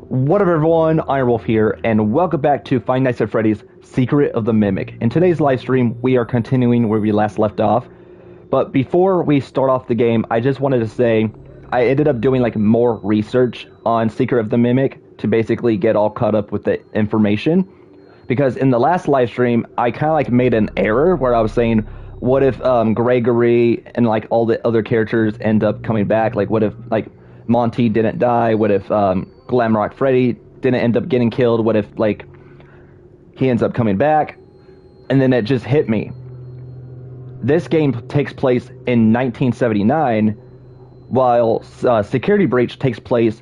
What up everyone, Iron Wolf here, and welcome back to Five Nights at Freddy's Secret of the Mimic. In today's live stream, we are continuing where we last left off. But before we start off the game, I just wanted to say, I ended up doing like more research on Secret of the Mimic to basically get all caught up with the information. Because in the last live stream, I kind of like made an error where I was saying, what if Gregory and like all the other characters end up coming back? Like what if like Monty didn't die? What if Glamrock Freddy didn't end up getting killed? What if like he ends up coming back? And then it just hit me. This game takes place in 1979, while Security Breach takes place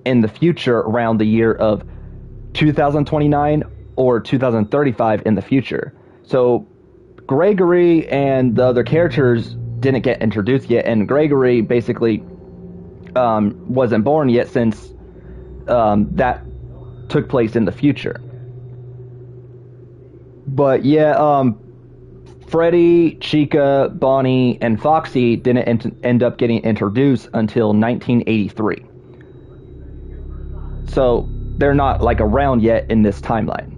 in the future around the year of 2029 or 2035 in the future. So Gregory and the other characters didn't get introduced yet, and Gregory basically wasn't born yet since that took place in the future. But yeah, Freddy, Chica, Bonnie, and Foxy didn't end up getting introduced until 1983. So they're not like around yet in this timeline.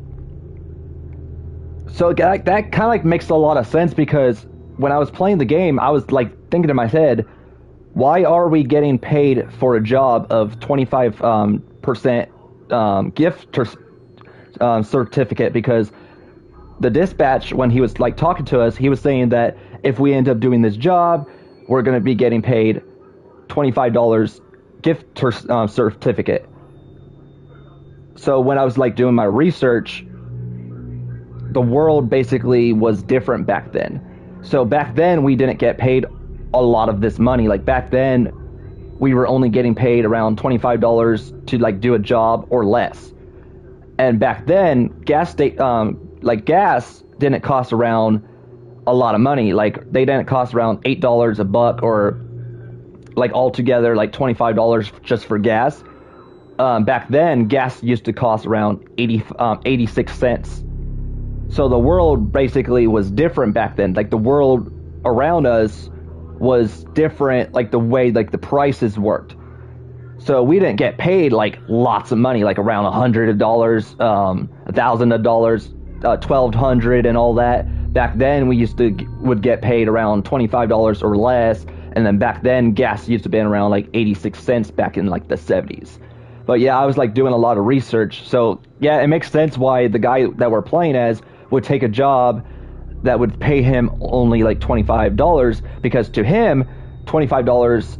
So that kind of like makes a lot of sense, because when I was playing the game, I was like thinking in my head, why are we getting paid for a job of 25% gift certificate? Because the dispatch, when he was like talking to us, he was saying that if we end up doing this job, we're going to be getting paid $25 gift certificate. So when I was like doing my research, the world basically was different back then. So back then we didn't get paid a lot of this money. Like back then we were only getting paid around $25 to like do a job or less. And back then gas didn't cost around a lot of money. Like they didn't cost around $8 a buck, or like altogether like $25 just for gas. Back then gas used to cost around 86 cents. So the world basically was different back then. Like the world around us was different, like the way like the prices worked. So we didn't get paid like lots of money, like around $100, $1,000, $1,200 and all that. Back then we would get paid around $25 or less, and then back then gas used to be around like 86 cents back in like the 70s. But yeah, I was like doing a lot of research. So yeah, it makes sense why the guy that we're playing as would take a job that would pay him only like $25, because to him, $25,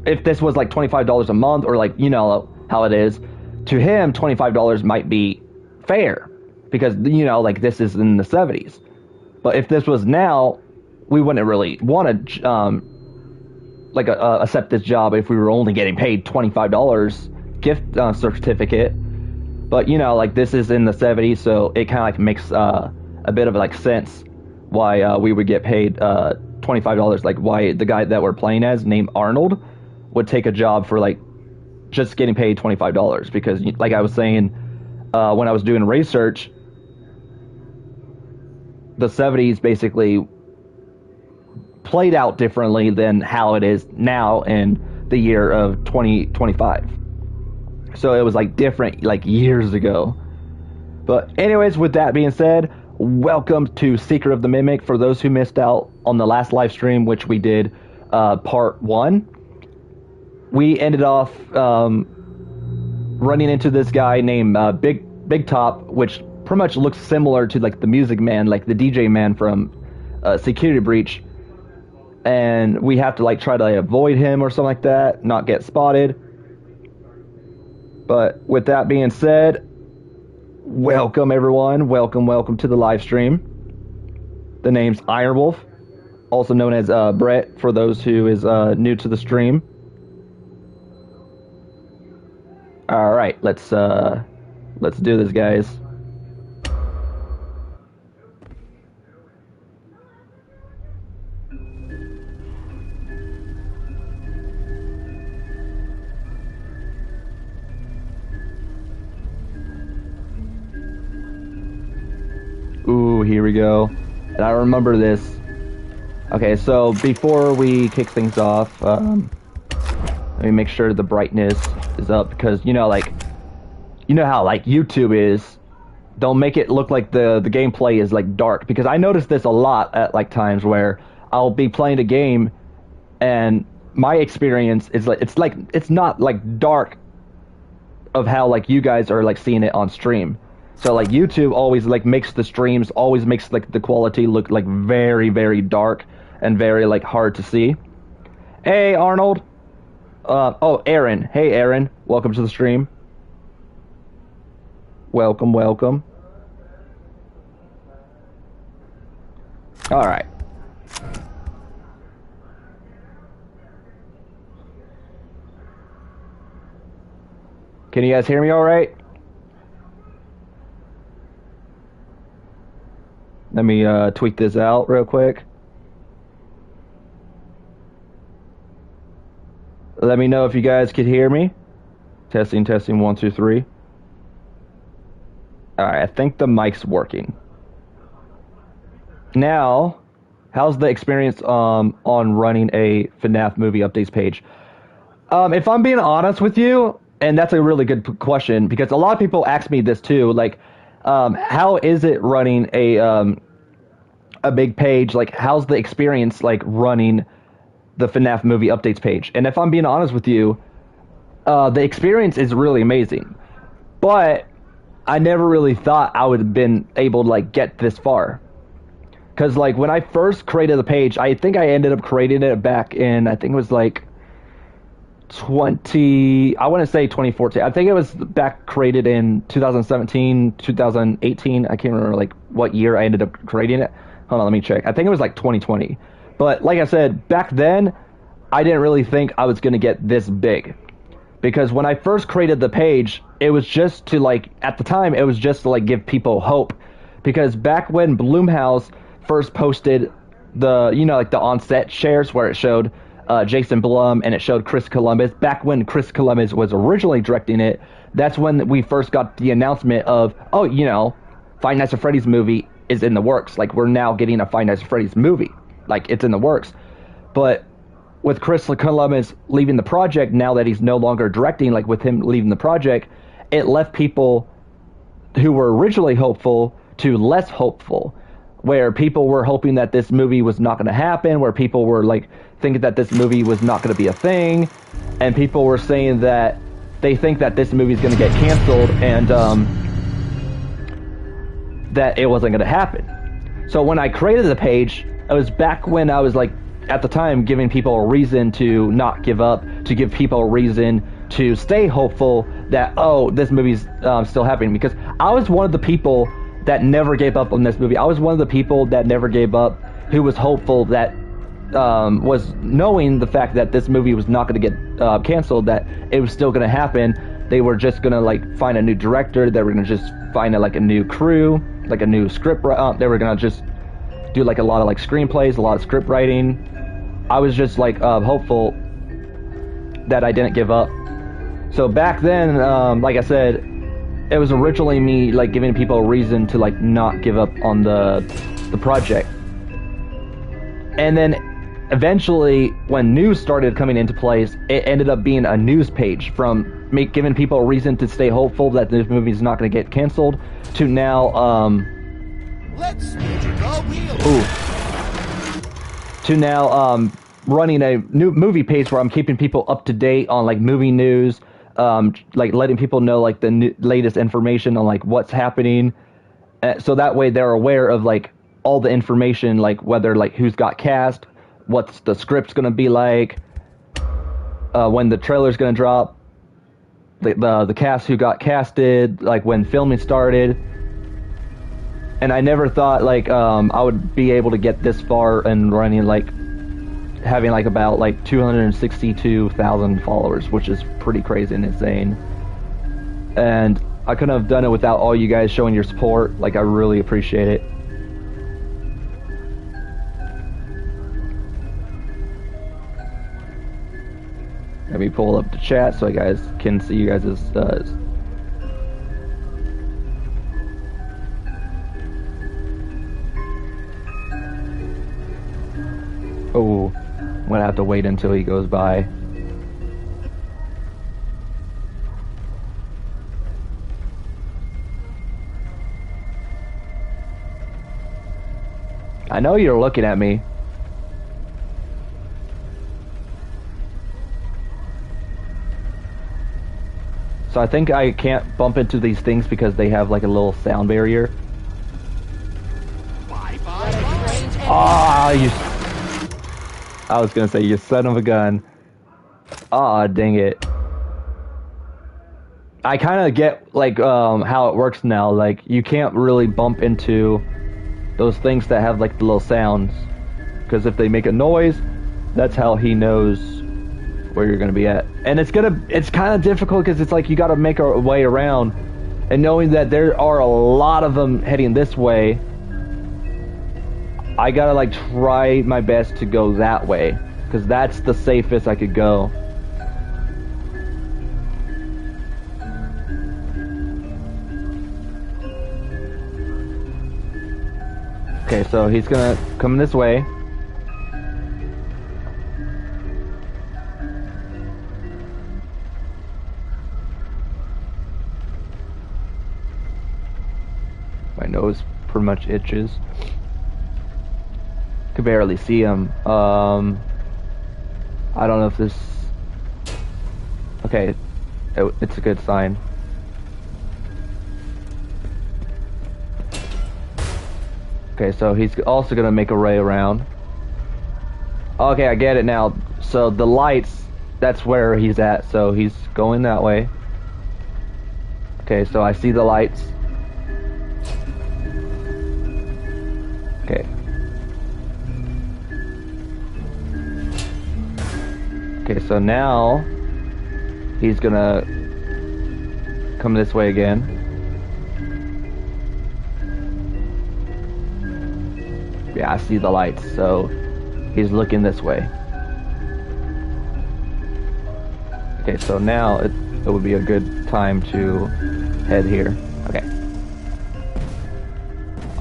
if this was like $25 a month, or like, you know how it is, to him, $25 might be fair, because, you know, like this is in the 70s. But if this was now, we wouldn't really want to accept this job if we were only getting paid $25 gift certificate. But, you know, like this is in the 70s, so it kind of like makes a bit of like sense why we would get paid $25. Like why the guy that we're playing as, named Arnold, would take a job for like just getting paid $25. Because like I was saying, when I was doing research, the 70s basically played out differently than how it is now in the year of 2025. So it was like different like years ago. But anyways, with that being said, welcome to Secret of the Mimic. For those who missed out on the last live stream, which we did part 1, we ended off running into this guy named Big Top, which pretty much looks similar to like the Music Man, like the DJ man from Security Breach. And we have to like try to avoid him or something like that, not get spotted. But with that being said, welcome everyone. Welcome to the live stream. The name's Iron Wolf, also known as Brett for those who is new to the stream. All right, let's do this, guys. Ooh, here we go. And I remember this. Okay, so before we kick things off, Let me make sure the brightness is up because, you know, like, you know how, like, YouTube is. Don't make it look like the gameplay is, like, dark. Because I notice this a lot at, like, times where I'll be playing a game and my experience is, like, it's not, like, dark of how, like, you guys are, like, seeing it on stream. So, like, YouTube always, like, makes the streams, always makes, like, the quality look, like, very, very dark and very, like, hard to see. Hey, Arnold. Oh, Aaron. Hey, Aaron. Welcome to the stream. Welcome, welcome. Alright. Can you guys hear me alright? Let me tweak this out real quick. Let me know if you guys could hear me. Testing, testing, 1, 2, 3. Alright, I think the mic's working. Now, how's the experience on running a FNAF movie updates page? If I'm being honest with you, and that's a really good question, because a lot of people ask me this too, like, how is it running a big page? Like, how's the experience like running the FNAF movie updates page? And if I'm being honest with you, the experience is really amazing. But I never really thought I would have been able to, like, get this far. Because, like, when I first created the page, I think I ended up creating it back in, I think it was, like, I want to say 2014. I think it was back created in 2017, 2018. I can't remember, like, what year I ended up creating it. Hold on, let me check. I think it was, like, 2020. But, like I said, back then, I didn't really think I was going to get this big. Because when I first created the page, it was just to, like, at the time, it was just to, like, give people hope. Because back when Bloomhouse first posted the, you know, like, the on-set shares where it showed Jason Blum and it showed Chris Columbus, back when Chris Columbus was originally directing it, that's when we first got the announcement of, oh, you know, Five Nights at Freddy's movie is in the works. Like, we're now getting a Five Nights at Freddy's movie. Like, it's in the works. But with Chris Columbus leaving the project, now that he's no longer directing, like with him leaving the project, it left people who were originally hopeful to less hopeful, where people were hoping that this movie was not going to happen, where people were like thinking that this movie was not going to be a thing, and people were saying that they think that this movie is going to get canceled and that it wasn't going to happen. So when I created the page, it was back when I was like, at the time, giving people a reason to not give up, to give people a reason to stay hopeful that, oh, this movie's still happening. Because I was one of the people that never gave up on this movie. I was one of the people that never gave up, who was hopeful, that was knowing the fact that this movie was not going to get canceled, that it was still going to happen. They were just going to, like, find a new director. They were going to just find, like, a new crew, like a new script. They were going to just do, like, a lot of, like, screenplays, a lot of script writing. I was just, like, hopeful that I didn't give up. So back then, like I said, it was originally me, like, giving people a reason to, like, not give up on the project. And then eventually, when news started coming into place, it ended up being a news page, from giving people a reason to stay hopeful that this movie's not going to get canceled, to now, running a new movie page where I'm keeping people up to date on, like, movie news, like letting people know, like, the latest information on, like, what's happening, so that way they're aware of, like, all the information, like whether, like, who's got cast, what's the script's gonna be like, when the trailer's gonna drop, the cast who got casted, like when filming started. And I never thought, like, I would be able to get this far and running, like, having, like, about, like, 262,000 followers, which is pretty crazy and insane. And I couldn't have done it without all you guys showing your support. Like, I really appreciate it. Let me pull up the chat so you guys can see you guys' Oh, I'm gonna have to wait until he goes by. I know you're looking at me. So I think I can't bump into these things because they have like a little sound barrier. Ah, you... I was gonna say, you son of a gun. Ah, dang it. I kind of get, like, how it works now. Like, you can't really bump into those things that have, like, the little sounds. Because if they make a noise, that's how he knows where you're gonna be at. And it's kind of difficult because it's like you gotta make a way around. And knowing that there are a lot of them heading this way, I gotta like try my best to go that way, because that's the safest I could go. Okay, so he's gonna come this way. My nose pretty much itches. Could barely see him. I don't know if this... Okay, it's a good sign. Okay, so he's also gonna make a way around. Okay, I get it now. So the lights, that's where he's at, so he's going that way. Okay, so I see the lights. Okay. Okay, so now he's gonna come this way again. Yeah, I see the lights, so he's looking this way. Okay, so now it would be a good time to head here. Okay.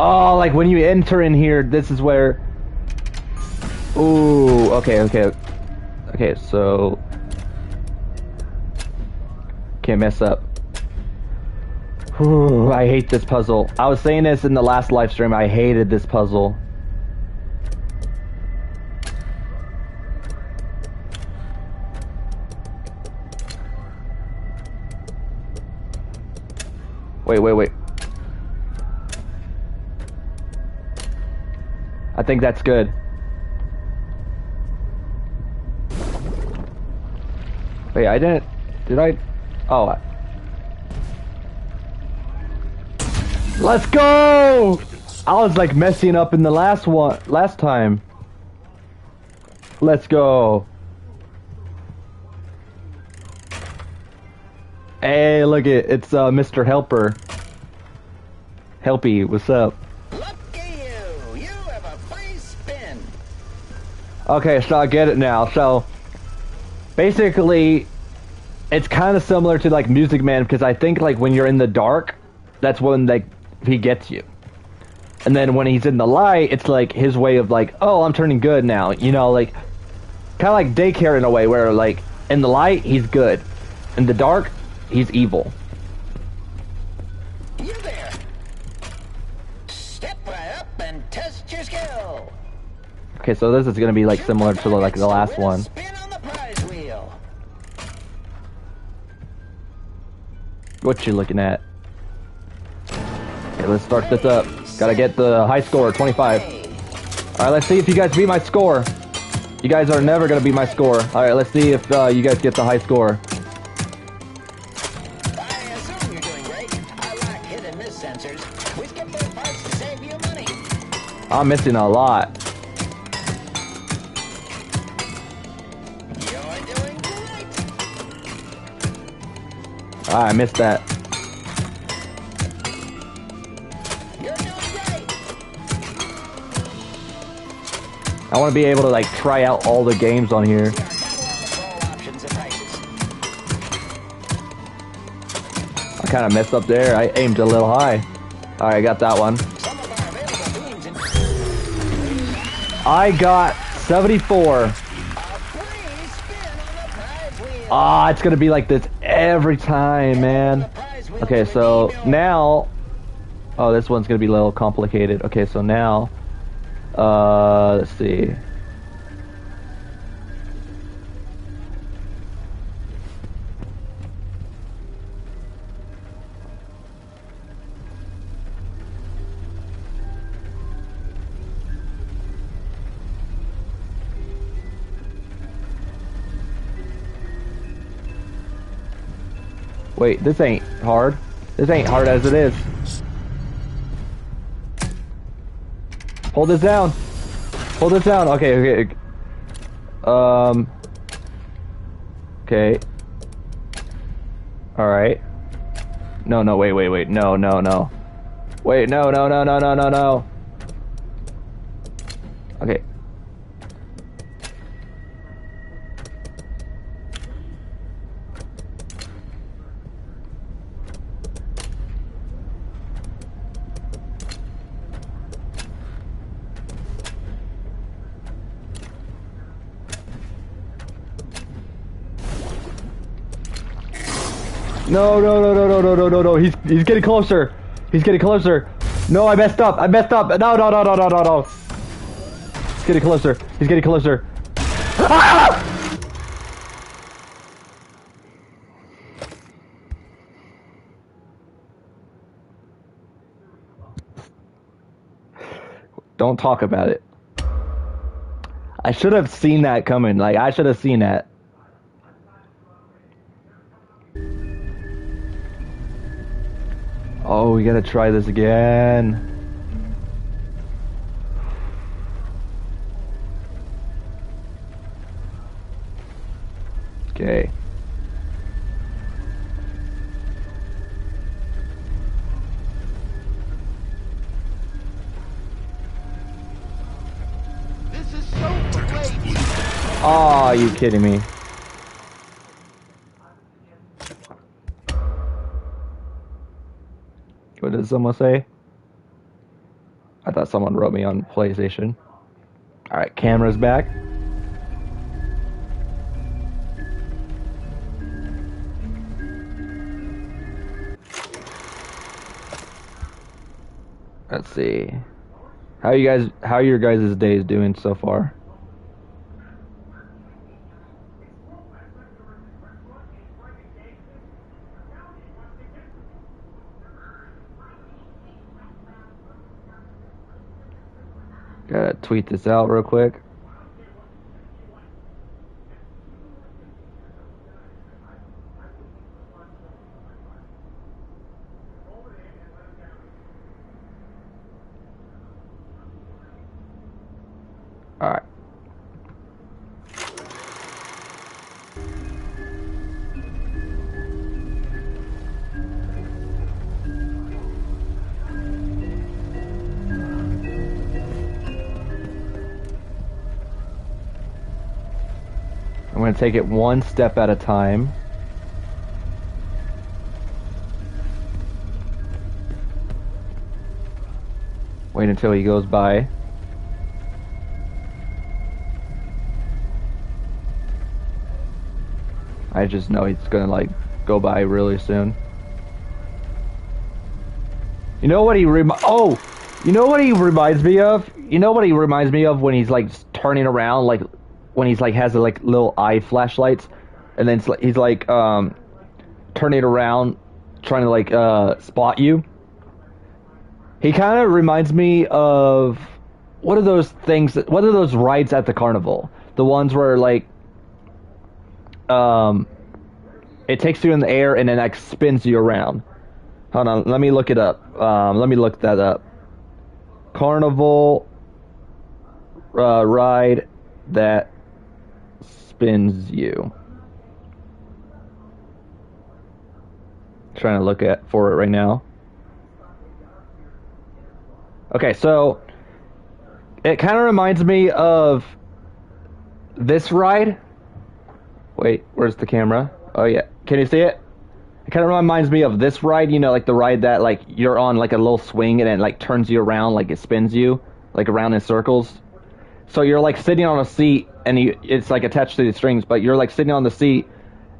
Oh, like when you enter in here, this is where... Ooh, okay. Okay, so... Can't mess up. Ooh, I hate this puzzle. I was saying this in the last live stream, I hated this puzzle. Wait. I think that's good. Wait, I didn't... Did I... Oh. Let's go! I was like messing up in the last time. Let's go. Hey, look it's Mr. Helper. Helpy, what's up? Look at you! You have a free spin. Okay, so I get it now. So basically, it's kind of similar to like Music Man, because I think like when you're in the dark, that's when like he gets you. And then when he's in the light, it's like his way of like, oh, I'm turning good now. You know, like kind of like daycare in a way, where like in the light he's good, in the dark he's evil. You there? Step right up and test your skill. Okay, so this is gonna be like similar to like the last one. Spin on the prize wheel. What you looking at? Okay, let's start this up. Gotta get the high score, 25. Alright, let's see if you guys beat my score. You guys are never gonna beat my score. Alright, let's see if you guys get the high score. I assume you're doing great. I like hidden miss sensors. We skip those parts to save you money. I'm missing a lot. You're doing great. I missed that. I want to be able to like try out all the games on here. I kind of messed up there. I aimed a little high. All right, I got that one. I got 74. Ah, it's gonna be like this every time, man. Okay, so now, oh, this one's gonna be a little complicated. Okay, so now, Let's see. Wait, this ain't hard. This ain't hard as it is. Hold this down. Hold this down. Okay, okay. Okay. Alright. No, no, wait, wait, wait. No, no, no. Wait, no, no, no, no, no, no, no. Okay. No, no, no, no, no, no, no, no, no. He's getting closer. He's getting closer. No, I messed up. I messed up. No, no, no, no, no, no, no. He's getting closer. He's getting closer. Ah! Don't talk about it. I should have seen that coming. Like, I should have seen that. Oh, we gotta try this again. Okay. This is so great. Oh, are you kidding me? What did someone say? I thought someone wrote me on PlayStation. Alright, camera's back. Let's see. How are your guys' days doing so far? Gotta tweet this out real quick. Alright. I'm going to take it one step at a time. Wait until he goes by. I just know he's going to like go by really soon. You know what he you know what he reminds me of? You know what he reminds me of when he's like turning around, like when he's like has the like little eye flashlights, and then he's like turning around, trying to like spot you. He kind of reminds me of what are those things? What are those rides at the carnival? The ones where like it takes you in the air and then like spins you around. Hold on, let me look it up. Let me look that up. Carnival ride that spins you. Trying to look for it right now. Okay, so it kind of reminds me of this ride. Wait, where's the camera? Oh yeah, can you see it? It kind of reminds me of this ride, you know, like the ride that like you're on like a little swing and it like turns you around, like it spins you like around in circles. So you're like sitting on a seat and it's like attached to the strings, but you're like sitting on the seat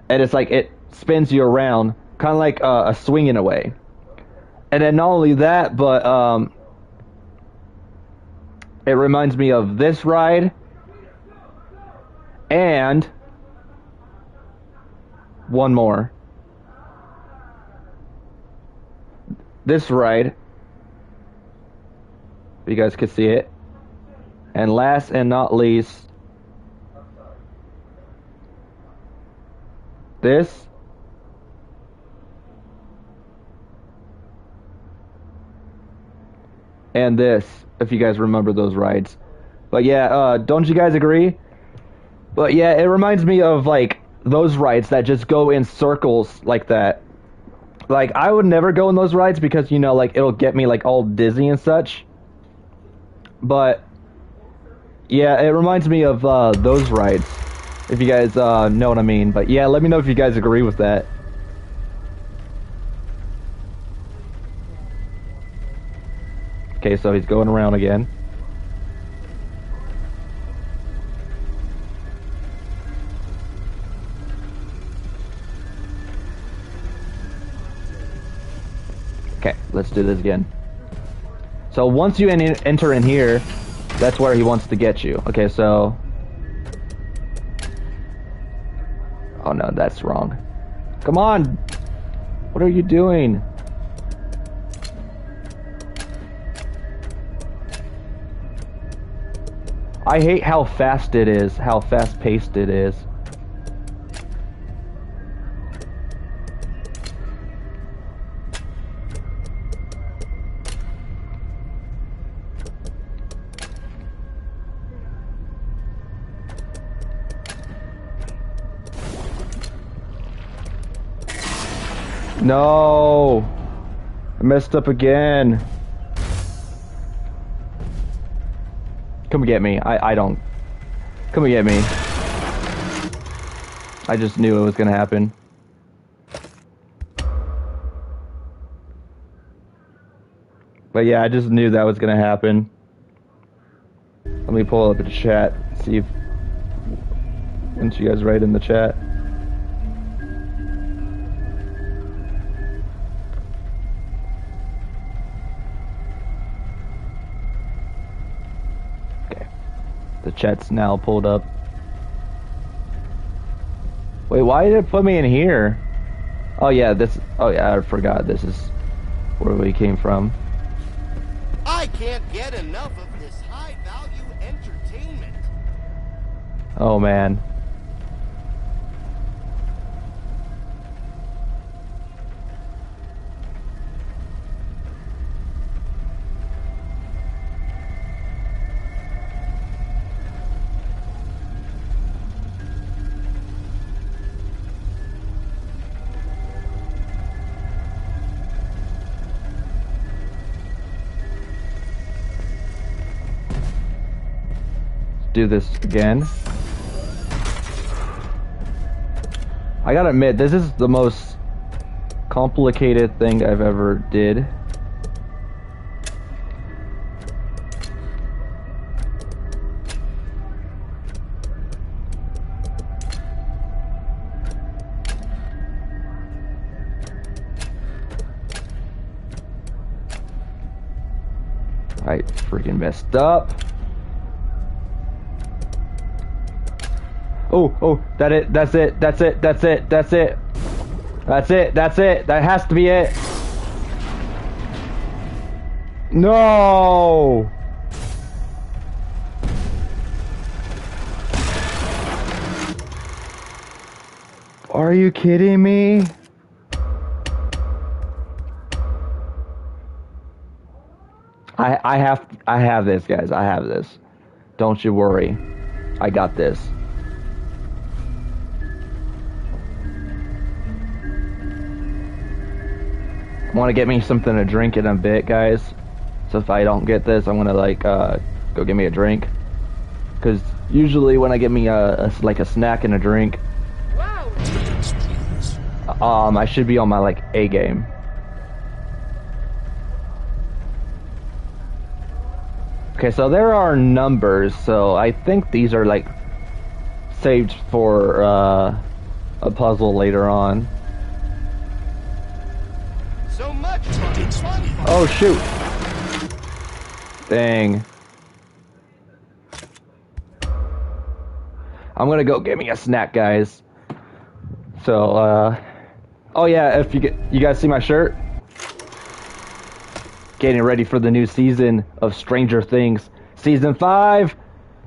and it's like it spins you around, kind of like a swing in a way. And then not only that, but It reminds me of this ride and one more. This ride. If you guys can see it. And last and not least, this. And this, if you guys remember those rides. But yeah, don't you guys agree? But yeah, it reminds me of like those rides that just go in circles like that. Like I would never go in those rides because you know like it'll get me like all dizzy and such. But yeah, it reminds me of those rides. If you guys know what I mean. But yeah, let me know if you guys agree with that. Okay, so he's going around again. Okay, let's do this again. So once you enter in here, that's where he wants to get you. Okay, so... Oh no, that's wrong. Come on! What are you doing? I hate how fast it is, how fast-paced it is. No! I messed up again. Come get me. I don't... Come and get me. I just knew it was gonna happen. But yeah, I just knew that was gonna happen. Let me pull up the chat, see if... Once you guys write in the chat. The chat's now pulled up. Wait, why did it put me in here? Oh yeah, this... Oh yeah, I forgot. This is where we came from. I can't get enough of this high-value entertainment. Oh man. Do this again. I gotta admit, this is the most complicated thing I've ever did. I freaking messed up. Oh, that's it, that's it, that's it, that's it, that's it. That's it, that's it, that has to be it. No! Are you kidding me? I have this, guys, I have this. Don't you worry. I got this. Want to get me something to drink in a bit, guys. So if I don't get this, I'm gonna like go get me a drink. Cause usually when I get me like a snack and a drink, I should be on my like A game. Okay, so there are numbers. So I think these are like saved for a puzzle later on. So much fun. Oh shoot! Dang. I'm gonna go get me a snack, guys. So, oh yeah, if you guys see my shirt, getting ready for the new season of Stranger Things, season 5.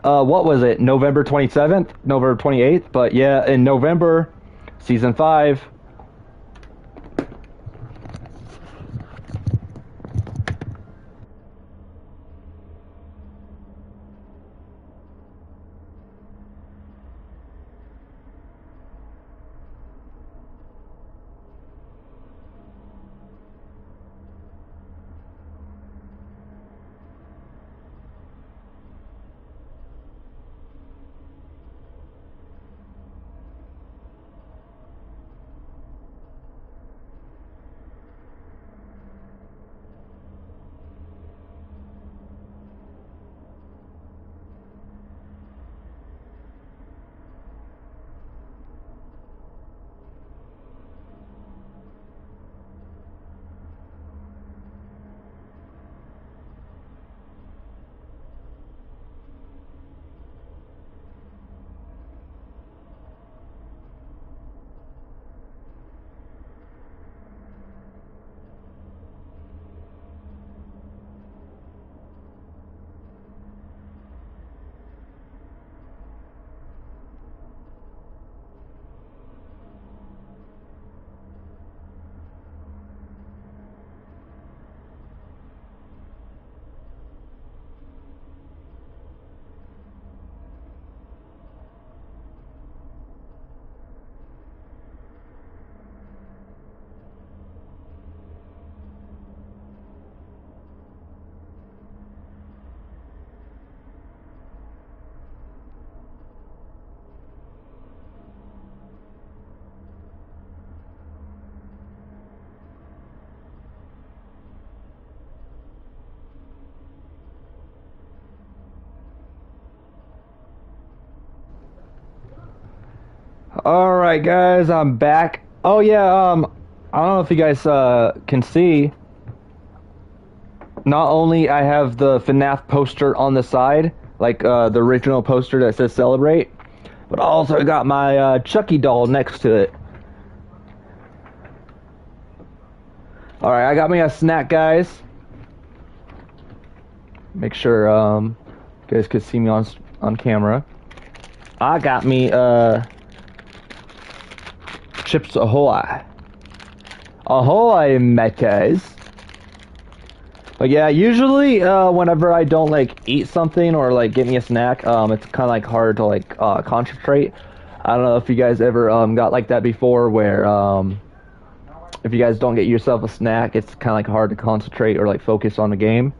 What was it? November 27th, November 28th. But yeah, in November, season 5. All right, guys, I'm back. Oh yeah, I don't know if you guys can see. Not only I have the FNAF poster on the side, like the original poster that says "Celebrate," but I also got my Chucky doll next to it. All right, I got me a snack, guys. Make sure you guys could see me on camera. I got me Chips Ahoy. Ahoy, metas. But yeah, usually whenever I don't like eat something or like get me a snack, it's kind of like hard to like concentrate. I don't know if you guys ever got like that before, where if you guys don't get yourself a snack, it's kind of like hard to concentrate or like focus on the game.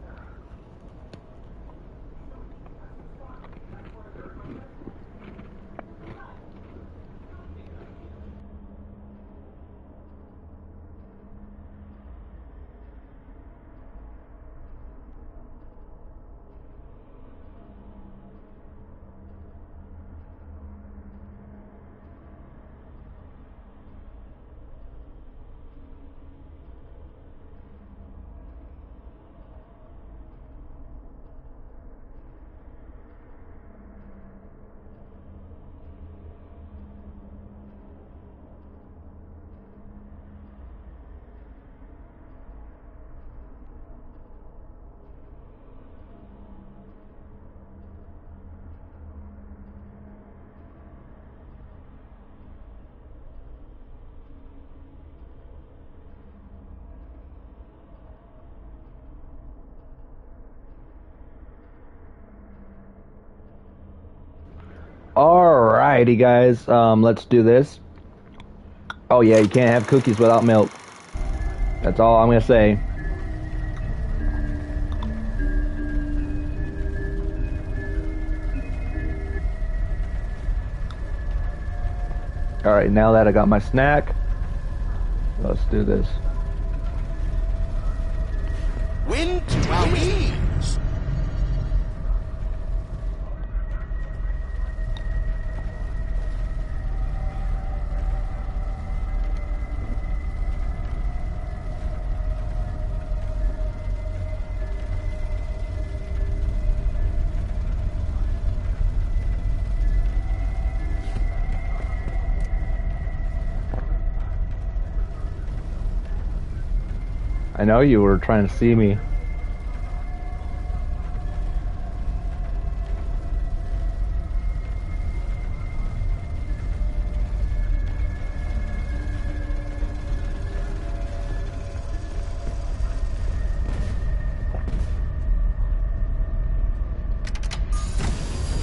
Alrighty, guys, let's do this. Oh yeah, you can't have cookies without milk. That's all I'm gonna say. Alright, now that I got my snack, let's do this. Win to our wings. I know you were trying to see me.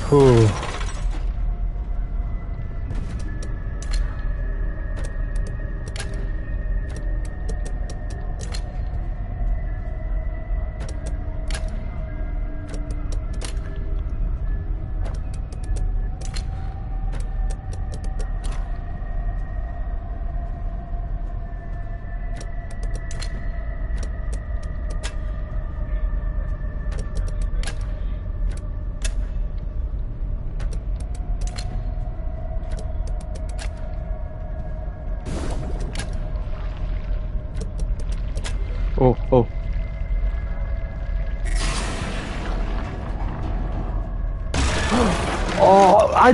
Whew. Oh, oh. Oh,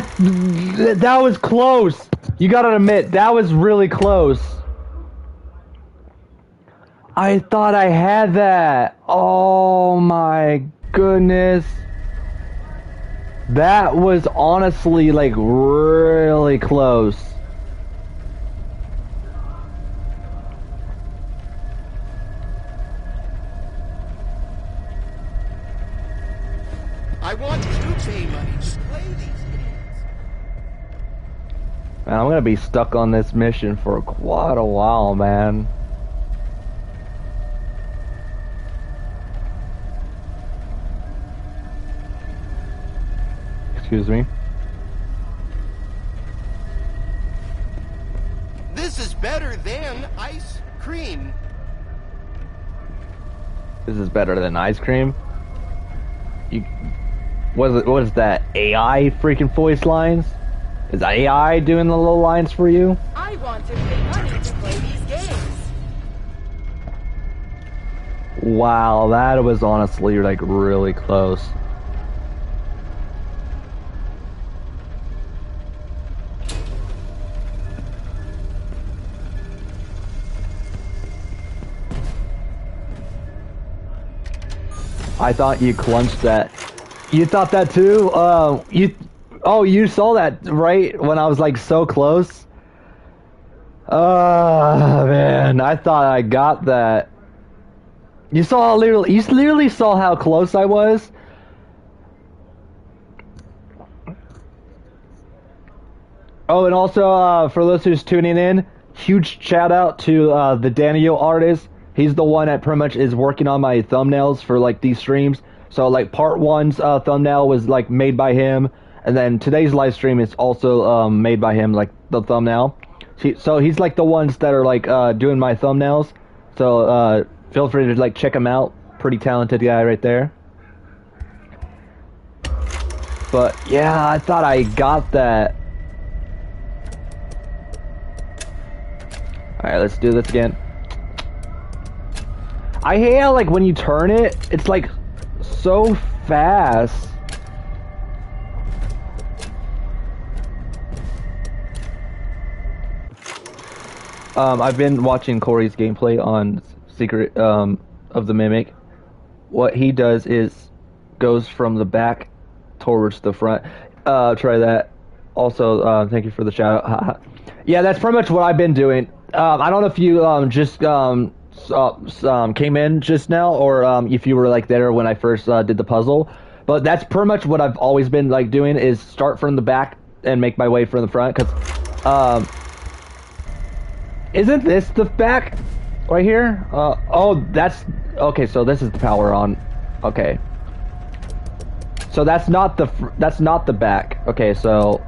that was close. You gotta admit, that was really close. I thought I had that. Oh my goodness. That was honestly like really close. I want to pay money to play these games. Man, I'm gonna be stuck on this mission for quite a while, man. Excuse me. This is better than ice cream. This is better than ice cream. What is that? AI freaking voice lines? Is AI doing the little lines for you? I want to pay money to play these games. Wow, that was honestly like really close. I thought you clunched that. You thought that too? You saw that right when I was like so close? Man, I thought I got that. You literally saw how close I was? Oh, and also, for those who's tuning in, huge shout out to the Daniel artist. He's the one that pretty much is working on my thumbnails for like these streams. So like part one's thumbnail was like made by him, and then today's live stream is also made by him, like the thumbnail. So he's like the ones that are like doing my thumbnails. So feel free to like check him out. Pretty talented guy right there. But yeah, I thought I got that. All right, let's do this again. I hate how like when you turn it, it's like so fast. I've been watching Corey's gameplay on Secret of the Mimic. What he does is goes from the back towards the front. Try that. Also, thank you for the shout out. Yeah, that's pretty much what I've been doing. I don't know if you just came in just now, or if you were like there when I first did the puzzle, but that's pretty much what I've always been like doing, is start from the back and make my way from the front. Because isn't this the back right here? Oh, that's okay. So this is the power on. Okay, so that's not the back. Okay, so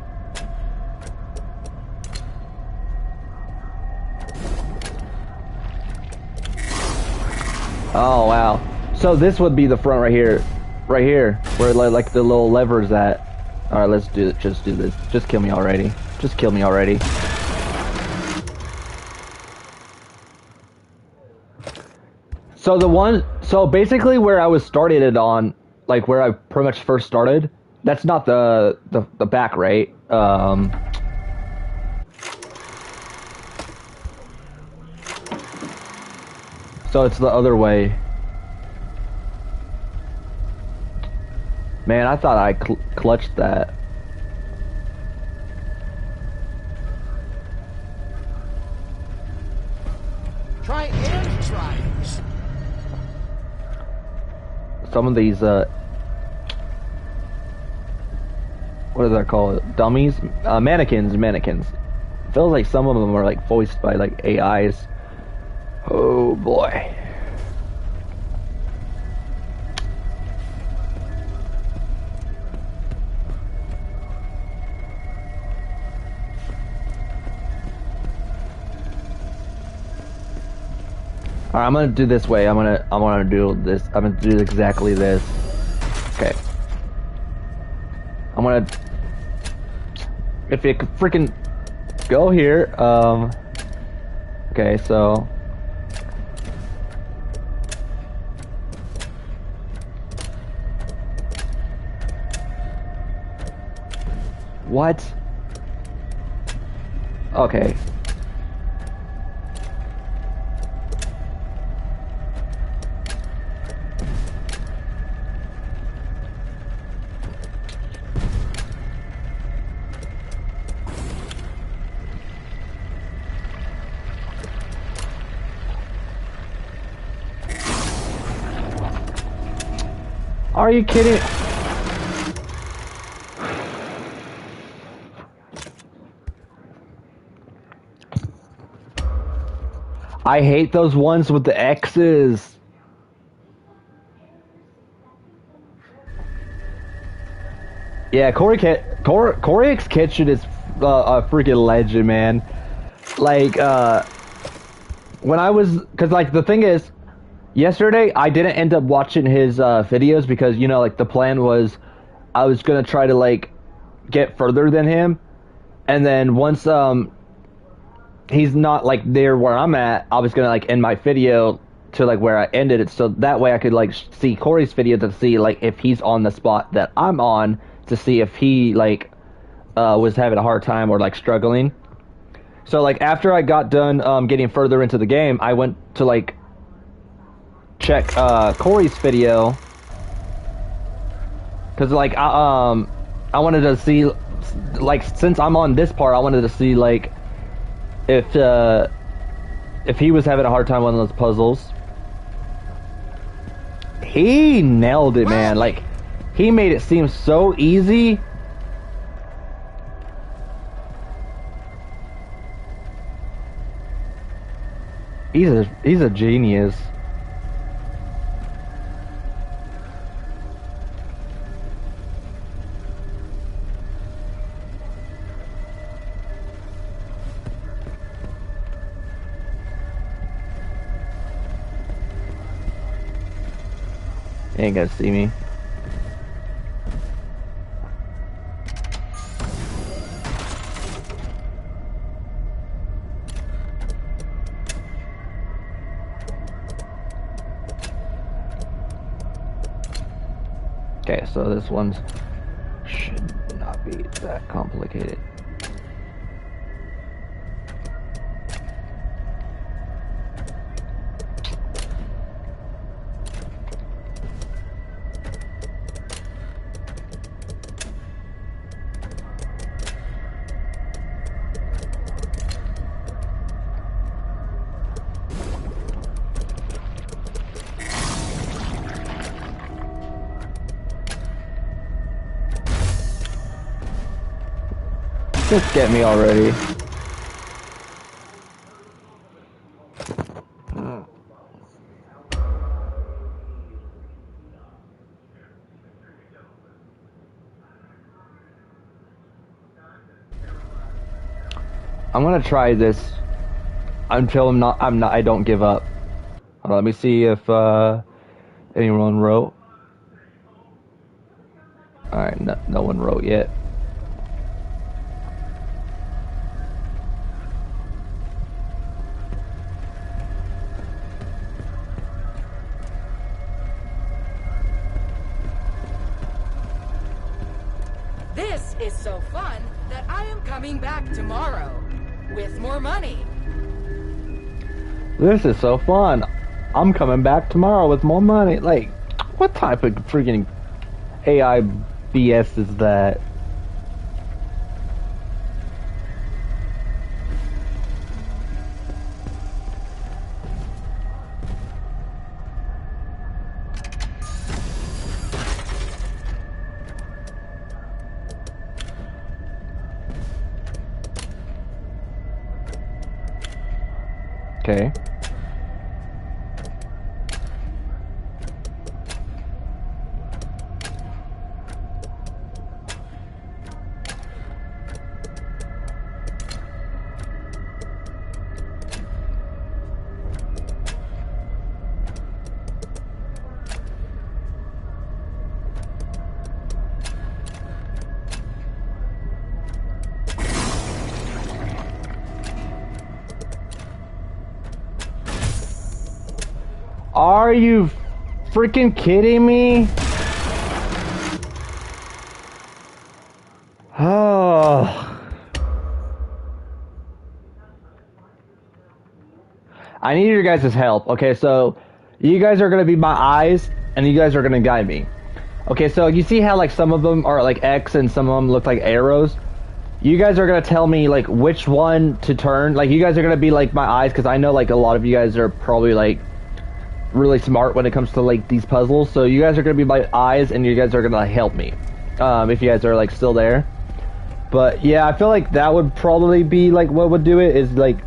oh wow. So this would be the front right here, where like the little lever's at. All right, let's do it. Just do this. Just kill me already. Just kill me already. So basically where I was started it on, like where I pretty much first started, that's not the back, right? So it's the other way. Man, I thought I clutched that. Try and try. Some of these, what does that call it? Dummies? Mannequins. Feels like some of them are like voiced by like AIs. Oh boy. Alright, I'm gonna do this way. I'm gonna do this. I'm gonna do exactly this. Okay. I'm gonna, if it could freaking go here, okay, so what? Okay. Are you kidding? I hate those ones with the X's. Yeah, Corey X Kitchen is a freaking legend, man. Like, when I was, cause like the thing is, yesterday I didn't end up watching his videos because, you know, like the plan was I was gonna try to like get further than him, and then once he's not like there where I'm at, I was gonna like end my video to like where I ended it, so that way I could like see Corey's video to see like if he's on the spot that I'm on, to see if he like was having a hard time or like struggling. So like after I got done getting further into the game, I went to like check Corey's video, because like I wanted to see, like, since I'm on this part, I wanted to see like if he was having a hard time on those puzzles. He nailed it, man. Like, he made it seem so easy. He's a genius. He ain't gonna see me. Okay, so this one should not be that complicated. Just get me already. I'm gonna try this until I don't give up. Hold on, let me see if anyone wrote. Alright, no one wrote yet. This is so fun that I am coming back tomorrow with more money. This is so fun. I'm coming back tomorrow with more money. Like, what type of freaking AI BS is that? Okay. Are you freaking kidding me? Oh. I need your guys' help. Okay, so you guys are gonna be my eyes, and you guys are gonna guide me. Okay, so you see how like some of them are like X and some of them look like arrows? You guys are gonna tell me like which one to turn. Like you guys are gonna be like my eyes, because I know like a lot of you guys are probably like really smart when it comes to like these puzzles. So you guys are gonna be my eyes, and you guys are gonna help me. If you guys are like still there. But yeah, I feel like that would probably be like what would do it is like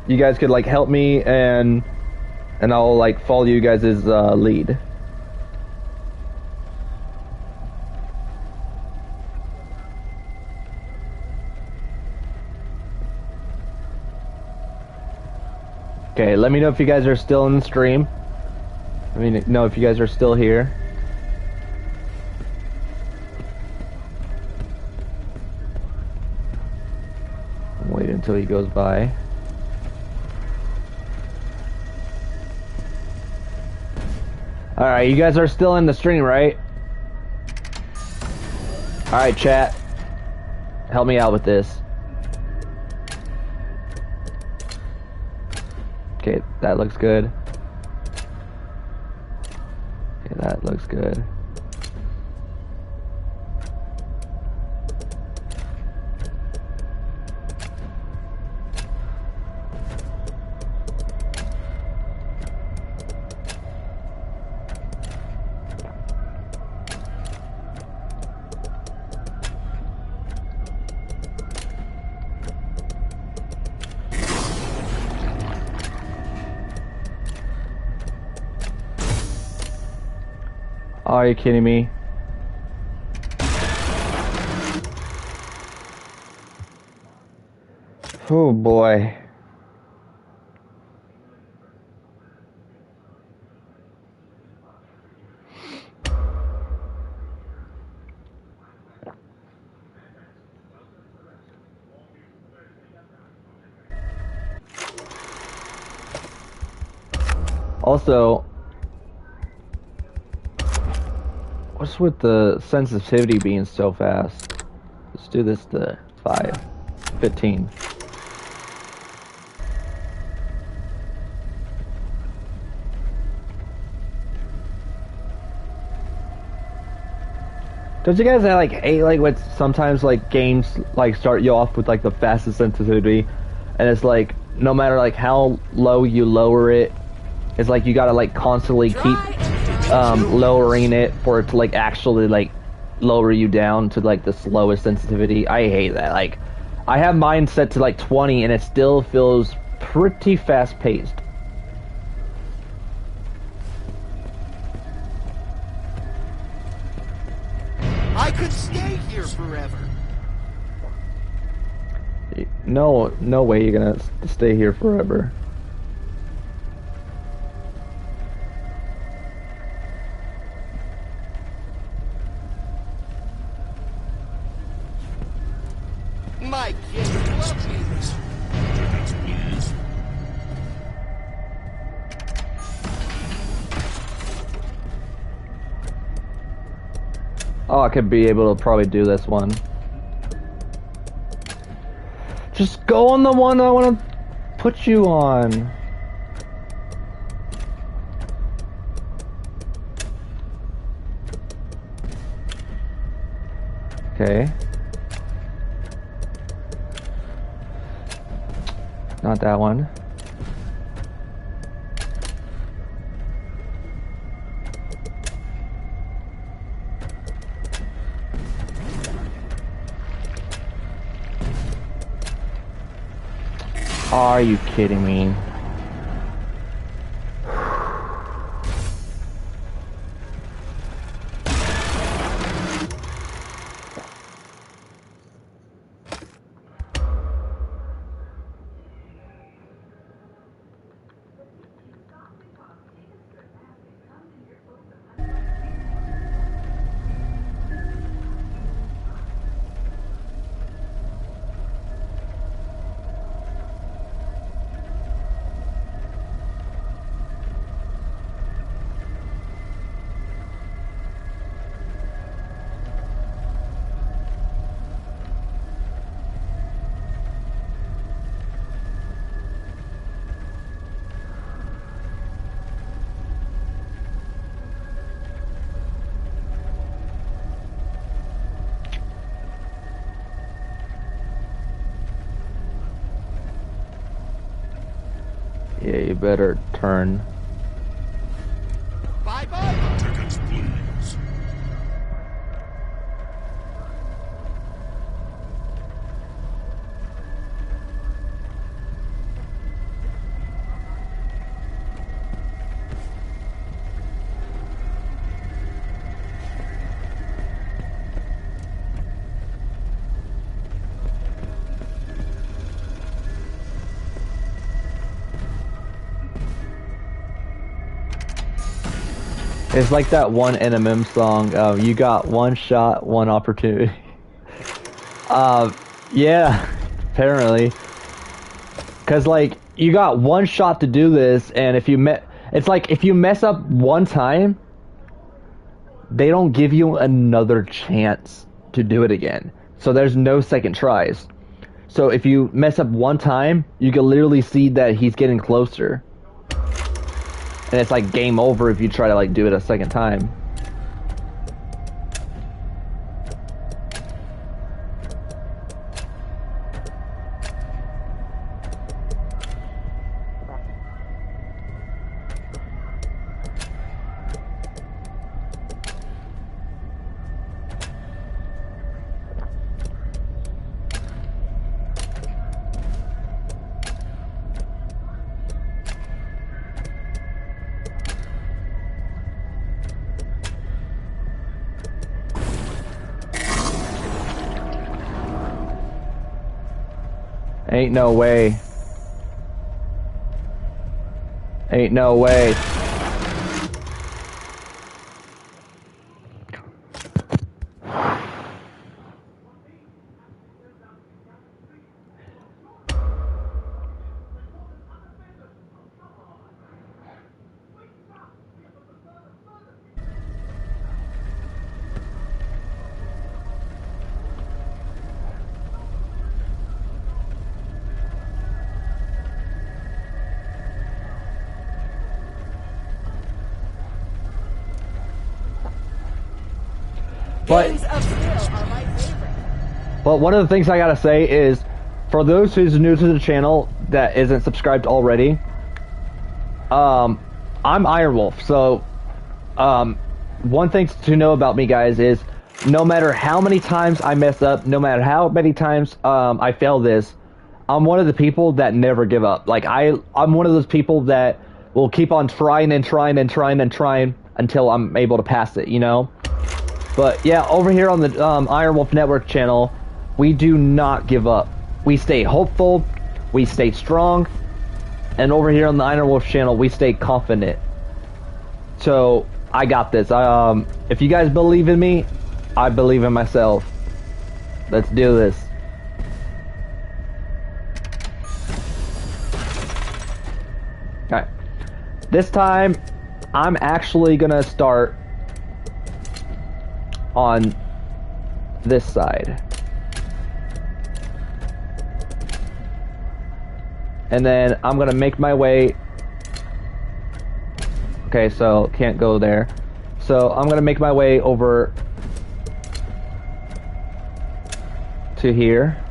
you guys could like help me, and I'll like follow you guys' lead. Okay, let me know if you guys are still in the stream. Let me know if you guys are still here. Wait until he goes by. Alright, you guys are still in the stream, right? Alright, chat. Help me out with this. Okay, that looks good. Okay, that looks good. Are you kidding me? Oh boy. Also, what's with the sensitivity being so fast? Let's do this to 15. Don't you guys like hate like what sometimes like games like start you off with like the fastest sensitivity, and it's like no matter like how low you lower it, it's like you gotta like constantly keep lowering it for it to like actually like lower you down to like the slowest sensitivity. I hate that. Like I have mine set to like 20 and it still feels pretty fast paced. I could stay here forever. No way you're gonna stay here forever. My kids love me. Oh, I could be able to probably do this one. Just go on the one I want to put you on. Okay. Not that one. Are you kidding me? Yeah, you better turn. Bye-bye. Tickets, please. It's like that one NMM song, you got one shot, one opportunity. Yeah, apparently. Cause like, you got one shot to do this, and if you it's like, if you mess up one time, they don't give you another chance to do it again. So there's no second tries. So if you mess up one time, you can literally see that he's getting closer. And it's like game over if you try to like do it a second time. Ain't no way. Ain't no way. Games of skill are my favorite. But one of the things I gotta say is, for those who's new to the channel that isn't subscribed already, I'm Ironwolf. So, one thing to know about me, guys, is no matter how many times I mess up, no matter how many times I fail this, I'm one of the people that never give up. Like I'm one of those people that will keep on trying and trying and trying and trying until I'm able to pass it. You know. But yeah, over here on the Ironwolf Network channel, we do not give up. We stay hopeful, we stay strong, and over here on the Ironwolf channel, we stay confident. So, I got this. If you guys believe in me, I believe in myself. Let's do this. Alright. This time, I'm actually gonna start on this side. And then I'm gonna make my way. Okay, so can't go there. So I'm gonna make my way over to here.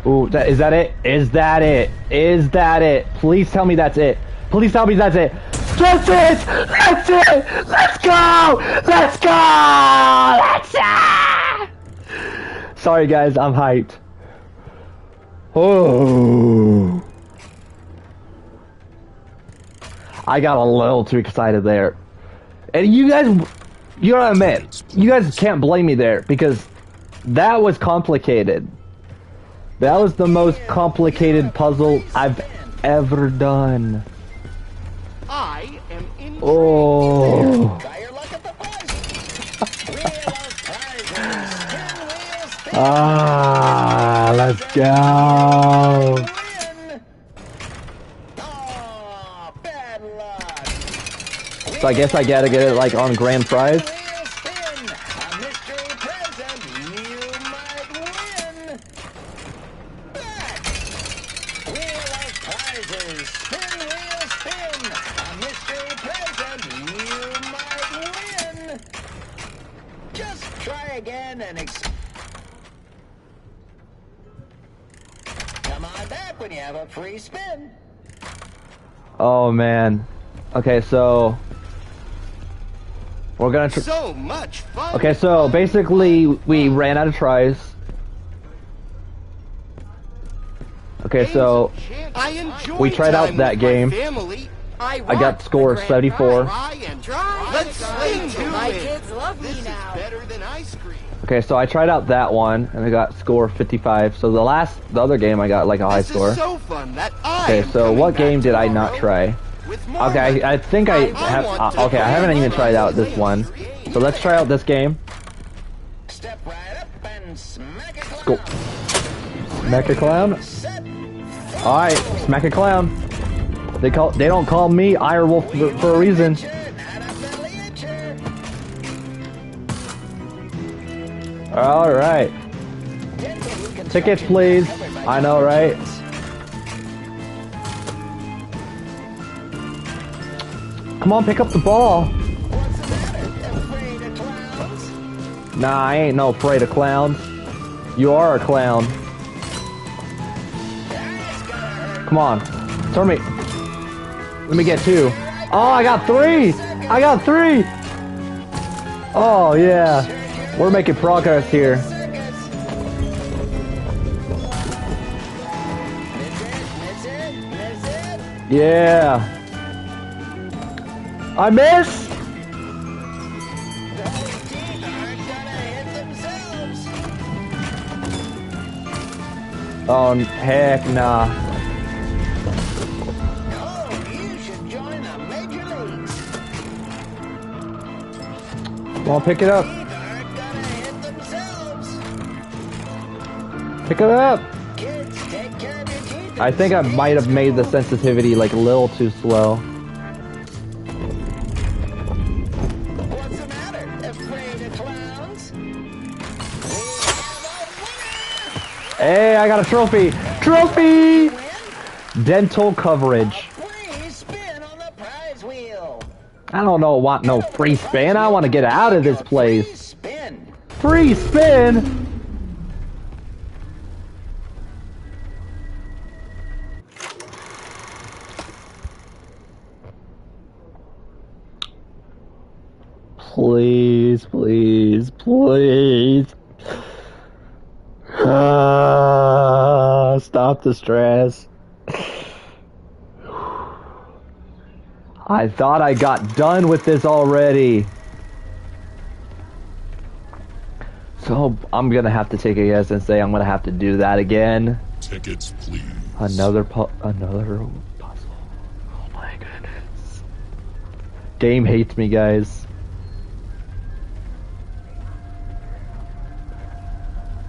Ooh, is that it? Is that it? Is that it? Please tell me that's it. Please tell me that's it. That's it! That's it! Let's go! Let's go! Let's go! Sorry guys, I'm hyped. Oh. I got a little too excited there. And you guys, you gotta admit, you guys can't blame me there because that was complicated. That was the most complicated puzzle I've ever done. I am in. Oh. Try your luck at the prize. Wheel of prizes. Spin wheel, spin. Ah, let's go. Win. Oh, bad luck. So I guess I gotta get it like on grand prize. Wheel spin. A mystery present you might win. Back. Wheel of prizes. Spin wheel spin. A mystery present you might win. Just try again and come on back when you have a free spin. Oh man. Okay, so we're gonna. So much fun. Okay, so basically we ran out of tries. Okay, so I enjoy we tried out time that with game. my family. I got score 74. Try and Try let's swing to My it. kids love This me is now. better than ice cream. Okay, so I tried out that one and I got score 55. So the other game I got like a high This score. is so fun that I Okay, am so coming what back game did I not tomorrow try? with more Okay, I think I have. want to Okay, I haven't even tried out this one. So let's try out this game. Step right up and smack a Go. clown. Smack a clown. Set. All right, smack a clown. They don't call me Irewolf for a reason. All right. Tickets, please. I know, right? Come on, pick up the ball. What's the matter? Afraid of clowns? Nah, I ain't no afraid of clowns. You are a clown. That's gonna hurt. Come on, turn me. Let me get 2. Oh, I got 3. I got 3. Oh yeah, we're making progress here. Circus. Miss it, miss it, miss it. Yeah. I miss. Those teeth aren't gonna hit themselves. Oh heck nah. Oh, you should join the major leagues. Come on, pick it up. Teeth aren't gonna hit themselves. Pick it up. Kids, take care of your teeth. I think I might have made the sensitivity like a little too slow. What's the matter? Afraid of clowns? We have a Hey, I got a trophy. Trophy. win. Dental coverage. Free spin on the prize wheel. I don't know. Want no free spin? I want to get out of this Free place. spin. Free spin. Please, please, please. Stop the stress. I thought I got done with this already. So I'm gonna have to take a guess and say I'm gonna have to do that again. Tickets, please. Another puzzle. Oh my goodness. Game hates me, guys.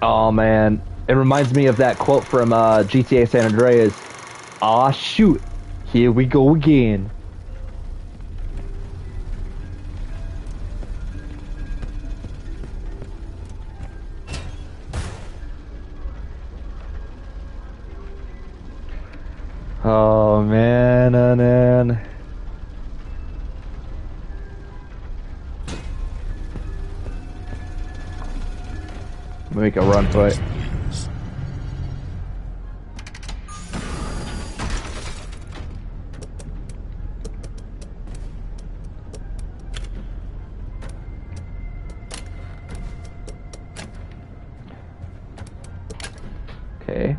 Oh man, it reminds me of that quote from GTA San Andreas. Aw shoot, here we go again. Oh man, oh man. Make a run for it. Okay.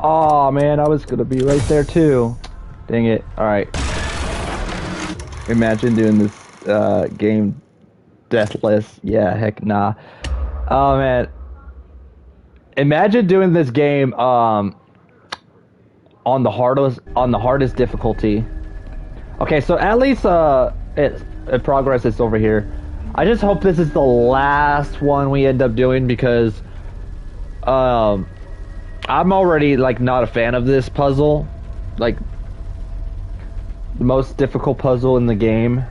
Oh man, I was gonna be right there too. Dang it. Alright. Imagine doing this game deathless. Yeah, heck nah. Oh man. Imagine doing this game on the hardest difficulty. Okay, so at least progress is over here. I just hope this is the last one we end up doing because I'm already like not a fan of this puzzle. Like the most difficult puzzle in the game.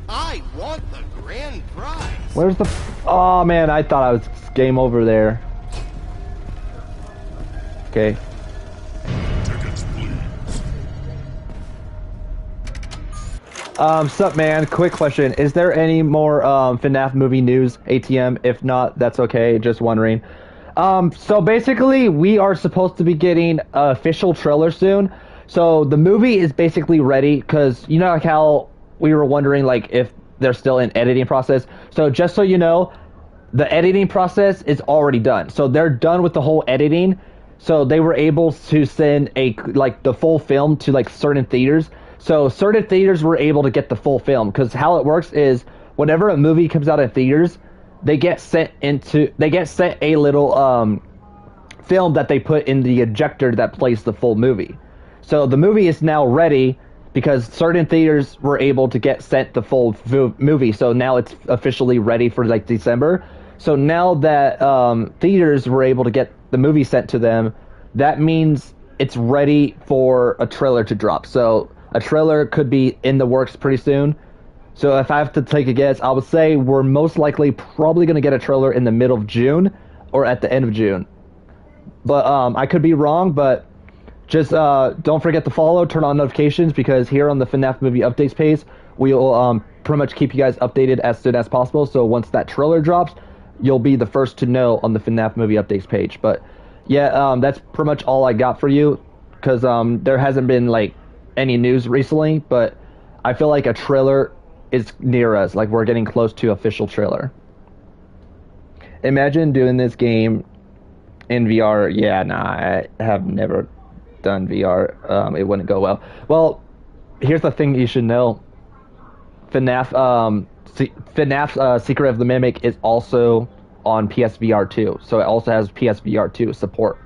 I want the grand prize. Where's the... Oh man, I thought I was game over there. Okay. Tickets, please. Sup man, quick question. Is there any more FNAF movie news, ATM? If not, that's okay, just wondering. So basically, we are supposed to be getting an official trailer soon. So the movie is basically ready, because you know like how we were wondering like if they're still in editing process. So just so you know, the editing process is already done. So they're done with the whole editing. So they were able to send the full film to like certain theaters. So certain theaters were able to get the full film, because how it works is whenever a movie comes out in theaters, they get sent a little film that they put in the ejector that plays the full movie. So the movie is now ready because certain theaters were able to get sent the full movie. So now it's officially ready for like December. So now that theaters were able to get the movie sent to them, that means it's ready for a trailer to drop. So a trailer could be in the works pretty soon. So if I have to take a guess, I would say we're most likely probably going to get a trailer in the middle of June or at the end of June. But I could be wrong, but just don't forget to follow, turn on notifications, because here on the FNAF movie updates page, we'll pretty much keep you guys updated as soon as possible. So once that trailer drops, you'll be the first to know on the FNAF movie updates page. But yeah, that's pretty much all I got for you, because there hasn't been like any news recently, but I feel like a trailer is near us. Like we're getting close to official trailer. Imagine doing this game in VR. Yeah, nah, I have never done VR. It wouldn't go well. Well, here's the thing you should know. FNAF's Secret of the Mimic is also on PSVR 2. So it also has PSVR 2 support.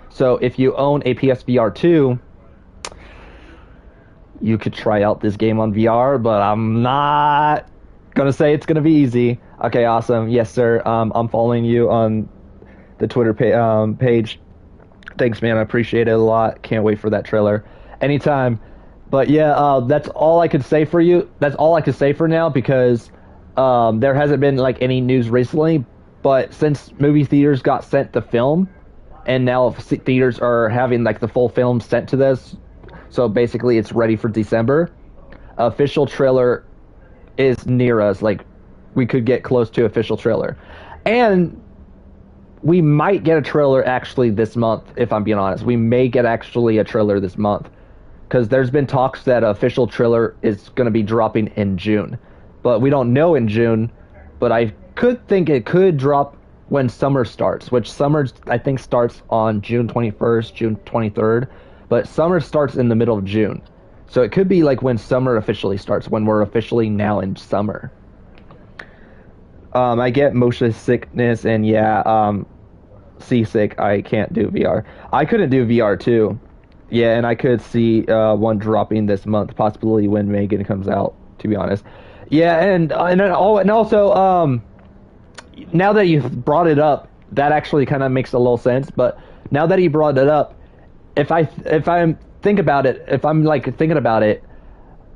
So if you own a PSVR 2, you could try out this game on VR, but I'm not gonna say it's gonna be easy. Okay, awesome. Yes, sir. I'm following you on the Twitter page. Thanks, man. I appreciate it a lot. Can't wait for that trailer. Anytime. But yeah, that's all I could say for you. That's all I could say for now, because there hasn't been like any news recently. But since movie theaters got sent the film, and now theaters are having like the full film sent to this, so basically it's ready for December. Official trailer is near us. Like we could get close to official trailer, and we might get a trailer actually this month. If I'm being honest, we may get actually a trailer this month, because there's been talks that an official trailer is going to be dropping in June, but we don't know in June. But I could think it could drop when summer starts, which summer I think starts on June 21st, June 23rd. But summer starts in the middle of June. So it could be like when summer officially starts, when we're officially now in summer. I get motion sickness, and yeah, seasick, I can't do VR. I couldn't do VR too. Yeah, and I could see one dropping this month, possibly when Megan comes out. To be honest, yeah, and also now that you've brought it up, that actually kind of makes a little sense. But now that you brought it up, if I'm think about it, if I'm like thinking about it,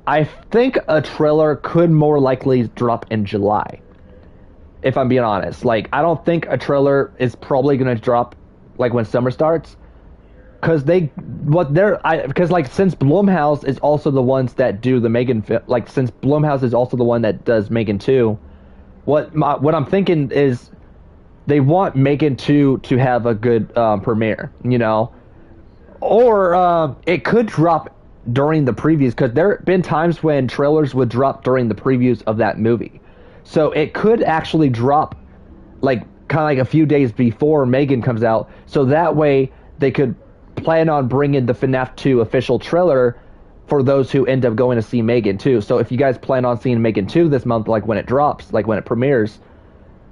I think a trailer could more likely drop in July. If I'm being honest, like I don't think a trailer is probably gonna drop like when summer starts. Because since Blumhouse is also the ones that do the Megan film, like since Blumhouse is also the one that does Megan 2, what I'm thinking is they want Megan 2 to have a good premiere, or it could drop during the previews, because there have been times when trailers would drop during the previews of that movie, so it could actually drop like kind of like a few days before Megan comes out, so that way they could plan on bringing the FNAF 2 official trailer for those who end up going to see Megan 2. So if you guys plan on seeing Megan 2 this month, like when it drops, like when it premieres,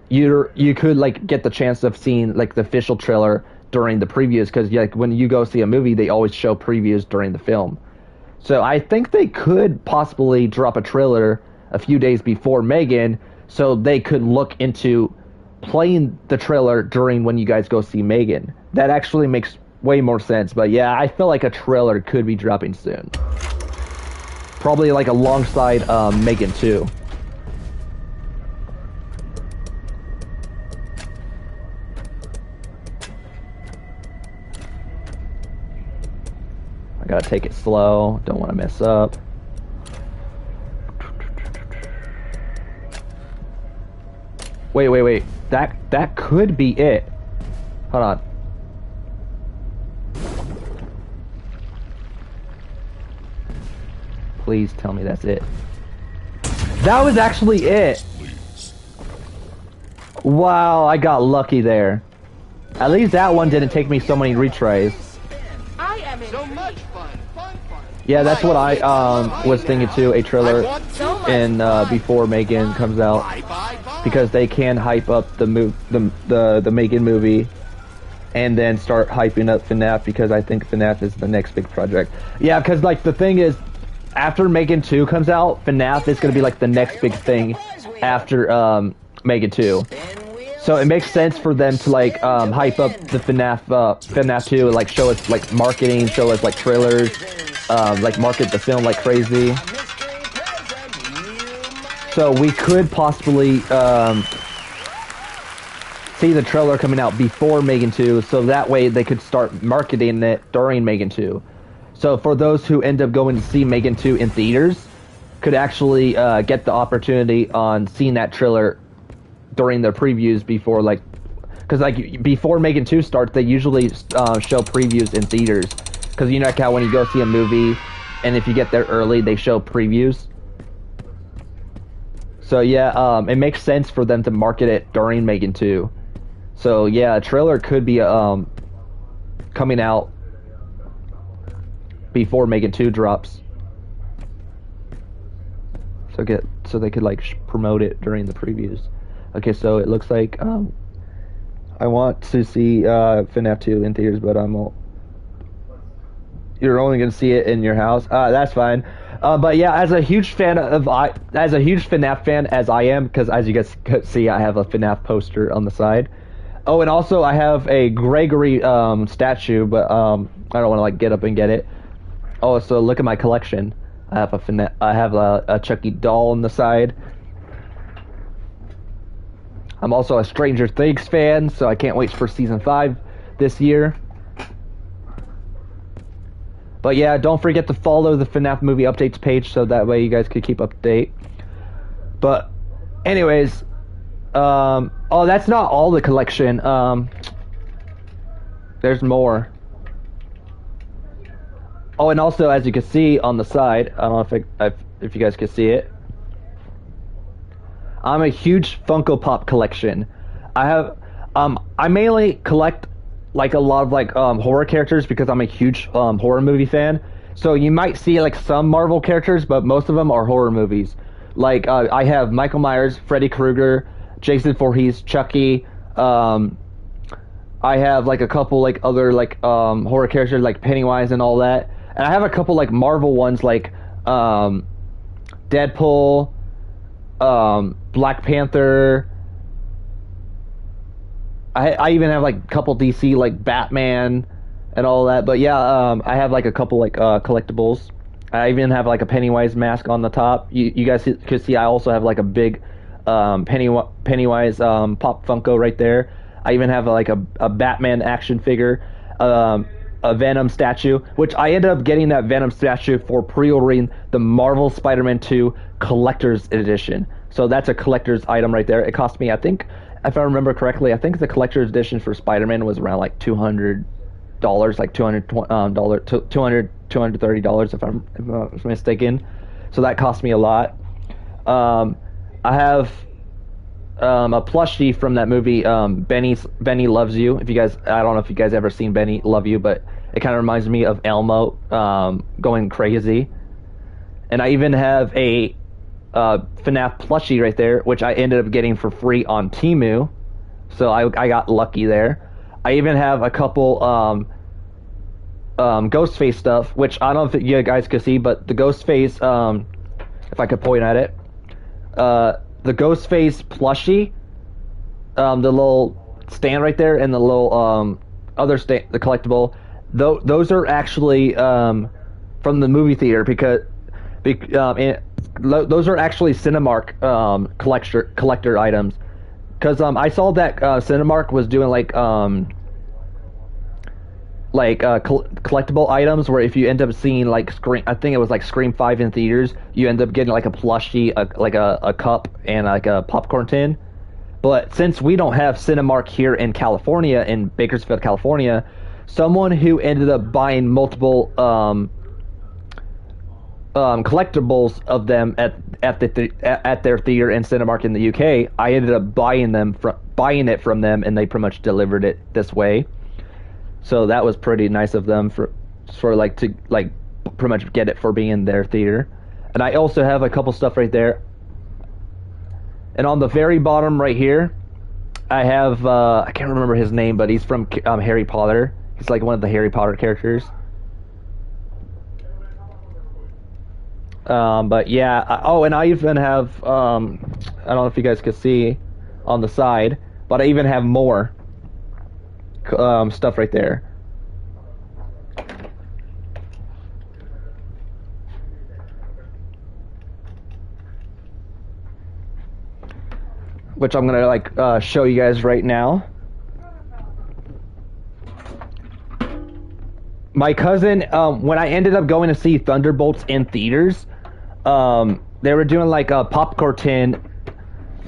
you could like get the chance of seeing like the official trailer during the previews, because like when you go see a movie, they always show previews during the film. So I think they could possibly drop a trailer a few days before Megan, so they could look into playing the trailer during when you guys go see Megan. That actually makes way more sense. But yeah, I feel like a trailer could be dropping soon, probably like alongside Megan 2. I gotta take it slow, don't want to mess up. Wait, that could be it. Hold on. Please tell me that's it. That was actually it. Wow, I got lucky there. At least that one didn't take me so many retries. I am in So much fun. Yeah, that's what I was thinking too. A trailer so much in before Megan comes out, Bye. because they can hype up the Megan movie, and then start hyping up FNAF, because I think FNAF is the next big project. Yeah, because like the thing is, after Megan 2 comes out, FNAF is gonna be like the next big thing after Megan 2. So it makes sense for them to like hype up the FNAF 2, like show us like marketing, show us like trailers, like market the film like crazy. So we could possibly see the trailer coming out before Megan 2, so that way they could start marketing it during Megan 2. So for those who end up going to see Megan 2 in theaters, could actually get the opportunity on seeing that trailer during their previews before, like, because like before Megan 2 starts, they usually show previews in theaters, because you know like how when you go see a movie, and if you get there early, they show previews. So yeah, it makes sense for them to market it during Megan 2. So yeah, a trailer could be coming out before Megan 2 drops. So they could like promote it during the previews. Okay, so it looks like I want to see FNAF 2 in theaters, but you're only gonna see it in your house. That's fine. But yeah, as a huge FNAF fan as I am, because as you guys could see, I have a FNAF poster on the side. Oh, and also I have a Gregory statue, but I don't want to like get up and get it. Oh, so look at my collection. I have a Chucky doll on the side. I'm also a Stranger Things fan, so I can't wait for season 5 this year. But yeah, don't forget to follow the FNAF movie updates page, so that way you guys could keep up to date. But anyways, oh, that's not all the collection. There's more. Oh, and also, as you can see on the side, I don't know if you guys can see it. I'm a huge Funko Pop collection. I mainly collect like a lot of like horror characters, because I'm a huge horror movie fan. So you might see like some Marvel characters, but most of them are horror movies. Like I have Michael Myers, Freddy Krueger, Jason Voorhees, Chucky, I have like a couple like other like horror characters like Pennywise and all that, and I have a couple like Marvel ones like Deadpool, Black Panther. I even have like a couple DC like Batman and all that. But yeah, I have like a couple like collectibles. I even have like a Pennywise mask on the top. You guys could see I also have like a big Pennywise pop Funko right there. I even have like a Batman action figure, a Venom statue, which I ended up getting that Venom statue for pre-ordering the Marvel Spider-Man 2 Collector's Edition. So that's a collector's item right there. It cost me, I think, if I remember correctly, I think the collector's edition for Spider-Man was around like $200, like $230 if I'm not mistaken. So that cost me a lot. I have a plushie from that movie, Benny Loves You. If you guys, I don't know if you guys ever seen Benny Love You, but it kind of reminds me of Elmo going crazy. And I even have a FNAF plushie right there, which I ended up getting for free on Temu. So I got lucky there. I even have a couple Ghostface stuff, which I don't know if you guys could see, but the Ghostface, if I could point at it, the Ghostface plushie, the little stand right there, and the little other stand, the collectible, those are actually from the movie theater because those are actually Cinemark collector items. Because I saw that Cinemark was doing like collectible items where if you end up seeing like Scream, I think it was like Scream 5 in theaters, you end up getting like a plushie, like a cup, and like a popcorn tin. But since we don't have Cinemark here in California, in Bakersfield, California, someone who ended up buying multiple collectibles of them at their theater in Cinemark in the UK, I ended up buying it from them, and they pretty much delivered it this way. So that was pretty nice of them for like to like pretty much get it for being in their theater. And I also have a couple stuff right there. And on the very bottom right here, I have I can't remember his name, but he's from Harry Potter. He's like one of the Harry Potter characters. But yeah, oh, and I even have, I don't know if you guys could see on the side, but I even have more stuff right there. Which I'm gonna like show you guys right now. My cousin, when I ended up going to see Thunderbolts in theaters, they were doing like a popcorn tin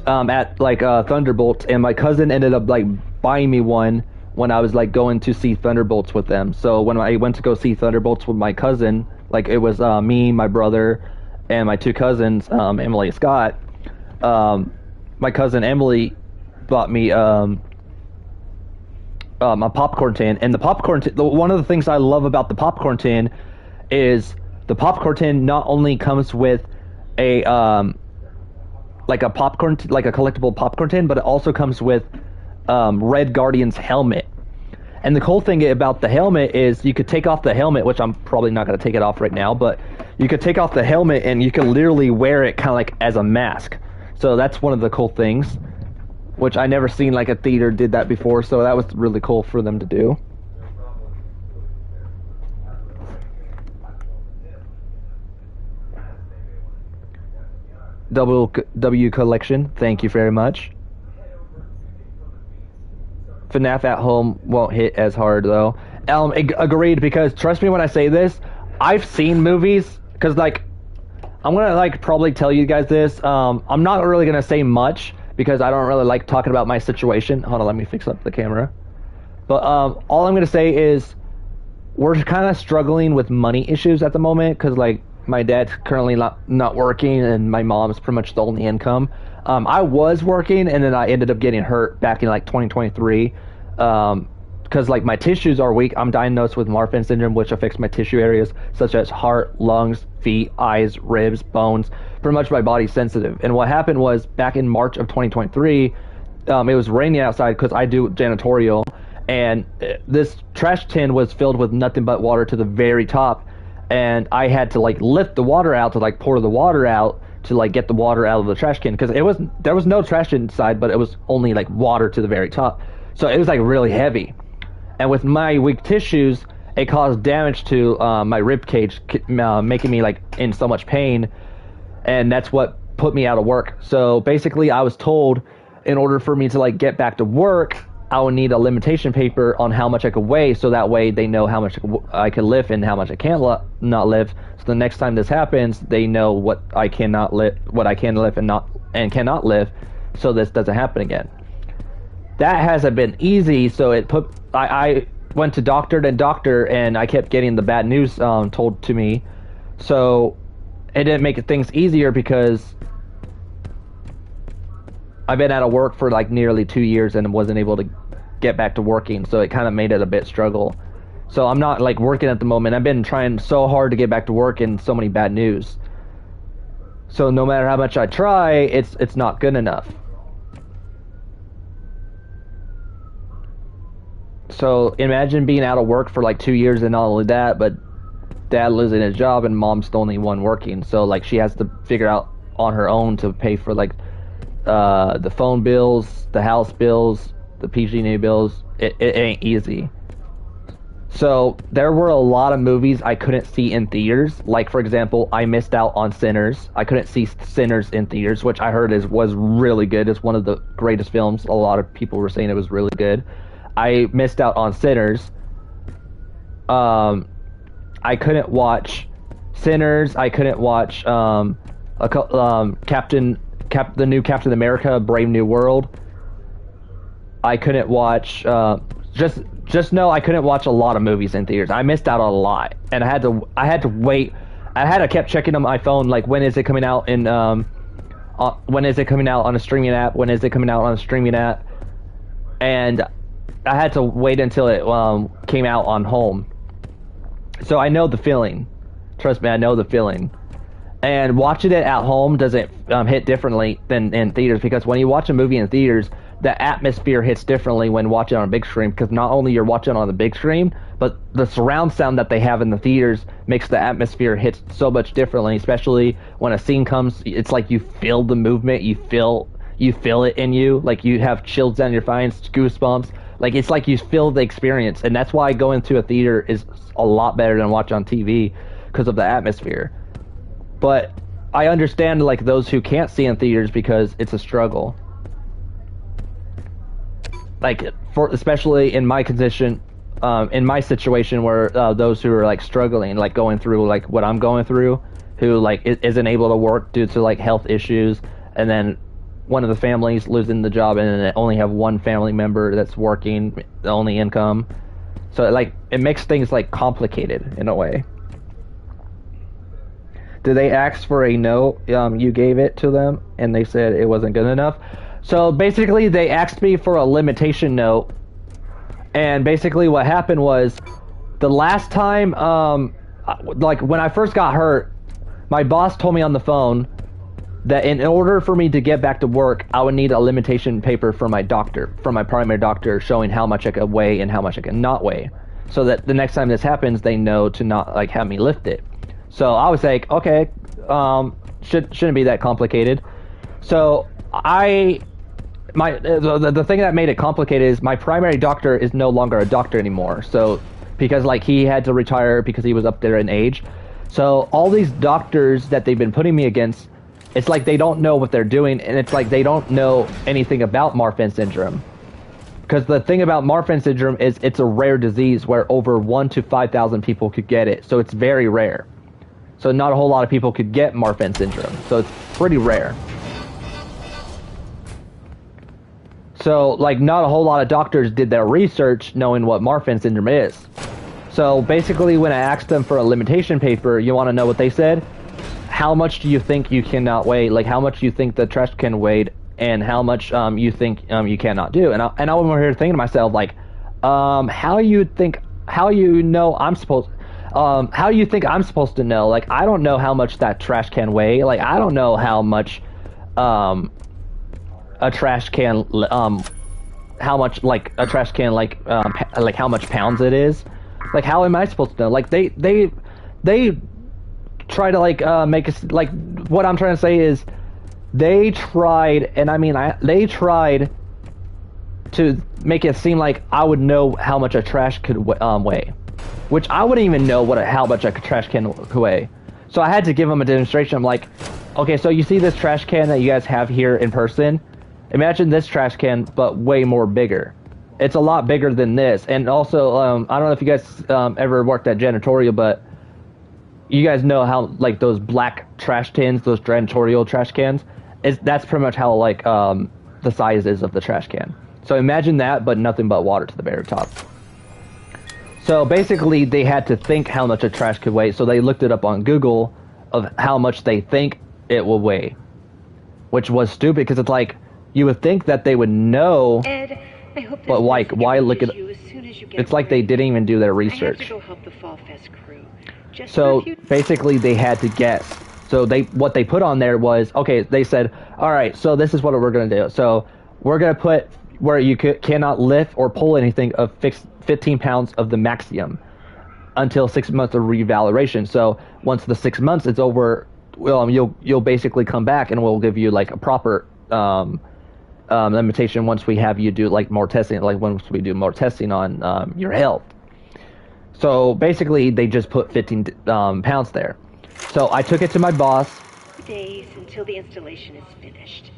at like Thunderbolts, and my cousin ended up like buying me one when I was like going to see Thunderbolts with them. So when I went to go see Thunderbolts with my cousin, like it was me, my brother, and my two cousins, Emily and Scott. My cousin Emily bought me a popcorn tin, and the popcorn tin, one of the things I love about the popcorn tin is the popcorn tin not only comes with a like a popcorn like a collectible popcorn tin, but it also comes with Red Guardian's helmet. And the cool thing about the helmet is you could take off the helmet, which I'm probably not going to take it off right now, but you could take off the helmet and you can literally wear it kind of like as a mask. So that's one of the cool things, which I never seen like a theater did that before, so that was really cool for them to do. W Collection, thank you very much. FNAF at home won't hit as hard though. Agreed, because trust me when I say this, I've seen movies, because like I'm gonna like probably tell you guys this. I'm not really gonna say much because I don't really like talking about my situation. Hold on, let me fix up the camera. But all I'm gonna say is we're kind of struggling with money issues at the moment, because like my dad's currently not working and my mom's pretty much the only income. I was working, and then I ended up getting hurt back in like 2023 because like my tissues are weak. I'm diagnosed with Marfan syndrome, which affects my tissue areas such as heart, lungs, feet, eyes, ribs, bones. Pretty much my body's sensitive. And what happened was back in March of 2023, it was raining outside because I do janitorial, and this trash tin was filled with nothing but water to the very top, and I had to like lift the water out to like pour the water out to like get the water out of the trash can, because there was no trash inside, but it was only like water to the very top, so it was like really heavy. And with my weak tissues, it caused damage to my rib cage, making me like in so much pain, and that's what put me out of work. So basically, I was told in order for me to like get back to work, I would need a limitation paper on how much I could weigh, so that way they know how much I can lift and how much I can't not lift. So the next time this happens, they know what I cannot lift, what I can lift and cannot lift, so this doesn't happen again. That hasn't been easy, so I went to doctor to doctor, and I kept getting the bad news told to me. So it didn't make things easier, because I've been out of work for like nearly 2 years and wasn't able to get back to working, so it kind of made it a bit struggle. So I'm not like working at the moment. I've been trying so hard to get back to work, and so many bad news. So no matter how much I try, it's not good enough. So imagine being out of work for like 2 years, and not only that, but dad losing his job and mom's the only one working. So like she has to figure out on her own to pay for like the phone bills, the house bills, the PG&E bills. It ain't easy. So there were a lot of movies I couldn't see in theaters. Like for example, I missed out on Sinners. I couldn't see Sinners in theaters, which I heard was really good. It's one of the greatest films. A lot of people were saying it was really good. I missed out on Sinners. I couldn't watch Sinners. I couldn't watch the new Captain America: Brave New World. I couldn't watch just know I couldn't watch a lot of movies in theaters. I missed out on a lot, and I had to wait. I kept checking on my phone, like when is it coming out in when is it coming out on a streaming app? When is it coming out on a streaming app? And I had to wait until it came out on home. So I know the feeling. Trust me, I know the feeling. And watching it at home doesn't hit differently than in theaters, because when you watch a movie in theaters, the atmosphere hits differently when watching on a big screen, because not only you're watching on the big screen, but the surround sound that they have in the theaters makes the atmosphere hit so much differently, especially when a scene comes. It's like you feel the movement, you feel it in you, like you have chills down your spines, goosebumps. Like it's like you feel the experience, and that's why going to a theater is a lot better than watching on TV, because of the atmosphere. But I understand like those who can't see in theaters, because it's a struggle. Like especially in my condition, in my situation, where those who are like struggling, like going through like what I'm going through, who like isn't able to work due to like health issues, and then one of the families losing the job, and then they only have one family member that's working, the only income. So like it makes things like complicated in a way. Did they ask for a note? You gave it to them, and they said it wasn't good enough. So basically, they asked me for a limitation note, and basically what happened was, the last time, like when I first got hurt, my boss told me on the phone that in order for me to get back to work, I would need a limitation paper from my doctor, from my primary doctor, showing how much I could weigh and how much I could not weigh, so that the next time this happens, they know to not like have me lift it. So I was like, okay, shouldn't be that complicated. So the thing that made it complicated is my primary doctor is no longer a doctor anymore. So because like he had to retire because he was up there in age. So all these doctors that they've been putting me against, it's like they don't know what they're doing, and it's like they don't know anything about Marfan syndrome. Because the thing about Marfan syndrome is it's a rare disease where over 1 to 5,000 people could get it. So it's very rare. So not a whole lot of people could get Marfan syndrome. So it's pretty rare. So like not a whole lot of doctors did their research knowing what Marfan syndrome is. So basically when I asked them for a limitation paper, you want to know what they said? How much do you think you cannot weigh? Like how much you think the trash can weigh, and how much you think you cannot do? And I went over here thinking to myself like, how you think I'm supposed to know? Like I don't know how much that trash can weigh. Like I don't know how much a trash can how much like a trash can like how much pounds it is. Like, how am I supposed to know? Like, they try to like make us like, what I'm trying to say is they tried, and I mean they tried to make it seem like I would know how much a trash could weigh, which I wouldn't even know how much a trash can could weigh. So I had to give them a demonstration. I'm like, okay, so you see this trash can that you guys have here in person? Imagine this trash can, but way more bigger. It's a lot bigger than this. And also, I don't know if you guys ever worked at janitorial, but you guys know how, like, those black trash tins, those janitorial trash cans, that's pretty much how, like, the size is of the trash can. So imagine that, but nothing but water to the very top. So basically, they had to think how much a trash could weigh, so they looked it up on Google of how much they think it will weigh. Which was stupid, because it's like, you would think that they would know, Ed, I hope but like, why look at it? It's like they didn't even do their research. I have to go help the Fall Fest crew. Just So basically, they had to guess. So what they put on there was, okay, they said, all right, so this is what we're going to do. So we're going to put where you cannot lift or pull anything of 15 pounds of the maximum until 6 months of reevaluation. So once the 6 months is over, you'll basically come back and we'll give you like a proper limitation once we have you do like more testing, like once we do more testing on your health. So basically, they just put 15 pounds there. So I took it to my boss. Days until the installation is finished.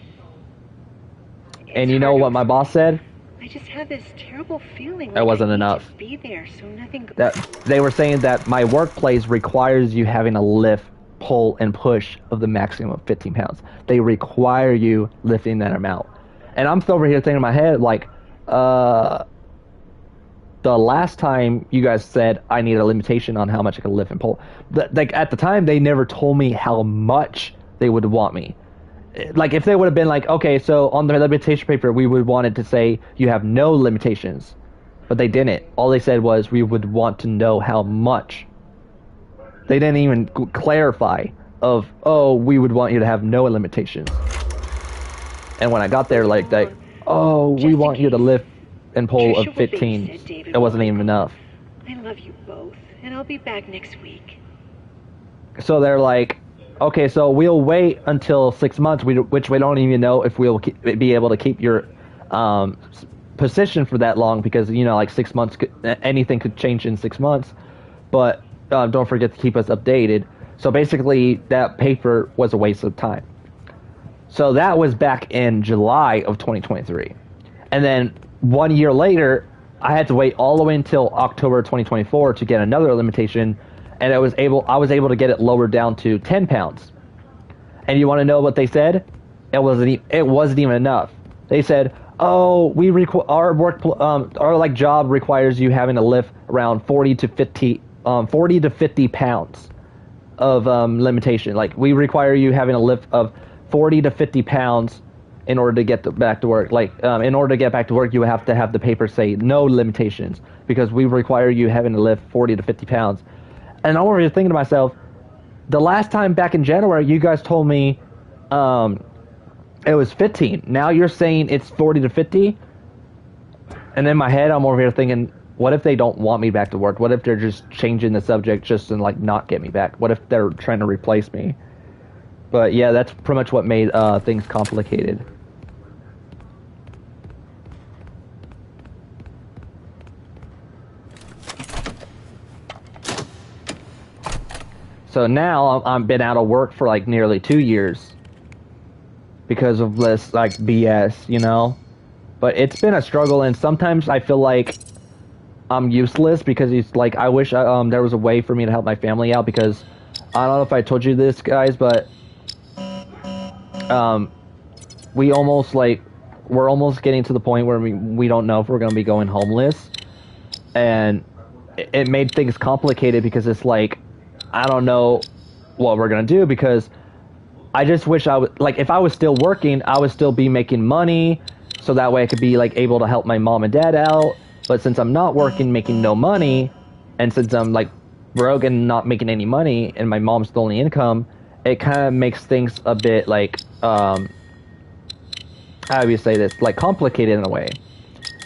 And you know what my boss said? I just have this terrible feeling. That wasn't enough. To be there, so nothing. That they were saying that my workplace requires you having a lift, pull, and push of the maximum of 15 pounds. They require you lifting that amount. And I'm still over here thinking in my head, like, the last time you guys said I need a limitation on how much I can lift and pull, like at the time they never told me how much they would want me. Like, if they would have been like, okay, so on the limitation paper we would want it to say you have no limitations, but they didn't. All they said was we would want to know how much. They didn't even clarify of, oh, we would want you to have no limitations. And when I got there, like, oh, we want you to lift and pull of 15. It wasn't even enough. I love you both, and I'll be back next week. So they're like, okay, so we'll wait until 6 months, which we don't even know if we'll be able to keep your position for that long, because, you know, like 6 months, anything could change in 6 months. But don't forget to keep us updated. So basically, that paper was a waste of time. So that was back in July of 2023. And then 1 year later, I had to wait all the way until October 2024 to get another limitation, and I was able to get it lowered down to 10 pounds. And you want to know what they said? It wasn't even enough. They said, "Oh, our job requires you having to lift around 40 to 50 pounds of limitation. Like, we require you having a lift of 40 to 50 pounds in order to get back to work. Like, in order to get back to work, you have to have the paper say no limitations, because we require you having to lift 40 to 50 pounds. And I'm over here thinking to myself, the last time back in January, you guys told me it was 15. Now you're saying it's 40 to 50? And in my head, I'm over here thinking, what if they don't want me back to work? What if they're just changing the subject just to, like, not get me back? What if they're trying to replace me? But yeah, that's pretty much what made things complicated. So now I've been out of work for like nearly 2 years because of this like BS, you know? But it's been a struggle, and sometimes I feel like I'm useless, because it's like, I wish there was a way for me to help my family out, because I don't know if I told you this, guys, but we're almost getting to the point where we don't know if we're going to be going homeless. And it made things complicated, because it's like, I don't know what we're going to do, because I just wish if I was still working, I would still be making money, so that way I could be like able to help my mom and dad out. But since I'm not working, making no money, and since I'm like broke and not making any money, and my mom's the only income, it kind of makes things a bit like, how do you say this, like complicated in a way.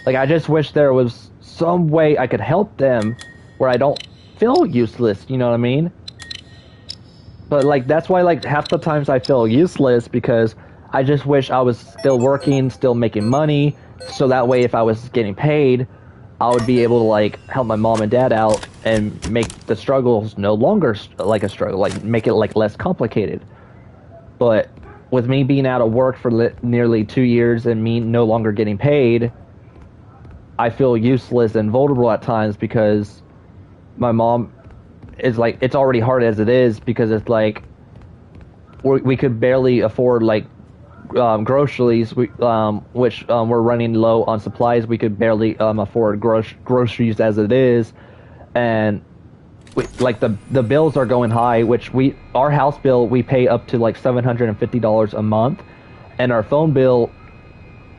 Like, I just wish there was some way I could help them where I don't feel useless, you know what I mean? But, like, that's why, like, half the times I feel useless, because I just wish I was still working, still making money, so that way if I was getting paid, I would be able to, like, help my mom and dad out and make the struggles no longer like a struggle, like, make it, like, less complicated. But with me being out of work for nearly 2 years and me no longer getting paid, I feel useless and vulnerable at times, because my mom is like, it's already hard as it is, because it's like we could barely afford like groceries, which we're running low on supplies. We could barely afford groceries as it is, and like the bills are going high. Which our house bill, we pay up to like $750 a month, and our phone bill.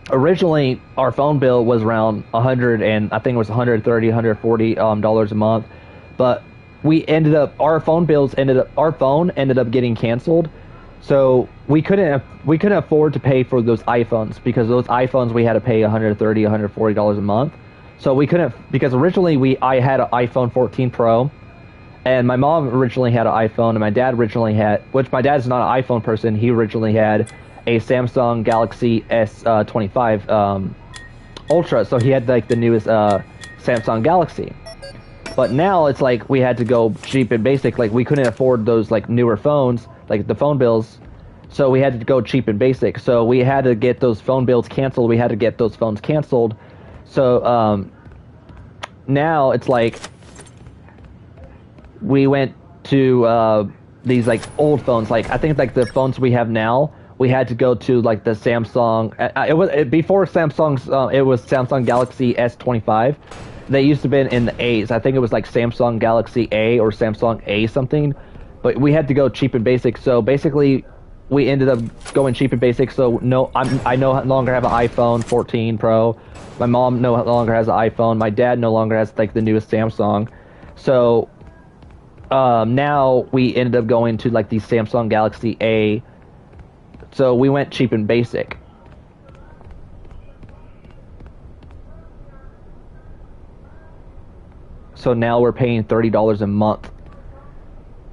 Originally, our phone bill was around 100, and I think it was 130, 140 dollars a month, but our phone ended up getting canceled, so we couldn't afford to pay for those iPhones, because those iPhones we had to pay 130, 140 dollars a month. So we couldn't, because originally I had an iPhone 14 Pro, and my mom originally had an iPhone, and my dad originally had, which my dad's not an iPhone person, he originally had a Samsung Galaxy S25 Ultra, so he had like the newest Samsung Galaxy. But now it's like we had to go cheap and basic. Like, we couldn't afford those like newer phones, like the phone bills, so we had to go cheap and basic. So we had to get those phone bills canceled. We had to get those phones canceled. So now it's like we went to these like old phones. Like, I think like the phones we have now, we had to go to like the Samsung. Before Samsung's. It was Samsung Galaxy S25. They used to be in the A's. I think it was like Samsung Galaxy A or Samsung A something. But we had to go cheap and basic. So basically, we ended up going cheap and basic. So I no longer have an iPhone 14 Pro. My mom no longer has an iPhone. My dad no longer has like the newest Samsung. So now we ended up going to like the Samsung Galaxy A. So we went cheap and basic. So now we're paying $30 a month.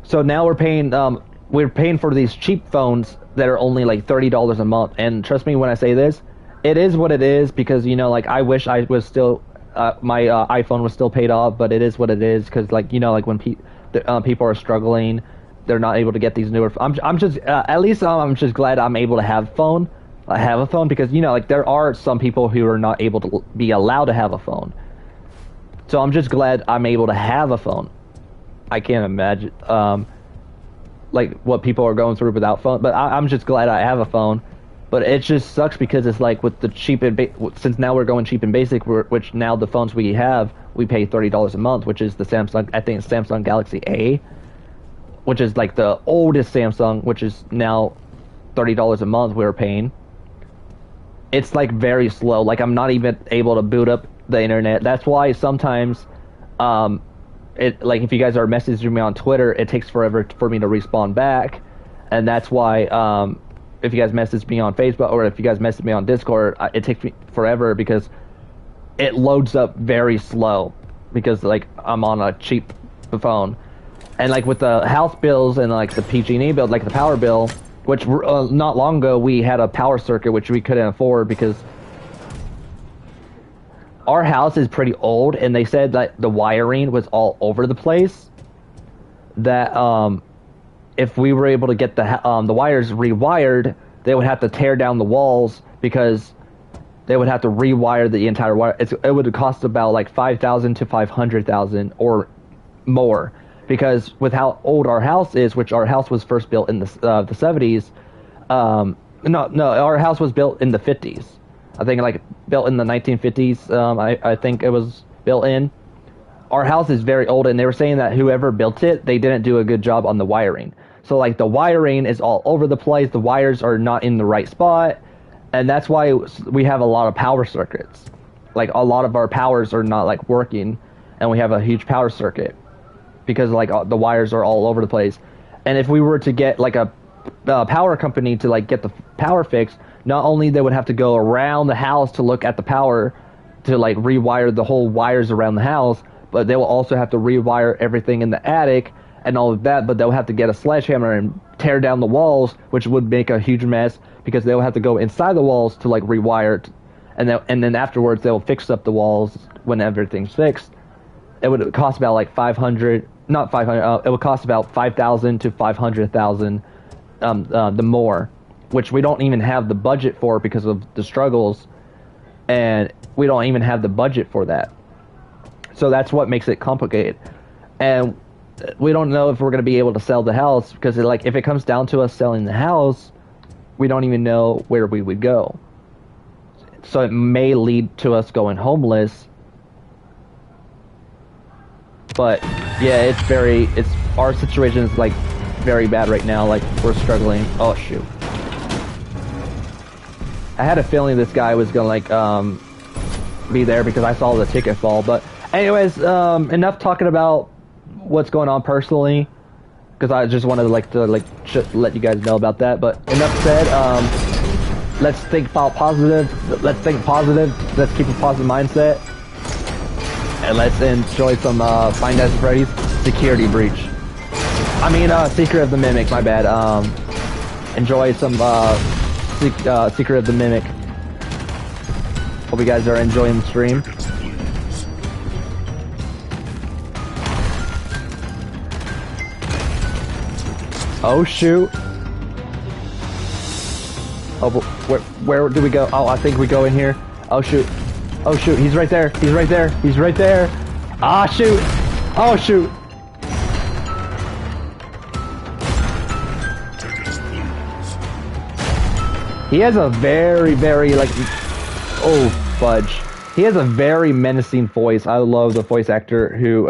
So now we're paying for these cheap phones that are only like $30 a month. And trust me when I say this, it is what it is, because, you know, like, I wish I was still my iPhone was still paid off, but it is what it is, because, like, you know, like when people are struggling, they're not able to get these newer. I'm just at least I'm just glad I'm able to have a phone, because, you know, like, there are some people who are not able to be allowed to have a phone. So I'm just glad I'm able to have a phone. I can't imagine like what people are going through without phone, but I'm just glad I have a phone. But it just sucks, because it's like with the cheap and since now we're going cheap and basic, which now the phones we have, we pay $30 a month, which is the Samsung, I think it's Samsung Galaxy A, which is like the oldest Samsung, which is now $30 a month we're paying. It's like very slow. Like, I'm not even able to boot up the internet. That's why sometimes like, if you guys are messaging me on Twitter, it takes forever for me to respond back. And that's why if you guys message me on Facebook, or if you guys message me on Discord, it takes me forever, because it loads up very slow, because like I'm on a cheap phone. And like with the house bills and like the PG&E bill, like the power bill, which not long ago we had a power circuit which we couldn't afford, because our house is pretty old, and they said that the wiring was all over the place. That if we were able to get the wires rewired, they would have to tear down the walls, because they would have to rewire the entire wire. It would cost about like $5,000 to $500,000 or more, because with how old our house is, which our house was first built in the 70s. No, our house was built in the 50s. I think like built in the 1950s. I think it was built in. Our house is very old, and they were saying that whoever built it, they didn't do a good job on the wiring. So like the wiring is all over the place. The wires are not in the right spot, and that's why we have a lot of power circuits. Like, a lot of our powers are not like working, and we have a huge power circuit, because like the wires are all over the place. And if we were to get like a power company to like get the power fixed, not only they would have to go around the house to look at the power to like rewire the whole wires around the house, but they will also have to rewire everything in the attic and all of that, but they'll have to get a sledgehammer and tear down the walls, which would make a huge mess because they'll have to go inside the walls to like rewire it, and then afterwards they'll fix up the walls when everything's fixed. It would cost about like 500, not 500, it would cost about 5,000 to 500,000 the more, which we don't even have the budget for because of the struggles, and we don't even have the budget for that. So that's what makes it complicated. And we don't know if we're going to be able to sell the house because like if it comes down to us selling the house, we don't even know where we would go. So it may lead to us going homeless. But yeah, our situation is like very bad right now. Like we're struggling. Oh shoot. I had a feeling this guy was gonna like be there because I saw the ticket fall. But anyways, enough talking about what's going on personally, because I just wanted to let you guys know about that. But enough said. Let's think about positive. Let's think positive. Let's keep a positive mindset, and let's enjoy some Five Nights at Freddy's Security Breach. I mean, Secret of the Mimic. My bad. Enjoy some Secret of the Mimic. Hope you guys are enjoying the stream. Oh shoot. Oh, where do we go? Oh, I think we go in here. Oh shoot. Oh shoot, he's right there. He's right there. He's right there. Ah shoot. Oh shoot. He has a very, very like, oh fudge. He has a very menacing voice. I love the voice actor who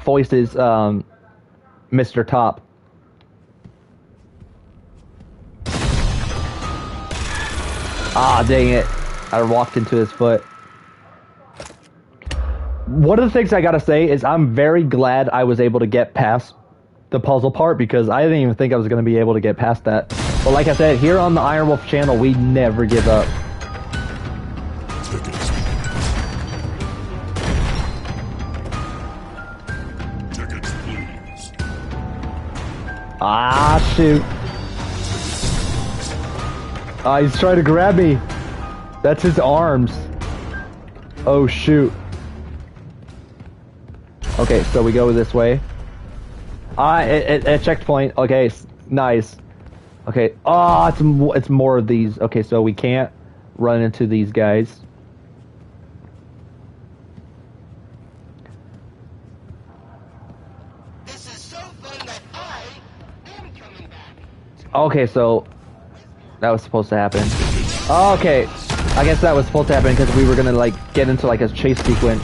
voices Mr. Top. Ah, dang it. I walked into his foot. One of the things I gotta say is I'm very glad I was able to get past the puzzle part because I didn't even think I was gonna be able to get past that. But like I said, here on the Iron Wolf channel, we never give up. Ah, shoot. Ah, he's trying to grab me. That's his arms. Oh, shoot. Okay, so we go this way. Ah, a checkpoint. Okay, nice. Okay. Ah, it's more of these. Okay, so we can't run into these guys. This is so fun that I am coming back. Okay, so that was supposed to happen. Okay, I guess that was supposed to happen because we were gonna like get into like a chase sequence.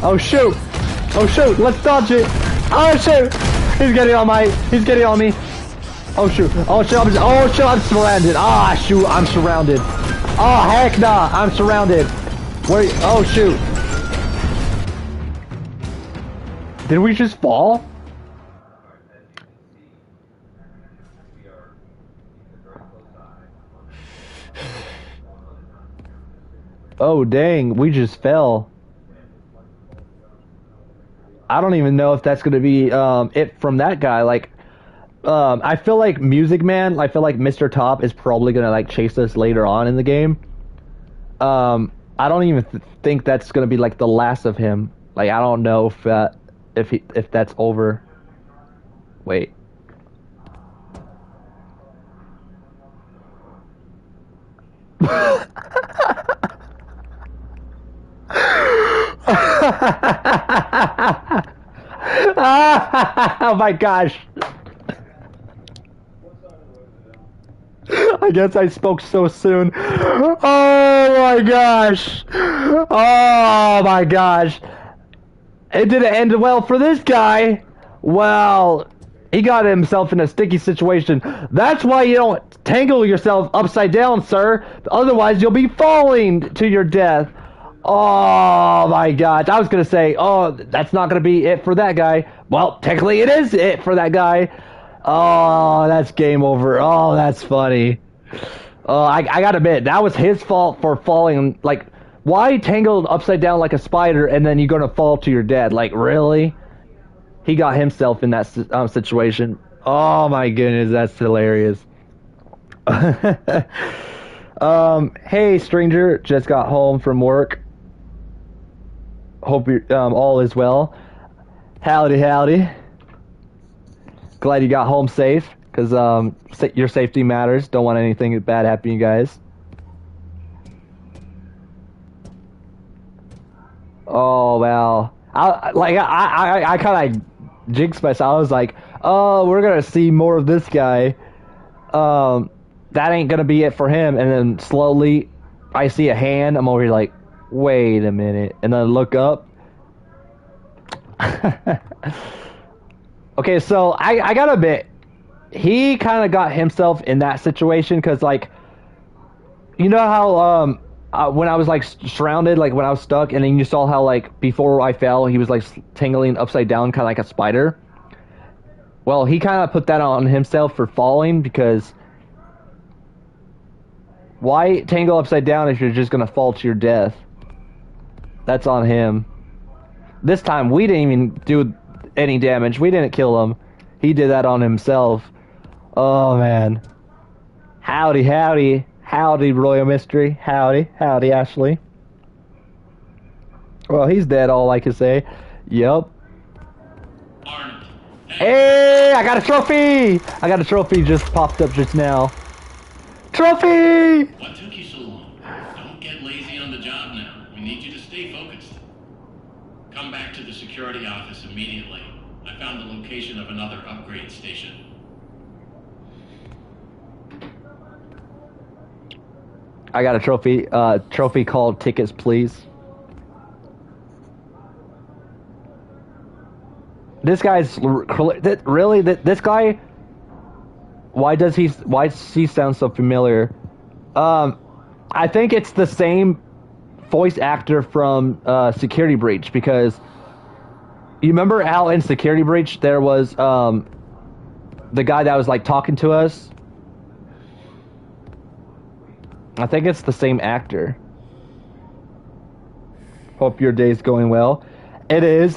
Oh shoot! Oh shoot! Let's dodge it! Oh shoot! He's getting on me! Oh shoot! Oh shoot! Oh shoot! I'm surrounded! Ah shoot! I'm surrounded! Oh heck nah! I'm surrounded! Where? Oh shoot! Did we just fall? Oh dang, we just fell. I don't even know if that's gonna be it from that guy. Like, I feel like Music Man, I feel like Mr. Top is probably gonna like chase us later on in the game. I don't even think that's gonna be like the last of him. Like, I don't know if that's over. Wait. Oh my gosh. I guess I spoke so soon. Oh my gosh. Oh my gosh. It didn't end well for this guy. Well, he got himself in a sticky situation. That's why you don't tangle yourself upside down, sir. Otherwise, you'll be falling to your death. Oh my gosh. I was going to say, oh, that's not going to be it for that guy. Well, technically it is it for that guy. Oh, that's game over. Oh, that's funny. I gotta admit, that was his fault for falling. Like, why tangled upside down like a spider and then you're gonna fall to your death? Like, really? He got himself in that situation. Oh my goodness, that's hilarious. Hey stranger, just got home from work. Hope you're all is well. Howdy, howdy. Glad you got home safe, because your safety matters. Don't want anything bad happening, you guys. Oh wow, I kind of jinxed myself. I was like, oh, we're gonna see more of this guy. That ain't gonna be it for him. And then slowly, I see a hand. I'm over here like, wait a minute, and then I look up. Okay, so I gotta admit, he kind of got himself in that situation because, like, you know how when I was like surrounded, like when I was stuck, and then you saw how like before I fell, he was like tingling upside down, kind of like a spider. Well, he kind of put that on himself for falling, because why tangle upside down if you're just gonna fall to your death? That's on him. This time we didn't even do any damage. We didn't kill him. He did that on himself. Oh man. Howdy, howdy. Howdy, Royal Mystery. Howdy, howdy, Ashley. Well, he's dead, all I can say. Yup. Hey, I got a trophy! I got a trophy just popped up just now. Trophy! What took you so long? Don't get lazy on the job now. We need you to stay focused. Come back to the security office immediately. I found the location of another upgrade station. I got a trophy. Trophy called Tickets, Please. This guy's really this guy. Why does he sound so familiar? I think it's the same voice actor from Security Breach, because you remember how in Security Breach there was the guy that was like talking to us. I think it's the same actor. Hope your day's going well. It is.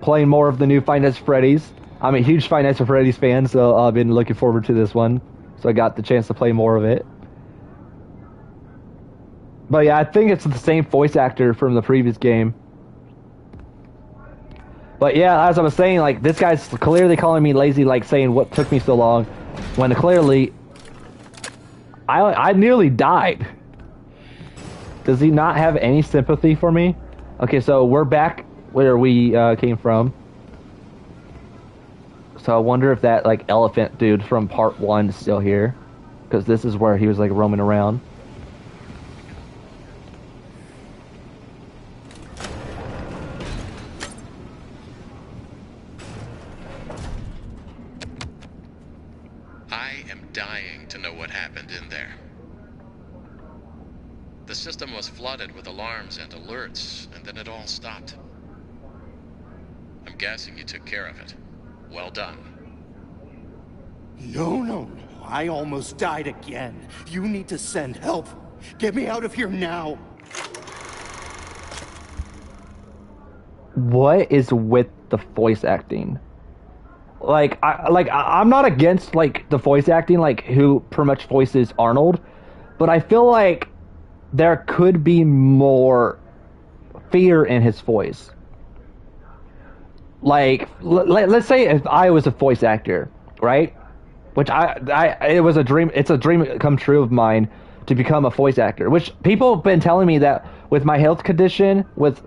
Playing more of the new Five Nights at Freddy's. I'm a huge Five Nights at Freddy's fan, so I've been looking forward to this one. So I got the chance to play more of it. But yeah, I think it's the same voice actor from the previous game. But yeah, as I was saying, like, this guy's clearly calling me lazy, like saying what took me so long, when clearly I nearly died. Does he not have any sympathy for me? Okay, so we're back where we came from. So I wonder if that like elephant dude from part 1 is still here, because this is where he was like roaming around. I am dying to know what happened in there. The system was flooded with alarms and alerts, and then it all stopped. I'm guessing you took care of it. Well done. No. I almost died again. You need to send help. Get me out of here now. What is with the voice acting? I'm not against like the voice acting, like who pretty much voices Arnold, but I feel like there could be more fear in his voice. Like, let's say if I was a voice actor, right? Which it was a dream. It's a dream come true of mine to become a voice actor. Which people have been telling me that with my health condition, with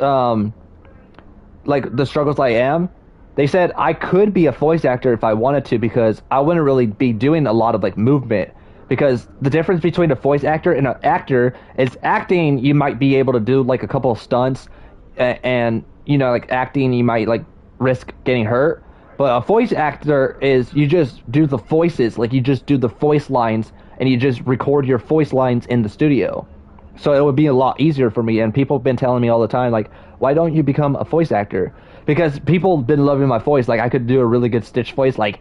like the struggles I am, they said I could be a voice actor if I wanted to, because I wouldn't really be doing a lot of like movement. Because the difference between a voice actor and an actor is acting, you might be able to do like a couple of stunts, and you know, like acting, you might like risk getting hurt. But a voice actor is you just do the voices, like you just do the voice lines, and you just record your voice lines in the studio. So it would be a lot easier for me. And people have been telling me all the time, like, why don't you become a voice actor? Because people have been loving my voice. Like, I could do a really good Stitch voice, like,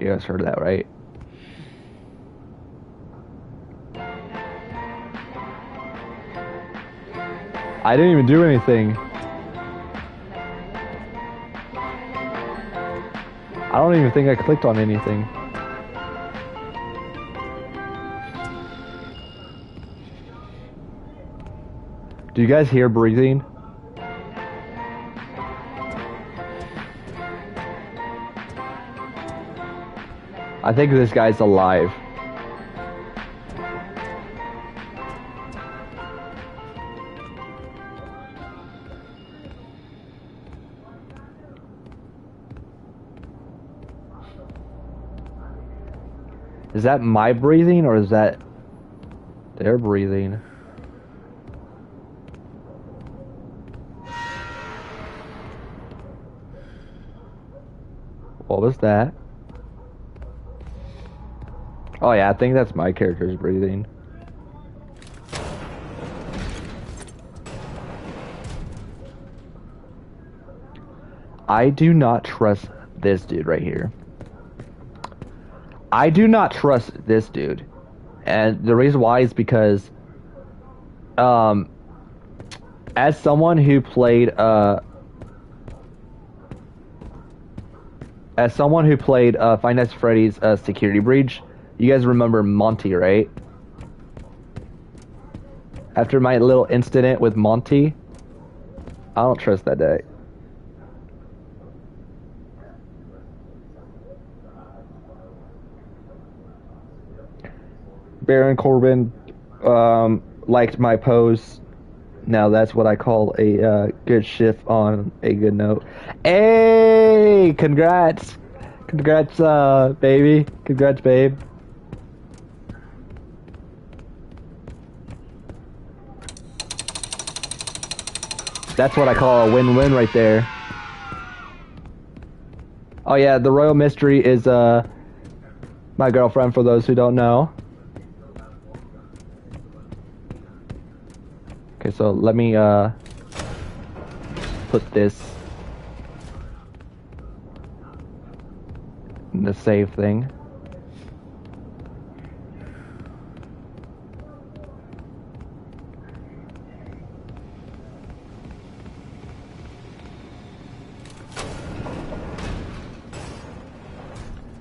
You guys heard that, right? I didn't even do anything. I don't even think I clicked on anything. Do you guys hear breathing? I think this guy's alive. Is that my breathing or is that their breathing? What was that? Oh yeah, I think that's my character's breathing. I do not trust this dude right here. I do not trust this dude. And the reason why is because as someone who played Five Nights at Freddy's Security Breach, you guys remember Monty, right? After my little incident with Monty, I don't trust that guy. Baron Corbin liked my post. Now that's what I call a good shift on a good note. Hey, congrats, congrats, baby, congrats, babe. That's what I call a win-win right there. Oh yeah, the Royal Mystery is my girlfriend, for those who don't know. Okay, so let me put this in the save thing.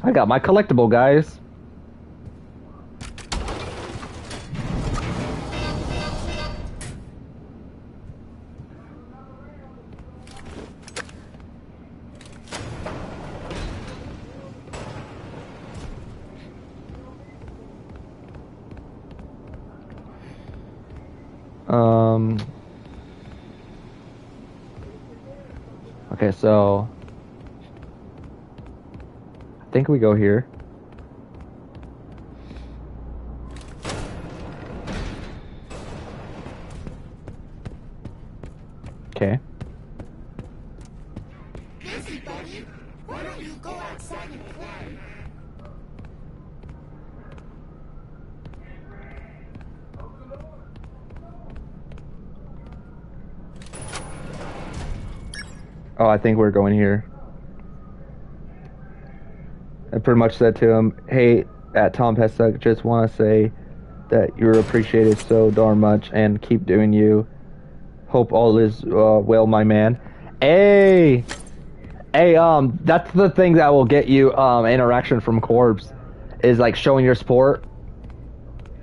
I got my collectible, guys. Okay, so I think we go here. Okay. Busy, buddy. Why don't you go outside and play? Oh, I think we're going here. I pretty much said to him, hey, at Tom Pessuck, just want to say that you're appreciated so darn much and keep doing you. Hope all is well, my man. Hey! Hey, that's the thing that will get you interaction from Corpse, is like showing your support.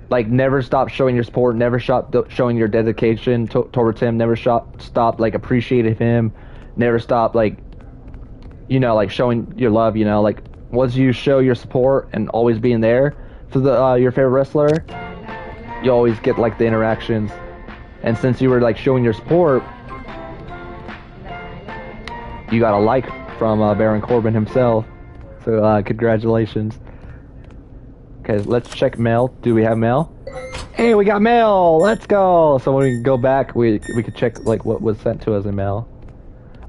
Like, never stop showing your support, never stop showing your dedication towards him, never stop like appreciating him, never stop like, you know, like showing your love, you know, like once you show your support and always being there for the your favorite wrestler, you always get like the interactions. And since you were like showing your support, you got a like from Baron Corbin himself. So congratulations. Okay, let's check mail. Do we have mail? Hey, we got mail. Let's go. So when we go back, we could check like what was sent to us in mail.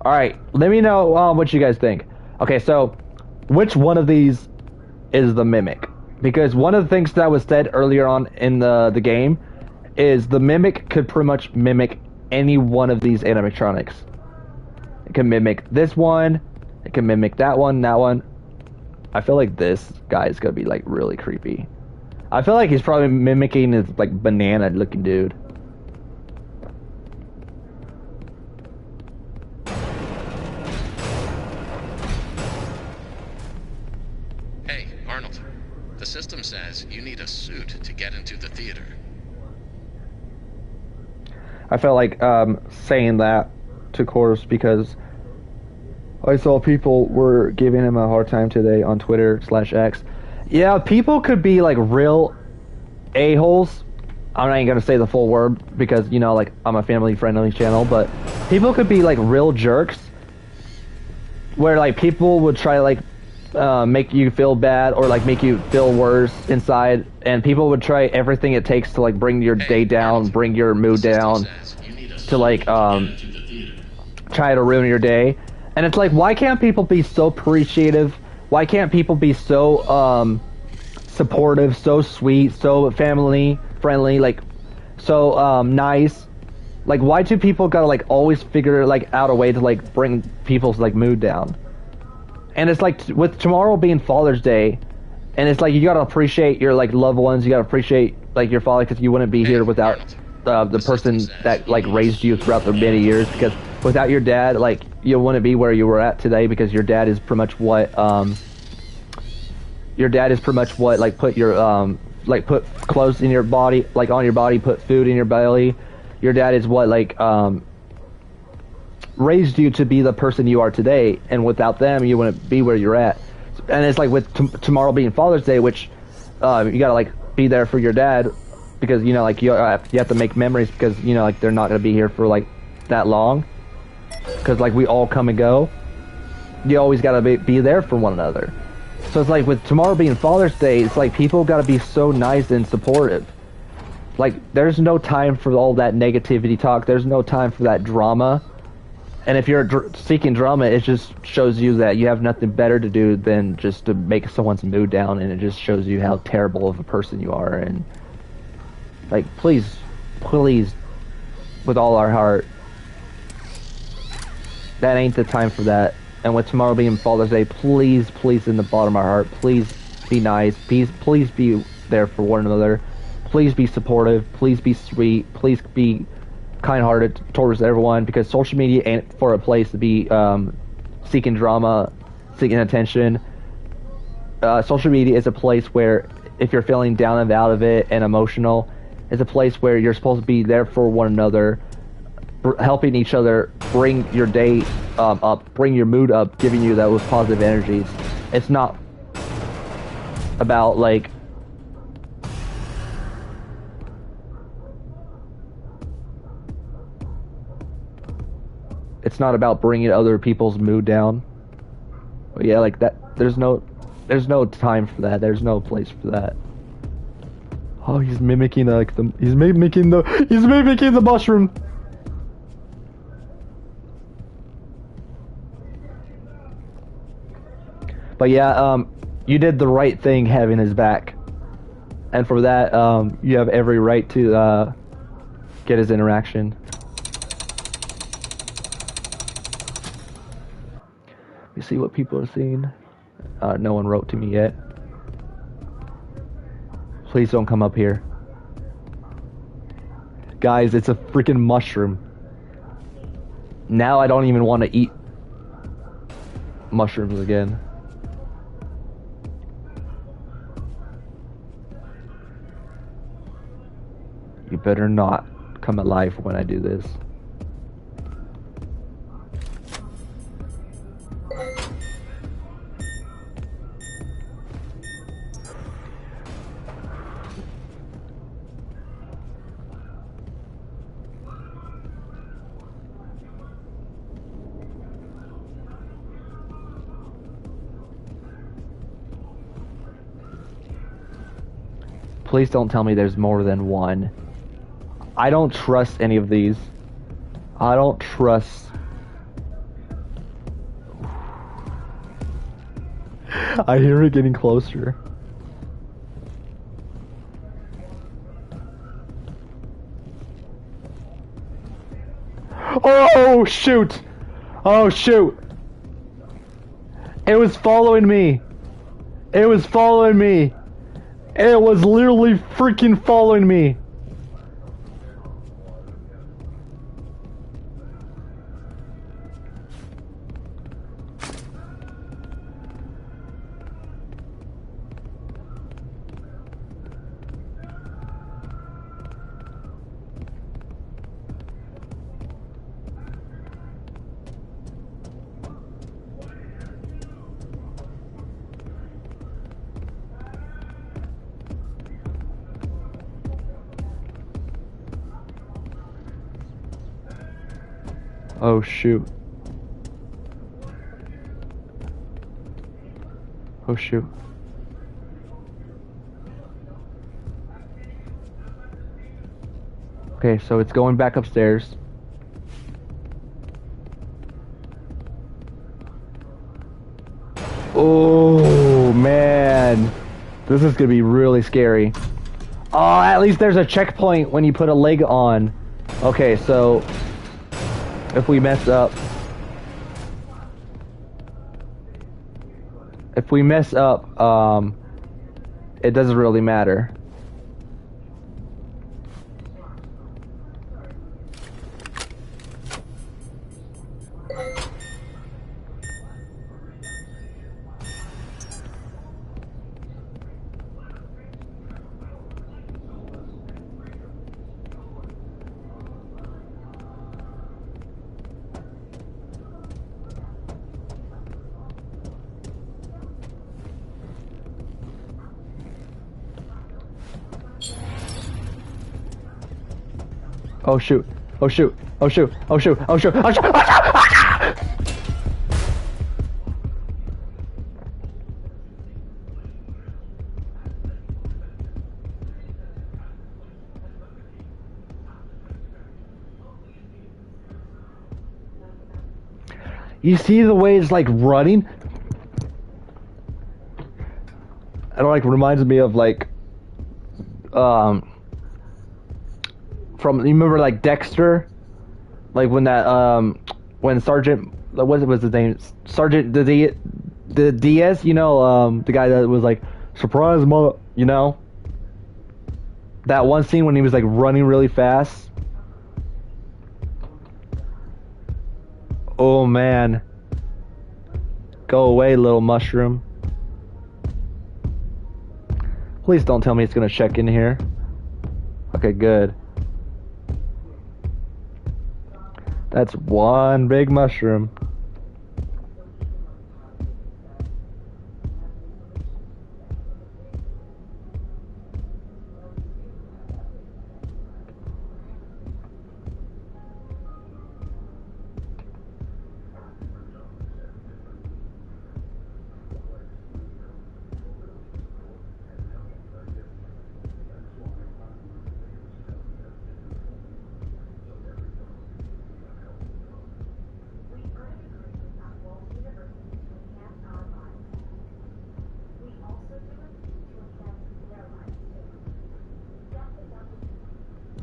All right, let me know what you guys think. Okay, so which one of these is the mimic? Because one of the things that was said earlier on in the game is the mimic could pretty much mimic any one of these animatronics. It can mimic this one. It can mimic that one, that one. I feel like this guy's gonna be like really creepy. I feel like he's probably mimicking his like banana looking dude. Hey, Arnold. The system says you need a suit to get into the theater. I felt like saying that to Course because I saw people were giving him a hard time today on Twitter/X. Yeah, people could be like real a-holes. I'm not even gonna say the full word because, you know, like, I'm a family-friendly channel, but people could be like real jerks where like people would try to like make you feel bad or like make you feel worse inside, and people would try everything it takes to like bring your day down, bring your mood down, to like try to ruin your day. And it's like, why can't people be so appreciative? Why can't people be so supportive, so sweet, so family friendly, like so nice? Like, why do people gotta like always figure like out a way to like bring people's like mood down? And it's like, with tomorrow being Father's Day, and it's like you gotta appreciate your like loved ones, you gotta appreciate like your father, because you wouldn't be here without the person that like raised you throughout the many years. Because without your dad, like, you wouldn't be where you were at today, because your dad is pretty much what like put your like put clothes in your body, like on your body, put food in your belly. Your dad is what like raised you to be the person you are today, and without them you wouldn't be where you're at. And it's like with tomorrow being Father's Day, which you gotta like be there for your dad, because, you know, like you have to make memories, because, you know, like they're not gonna be here for like that long, because like we all come and go. You always gotta be there for one another. So it's like with tomorrow being Father's Day, it's like people gotta be so nice and supportive. Like, there's no time for all that negativity talk. There's no time for that drama. And if you're seeking drama, it just shows you that you have nothing better to do than just to make someone's mood down, and it just shows you how terrible of a person you are. And like, please, with all our heart, that ain't the time for that. And with tomorrow being Father's Day, please, in the bottom of our heart, please be nice. Please be there for one another. Please be supportive. Please be sweet. Please be kind-hearted towards everyone, because social media ain't for a place to be seeking drama, seeking attention. Social media is a place where, if you're feeling down and out of it and emotional, it's a place where you're supposed to be there for one another, helping each other bring your day up, bring your mood up, giving you those positive energies. It's not about like bringing other people's mood down. But yeah, like that. There's no time for that. There's no place for that. Oh, he's mimicking like he's mimicking the mushroom. But yeah, you did the right thing having his back, and for that, you have every right to get his interaction. You see what people are seeing? No one wrote to me yet. Please don't come up here. Guys, it's a freaking mushroom. Now I don't even want to eat mushrooms again. You better not come alive when I do this. Please don't tell me there's more than one. I don't trust any of these. I don't trust. I hear it getting closer. Oh shoot! Oh shoot! It was following me. It was following me. It was literally freaking following me. Oh shoot. Oh shoot. Okay, so it's going back upstairs. Oh man. This is gonna be really scary. Oh, at least there's a checkpoint when you put a leg on. Okay, so if we mess up, it doesn't really matter. Oh shoot. Oh shoot. Oh shoot. Oh shoot. Oh shoot. Oh shoot. Oh shoot. You see the way it's like running? It like reminds me of like from, you remember like Dexter, like when that when Sergeant, what was his name, Sergeant the Diaz, you know, the guy that was like surprise mother, you know, that one scene when he was like running really fast. Oh man, go away, little mushroom. Please don't tell me it's gonna check in here. Okay, good. That's one big mushroom.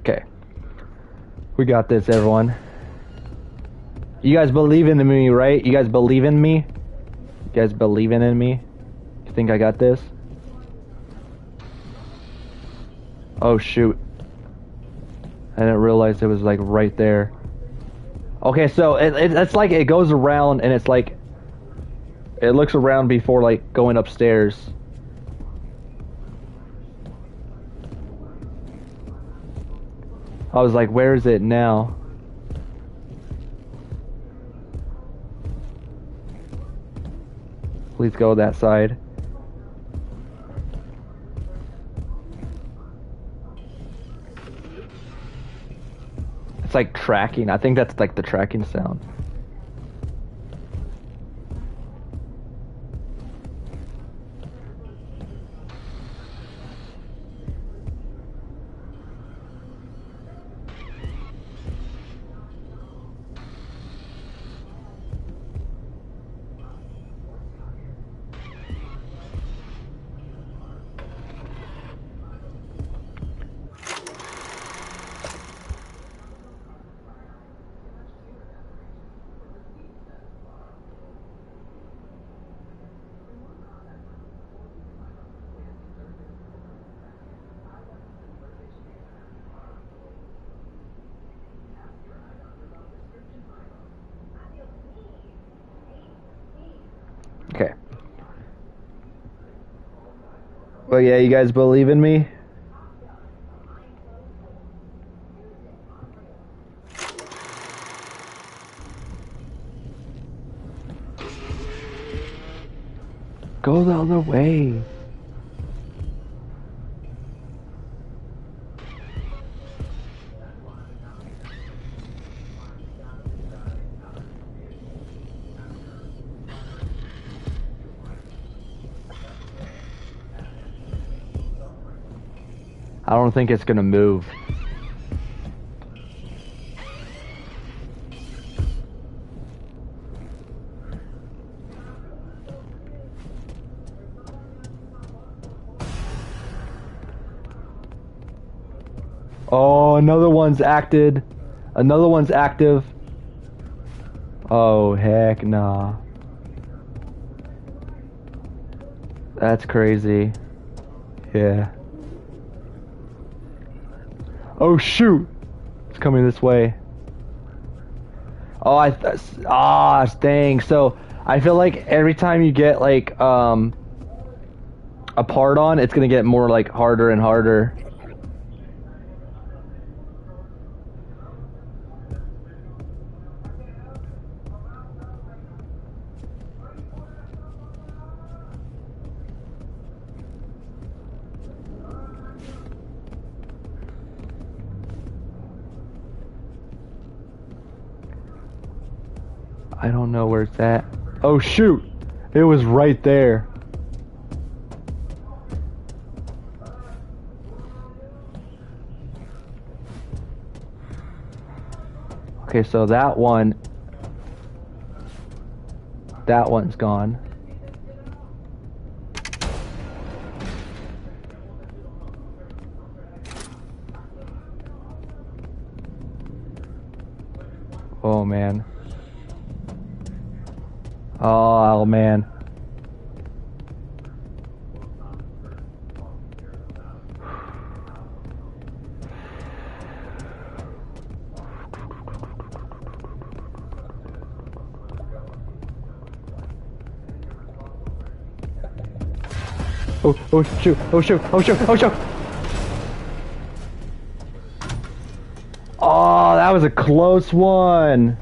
Okay. We got this, everyone. You guys believe in me, right? You guys believe in me? You guys believing in me? You think I got this? Oh, shoot. I didn't realize it was, like, right there. Okay, so it's like it goes around and it's like... It looks around before, like, going upstairs. I was like, where is it now? Please go that side. It's like tracking. I think that's like the tracking sound. Okay. Well, yeah, you guys believe in me? Go the other way. I don't think it's gonna move. Oh, another one's acted. Another one's active. Oh, heck nah. That's crazy. Yeah. Oh, shoot! It's coming this way. Oh, dang. So, I feel like every time you get, like, a part on, it's gonna get more, like, harder and harder. I don't know where it's at. Oh, shoot! It was right there. Okay, so that one's gone. Oh man. Oh man. Oh shoot, oh shoot, oh shoot, oh shoot! Oh, that was a close one!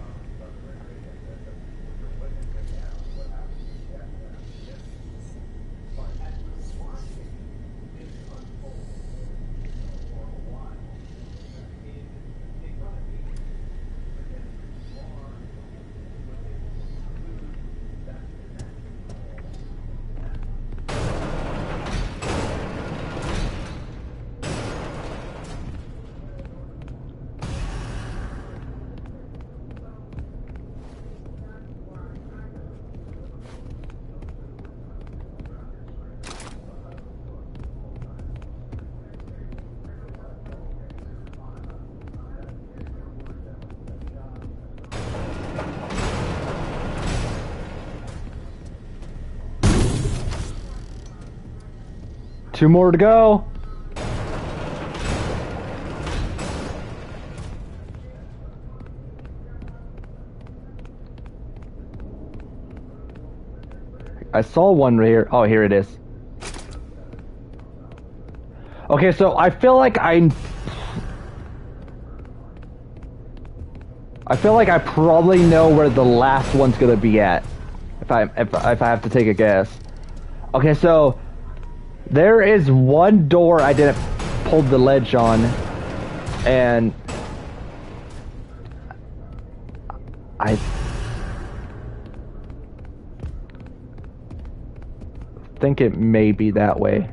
Two more to go. I saw one right here. Oh, here it is. Okay, so I feel like I probably know where the last one's gonna be at. If I have to take a guess. Okay, so there is one door I didn't pull the ledge on, and I think it may be that way.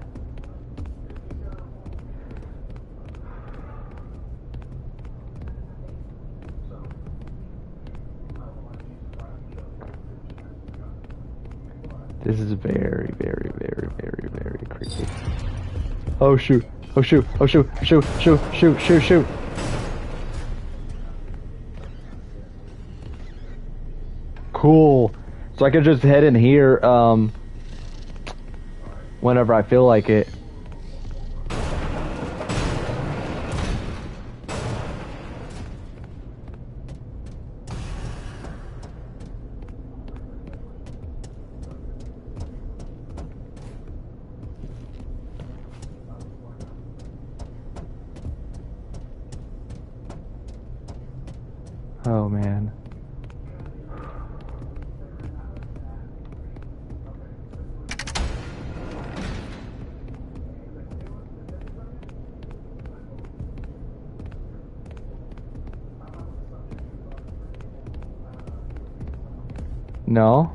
This is very, very, very, very, very creepy. Oh shoot! Oh shoot! Oh shoot! Shoot! Shoot! Shoot! Shoot! Shoot! Cool. So I could just head in here whenever I feel like it. Oh man. No.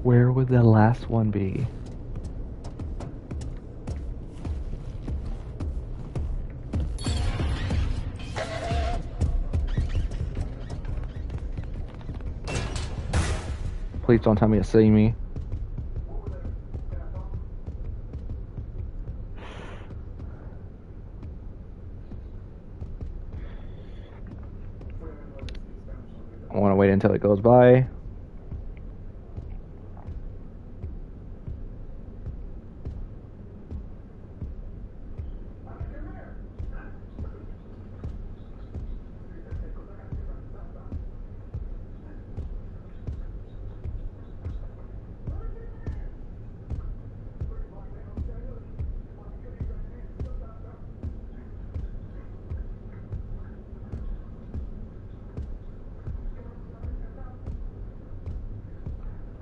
Where would the last one be? Please don't tell me to see me. I want to wait until it goes by.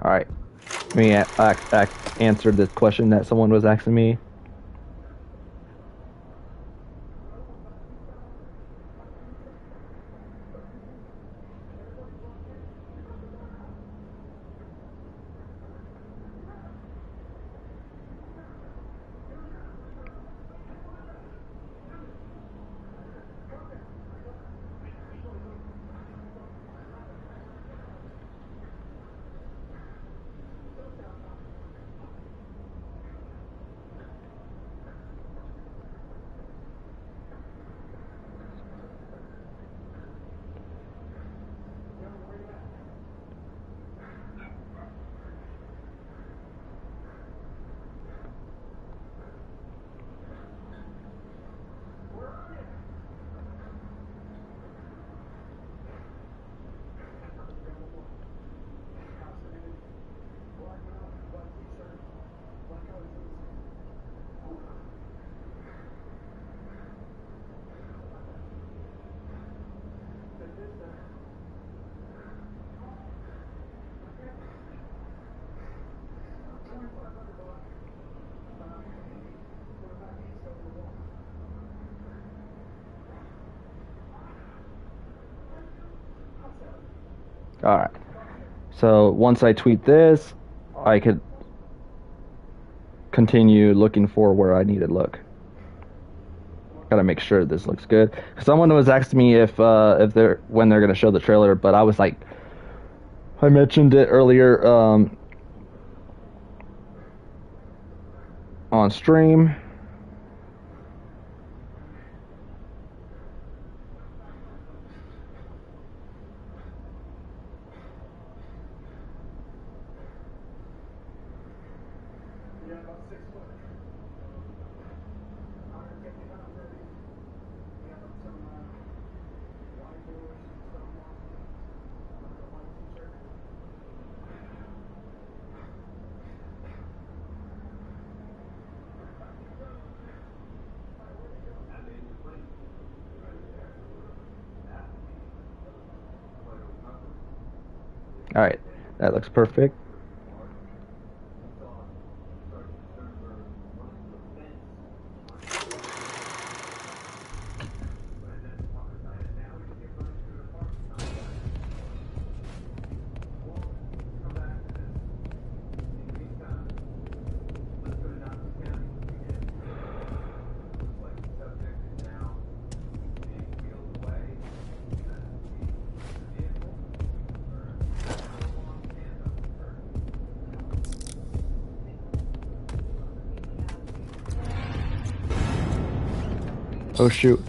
Alright. Let me answer this question that someone was asking me. Alright. So once I tweet this, I could continue looking for where I need to look. Gotta make sure this looks good. Someone was asking me if when they're gonna show the trailer, but I was like, I mentioned it earlier on stream. Alright, that looks perfect. Oh shoot.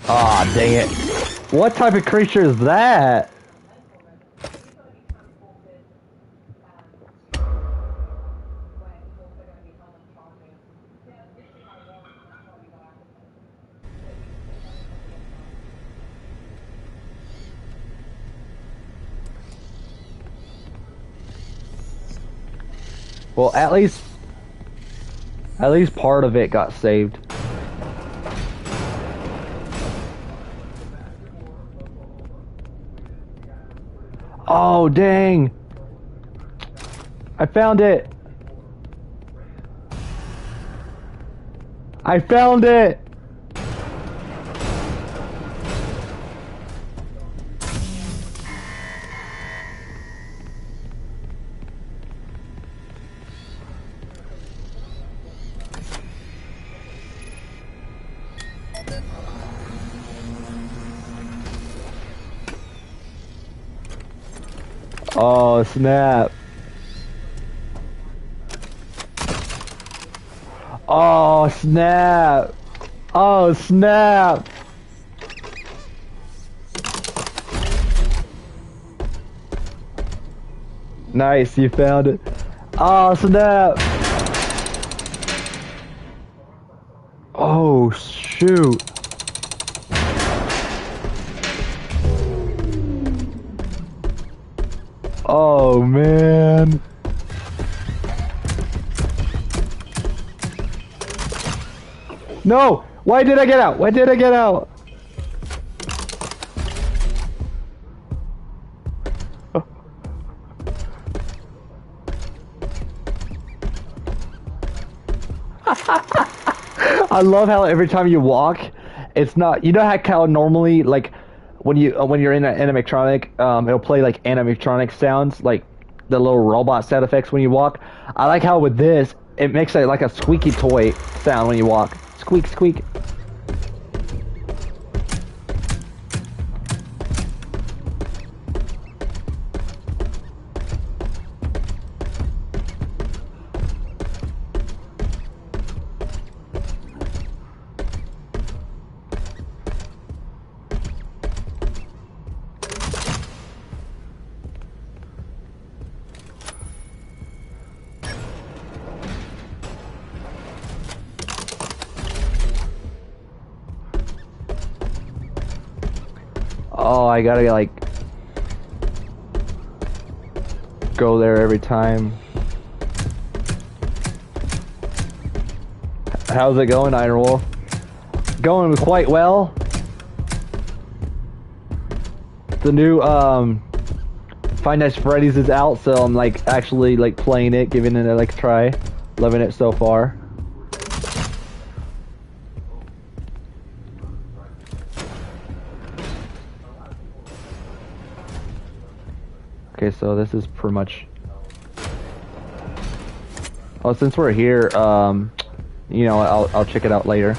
Aw, dang it. What type of creature is that? Well, at least part of it got saved. Oh, dang. I found it. I found it. Oh, snap. Oh, snap. Oh, snap. Nice, you found it. Oh, snap. Oh, shoot. Oh, man. No! Why did I get out? Why did I get out? I love how every time you walk, it's not. You know how normally, like, when you're in an animatronic, it'll play like animatronic sounds, like the little robot sound effects when you walk. I like how with this, it makes it like a squeaky toy sound when you walk. Squeak, squeak. Oh, I gotta like go there every time. How's it going, Iron Wolf? Going quite well. The new Five Nights at Freddy's is out, so I'm like actually like playing it, giving it like a try, loving it so far. Okay, so this is pretty much. Oh, since we're here, you know, I'll check it out later.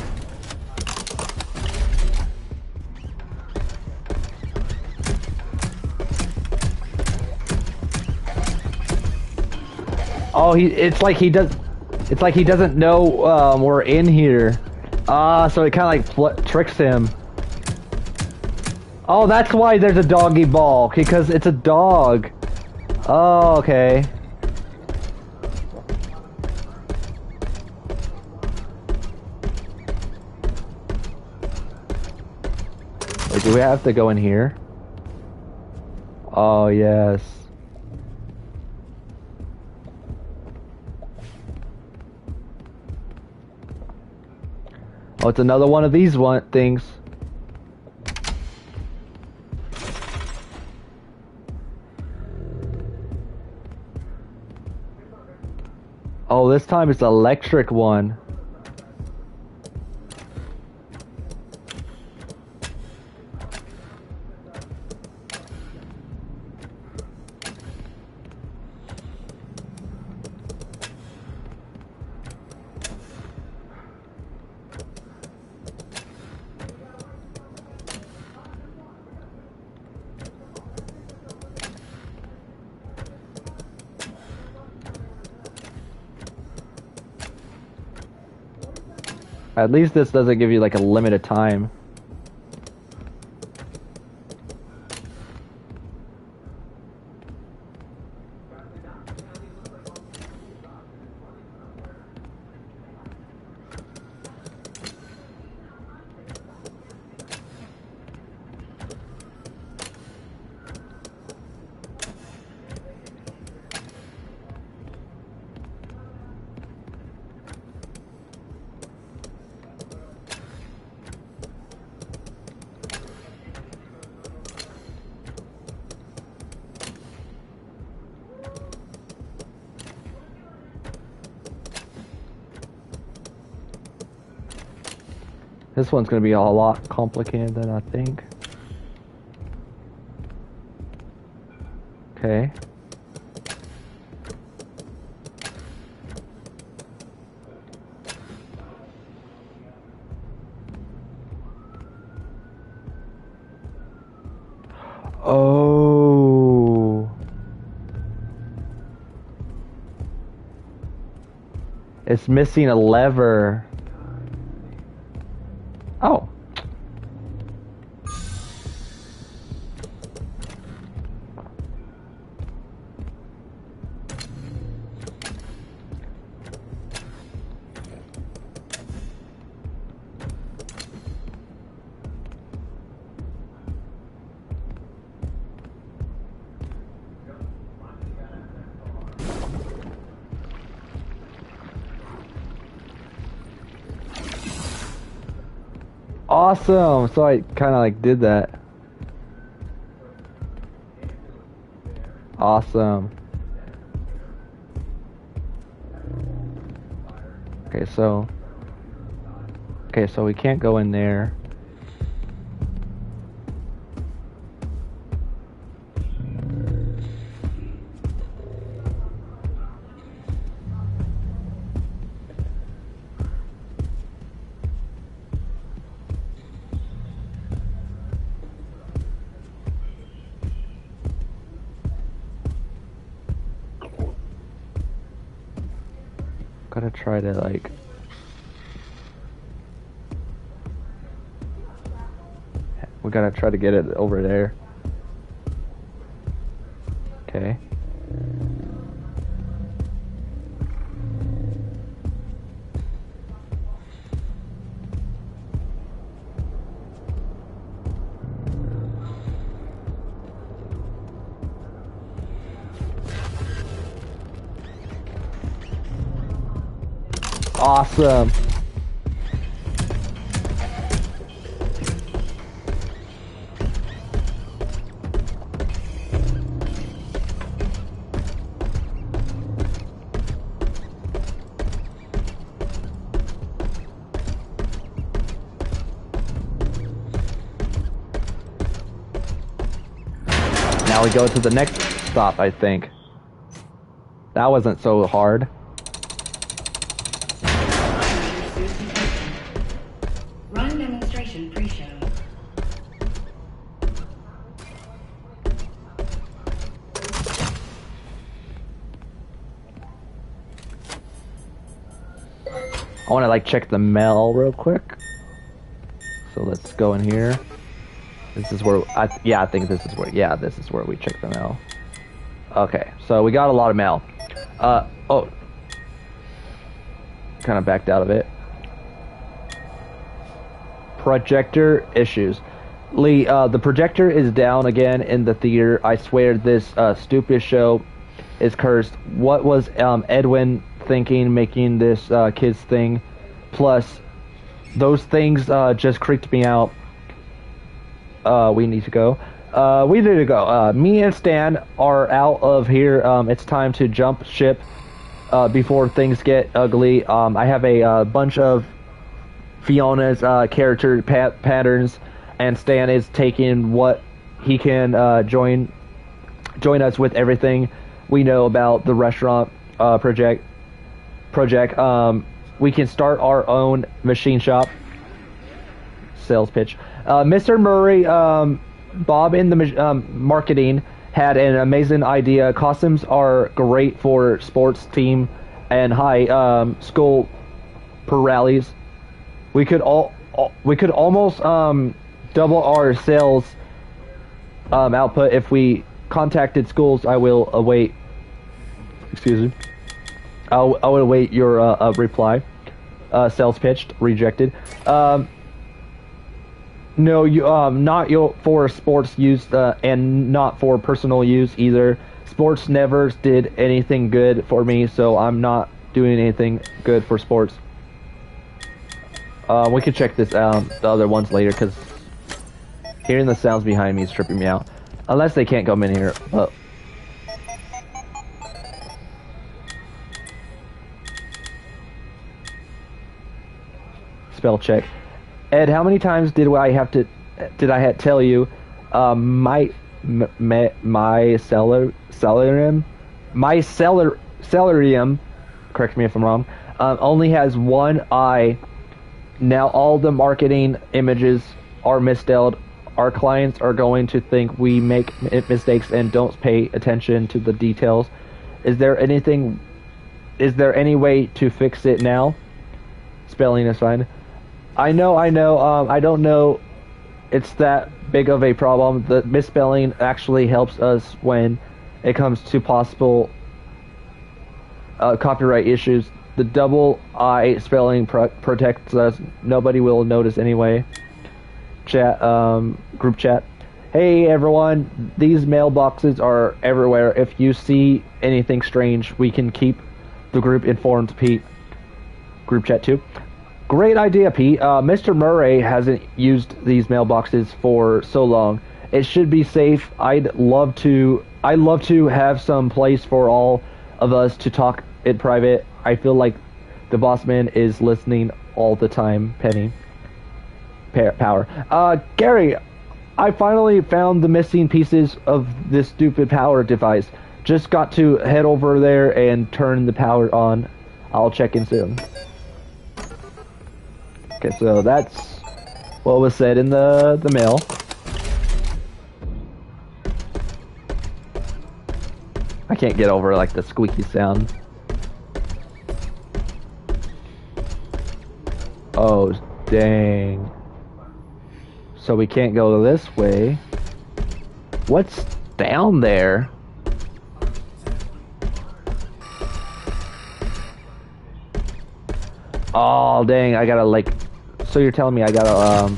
Oh, it's like he doesn't know we're in here. So it kind of like tricks him. Oh, that's why there's a doggy ball, because it's a dog. Oh, okay. Wait, do we have to go in here? Oh, yes. Oh, it's another one of these things. Oh, this time it's electric one. At least this doesn't give you like a limited time. This one's gonna be a lot complicated than I think. Okay. Oh. It's missing a lever. Oh. Awesome. So I kind of like did that. Awesome. Okay, so we can't go in there. Gotta try to like we gotta try to get it over there. Okay. Awesome. Now we go to the next stop, I think. That wasn't so hard. Run demonstration pre-show. I want to like check the mail real quick. So let's go in here. This is where I think this is where we check the mail. Okay, so we got a lot of mail. Oh, kind of backed out of it. Projector issues. Lee, the projector is down again in the theater. I swear this stupid show is cursed. What was Edwin thinking making this kids thing? Plus, those things just creeped me out. We need to go. We need to go. Me and Stan are out of here. It's time to jump ship before things get ugly. I have a bunch of Fiona's character patterns, and Stan is taking what he can join us with everything we know about the restaurant project. We can start our own machine shop. Sales pitch. Mr. Murray, Bob in the marketing had an amazing idea. Costumes are great for sports team and high school per rallies. We could almost double our sales output if we contacted schools. I will await. Excuse me. I will await your reply. Sales pitched, rejected. No, you not for sports use and not for personal use either. Sports never did anything good for me, so I'm not doing anything good for sports. We could check this the other ones later, because hearing the sounds behind me is tripping me out. Unless they can't come in here. Spell check. Ed, how many times did I tell you, my celerium, correct me if I'm wrong, only has one eye. Now all the marketing images are misspelled. Our clients are going to think we make mistakes and don't pay attention to the details. Is there any way to fix it now? Spelling is fine. I know. I don't know it's that big of a problem. The misspelling actually helps us when it comes to possible copyright issues. The double I spelling protects us. Nobody will notice anyway. Chat, group chat. Hey everyone, these mailboxes are everywhere. If you see anything strange, we can keep the group informed, Pete. Group chat too. Great idea, Pete. Mr. Murray hasn't used these mailboxes for so long. It should be safe. I'd love to have some place for all of us to talk in private. I feel like the boss man is listening all the time. Penny. Power. Gary, I finally found the missing pieces of this stupid power device. Just got to head over there and turn the power on. I'll check in soon. Okay, so that's what was said in the mail. I can't get over like the squeaky sound. Oh, dang. So we can't go this way. What's down there? Oh, dang, I gotta like... So you're telling me I gotta,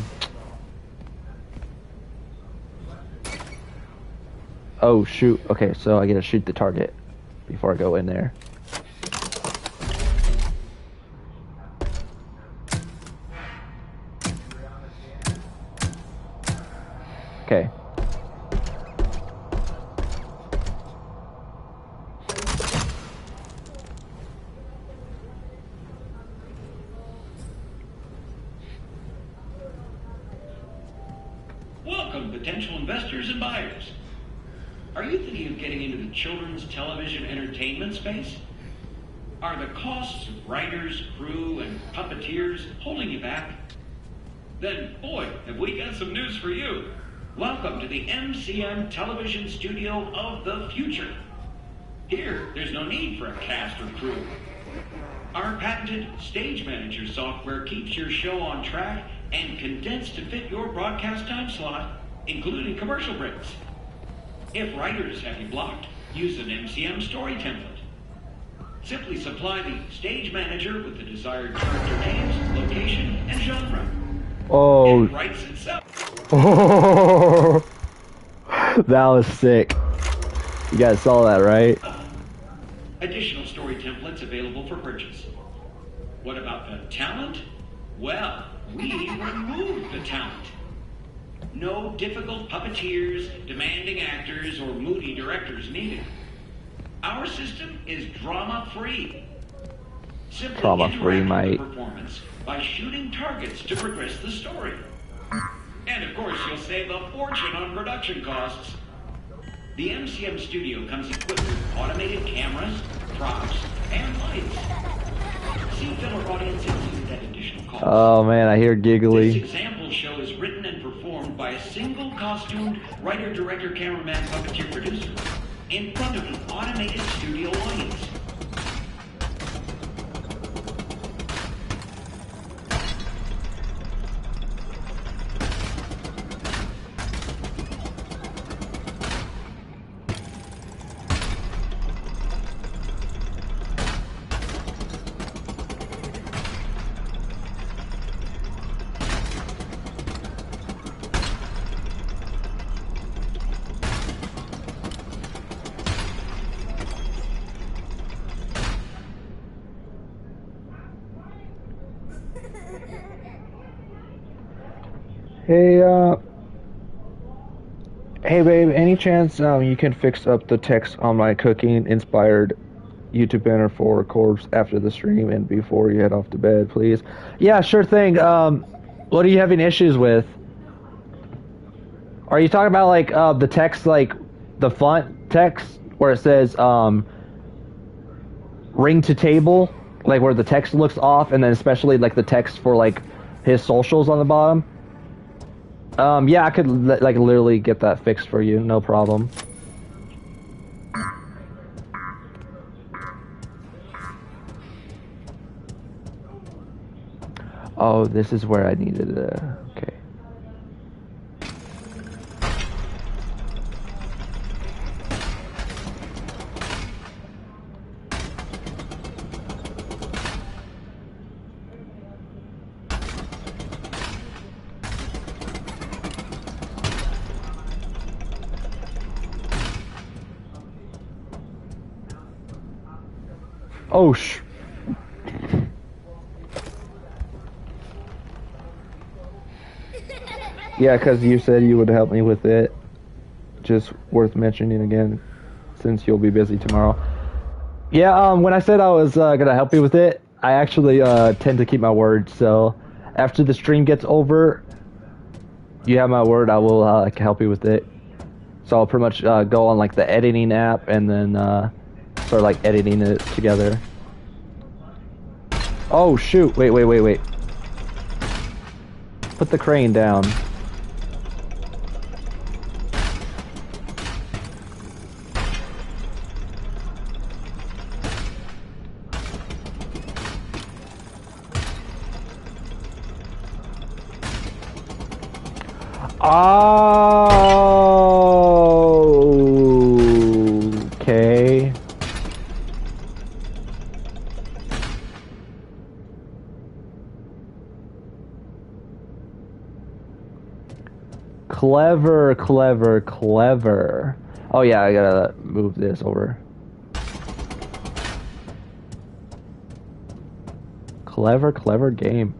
Oh, shoot. Okay, so I gotta shoot the target before I go in there. Okay. Welcome, potential investors and buyers. Are you thinking of getting into the children's television entertainment space? Are the costs of writers, crew, and puppeteers holding you back? Then, boy, have we got some news for you. Welcome to the MCM television studio of the future. Here, there's no need for a cast or crew. Our patented Stage Manager software keeps your show on track and condensed to fit your broadcast time slot, including commercial breaks. If writers have you blocked, use an MCM story template. Simply supply the Stage Manager with the desired character names, location, and genre. Oh. It writes itself. Oh, that was sick. You guys saw that, right? Additional story templates available for purchase. What about the talent? Well, we removed the talent. No difficult puppeteers, demanding actors, or moody directors needed. Our system is drama-free. Simply Drama-free, interact with mate. the performance by shooting targets to progress the story. And of course, you'll save a fortune on production costs. The MCM studio comes equipped with automated cameras, props, and lights. See filler audience include at additional cost. Oh man, I hear giggly. This example show is written and performed by a single costumed writer, director, cameraman, puppeteer, producer in front of an automated studio audience. Hey babe, any chance you can fix up the text on my cooking inspired YouTube banner for Corpse after the stream and before you head off to bed, please? Yeah, sure thing. What are you having issues with? Are you talking about like the text, like the font text where it says ring to table, like where the text looks off, and then especially like the text for like his socials on the bottom? Yeah, I could like literally get that fixed for you, no problem. Oh, this is where I needed it. Okay. Oh, yeah, because you said you would help me with it. Just worth mentioning again, since you'll be busy tomorrow. Yeah, when I said I was gonna help you with it, I actually tend to keep my word. So after the stream gets over, you have my word. I will help you with it. So I'll pretty much go on like the editing app and then start like editing it together. Oh shoot! Wait. Put the crane down. Oh, okay. Clever. Oh yeah, I gotta move this over. Clever game.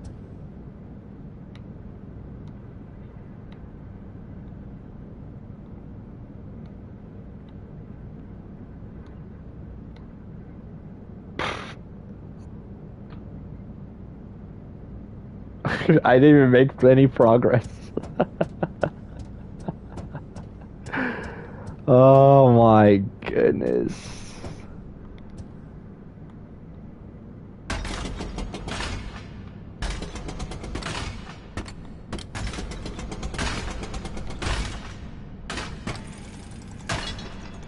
I didn't even make any progress. Oh my goodness.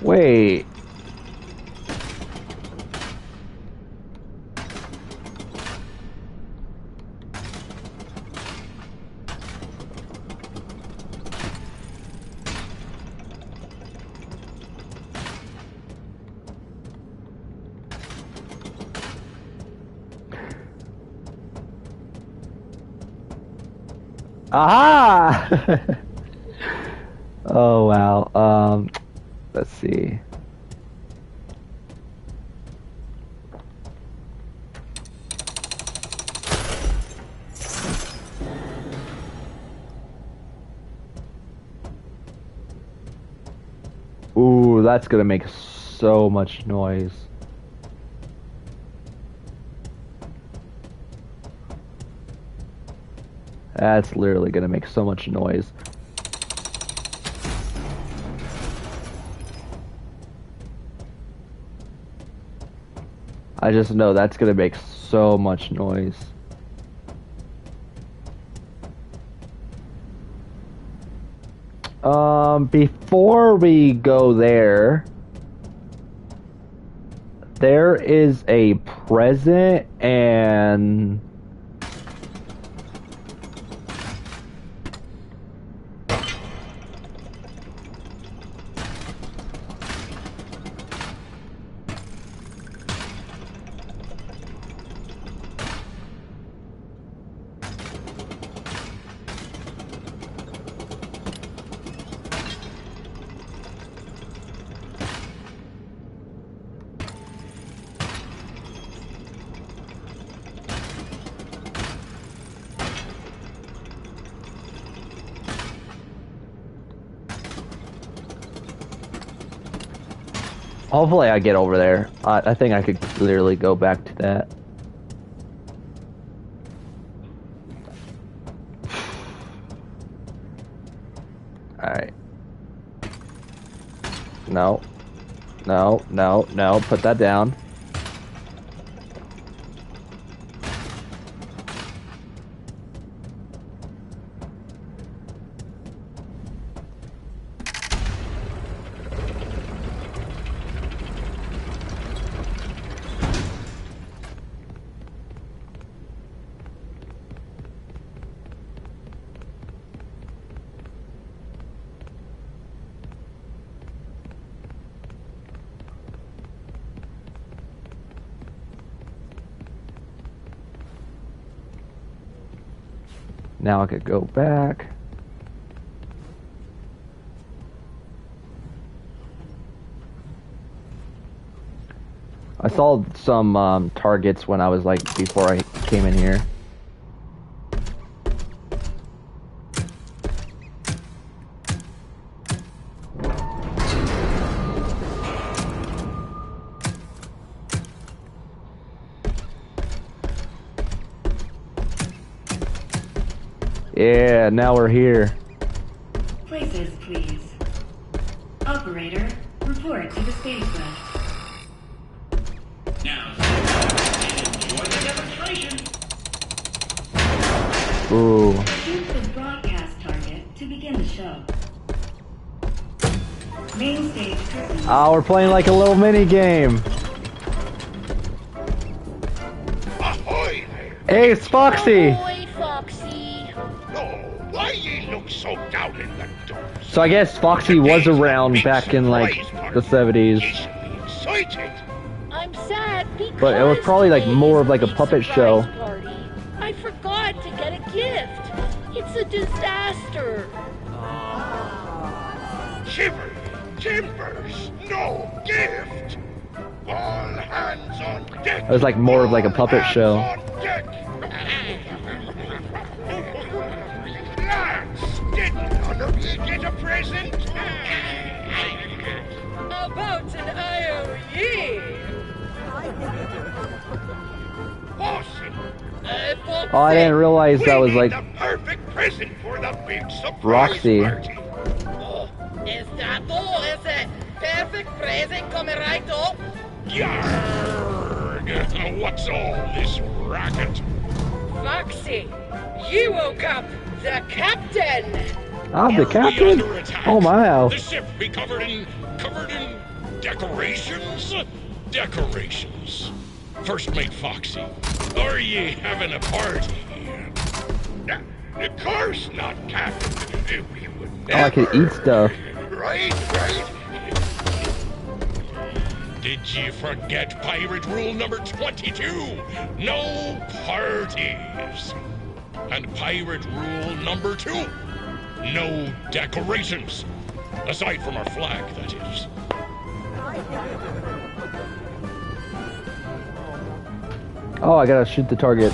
Wait. Aha! Oh wow. Let's see. Ooh, that's gonna make so much noise. That's literally gonna make so much noise. I just know that's gonna make so much noise. Before we go there, there is a present and hopefully I get over there. I think I could literally go back to that. Alright. No. No, no, no. Put that down. Now I could go back. I saw some targets when I was like before I came in here. Yeah, now we're here. Places, please. Operator, report to the stage left. Now, enjoy the demonstration. Ooh. Shoot the broadcast target to begin the show. Main stage curtain. Oh, we're playing like a little mini game. Ahoy! Hey, it's Foxy. Ahoy, Foxy. Oh, why ye look so down in the dumps? So I guess Foxy was around back in like the 70s. Excited. I'm sad because But it was probably like today more is of like a big puppet surprise show. Party. I forgot to get a gift. It's a disaster. Shiver, timbers, no gift. All hands on deck. It was like more of like a puppet All show. hands on deck. Lads, did none of you get a present? About an IOE. Awesome. Oh, I didn't realize that was like the perfect present for the big surprise Roxy. party. Is that all? Is it perfect present coming right up? Yarg! What's all this racket? Foxy, you woke up the captain. I'm the Are we captain. under attack? Oh my! The ship be covered in decorations? Decorations. First mate Foxy, are ye having a party? Of course not, Captain. We would Oh, I can eat stuff. Right. Did you forget pirate rule number 22? No parties. And pirate rule number 2? No decorations. Aside from our flag, that is. Oh, I gotta shoot the target.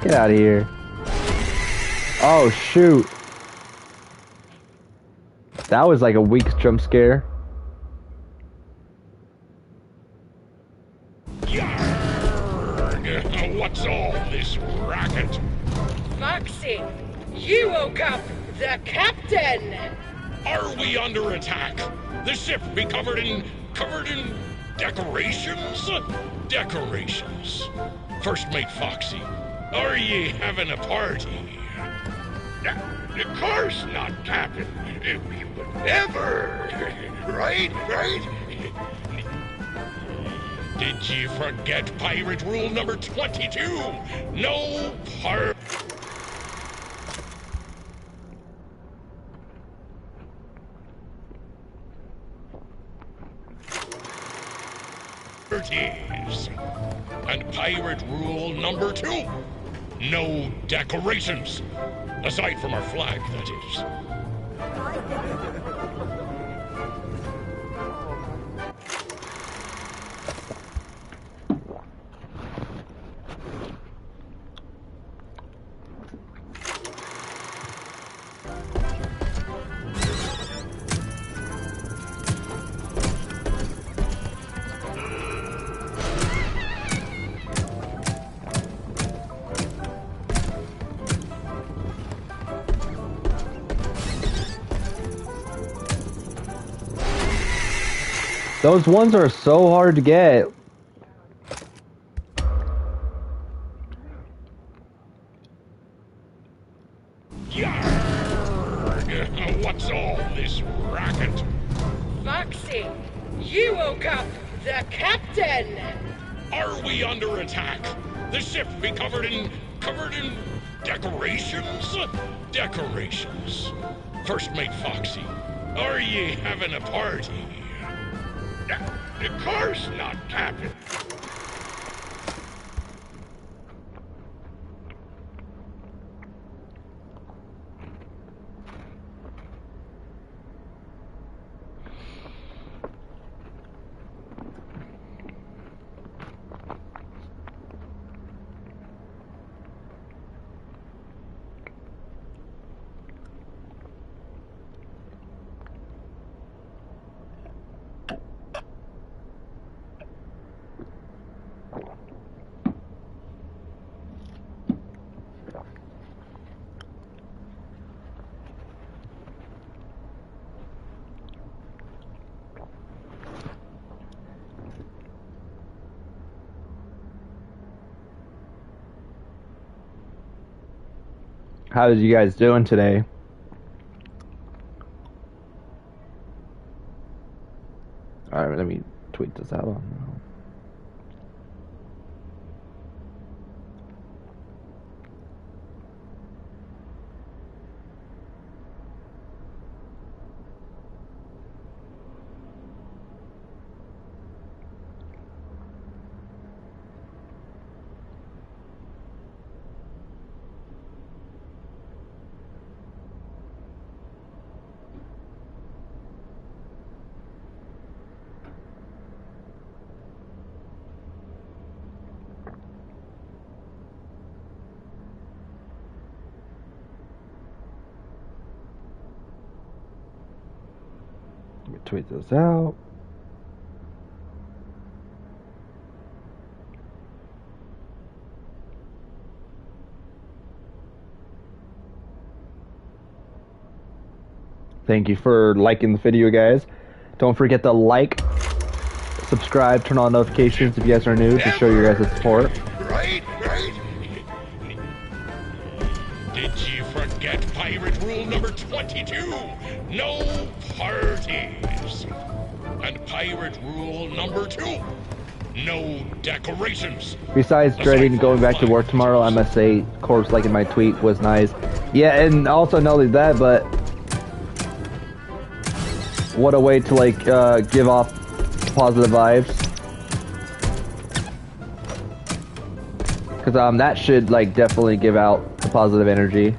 Get out of here. Oh, shoot. That was like a weak jump scare. Yarg! What's all this racket? Foxy, you woke up the captain. Are we under attack? The ship be covered in decorations? Decorations. First mate Foxy, are ye having a party? Of course not, Captain. We would never. Right? Did you forget pirate rule number 22? No parties. And pirate rule number 2? No decorations. Aside from our flag, that is. Those ones are so hard to get. Yarg! What's all this racket? Foxy, you woke up the captain! Are we under attack? The ship be covered in decorations? Decorations. First Mate Foxy, are ye having a party? Of course not, Captain. How did you guys doing today? Alright, let me tweet this out on now. Let me tweet this out. Thank you for liking the video, guys. Don't forget to like, subscribe, turn on notifications if you guys are new to show your guys' support. Right? Did you forget pirate rule number 22? No parties. And pirate rule number 2. No decorations. Besides dreading going back to work tomorrow, I must say, Corpse liking my tweet was nice. Yeah, and also not only that, but what a way to like give off positive vibes. Cause that should like definitely give out the positive energy.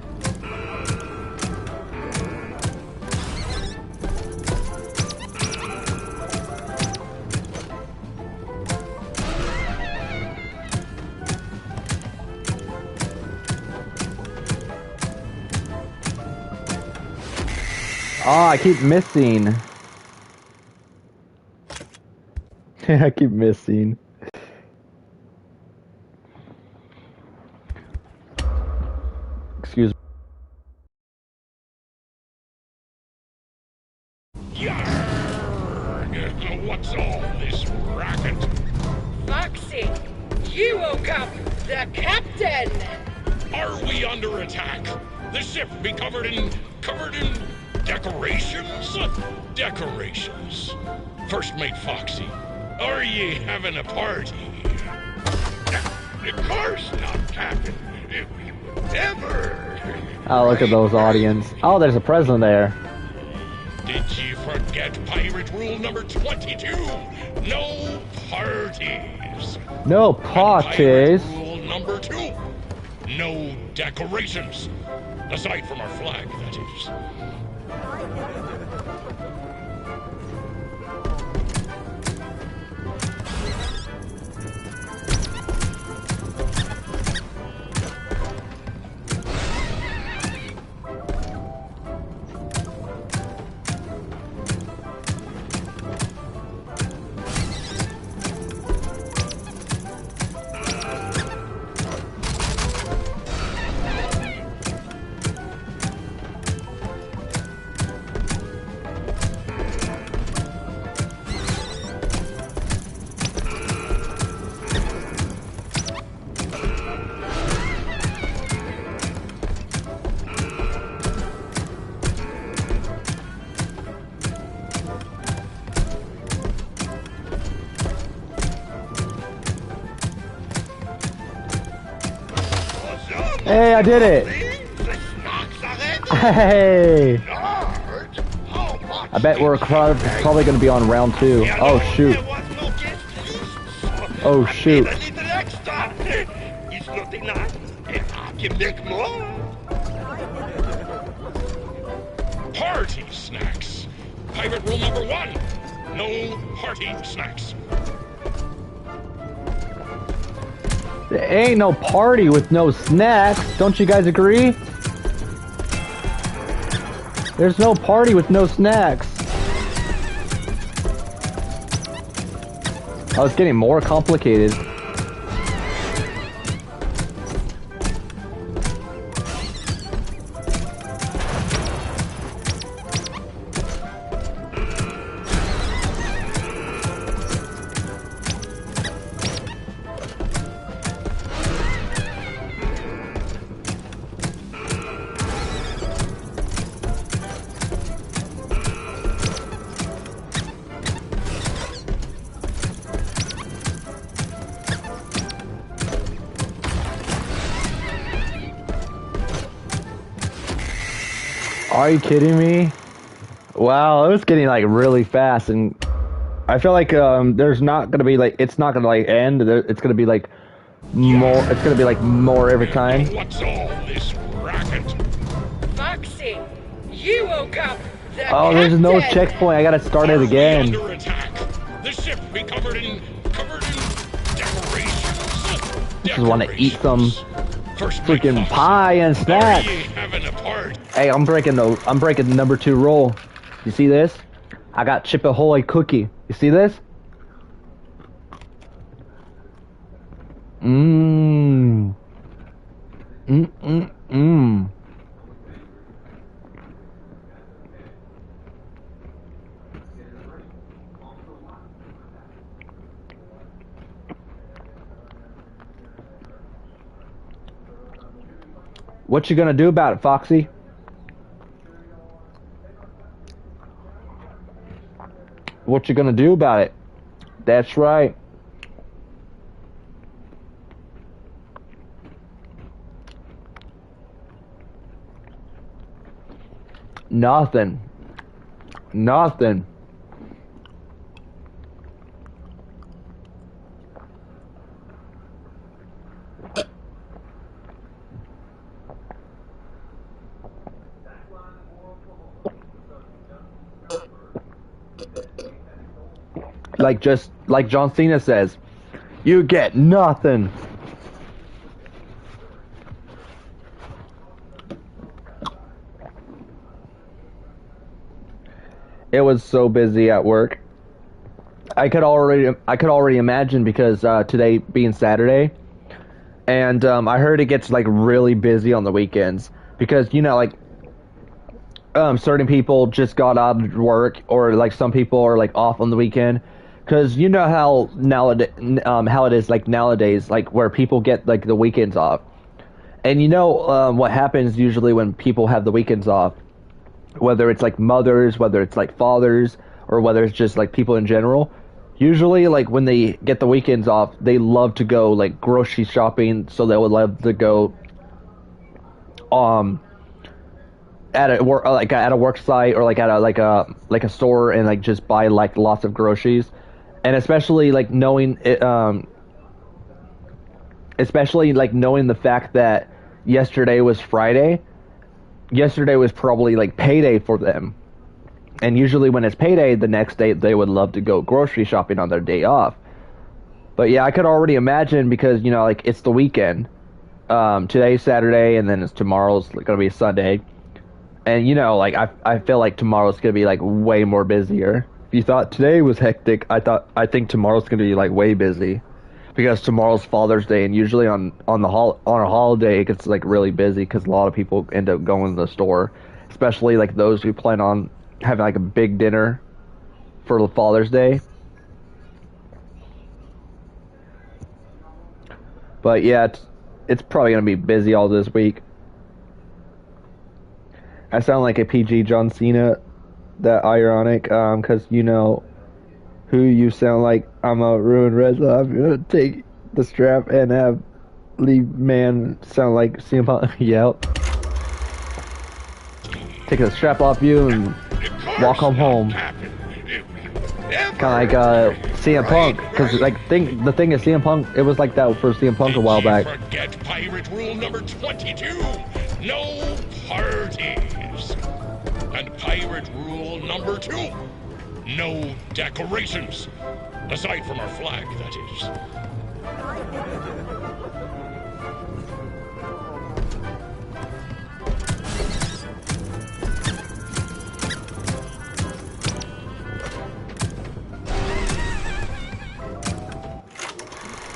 Oh, I keep missing. I keep missing. Excuse me. Yarg! What's all this racket? Foxy, you woke up the captain! Are we under attack? The ship be covered in decorations? Decorations. First Mate Foxy, are ye having a party? Of course not, Captain. We would never. Oh, look at those audience. Oh, there's a president there. Did you forget pirate rule number 22? No parties. No parties. And pirate rule number 2. No decorations. Aside from our flag, that is. Hey, I did it! Hey! I bet we're probably gonna be on round 2. Oh shoot. Oh shoot. It's not enough. I can make more. Party snacks. Pirate rule number 1. No party snacks. There ain't no party with no snacks. Don't you guys agree? There's no party with no snacks. Oh, it's getting more complicated. Are you kidding me? Wow, it was getting like really fast, and I feel like there's not gonna be like it's not gonna like end. It's gonna be like more. It's gonna be like more every time. What's all this racket? Foxy, you woke up. The Oh, there's no captain. checkpoint. I gotta start it Are we again. under attack? The ship be covered in decorations. Just want to eat some First freaking pie and snacks. having a part. Hey, I'm breaking the number 2 rule. You see this? I got Chip Ahoy cookie. You see this? Mmm. Mmm. What you gonna do about it, Foxy? What you gonna do about it? That's right. Nothing. Nothing. Just like John Cena says, you get nothing. It was so busy at work. I could already imagine because today being Saturday, and I heard it gets like really busy on the weekends because like certain people just got out of work, or like some people are like off on the weekend. Because you know how how it is like nowadays, like where people get like the weekends off, and what happens usually when people have the weekends off, whether it's like mothers, whether it's like fathers, or whether it's just like people in general. Usually, like when they get the weekends off, they love to go like grocery shopping. So they would love to go at a work site, or like at a store, and like just buy like lots of groceries. And especially like knowing it, especially like knowing the fact that yesterday was Friday. Yesterday was probably like payday for them. And usually when it's payday, the next day they would love to go grocery shopping on their day off. But yeah, I could already imagine because like it's the weekend. Today's Saturday, and then tomorrow's gonna be Sunday. And like I feel like tomorrow's gonna be like way more busier. If you thought today was hectic, I think tomorrow's gonna be like way busy, because tomorrow's Father's Day, and usually on a holiday it gets like really busy because a lot of people end up going to the store, especially like those who plan on having like a big dinner for the Father's Day. But yeah, it's probably gonna be busy all this week. I sound like a PG John Cena. That ironic, because who you sound like. I'm a ruined wrestler. I'm gonna take the strap and have man sound like CM Punk. Yep. Take the strap off you and walk home. Kind of like CM Punk, because like the thing is CM Punk. It was like that for CM Punk a while back. Forget pirate rule number 22. No parties. And pirate rule number 2. No decorations. Aside from our flag, that is.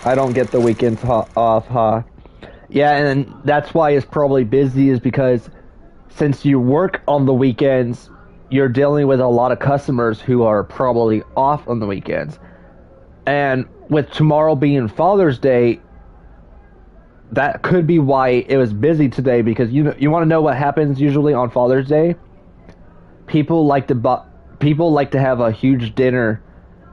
I don't get the weekends off, huh? Yeah, and that's why it's probably busy, is because since you work on the weekends, you're dealing with a lot of customers who are probably off on the weekends. And with tomorrow being Father's Day, that could be why it was busy today, because you want to know what happens usually on Father's Day? People like to have a huge dinner.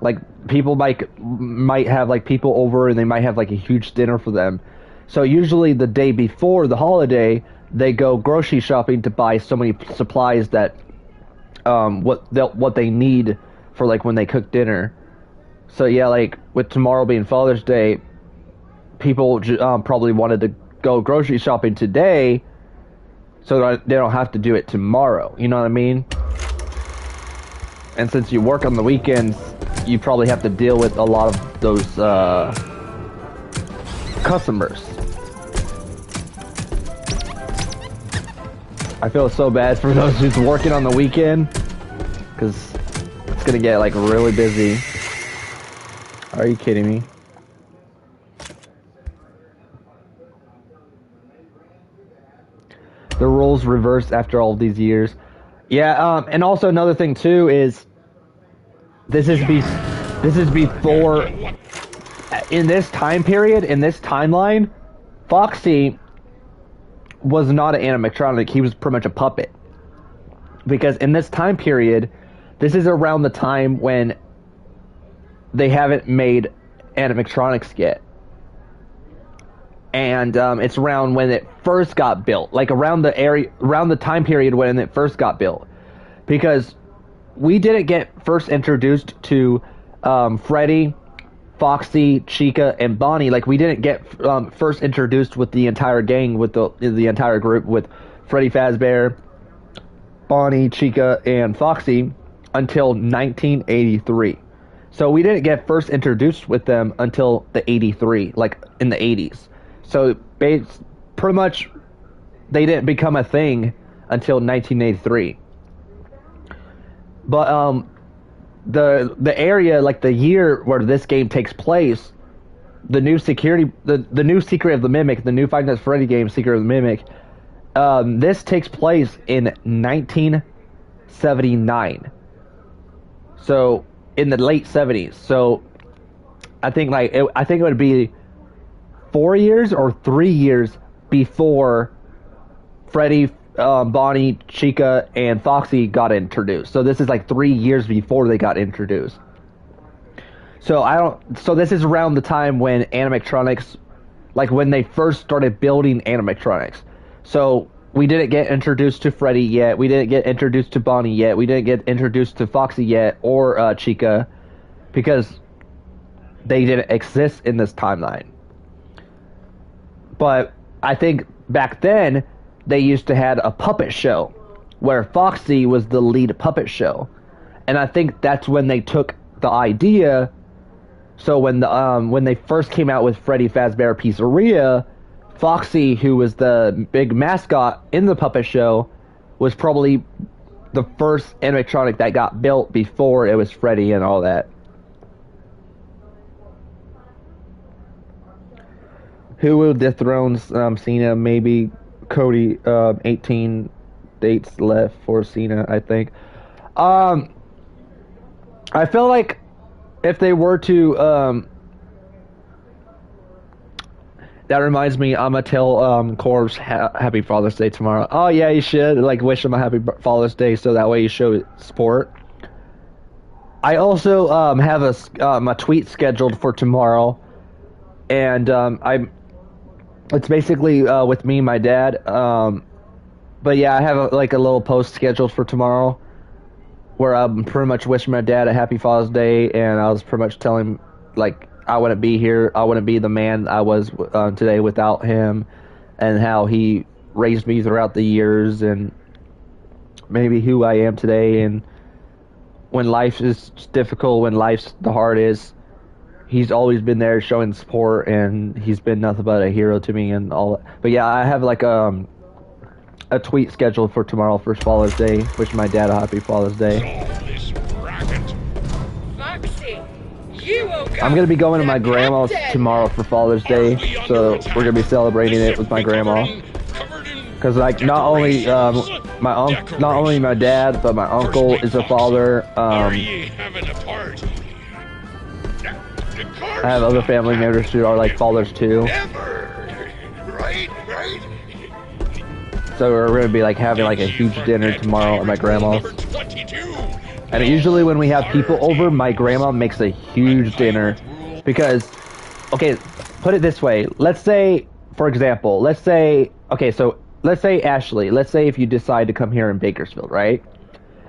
Like, people might have like people over, and they might have like a huge dinner for them. So usually the day before the holiday, they go grocery shopping to buy so many supplies that what they need for like when they cook dinner. So yeah, like with tomorrow being Father's Day, people probably wanted to go grocery shopping today, so that they don't have to do it tomorrow. You know what I mean? And since you work on the weekends, you probably have to deal with a lot of those customers. I feel so bad for those who's working on the weekend, because it's gonna get like really busy. Are you kidding me? The roles reversed after all these years. Yeah, and also another thing too is this is before, in this time period, in this timeline, Foxy was not an animatronic. He was pretty much a puppet. Because in this time period, this is around the time when they haven't made animatronics yet. And it's around when it first got built, like around the time period when it first got built. Because we didn't get first introduced to Freddy, Foxy, Chica, and Bonnie. Like, we didn't get first introduced with the entire gang, with the entire group, with Freddy Fazbear, Bonnie, Chica, and Foxy, until 1983. So we didn't get first introduced with them until the 83, like in the 80s. So pretty much they didn't become a thing until 1983. But the area, like the year where this game takes place, the new Secret of the Mimic, the new Five Nights at Freddy game, Secret of the Mimic, this takes place in 1979. So in the late 70s. So I think it would be 4 years or 3 years before Freddy, Bonnie, Chica, and Foxy got introduced. So this is like 3 years before they got introduced. So this is around the time when animatronics, like when they first started building animatronics. So we didn't get introduced to Freddy yet. We didn't get introduced to Bonnie yet. We didn't get introduced to Foxy yet, or Chica, because they didn't exist in this timeline. But I think back then, they used to have a puppet show where Foxy was the lead puppet show. And I think that's when they took the idea. So when they first came out with Freddy Fazbear Pizzeria, Foxy, who was the big mascot in the puppet show, was probably the first animatronic that got built before it was Freddy and all that. Who will dethrone Cena? Maybe Cody. 18 dates left for Cena, I think. I feel like if they were to, that reminds me, I'm gonna tell Corbs Happy Father's Day tomorrow. Oh yeah, you should like wish him a Happy Father's Day, so that way you show support. I also have a tweet scheduled for tomorrow, and It's basically with me and my dad. But yeah, I have a little post scheduled for tomorrow where I'm pretty much wishing my dad a happy Father's Day, and I was pretty much telling him, like, I wouldn't be here, I wouldn't be the man I was today without him, and how he raised me throughout the years, and maybe who I am today, and when life is difficult, when life's the hardest, he's always been there showing support, and he's been nothing but a hero to me and all that. But yeah, I have like a tweet scheduled for tomorrow for Father's Day, wishing my dad a happy Father's Day. Foxy, you woke up. I'm gonna be going to my grandma's tomorrow for Father's Day, so we're gonna be celebrating it with my grandma. Cause like not only not only my dad, but my uncle is a father. I have other family members who are like fathers too. So we're gonna be like having like a huge dinner tomorrow at my grandma's. And usually when we have people over, my grandma makes a huge dinner because, okay, put it this way. Let's say, for example, let's say Ashley, let's say if you decide to come here in Bakersfield, right?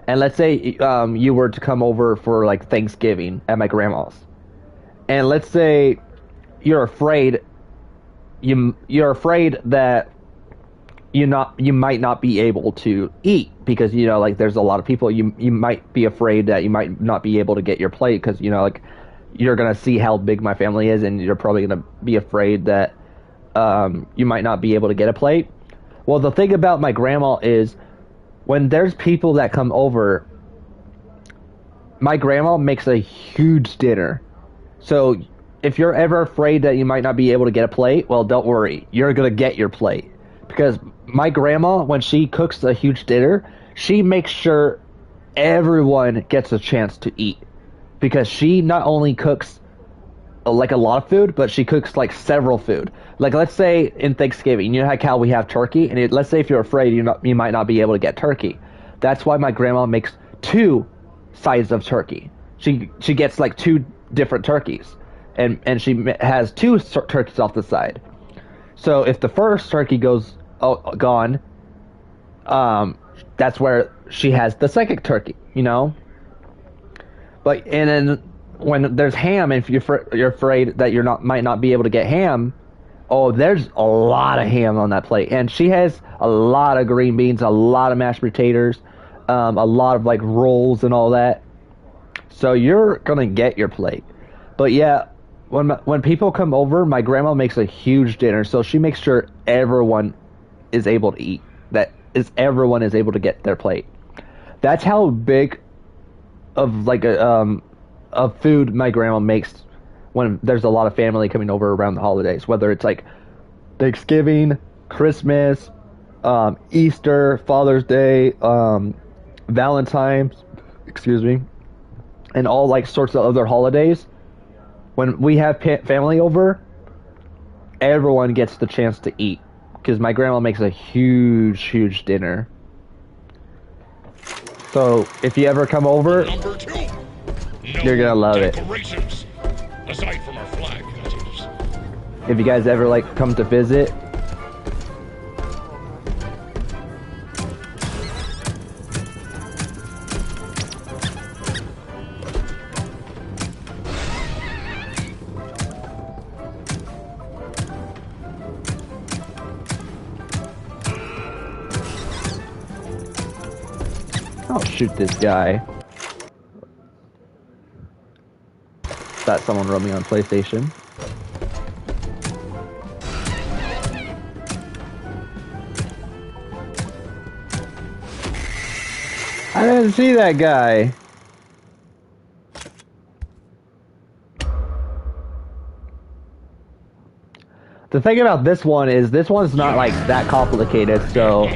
And let's say you were to come over for like Thanksgiving at my grandma's. And let's say you're afraid that you might not be able to eat because, you know, like there's a lot of people. You might be afraid that you might not be able to get your plate because, you know, like you're gonna see how big my family is, and you're probably gonna be afraid that you might not be able to get a plate. Well, the thing about my grandma is when there's people that come over, my grandma makes a huge dinner. So if you're ever afraid that you might not be able to get a plate, well, don't worry. You're going to get your plate. Because my grandma, when she cooks a huge dinner, she makes sure everyone gets a chance to eat. Because she not only cooks like a lot of food, but she cooks like several food. Like let's say in Thanksgiving, you know how we have turkey, and let's say if you're afraid you might not be able to get turkey. That's why my grandma makes 2 sides of turkey. She gets like 2 different turkeys, and she has 2 turkeys off the side. So if the first turkey goes gone, that's where she has the second turkey, you know. But and then when there's ham, and if you're afraid that might not be able to get ham, oh, there's a lot of ham on that plate, and she has a lot of green beans, a lot of mashed potatoes, a lot of like rolls and all that. So you're gonna get your plate. But yeah, when people come over, my grandma makes a huge dinner, so she makes sure everyone is able to eat. Everyone is able to get their plate. That's how big of like of food my grandma makes when there's a lot of family coming over around the holidays, whether it's like Thanksgiving, Christmas, Easter, Father's Day, Valentine's, and all like sorts of other holidays. When we have family over, everyone gets the chance to eat because my grandma makes a huge dinner. So if you ever come over, Number 2. you're gonna love it. Aside from our flag, that is. If you guys ever like come to visit, I'll shoot this guy. That someone wrote me on PlayStation. I didn't see that guy. The thing about this one is this one's not like that complicated, so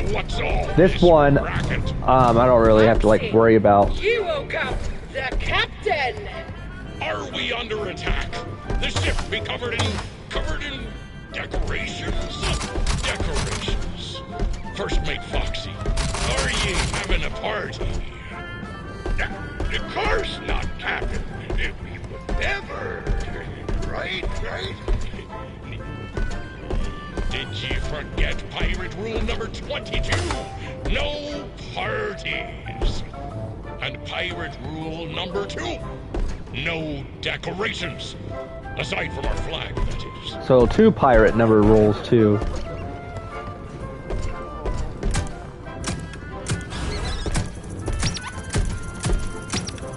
this one I don't really have to like worry about. You woke up the captain. Are we under attack? The ship be covered in decorations. Decorations. First mate Foxy, are ye having a party? Of course not, Captain. We would never. Right? Did you forget pirate rule number 22? No parties. And pirate rule number 2. No decorations. Aside from our flag, that is. So 2 pirate number rules too.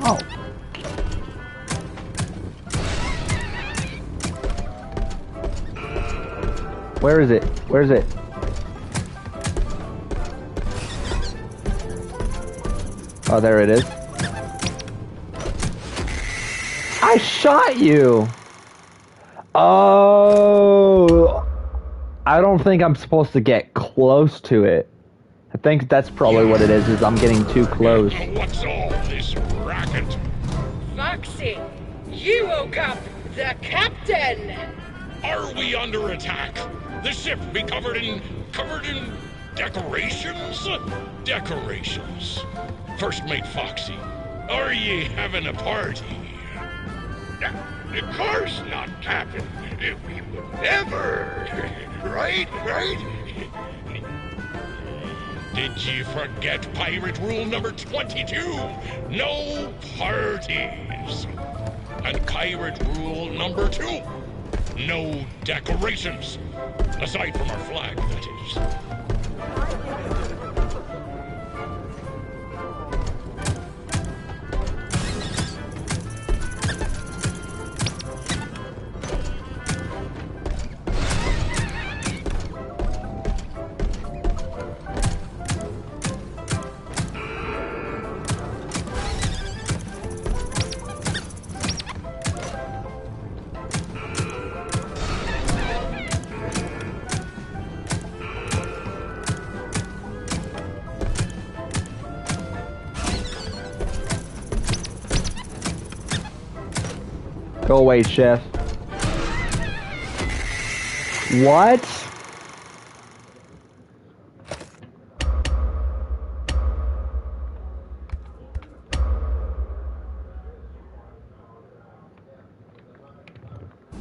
Oh. Where is it? Where is it? Oh, there it is. I shot you! Oh, I don't think I'm supposed to get close to it. I think that's probably what it is I'm getting too close. What's all this racket? Foxy, you woke up the captain! Are we under attack? The ship be covered in decorations? Decorations. First Mate Foxy, are ye having a party? Of course not, Captain. We would never. Right? Did you forget pirate rule number 22? No parties. And pirate rule number 2. No decorations. Aside from our flag, that is. Go away, chef. What?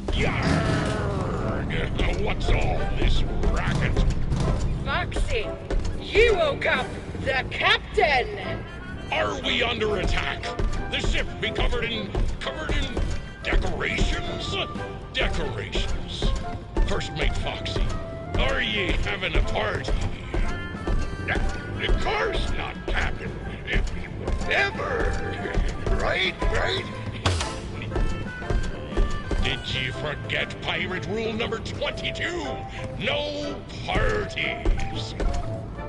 Yarg! What's all this racket? Foxy, you woke up the captain! Are we under attack? The ship be covered in decorations? Decorations. First Mate Foxy, are ye having a party? Of course not, Captain. We would never. Right? Did you forget pirate rule number 22? No parties.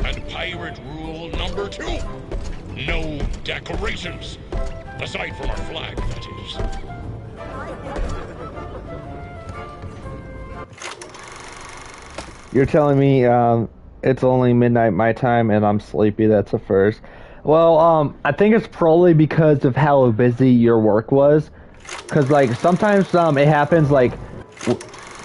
And pirate rule number 2. No decorations. Aside from our flag, that is. You're telling me it's only midnight my time and I'm sleepy. That's a first. Well, I think it's probably because of how busy your work was. Cause like sometimes it happens like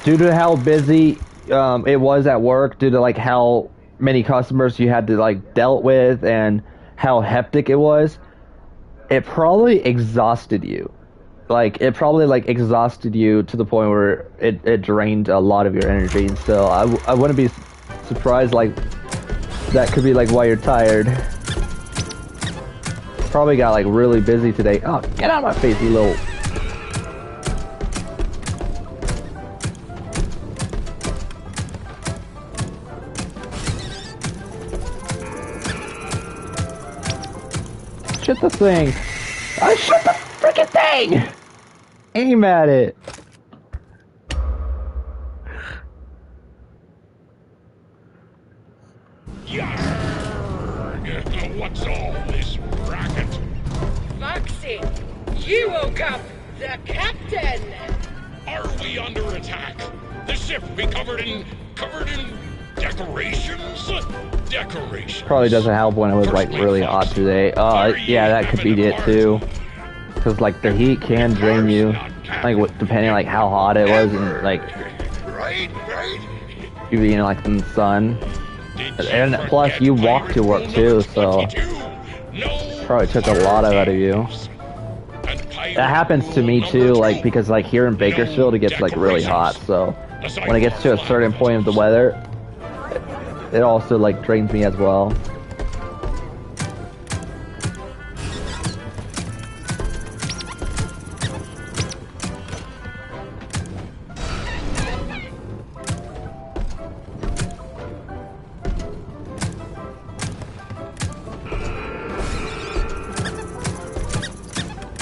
due to how busy it was at work, due to like how many customers you had to like dealt with and how hectic it was. It probably exhausted you. Like, it probably, like, exhausted you to the point where it drained a lot of your energy. And so I wouldn't be surprised, like, that could be, like, why you're tired. Probably got, like, really busy today. Oh, get out of my face, you little... Shit the thing! I shot the freaking thing! Aim at it! Yarg! What's all this racket? Foxy, you woke up the captain! Are we under attack? The ship be covered in decorations? Decorations. Probably doesn't help when it was like really hot today. Yeah, that could be it too. Cause like the heat can drain you, like depending on like how hot it was and like you being like in the sun. And plus you walk to work too, so probably took a lot out of you. That happens to me too, like because like here in Bakersfield it gets like really hot, so when it gets to a certain point of the weather, it also like drains me as well.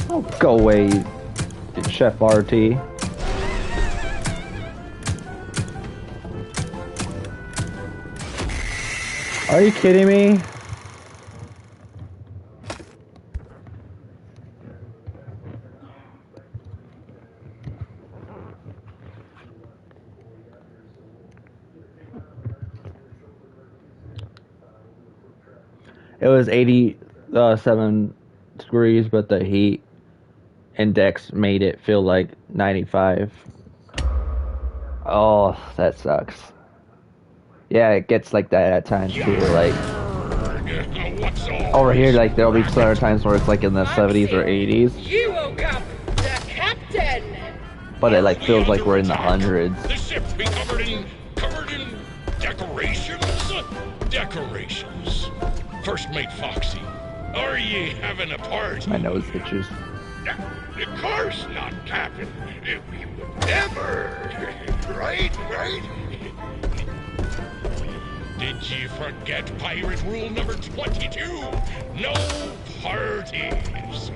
Oh, go away, Chef RT. Are you kidding me? It was 87 degrees, but the heat index made it feel like 95. Oh, that sucks. Yeah, it gets like that at times too. Like over here, like there'll be other times where it's like in the 70s or 80s. You woke up the captain. But it like feels like we're in the hundreds. The ship be covered in decorations? Decorations. First mate Foxy, are ye having a party? My nose itches. Of course not, Captain. We would never. Right? Did you forget pirate rule number 22? No parties.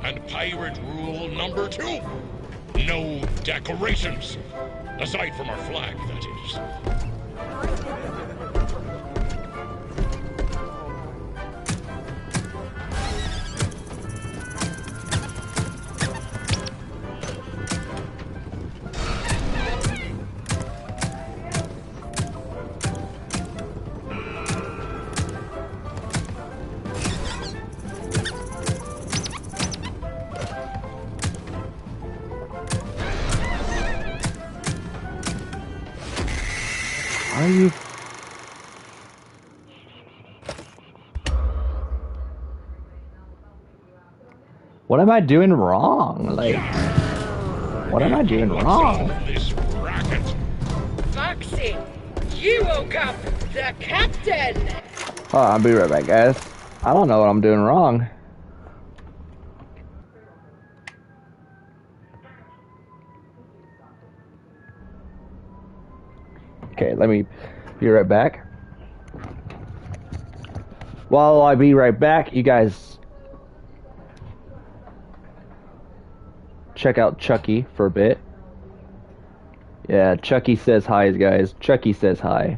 And pirate rule number 2? No decorations. Aside from our flag, that is. Are you? What am I doing wrong? Like, what am I doing wrong? This racket. Foxy, you woke up the captain. Oh, I'll be right back, guys. I don't know what I'm doing wrong. Okay, let me be right back. While I be right back, you guys check out Chucky for a bit. Yeah, Chucky says hi, guys. Chucky says hi.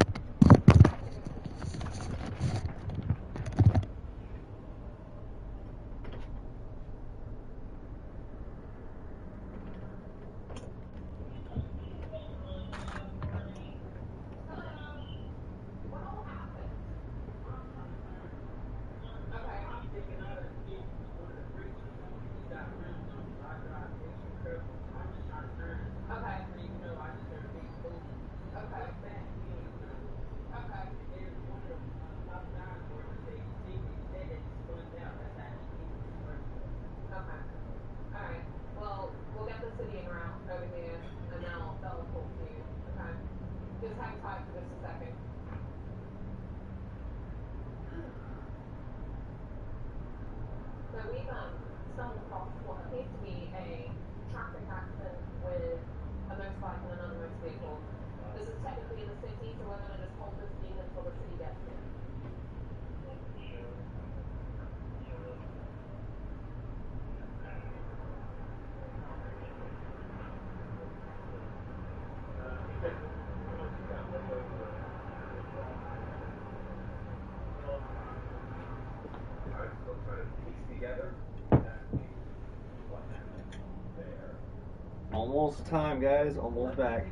Almost time, guys. Almost back.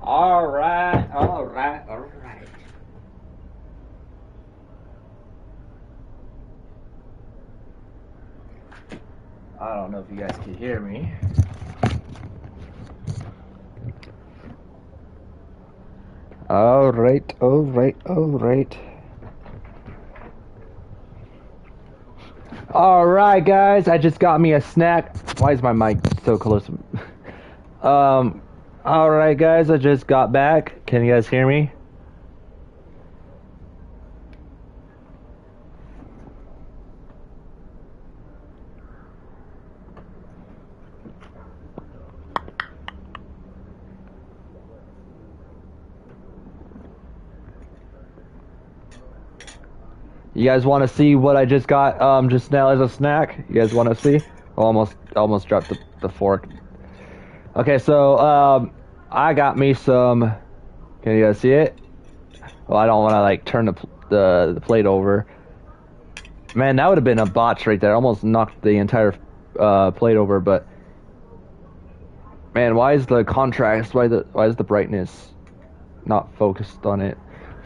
Alright. I don't know if you guys can hear me. Alright. Alright, guys, I just got me a snack. Why is my mic so close? Alright, guys, I just got back. Can you guys hear me? You guys want to see what I just got just now as a snack? You guys want to see? Almost dropped the fork. Okay, so I got me some. Can you guys see it? Well, I don't want to like turn the plate over. Man, that would have been a botch right there. Almost knocked the entire plate over. But man, why is the contrast? Why is the brightness not focused on it?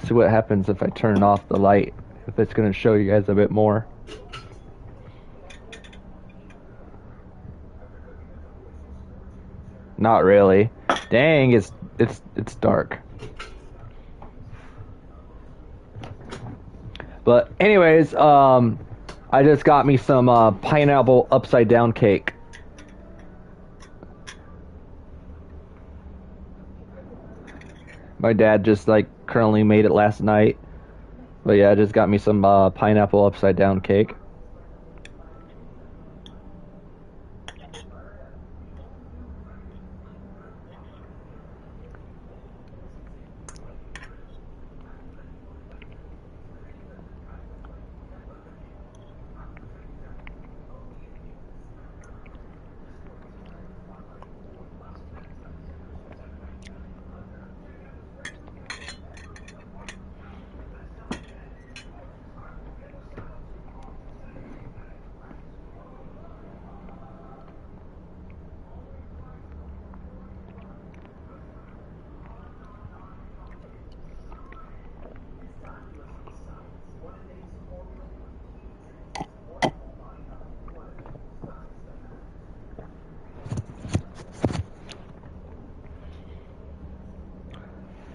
See what happens if I turn off the light. If it's gonna show you guys a bit more. Not really. Dang, it's dark. But anyways, I just got me some pineapple upside down cake. My dad just like currently made it last night. But yeah, I just got me some pineapple upside down cake.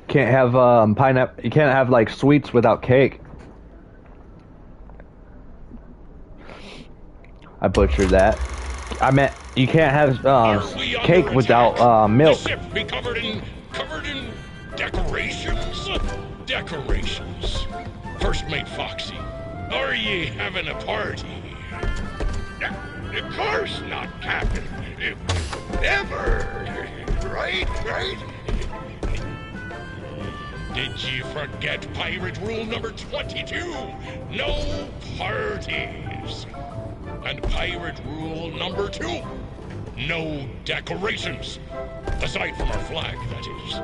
Can't have pineapple. You can't have like sweets without cake. I butchered that. I meant you can't have cake without milk. The ship be covered in decorations. Decorations. First mate Foxy, are ye having a party? Of course not, Captain. Ever. Right? Did you forget pirate rule number 22? No parties. And pirate rule number 2. No decorations. Aside from our flag, that is.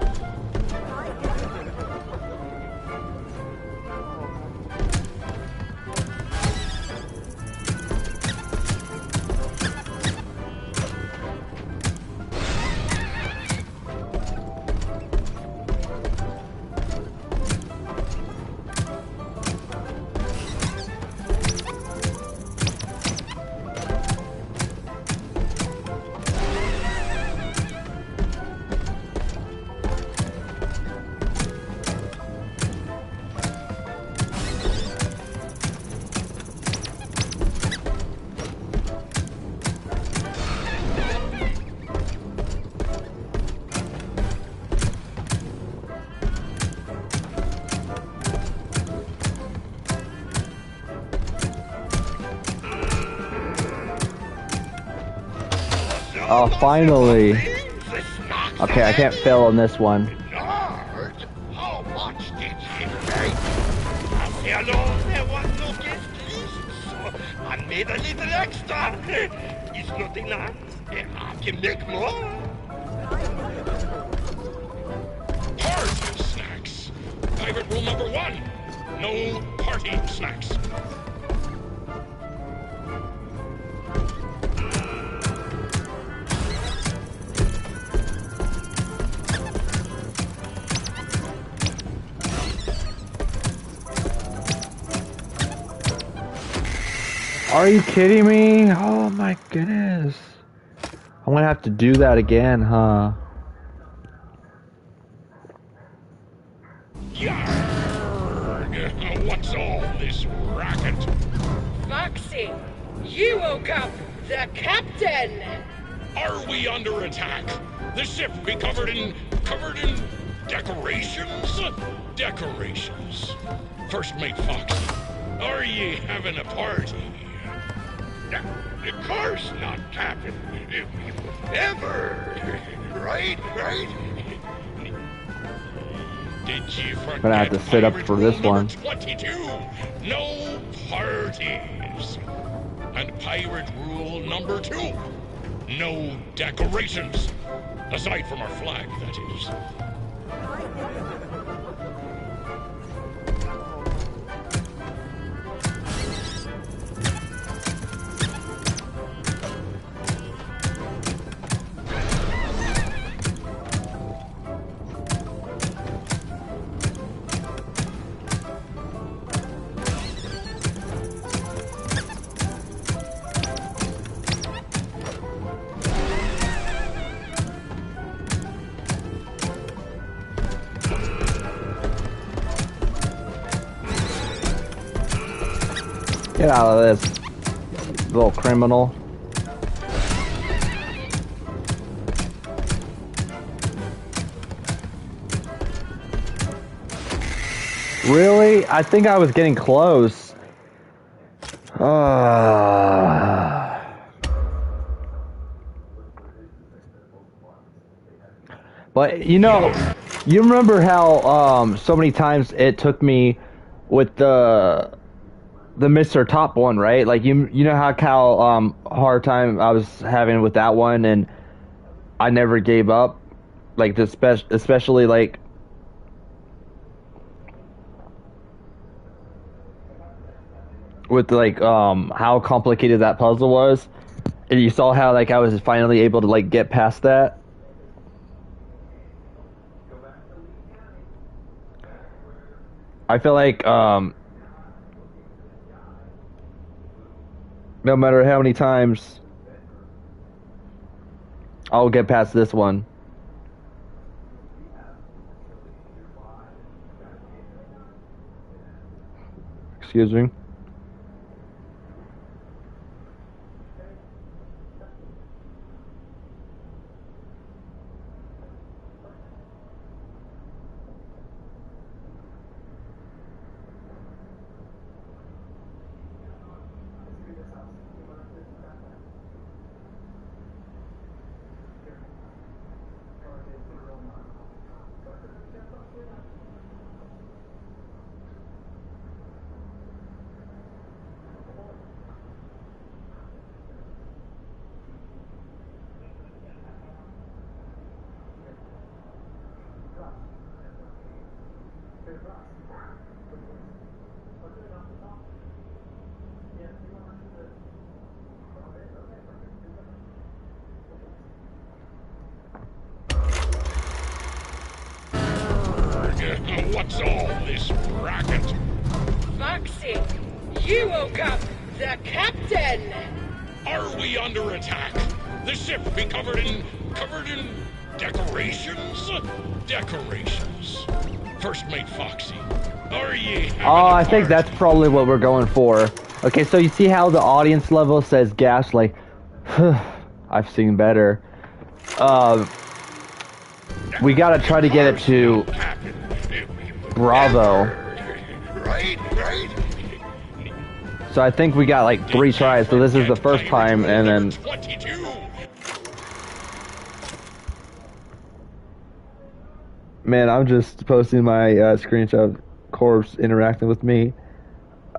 Oh, finally. Okay, I can't fail on this one. How much did you pay? Hello, there was no guest list, so I made a little extra. It's not enough. I can make more. Party snacks. Pirate rule number 1. No party snacks. Are you kidding me? Oh my goodness. I'm gonna have to do that again, huh? Yarg! What's all this racket? Foxy, you woke up the captain! Are we under attack? The ship be covered in decorations? Decorations. First Mate Foxy, are ye having a party? Of course not, Captain. Ever. Right? Did you forget I'm gonna have to sit up pirate for this rule one. number 22? No parties. And pirate rule number 2. No decorations. Aside from our flag, that is. Get out of this, little criminal. Really? I think I was getting close. But you know, you remember how so many times it took me with the Mr. Top one, right? Like you know how hard time I was having with that one, and I never gave up. Like this, especially like with like how complicated that puzzle was, and you saw how like I was finally able to like get past that. I feel like no matter how many times I'll get past this one. Excuse me. What's all this racket? Foxy, you woke up the captain! Are we under attack? The ship be covered in decorations? Decorations. First Mate Foxy, are ye having Oh, a I think party? that's probably what we're going for. Okay, so you see how the audience level says gas, like, I've seen better. We gotta try to get it to Bravo. Right. So I think we got like 3 tries, so this is the first time, and then... 22. Man, I'm just posting my screenshot of Corpse interacting with me.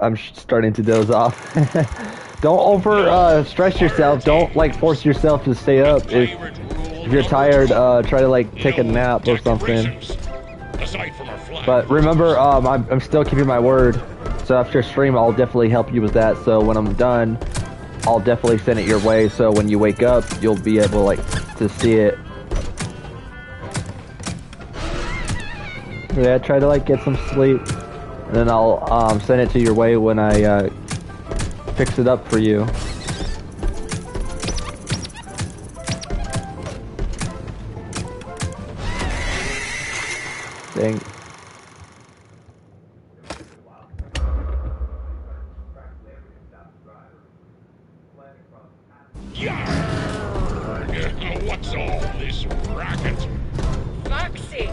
I'm starting to doze off. Don't over stress yourself. Don't like force yourself to stay up. If you're tired, try to like take a nap or something. But remember, I'm still keeping my word. So after stream, I'll definitely help you with that. So when I'm done, I'll definitely send it your way. So when you wake up, you'll be able like to see it. Yeah, try to like get some sleep, and then I'll send it to your way when I fix it up for you. Dang. Yarg! What's all this racket? Foxy,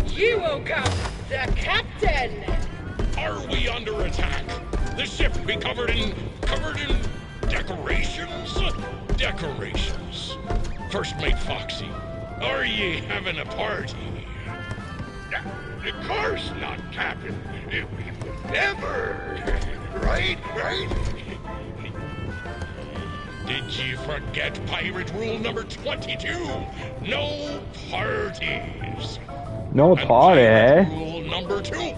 you woke up the captain. Are we under attack? The ship be covered in decorations? Decorations. First Mate Foxy, are ye having a party? Of course not, Captain. We would never. Right? Did you forget pirate rule number 22? No parties. No And party, eh? pirate rule number 2.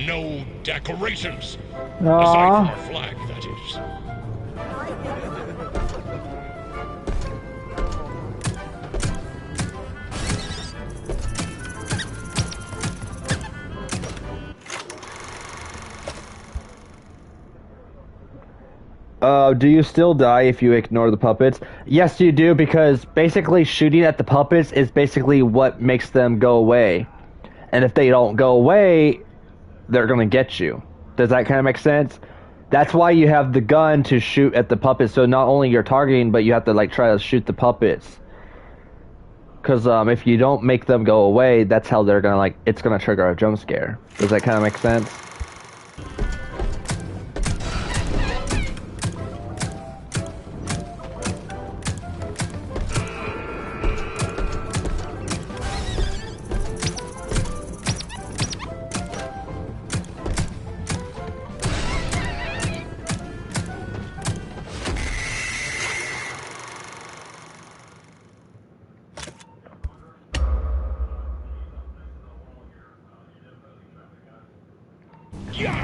No decorations. Aww. Aside from our flag, that is. Do you still die if you ignore the puppets? Yes, you do, because basically shooting at the puppets is basically what makes them go away. And if they don't go away, they're gonna get you. Does that kind of make sense? That's why you have the gun to shoot at the puppets, so not only you're targeting, but you have to like try to shoot the puppets. Because if you don't make them go away, that's how they're gonna like, it's gonna trigger a jump scare. Does that kind of make sense?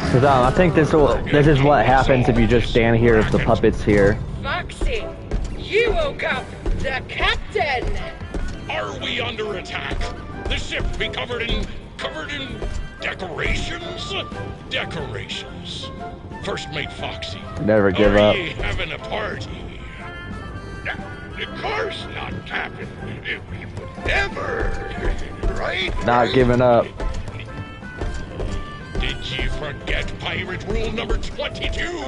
Because I think this is what happens if you just stand here with the puppets here. Foxy, you woke up the captain. Are we under attack? The ship be covered in decorations? Decorations. First Mate Foxy. Never give up. Are ye having a party? Of course not, Captain. We would never. Right? Not giving up. Did you forget pirate rule number 22?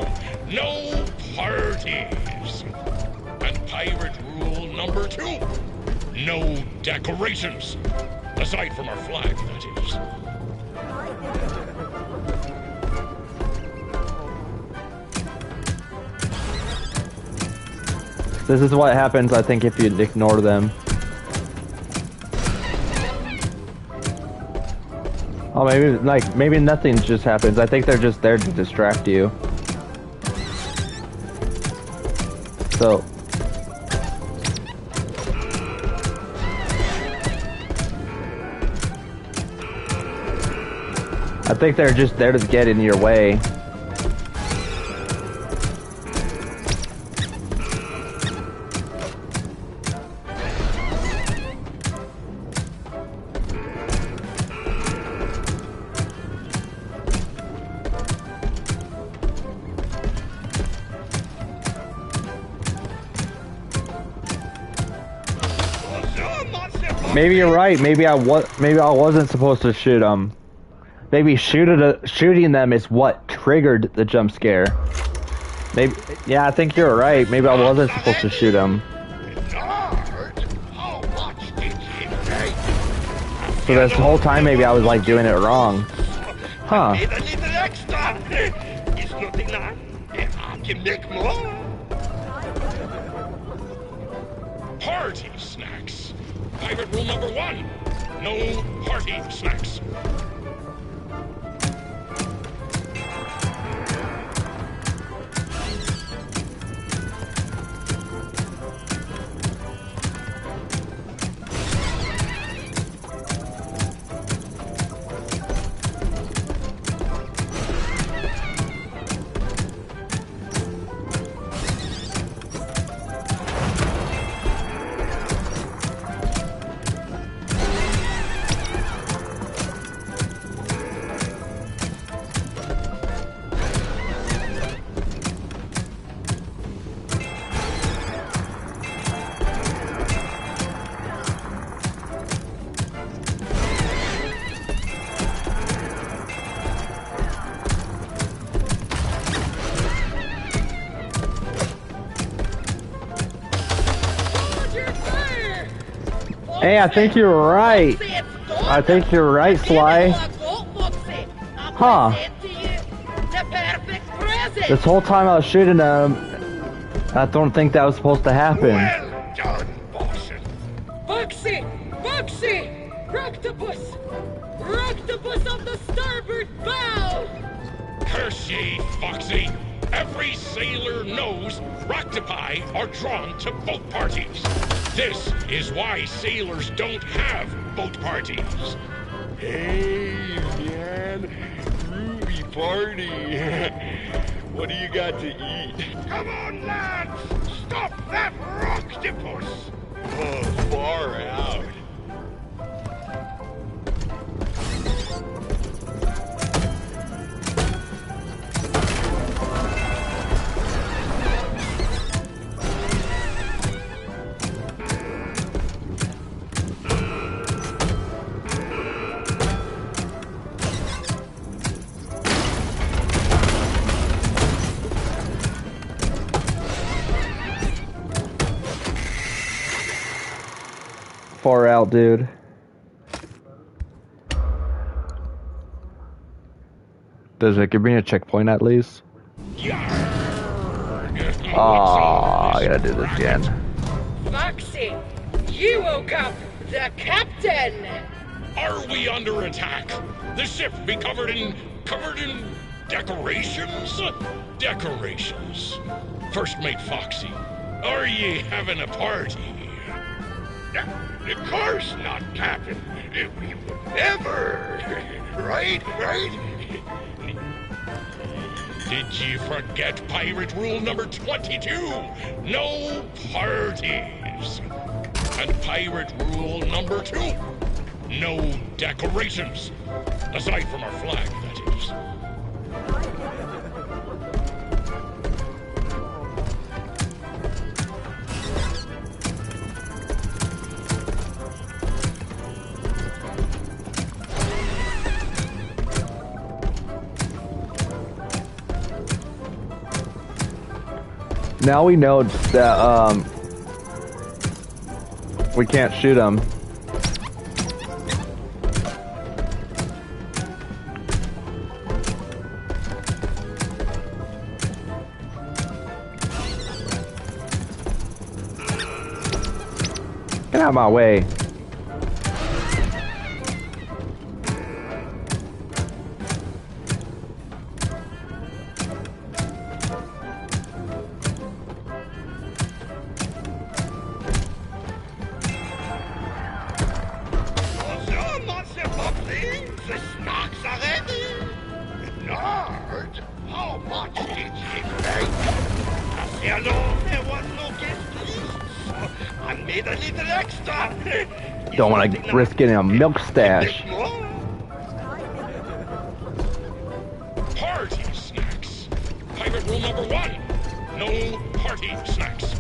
No parties. And pirate rule number 2. No decorations. Aside from our flag, that is. This is what happens, I think, if you ignore them. Oh, maybe nothing just happens. I think they're just there to distract you. So. I think they're just there to get in your way. Maybe you're right. Maybe I wasn't supposed to shoot them. Maybe shooting them is what triggered the jump scare. Maybe, yeah, I think you're right. Maybe I wasn't supposed to shoot them. So this whole time, maybe I was like doing it wrong. Huh. Party snacks. Pirate rule number 1. No party snacks. Hey, I think you're right. I think you're right, Sly. Huh. This whole time I was shooting him, I don't think that was supposed to happen. Well done, Boston. Foxy! Foxy! Roctopus! Roctopus on the starboard bow! Curse ye, Foxy! Every sailor knows Roctopi are drawn to boat parties. This is why sailors don't have boat parties. Hey, man. Groovy party. What do you got to eat? Come on, lads! Stop that Roctopus! Oh, far out. Far out, dude. Does it give me a checkpoint at least? Oh, I gotta do this again. Foxy, you woke up the captain! Are we under attack? The ship be covered in decorations? Decorations. First mate Foxy, are ye having a party? Of course not, Captain. We would never. Right? Did you forget pirate rule number 22? No parties. And pirate rule number 2? No decorations. Aside from our flag, that is. Now we know that we can't shoot them. Get out of my way. Don't want to risk getting a milk stash. Party snacks. Pirate rule number 1. No party snacks.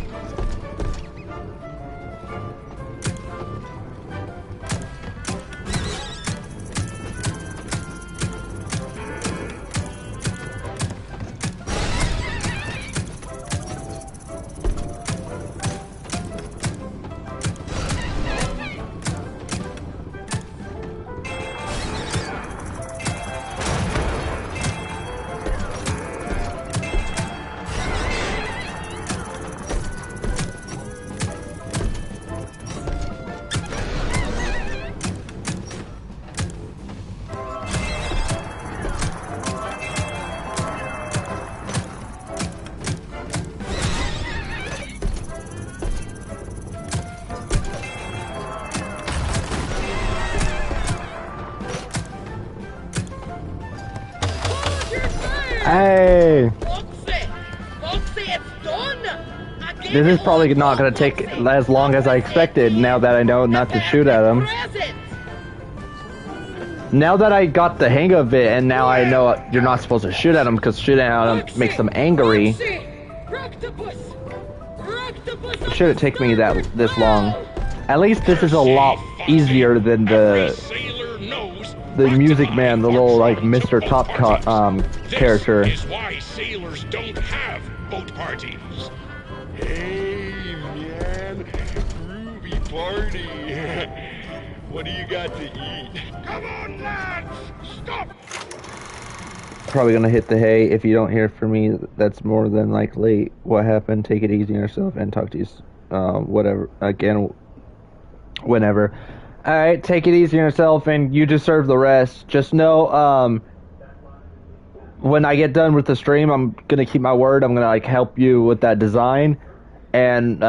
Hey! Foxy, it's done! This is probably not going to take as long as I expected now that I know not to shoot at him. Now that I got the hang of it and now I know you're not supposed to shoot at him because shooting at him makes them angry. It shouldn't take me this long. At least this is a lot easier than the Music Man, the little like Mr. Top character. This is why sailors don't have boat parties. Hey, man. Groovy party. What do you got to eat? Come on, lads! Stop! Probably gonna hit the hay. If you don't hear from me, that's more than likely what happened. Take it easy on yourself and talk to you, whatever, again, whenever. Alright, take it easy on yourself and you deserve the rest. Just know, when I get done with the stream, I'm gonna keep my word. I'm gonna, like, help you with that design. And,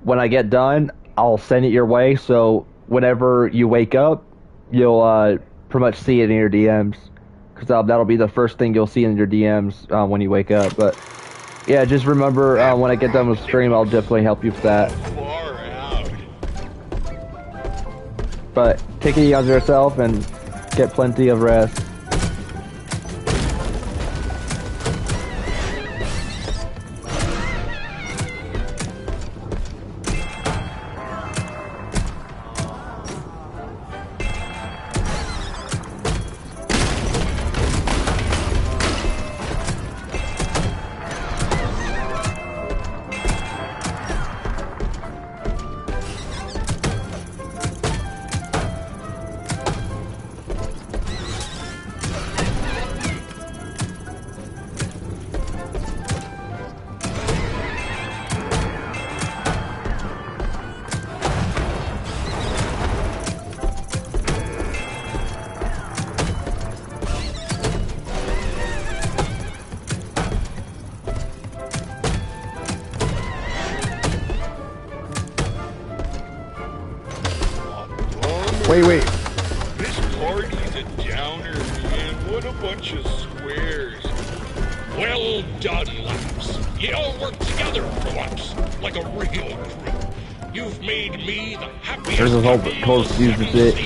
when I get done, I'll send it your way, so whenever you wake up, you'll, pretty much see it in your DMs. Because that'll be the first thing you'll see in your DMs when you wake up. But yeah, just remember when I get done with the stream, I'll definitely help you with that. Far out. But take it easy on yourself and get plenty of rest. Wait. This party's a downer, man. What a bunch of squares. Well done, lads. You all work together for once, like a real crew. You've made me the happiest There's a whole post uses it.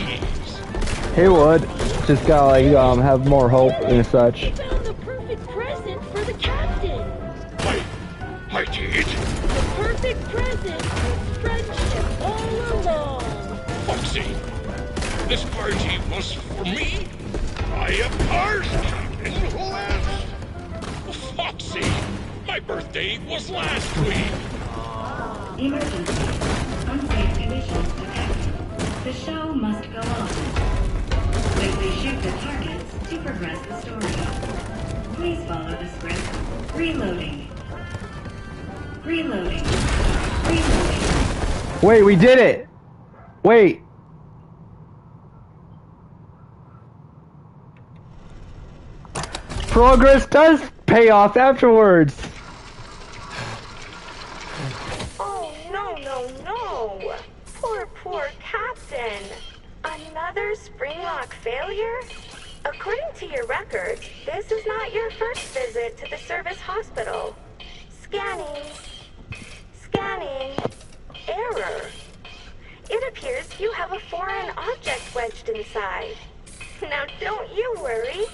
Hey, Wood. Just gotta, like, have more hope and such. We found the perfect present for the captain. I did? The perfect present was friendship all along. Foxy, this party was for me? I of course, Captain. Who else? Foxy, my birthday was last week. Emergency. Unsafe conditions detected. The show must go on. Quickly shoot the targets to progress the story. Please follow the script. Reloading. Reloading. Reloading. Wait, we did it! Wait! Progress does pay off afterwards! Oh, no. Poor Captain. Another Springlock failure? According to your records, this is not your first visit to the service hospital. Scanning. Error. It appears you have a foreign object wedged inside. Now don't you worry.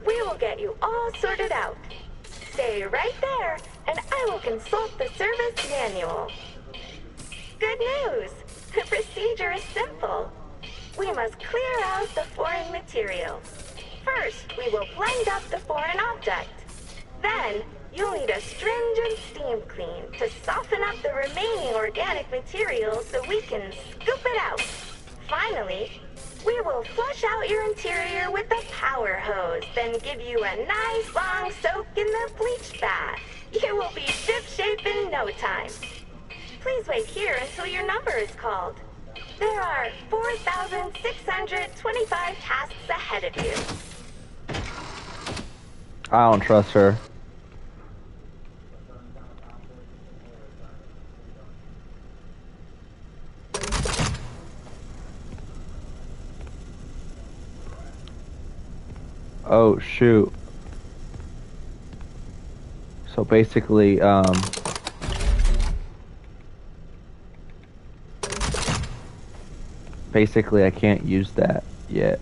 We will get you all sorted out. Stay right there, and I will consult the service manual. Good news! The procedure is simple. We must clear out the foreign material. First, we will blend up the foreign object. Then, you'll need a stringent steam clean to soften up the remaining organic material so we can scoop it out. Finally, we will flush out your interior with the power hose, then give you a nice long soak in the bleach bath. You will be ship-shape in no time. Please wait here until your number is called. There are 4,625 tasks ahead of you. I don't trust her. Oh, shoot. So basically, basically I can't use that yet.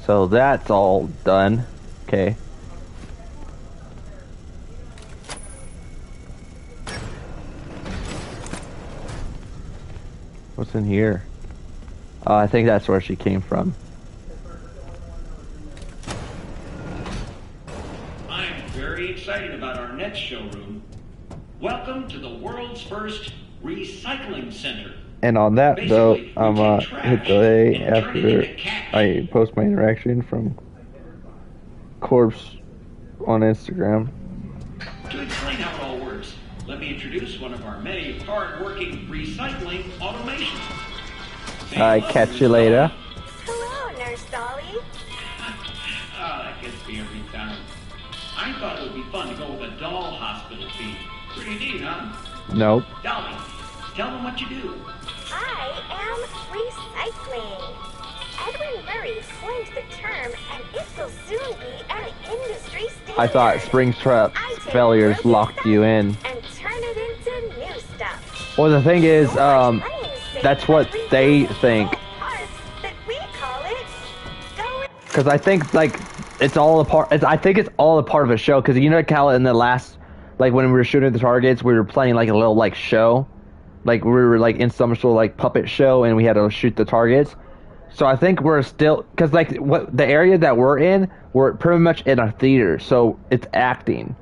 So that's all done. Okay. What's in here? I think that's where she came from. I'm very excited about our next showroom. Welcome to the world's first recycling center. And on that though, I'm hit delay after I post my interaction from Corpse on Instagram. To explain how it all works, let me introduce one of our many hard-working recycling automations. I catch you later. Hello, Nurse Dolly. That gets me every time. I thought it would be fun to go with a doll hospital theme. Pretty neat, huh? Nope. Dolly, tell them what you do. I am recycling. Edwin Murray coined the term, and it will soon be an industry standard. I thought Springtrap failures locked you in. And turn it into new stuff. Well, the thing is, that's what they think. That we call it going. Because I think, like, it's all a part. I think it's all a part of a show. Because you know, Cal, in the last, like, when we were shooting the targets, we were playing like a little like show, like we were like in some sort of like puppet show, and we had to shoot the targets. So I think we're still, because like what the area that we're in, we're pretty much in a theater, so it's acting.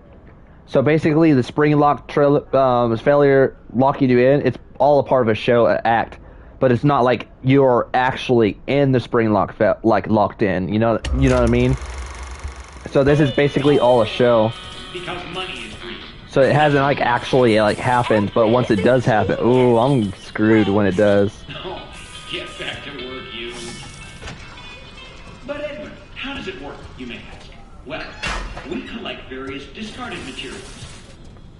So basically, the spring lock failure locking you in, it's all a part of a show, an act, but it's not like you're actually in the spring lock like locked in. You know what I mean? So this is basically all a show. Because money is free. So it hasn't like actually like happened, but once it does happen, ooh, I'm screwed when it does. Oh, get back to work, you. But Edwin, how does it work, you may ask? Well, we collect various discarded materials.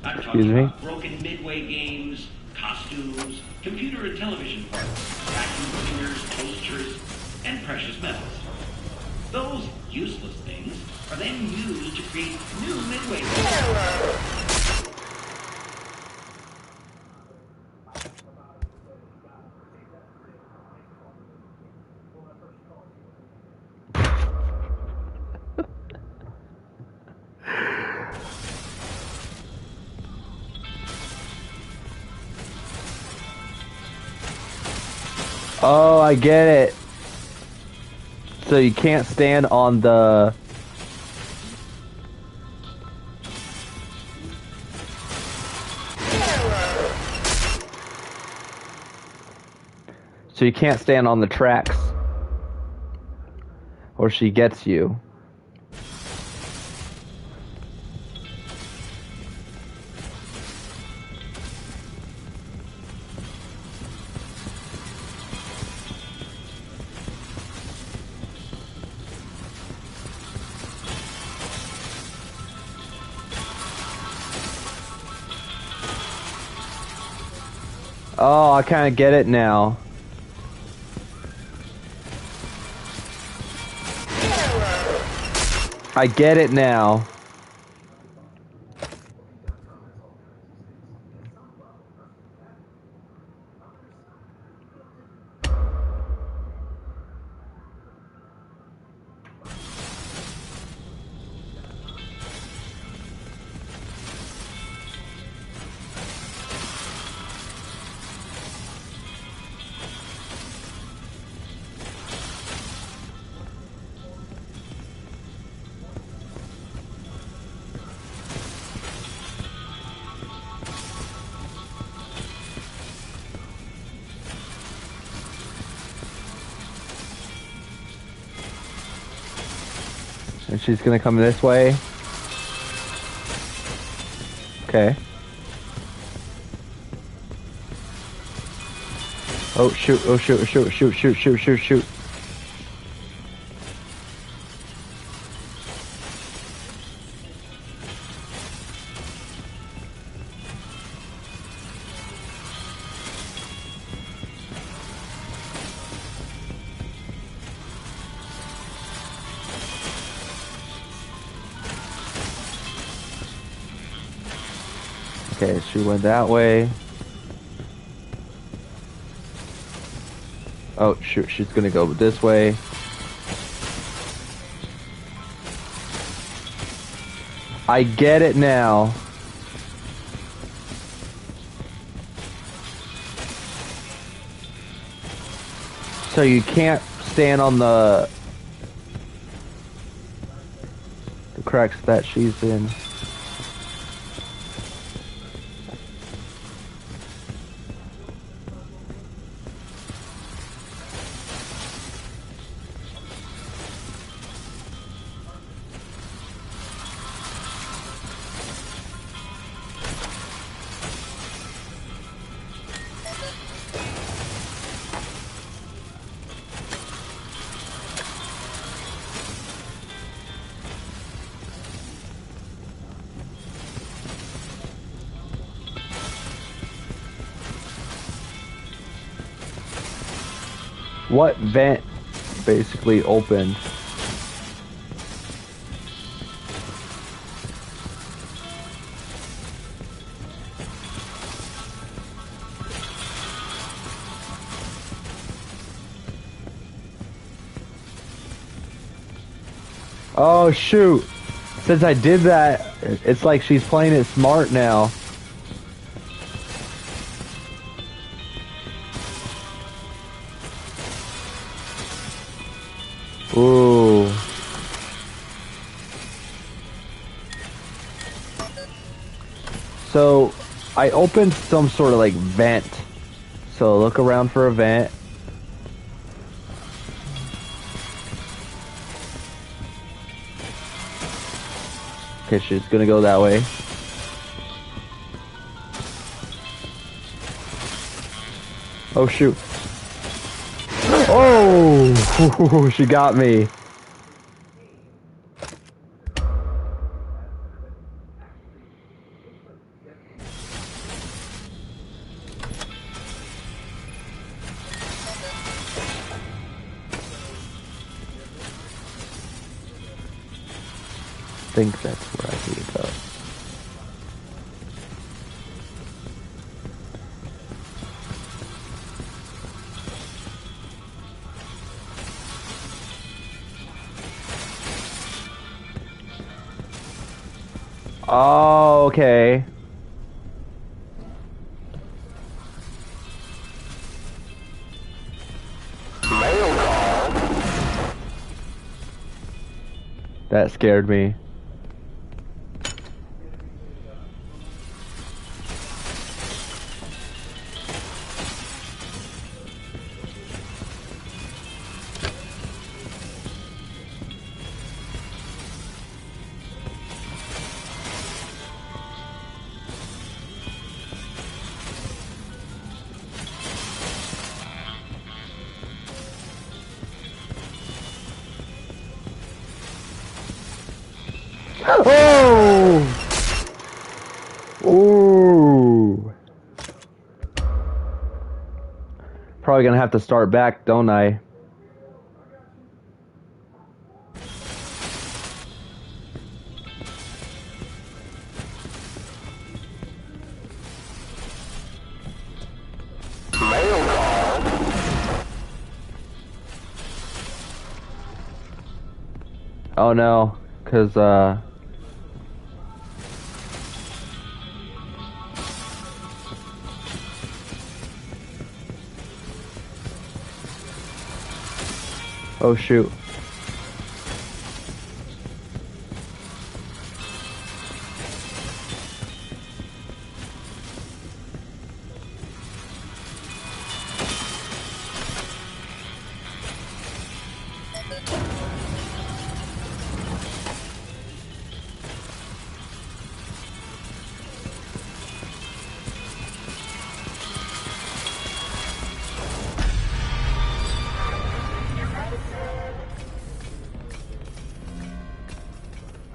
I'm talking about broken Midway games, costumes, computer and television parts, vacuum cleaners, toasters, and precious metals. Those useless things are then used to create new Midway games. Oh, I get it. So you can't stand on the... So you can't stand on the tracks. Or she gets you. Oh, I kind of get it now. I get it now. And she's gonna come this way. Okay. Oh shoot, oh shoot, oh shoot, shoot, shoot, shoot, shoot, shoot. Okay, she went that way. Oh shoot, she's gonna go this way. I get it now. So you can't stand on the cracks that she's in. What vent basically opened? Oh shoot! Since I did that, it's like she's playing it smart now. Ooh. So, I opened some sort of like vent. So look around for a vent. Okay, she's gonna go that way. Oh shoot. Oh! She got me. I think that's where I need to go. Oh, okay. That scared me. Oh! Ooh! Probably gonna have to start back, don't I? Oh no, 'cause oh shoot.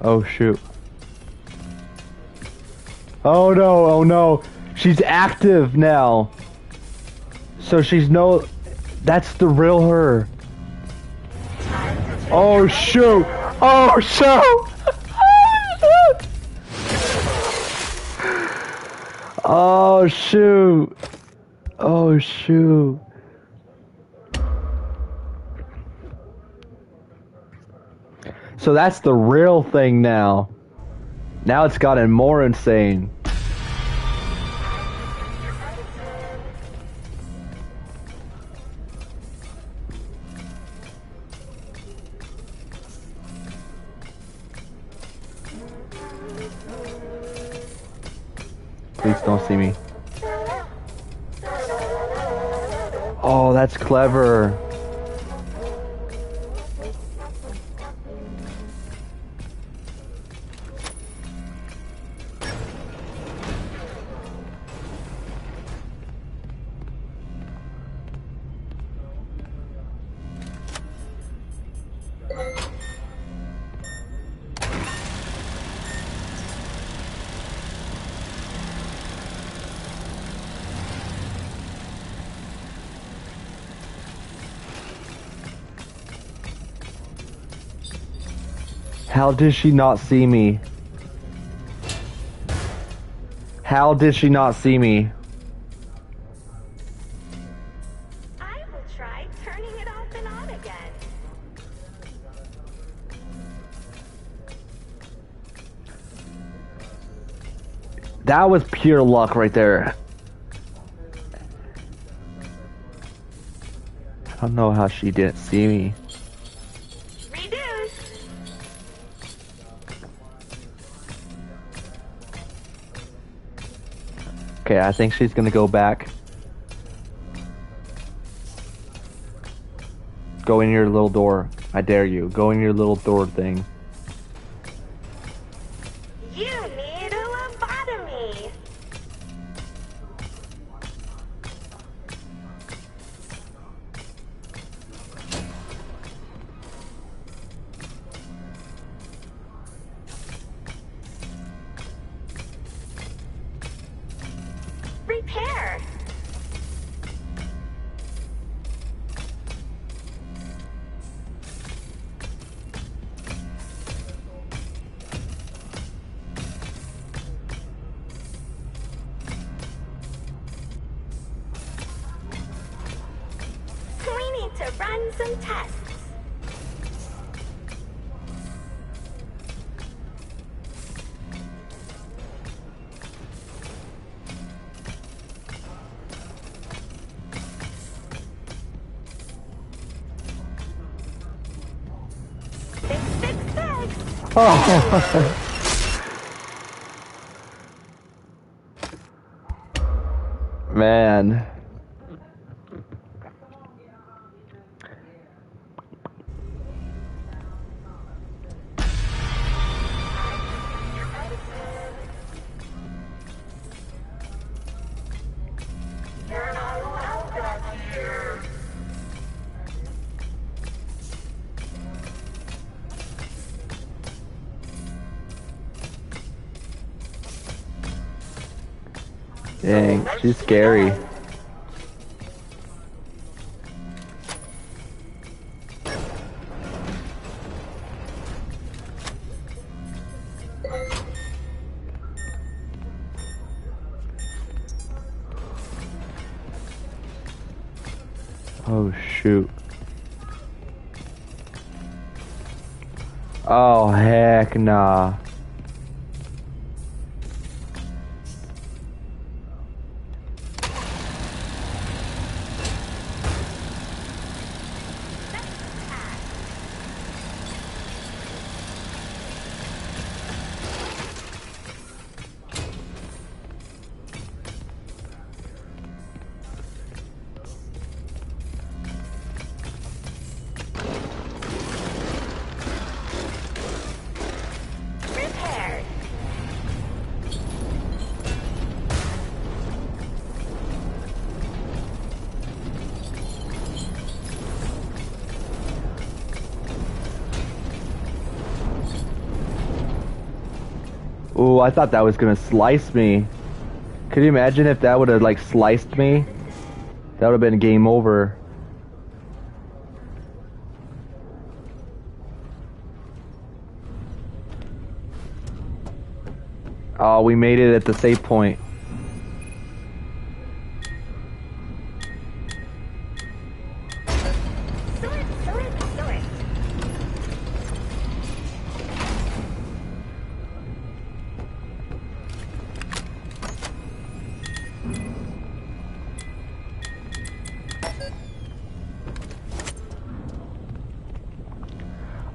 Oh shoot. Oh no, oh no. She's active now. So she's no... That's the real her. Oh shoot. Oh shoot. Oh shoot. Oh shoot. So that's the real thing now. Now it's gotten more insane. Please don't see me. Oh, that's clever. How did she not see me? How did she not see me? I will try turning it off and on again. That was pure luck right there. I don't know how she didn't see me. Reduce. Okay, I think she's gonna go back. Go in your little door. I dare you. Go in your little door thing. You need a lobotomy. Repair. We need to run some tests. Oh. Man. You're not allowed back here. Dang, she's scary. Oh shoot. Oh heck nah. Repaired. Ooh, I thought that was gonna slice me. Could you imagine if that would have like sliced me? That would have been game over. Oh, we made it at the save point. Sort.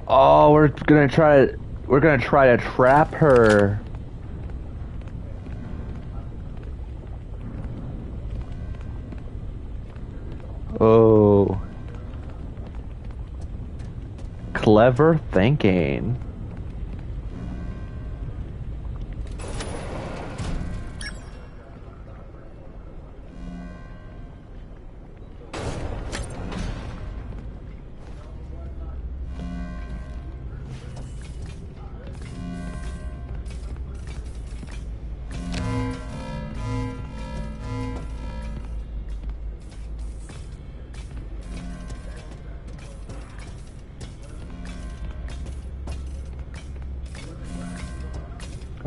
Oh, we're gonna try to trap her. Oh. Clever thinking.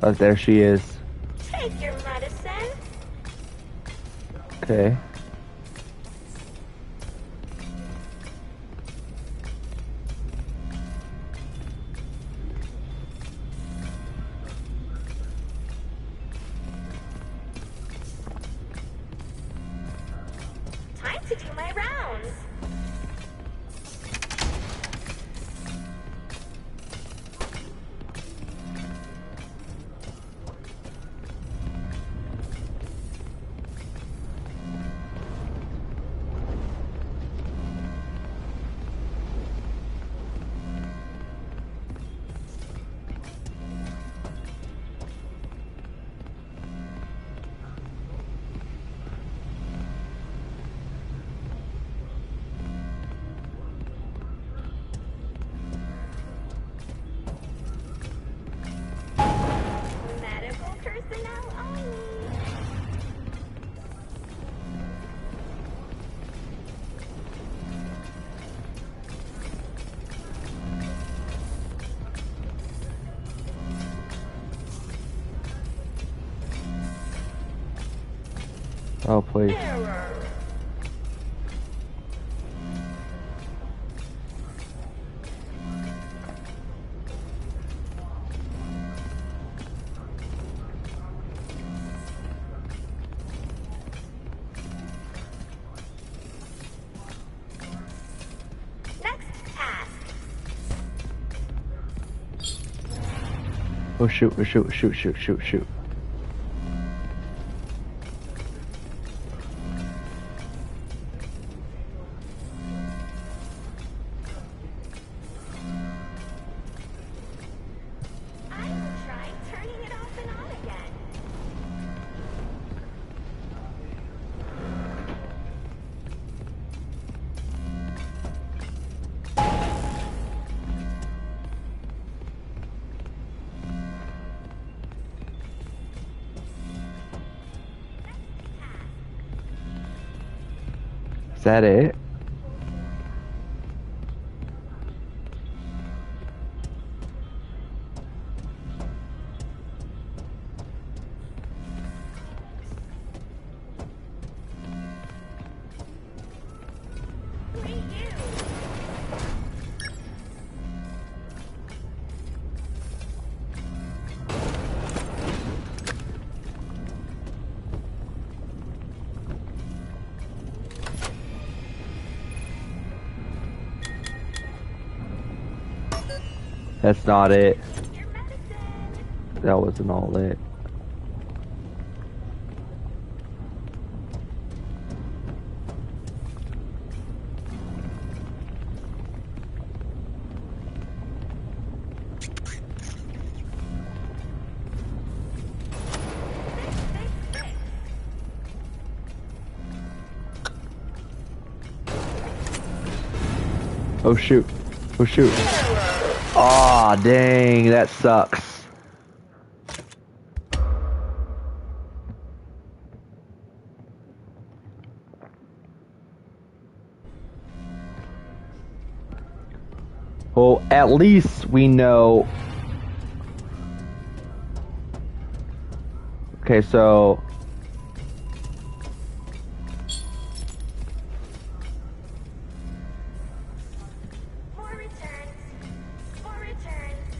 Oh, there she is. Take your medicine. Okay. Time to do my rounds. Medical personnel only. Oh, please. Error. Next task. Oh shoot, oh shoot, shoot, shoot, shoot, shoot. I will try turning it off and on again. Is that it? That's not it. That wasn't all it. Oh shoot. Oh shoot. Aw, dang, that sucks. Well, at least we know. Okay, so More returns. More returns.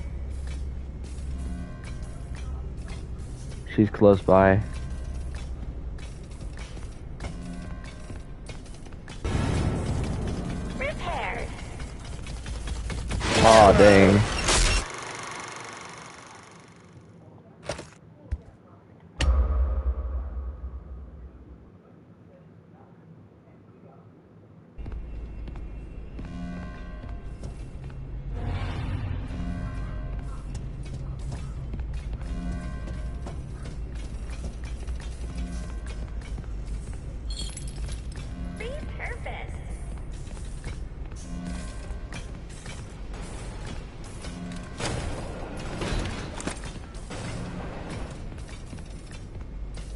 she's close by. Repaired. Aw, dang. Repurposed.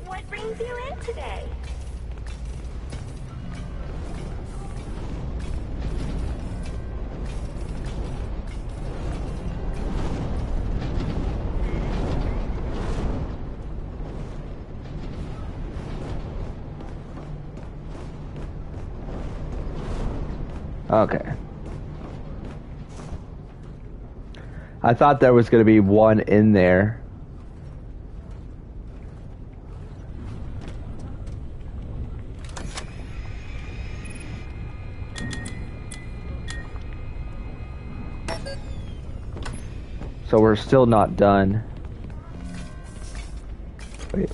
What brings you in today? Okay. I thought there was going to be one in there. So we're still not done. Wait.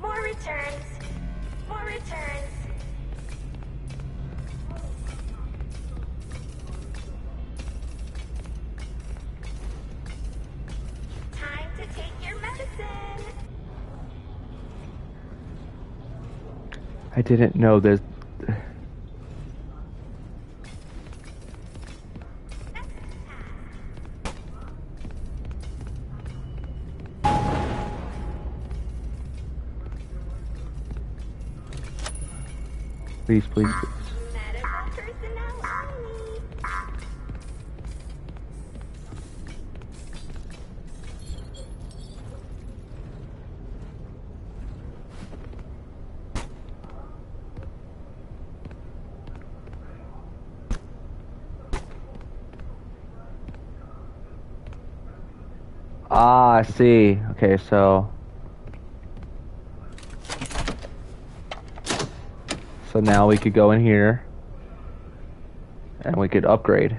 More returns. More returns. Time to take your medicine. I didn't know this. Please, please, please. Medical personnel only. Ah, I see. Okay, so now we could go in here and we could upgrade.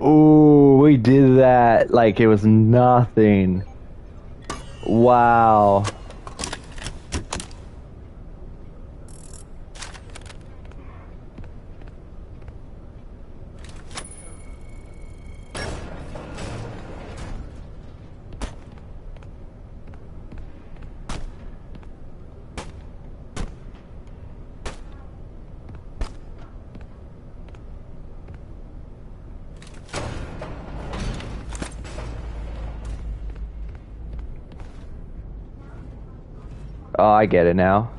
Ooh, we did that like it was nothing. Wow. Oh, I get it now.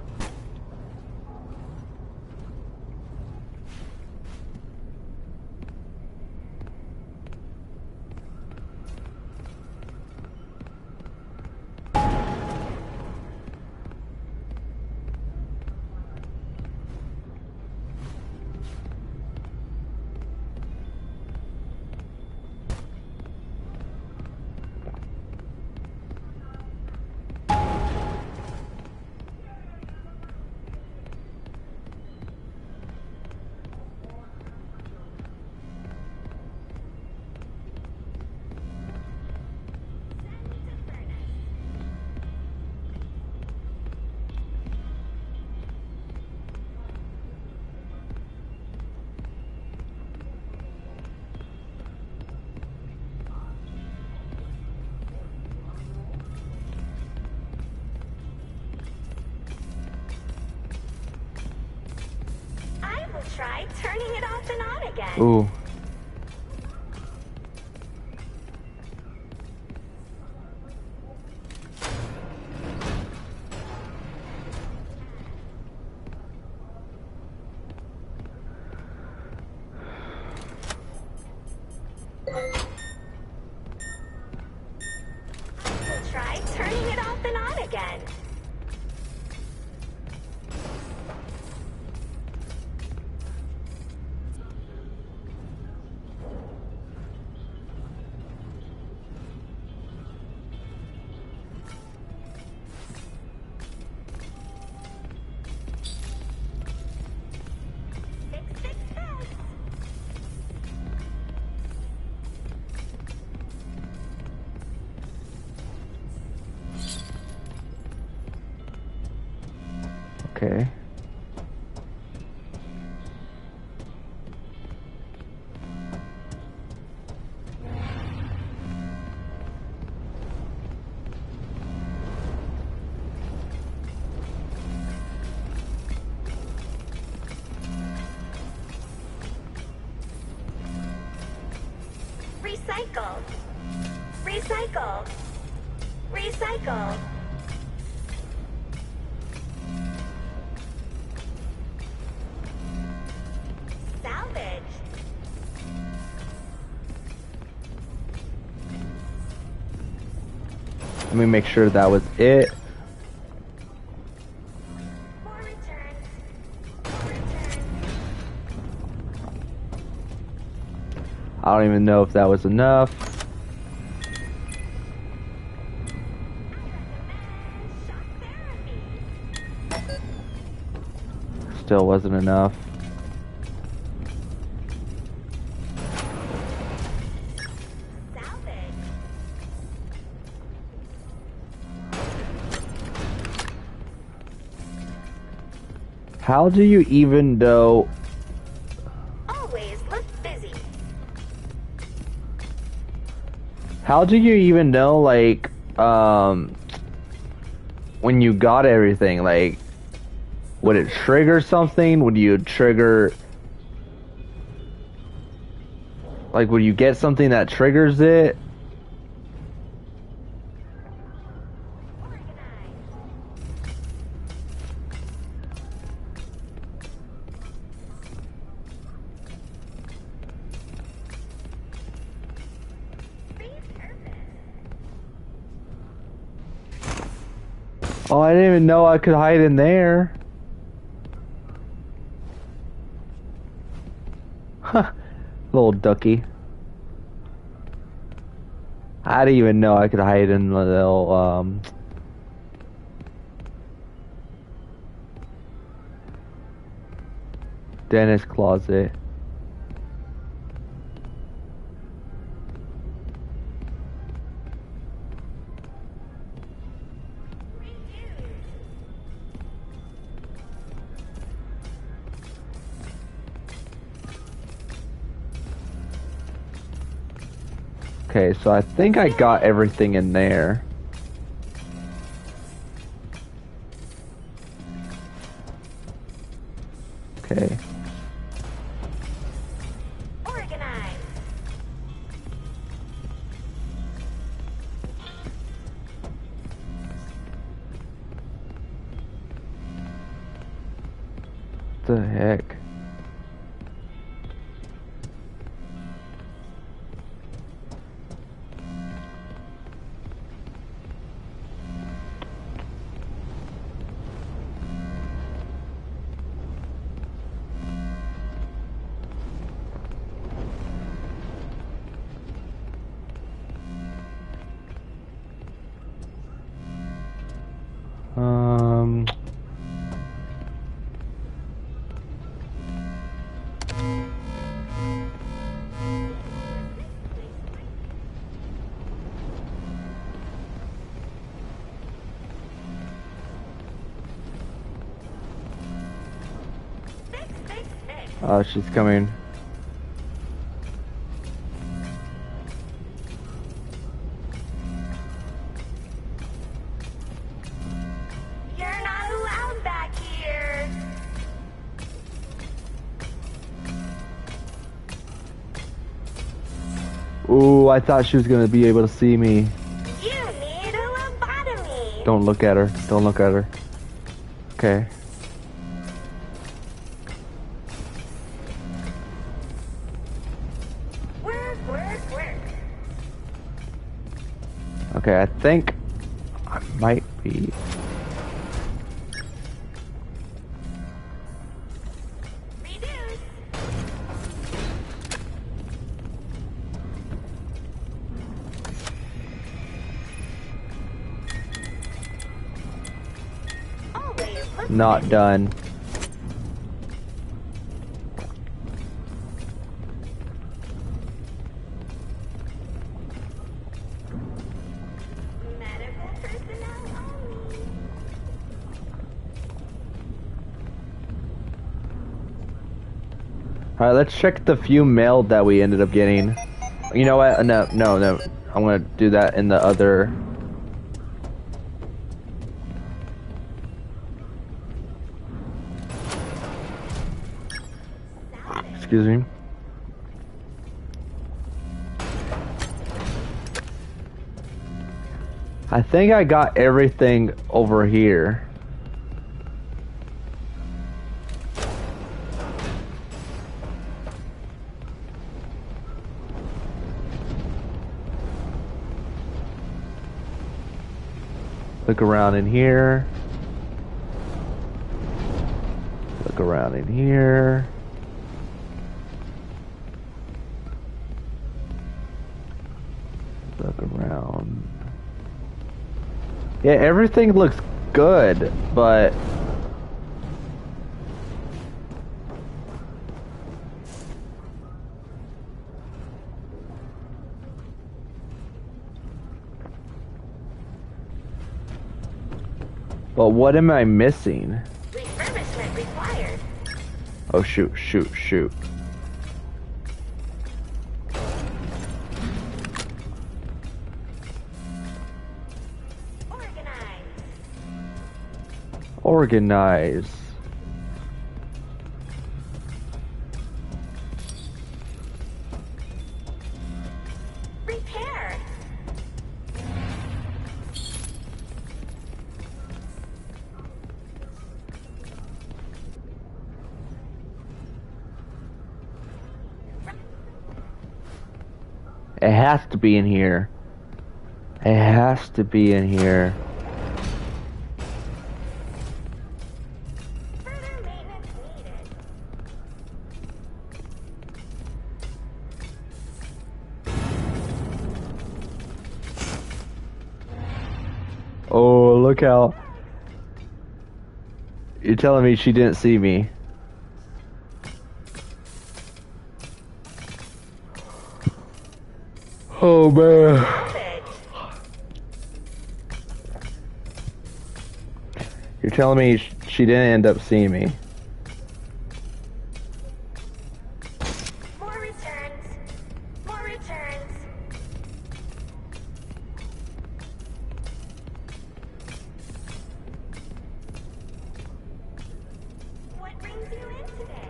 I will try turning it off and on again. Ooh. I will try turning it off and on again. Recycle. Recycle. Recycle. Salvage. Let me make sure that was it. More returns. More returns. I don't even know if that was enough. Still wasn't enough. How do you even know? Always look busy. How do you even know, like, when you got everything? Like, would it trigger something? Would you trigger, like, would you get something that triggers it? Oh, I didn't even know I could hide in there. Huh. Little ducky. I didn't even know I could hide in the little, dentist closet. Okay, so I think I got everything in there. Okay. Organize. What the heck? Oh, she's coming. You're not allowed back here. Ooh, I thought she was gonna be able to see me. You need a lobotomy. Don't look at her. Don't look at her. Okay. Okay, I think I might be. Not done. Alright, let's check the few mail that we ended up getting. You know what? No. I'm gonna do that in the other. Excuse me. I think I got everything over here. Look around in here. Look around in here. Look around. Yeah, everything looks good, but what am I missing? Refurbishment required. Oh shoot, shoot, shoot. Organize. Repair. It has to be in here. It has to be in here. Oh, look how... You're telling me she didn't see me. Oh, man. You're telling me she didn't end up seeing me. More returns. More returns. What brings you in today?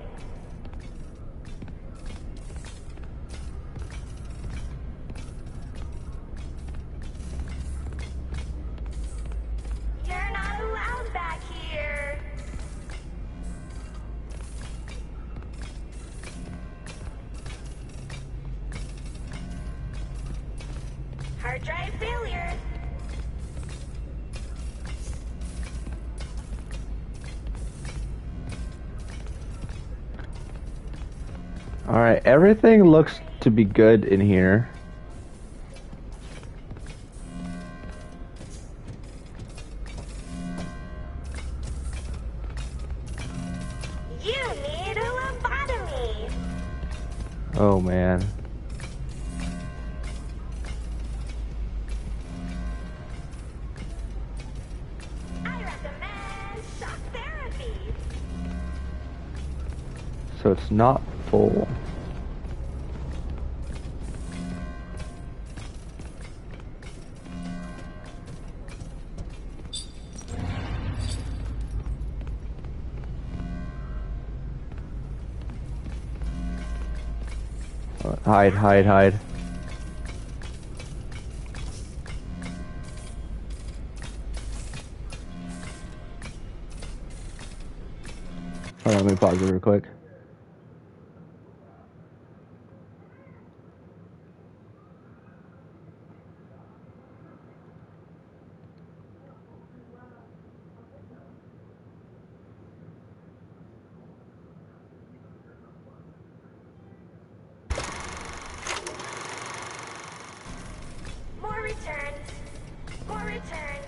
You're not allowed back here. Hard drive failure. Alright, everything looks to be good in here. You need a lobotomy. Oh, man. I recommend shock therapy. So it's not full. Hide, hide, hide. Hold on, let me pause it real quick. More returns. More returns.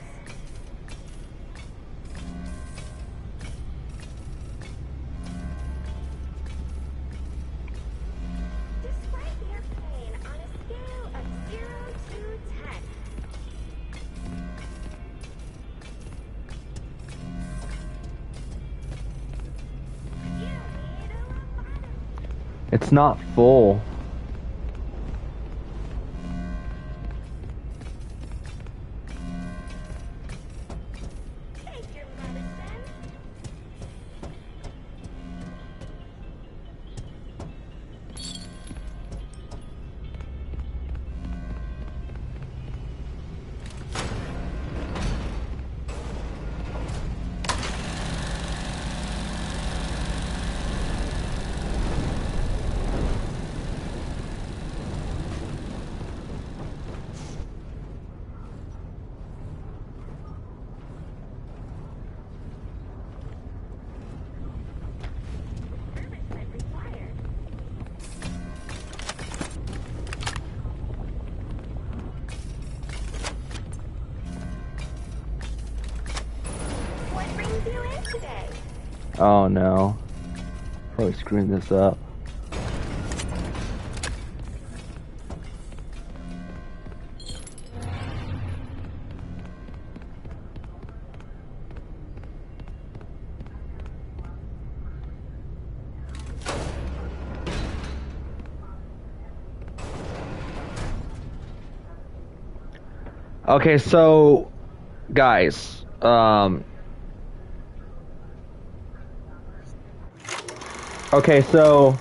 Describe your pain on a scale of 0 to 10. You need a lobotomy. It's not full. Take your medicine. Oh no. Probably screwing this up. Okay, so guys, okay, so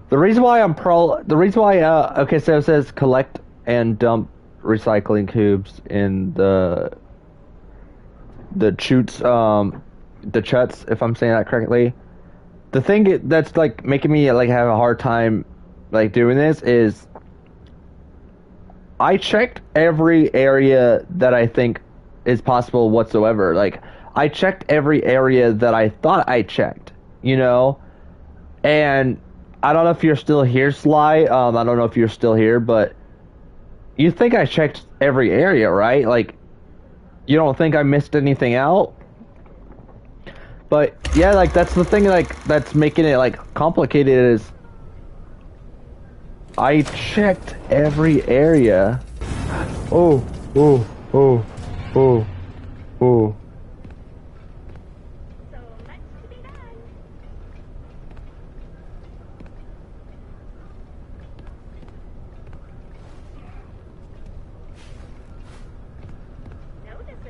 the reason why okay, so it says collect and dump recycling cubes in the chuts, if I'm saying that correctly. The thing that's like making me like have a hard time like doing this is I checked every area that I think is possible whatsoever. Like, I checked every area that I thought I checked, you know? And I don't know if you're still here, Sly. I don't know if you're still here, but you think I checked every area, right? Like, you don't think I missed anything out? But, yeah, like, that's the thing, like, that's making it, like, complicated is I checked every area. Oh.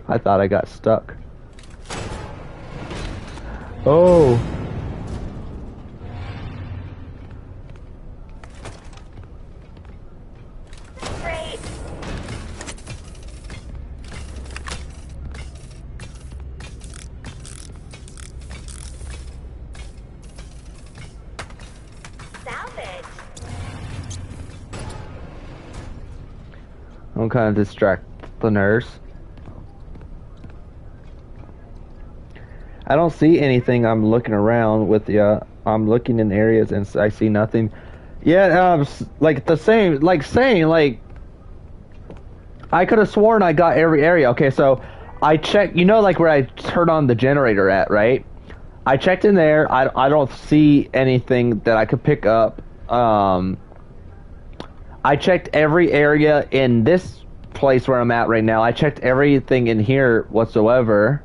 I thought I got stuck. Oh. Great. Salvage. I'm kind of distract the nurse. I don't see anything. I'm looking around with the, I'm looking in areas and I see nothing. Yeah, like the same, like saying, like, I could have sworn I got every area. Okay, so I checked, you know, like where I turned on the generator at, right? I checked in there. I don't see anything that I could pick up. I checked every area in this place where I'm at right now. I checked everything in here whatsoever.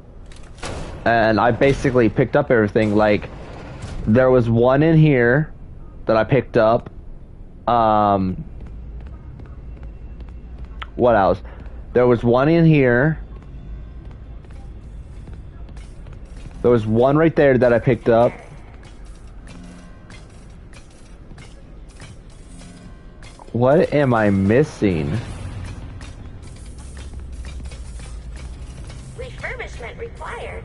And I basically picked up everything. Like, there was one in here that I picked up. What else? There was one in here. There was one right there that I picked up. What am I missing? Refurbishment required.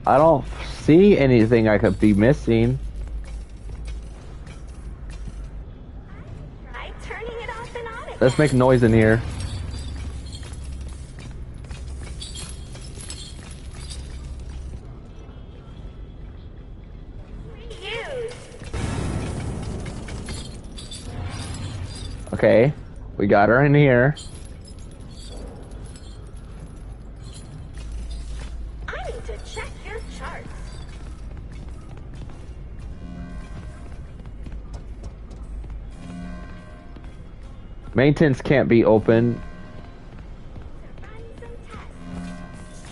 I don't see anything I could be missing. Try turning it off and on again. Let's make noise in here. Reuse. Okay, we got her in here. I need to check your charts. Maintenance can't be open. Run some tests.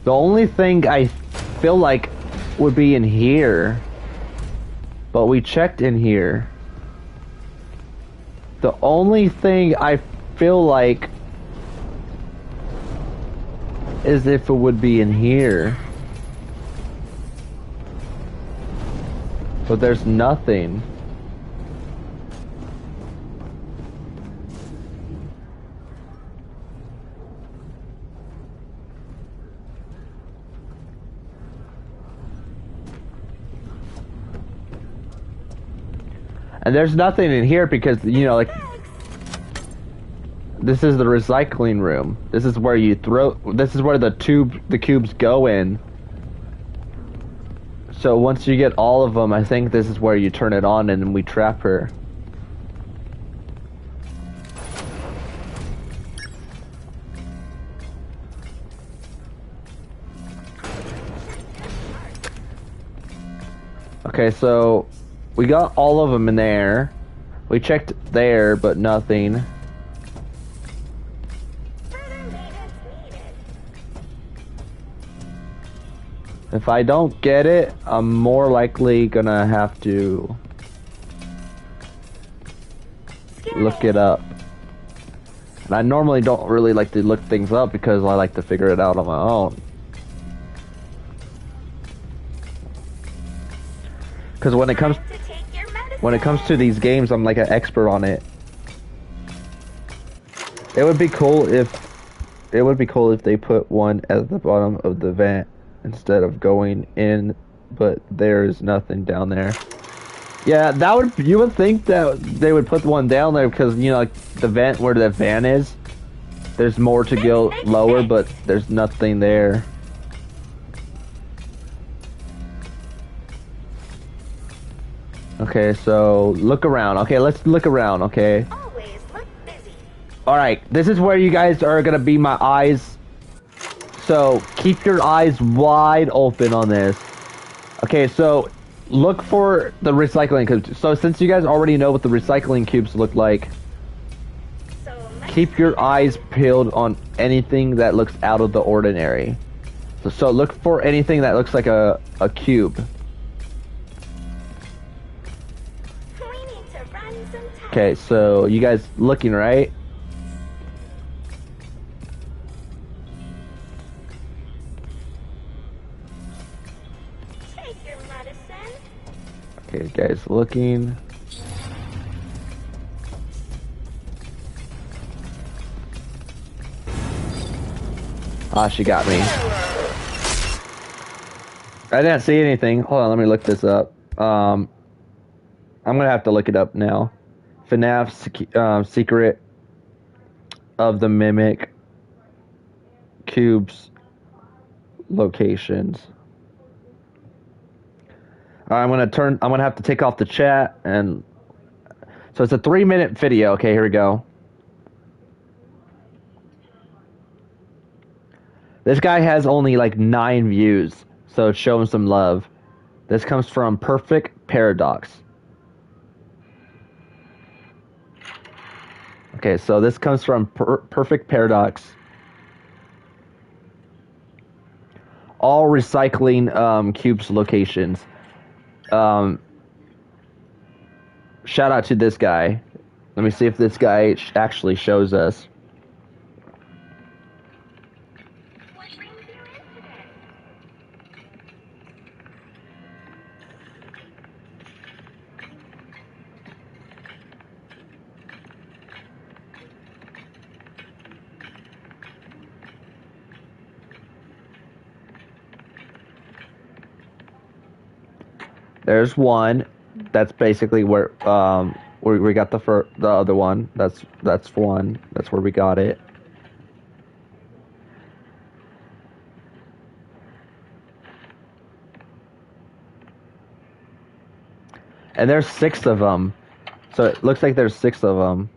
The only thing I feel like would be in here, but we checked in here. The only thing I feel like is if it would be in here. But there's nothing. And there's nothing in here because, you know, like, this is the recycling room. This is where you throw, this is where the cubes go in. So once you get all of them, I think this is where you turn it on and we trap her. Okay, so we got all of them in there. We checked there, but nothing. If I don't get it, I'm more likely gonna have to look it up. And I normally don't really like to look things up because I like to figure it out on my own. Because when it comes to these games, I'm like an expert on it. It would be cool if they put one at the bottom of the vent instead of going in, but there's nothing down there. Yeah, you would think that they would put one down there because, you know, like the vent where the van is, there's more to go lower, but there's nothing there. Okay, so look around. Okay, let's look around, okay? Always look busy. Alright, this is where you guys are gonna be my eyes. So, keep your eyes wide open on this. Okay, so look for the recycling cubes. So since you guys already know what the recycling cubes look like, keep your eyes peeled on anything that looks out of the ordinary. So look for anything that looks like a cube. Okay, so you guys looking, right? Take your medicine. Okay, guys looking. Ah, she got me. I didn't see anything. Hold on, let me look this up. I'm gonna have to look it up now. FNAF Secret of the Mimic Cubes locations. I'm gonna have to take off the chat, and so it's a 3-minute video. Okay, here we go. This guy has only like 9 views, so show him some love. This comes from Perfect Paradox. Okay, so this comes from Perfect Paradox. All recycling cubes locations. Shout out to this guy. Let me see if this guy actually shows us. There's one. That's basically where we got the other one. That's one. That's where we got it. And there's 6 of them. So it looks like there's 6 of them.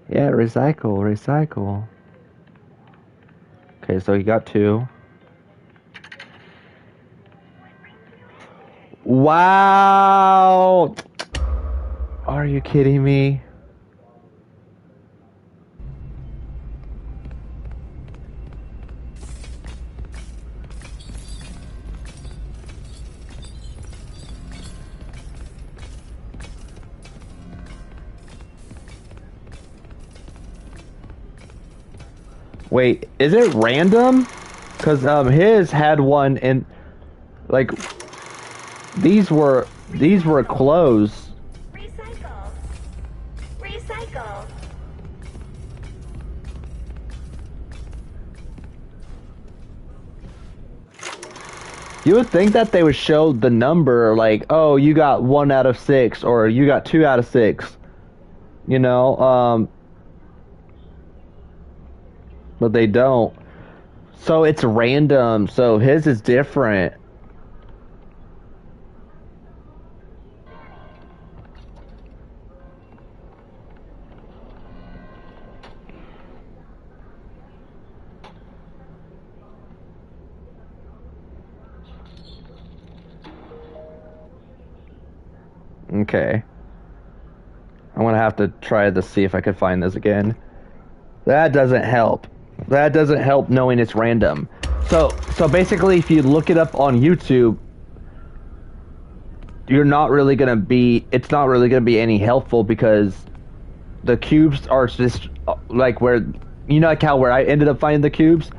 Yeah, recycle. Okay, so you got 2. Wow! Are you kidding me? Wait, is it random? Cause his had one in, like, these were closed. Recycle. You would think that they would show the number, like, oh, you got 1 out of 6, or you got 2 out of 6. You know, but they don't. So it's random, so his is different. Okay. I'm gonna have to try to see if I could find this again. That doesn't help. That doesn't help knowing it's random. So basically, if you look it up on YouTube, you're not really gonna be. It's not really gonna be any helpful because the cubes are just like where, you know, like how where I ended up finding the cubes.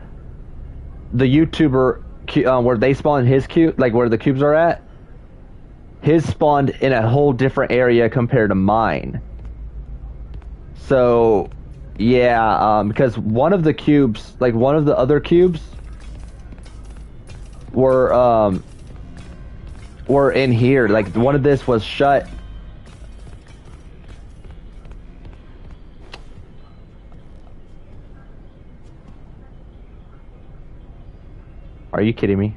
The YouTuber where they spawn his cube, like where the cubes are at. His spawned in a whole different area compared to mine. So, yeah, because one of the cubes, like one of the other cubes, were in here. Like one of this was shut. Are you kidding me?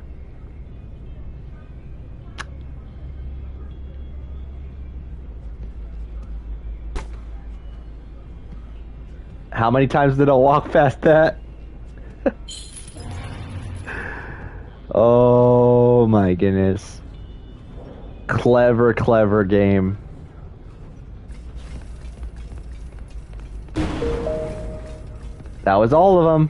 How many times did I walk past that? Oh my goodness. Clever, clever game. That was all of them.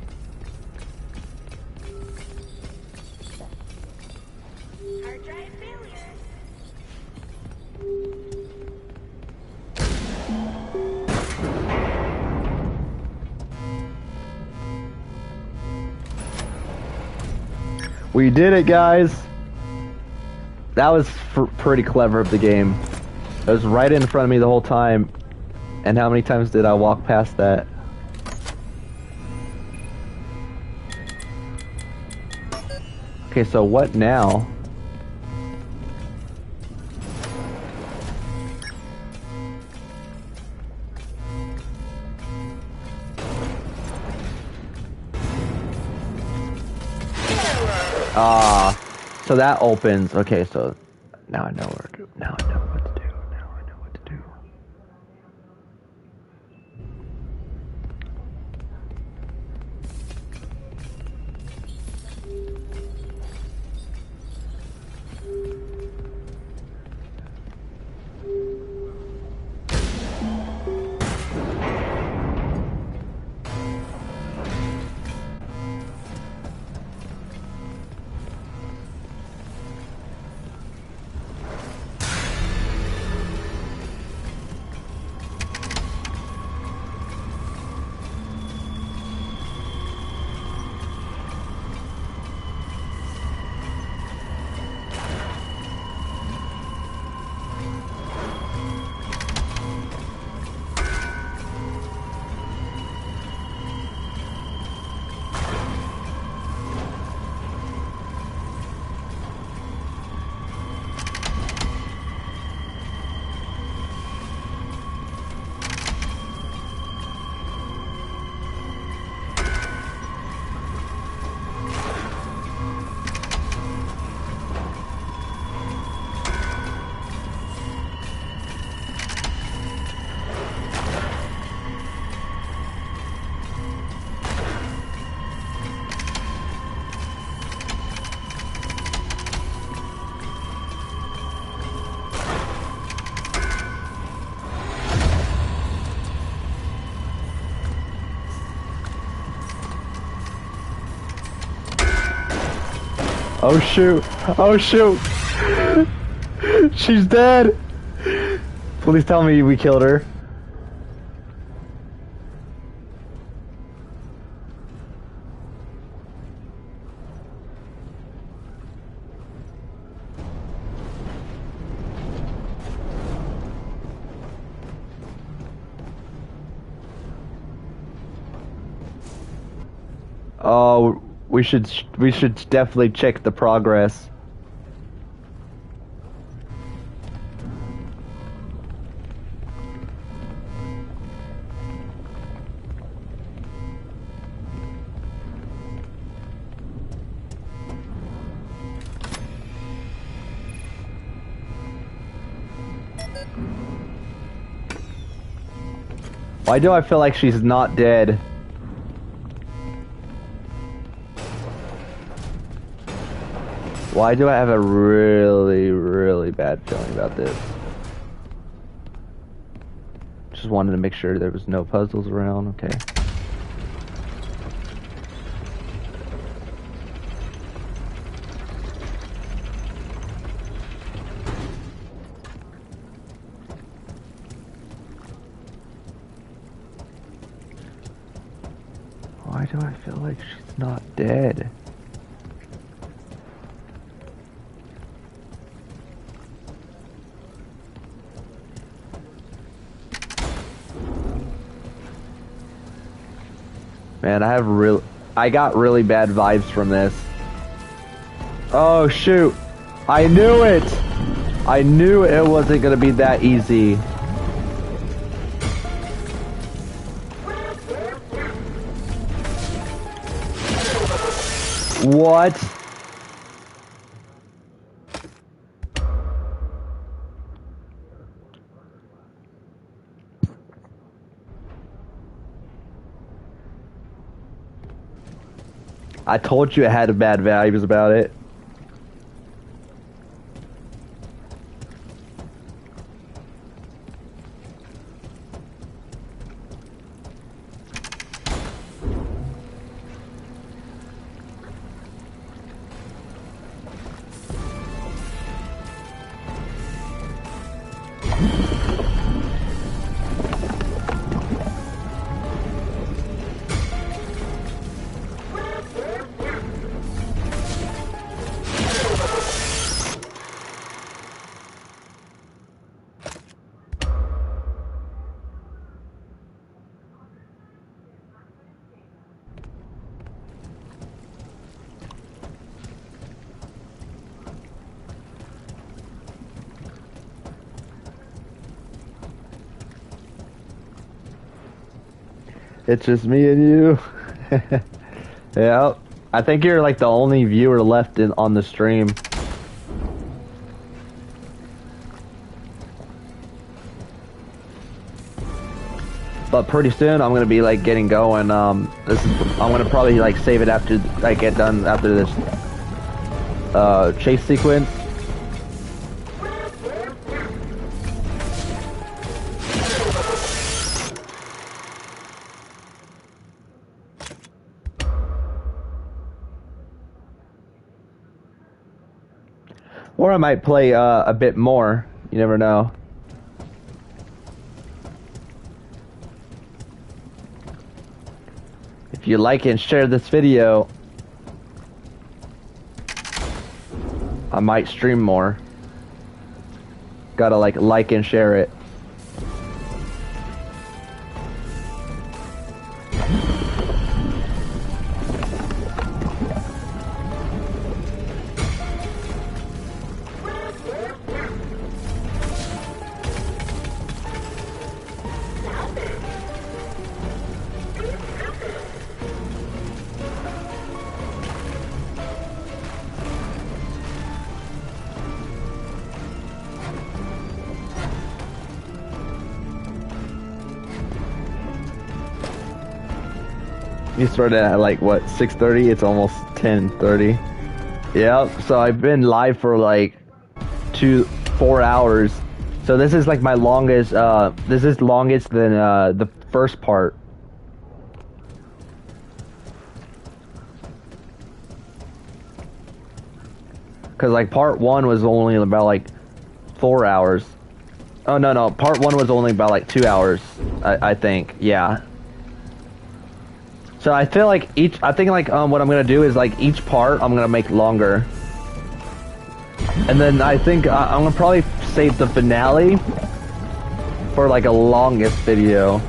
We did it, guys. That was pretty clever of the game. It was right in front of me the whole time. And how many times did I walk past that? Okay, so what now? So that opens. Okay, so now I know where to. Now I know what to do. Now I know what to do. Oh shoot! Oh shoot! She's dead! Please tell me we killed her. Oh, we should definitely check the progress. Why do I feel like she's not dead? Why do I have a really, really bad feeling about this? Just wanted to make sure there was no puzzles around. Okay. Why do I feel like she's not dead? Man, I got really bad vibes from this. Oh shoot. I knew it! I knew it wasn't gonna be that easy. What? I told you it had bad vibes about it. It's just me and you. Yeah, I think you're like the only viewer left on the stream. But pretty soon I'm gonna be like getting going. I'm gonna probably like save it after I get done after this chase sequence. Or I might play a bit more. You never know. If you like and share this video, I might stream more. Gotta like and share it. You started at like what, 6:30? It's almost 10:30. Yeah, so I've been live for like 4 hours. So this is like my longest. This is longest than the first part. Cause like part 1 was only about like 4 hours. Oh no, part 1 was only about like 2 hours. I think, yeah. So I feel like what I'm gonna do is like each part I'm gonna make longer, and then I think I'm gonna probably save the finale for like a longest video.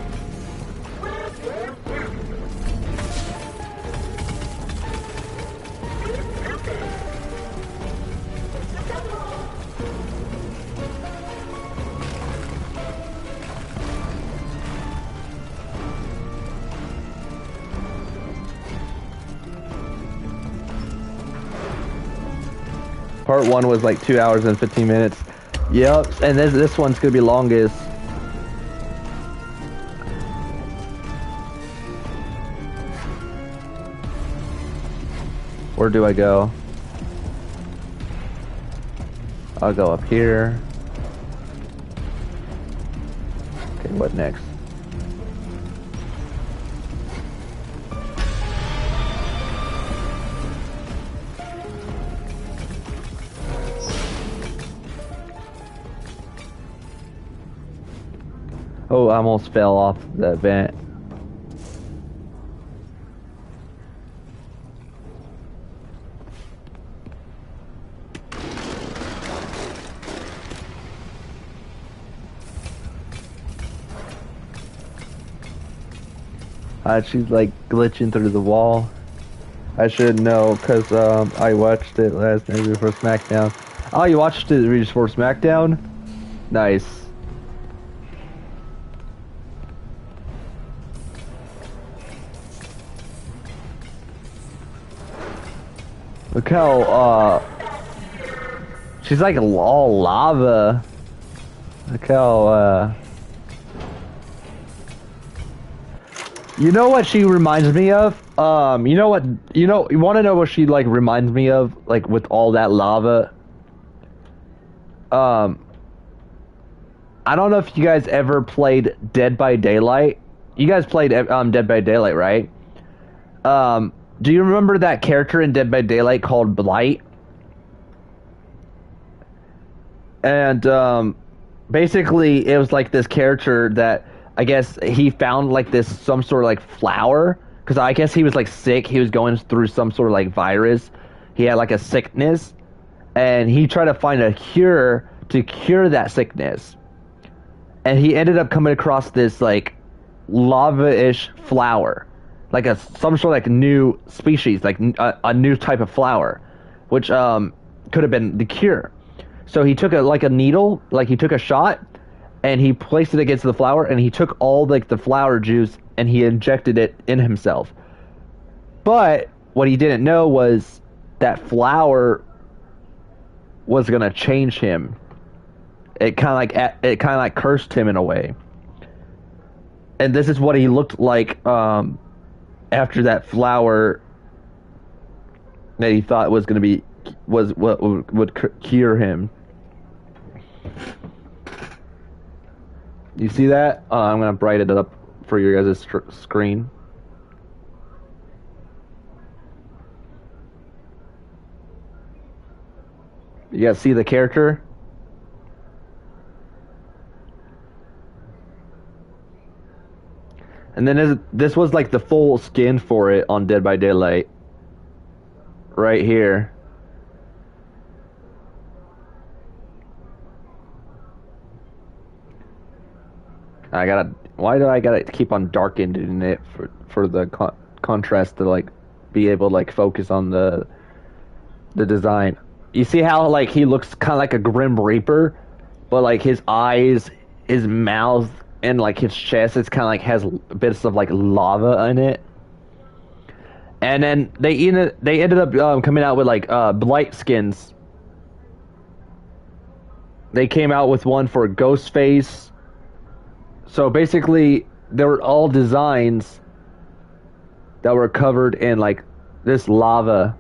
Part 1 was like 2 hours and 15 minutes. Yep, and this one's gonna be longest. Where do I go? I'll go up here. Okay, what next? Oh, I almost fell off that vent. She's like glitching through the wall. I should know because I watched it last night before SmackDown. Oh, you watched it before SmackDown? Nice. Look how she's like all lava. Look how you know what she reminds me of? You know what? You want to know what she like reminds me of? Like with all that lava. I don't know if you guys ever played Dead by Daylight. You guys played Dead by Daylight, right? Do you remember that character in Dead by Daylight called Blight? And basically, it was like this character that I guess he found like this some sort of like flower because I guess he was like sick. He was going through some sort of like virus. He had like a sickness, and he tried to find a cure to cure that sickness. And he ended up coming across this like lava-ish flower, like some sort of like new species, like a new type of flower, which could have been the cure. So he took a needle, like he took a shot, and he placed it against the flower, and he took all like the flower juice and he injected it in himself. But what he didn't know was that flower was gonna change him. It kind of like cursed him in a way. And this is what he looked like after that flower that he thought was gonna be was what would cure him. You see that? I'm gonna brighten it up for your guys' screen. You guys see the character? And then this was like the full skin for it on Dead by Daylight. Right here. Why do I gotta keep on darkening it for the contrast to like be able to like focus on the design? You see how like he looks kind of like a Grim Reaper, but like his eyes, his mouth, and like his chest, it's kind of like has bits of like lava in it. And then they ended up coming out with like blight skins. They came out with one for Ghostface. So basically, they were all designs that were covered in like this lava.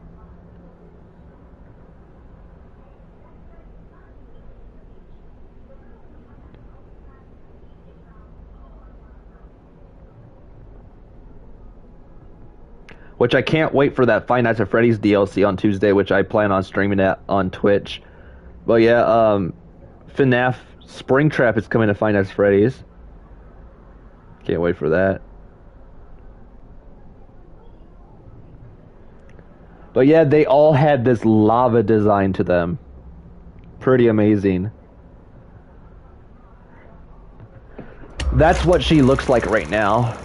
Which I can't wait for that Five Nights at Freddy's DLC on Tuesday, which I plan on streaming at on Twitch. But yeah, FNAF Springtrap is coming to Five Nights at Freddy's. Can't wait for that. But yeah, they all had this lava design to them. Pretty amazing. That's what she looks like right now.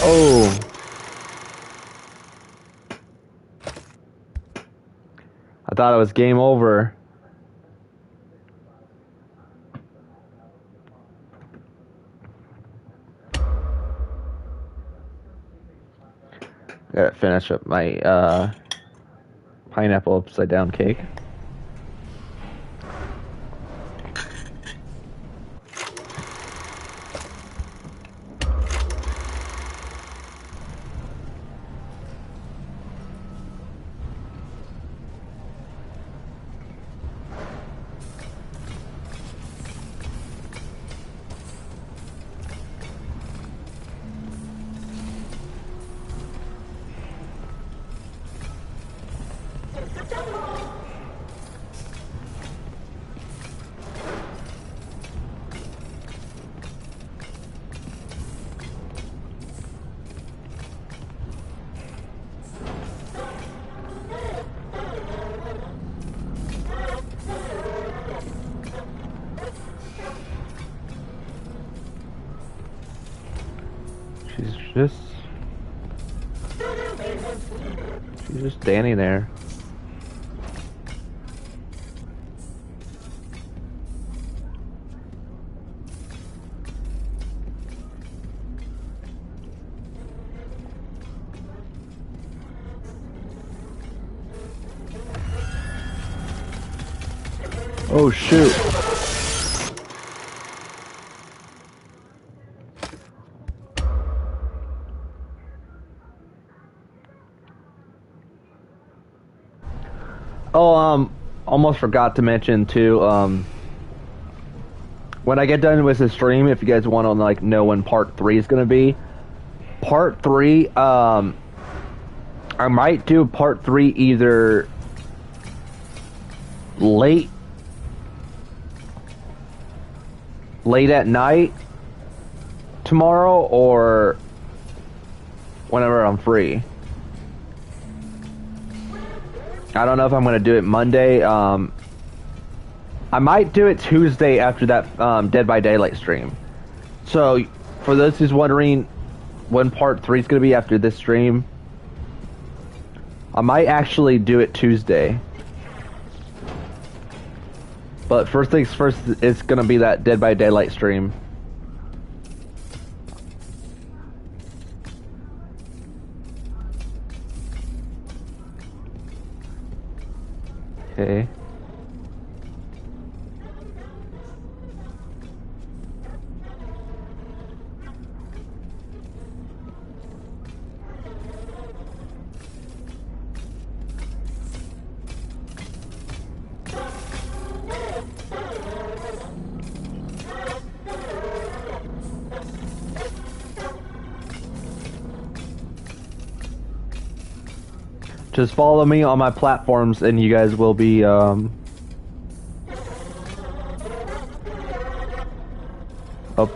Oh. I thought it was game over. finish up my pineapple upside down cake. She's just standing there. Oh shoot. Oh, almost forgot to mention too, when I get done with the stream, if you guys want to like know when part 3 is gonna be, part 3, I might do part 3 either late at night tomorrow or whenever I'm free. I don't know if I'm going to do it Monday. I might do it Tuesday after that Dead by Daylight stream. So, for those who's wondering when part 3 is going to be after this stream, I might actually do it Tuesday. But first things first, it's going to be that Dead by Daylight stream. Okay. Just follow me on my platforms and you guys will be, up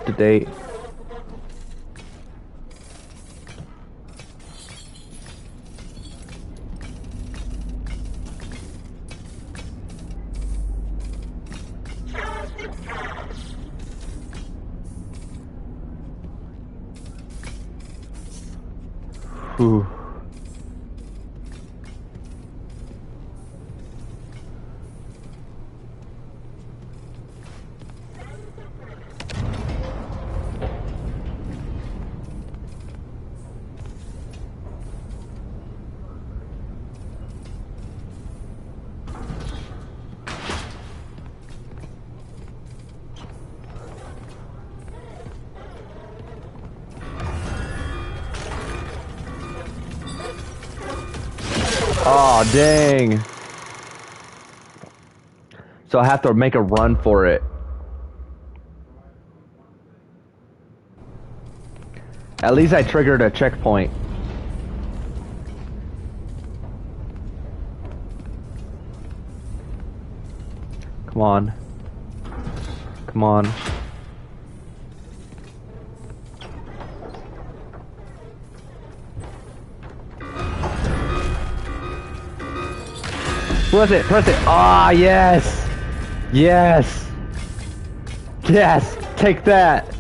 to date. Whew. Oh, dang. So I have to make a run for it. At least I triggered a checkpoint. Come on. Come on. Press it, press it. Ah, yes. Yes. Yes, take that.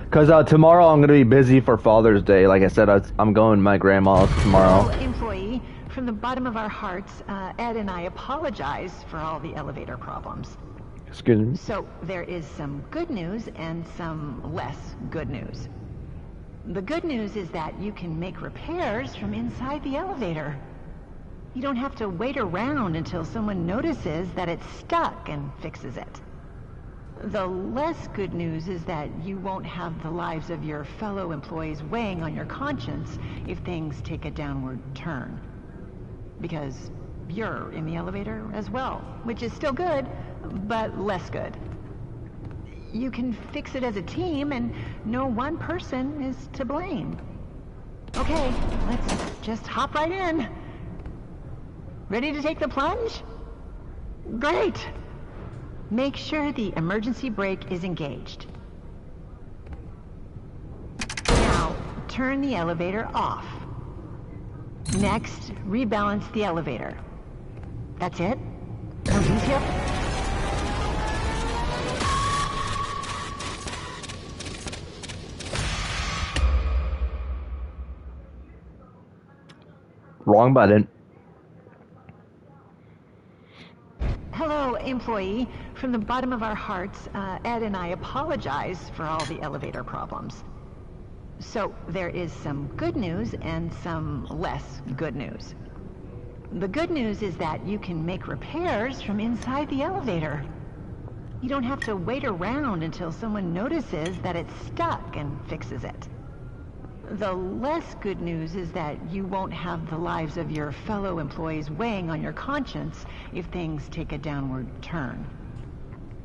Because tomorrow I'm going to be busy for Father's Day. Like I said, I'm going to my grandma's tomorrow. Employee, from the bottom of our hearts, Ed and I apologize for all the elevator problems. Excuse me. So there is some good news and some less good news. The good news is that you can make repairs from inside the elevator. You don't have to wait around until someone notices that it's stuck and fixes it. The less good news is that you won't have the lives of your fellow employees weighing on your conscience if things take a downward turn. Because you're in the elevator as well, which is still good, but less good. You can fix it as a team, and no one person is to blame. Okay, let's just hop right in. Ready to take the plunge? Great! Make sure the emergency brake is engaged. Now, turn the elevator off. Next, rebalance the elevator. That's it? No detail? Wrong button. Hello, employee. From the bottom of our hearts, Ed and I apologize for all the elevator problems. So, there is some good news and some less good news. The good news is that you can make repairs from inside the elevator. You don't have to wait around until someone notices that it's stuck and fixes it. The less good news is that you won't have the lives of your fellow employees weighing on your conscience if things take a downward turn.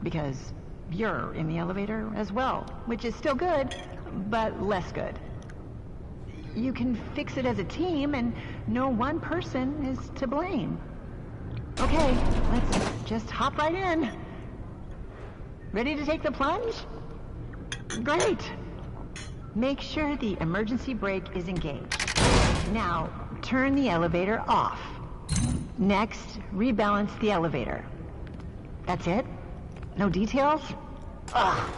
Because you're in the elevator as well, which is still good, but less good. You can fix it as a team, and no one person is to blame. Okay, let's just hop right in. Ready to take the plunge? Great! Make sure the emergency brake is engaged. Now, turn the elevator off. Next, rebalance the elevator. That's it? No details? Ugh.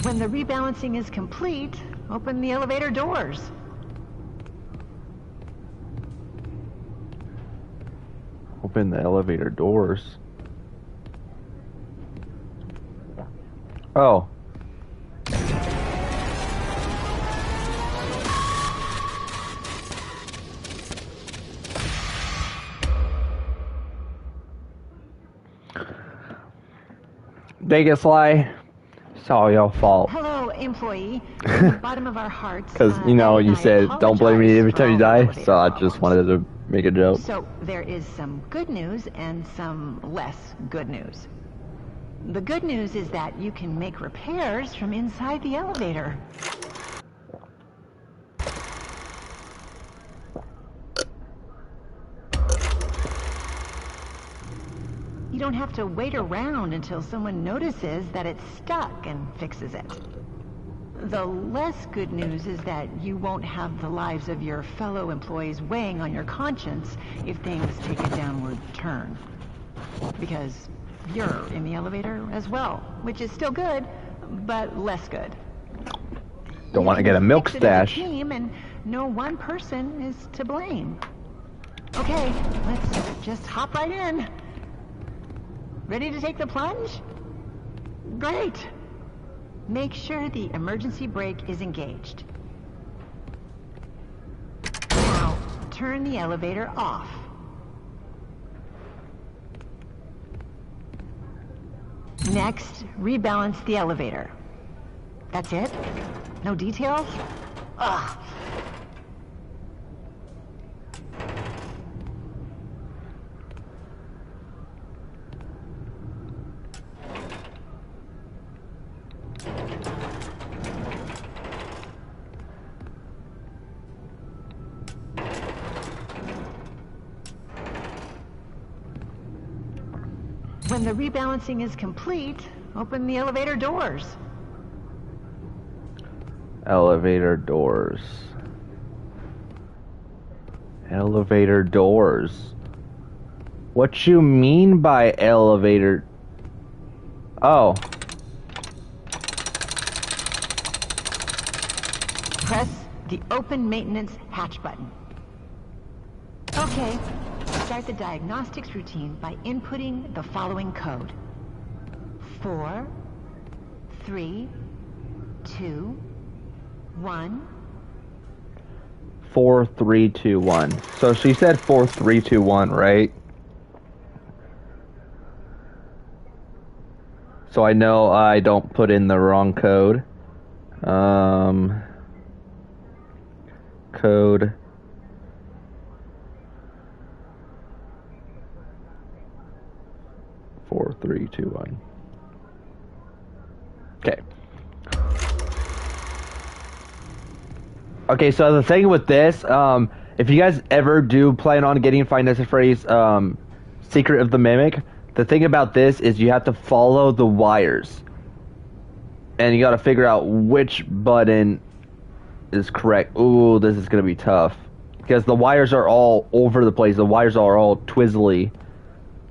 When the rebalancing is complete, open the elevator doors. Open the elevator doors. Oh. Vegas lie. It's all your fault. Hello, employee. From the bottom of our hearts. Because, you know, you said don't blame me every time you die, so I just wanted to make a joke. So, there is some good news and some less good news. The good news is that you can make repairs from inside the elevator. You don't have to wait around until someone notices that it's stuck and fixes it. The less good news is that you won't have the lives of your fellow employees weighing on your conscience if things take a downward turn. Because you're in the elevator as well, which is still good, but less good. Don't want to get a milk Fix it as a stash. team, and no one person is to blame. Okay, let's just hop right in. Ready to take the plunge? Great! Make sure the emergency brake is engaged. Now, turn the elevator off. Next, rebalance the elevator. That's it? No details? Ugh. When the rebalancing is complete, open the elevator doors. Elevator doors. Elevator doors. What you mean by elevator? Oh. Press the open maintenance hatch button. Okay, start the diagnostics routine by inputting the following code. 4, 3, 2, 1. 4, 3, 2, 1. So she said 4, 3, 2, 1, right? So I know I don't put in the wrong code. Code. Four, three, two, one. Okay. Okay, so the thing with this, if you guys ever do plan on getting Five Nights at Freddy's Secret of the Mimic, the thing about this is you have to follow the wires. And you gotta figure out which button is correct. Ooh, this is gonna be tough. Because the wires are all over the place. The wires are all twizzly.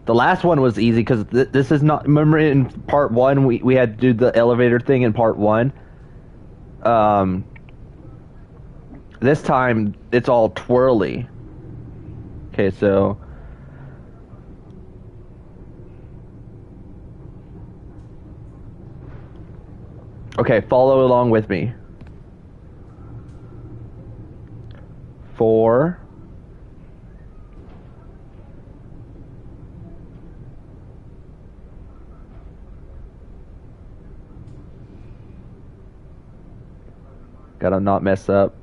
The last one was easy because this is not... Remember in part 1, we had to do the elevator thing in part 1? This time, it's all twirly. Okay, so... Okay, follow along with me. 4... Gotta not mess up.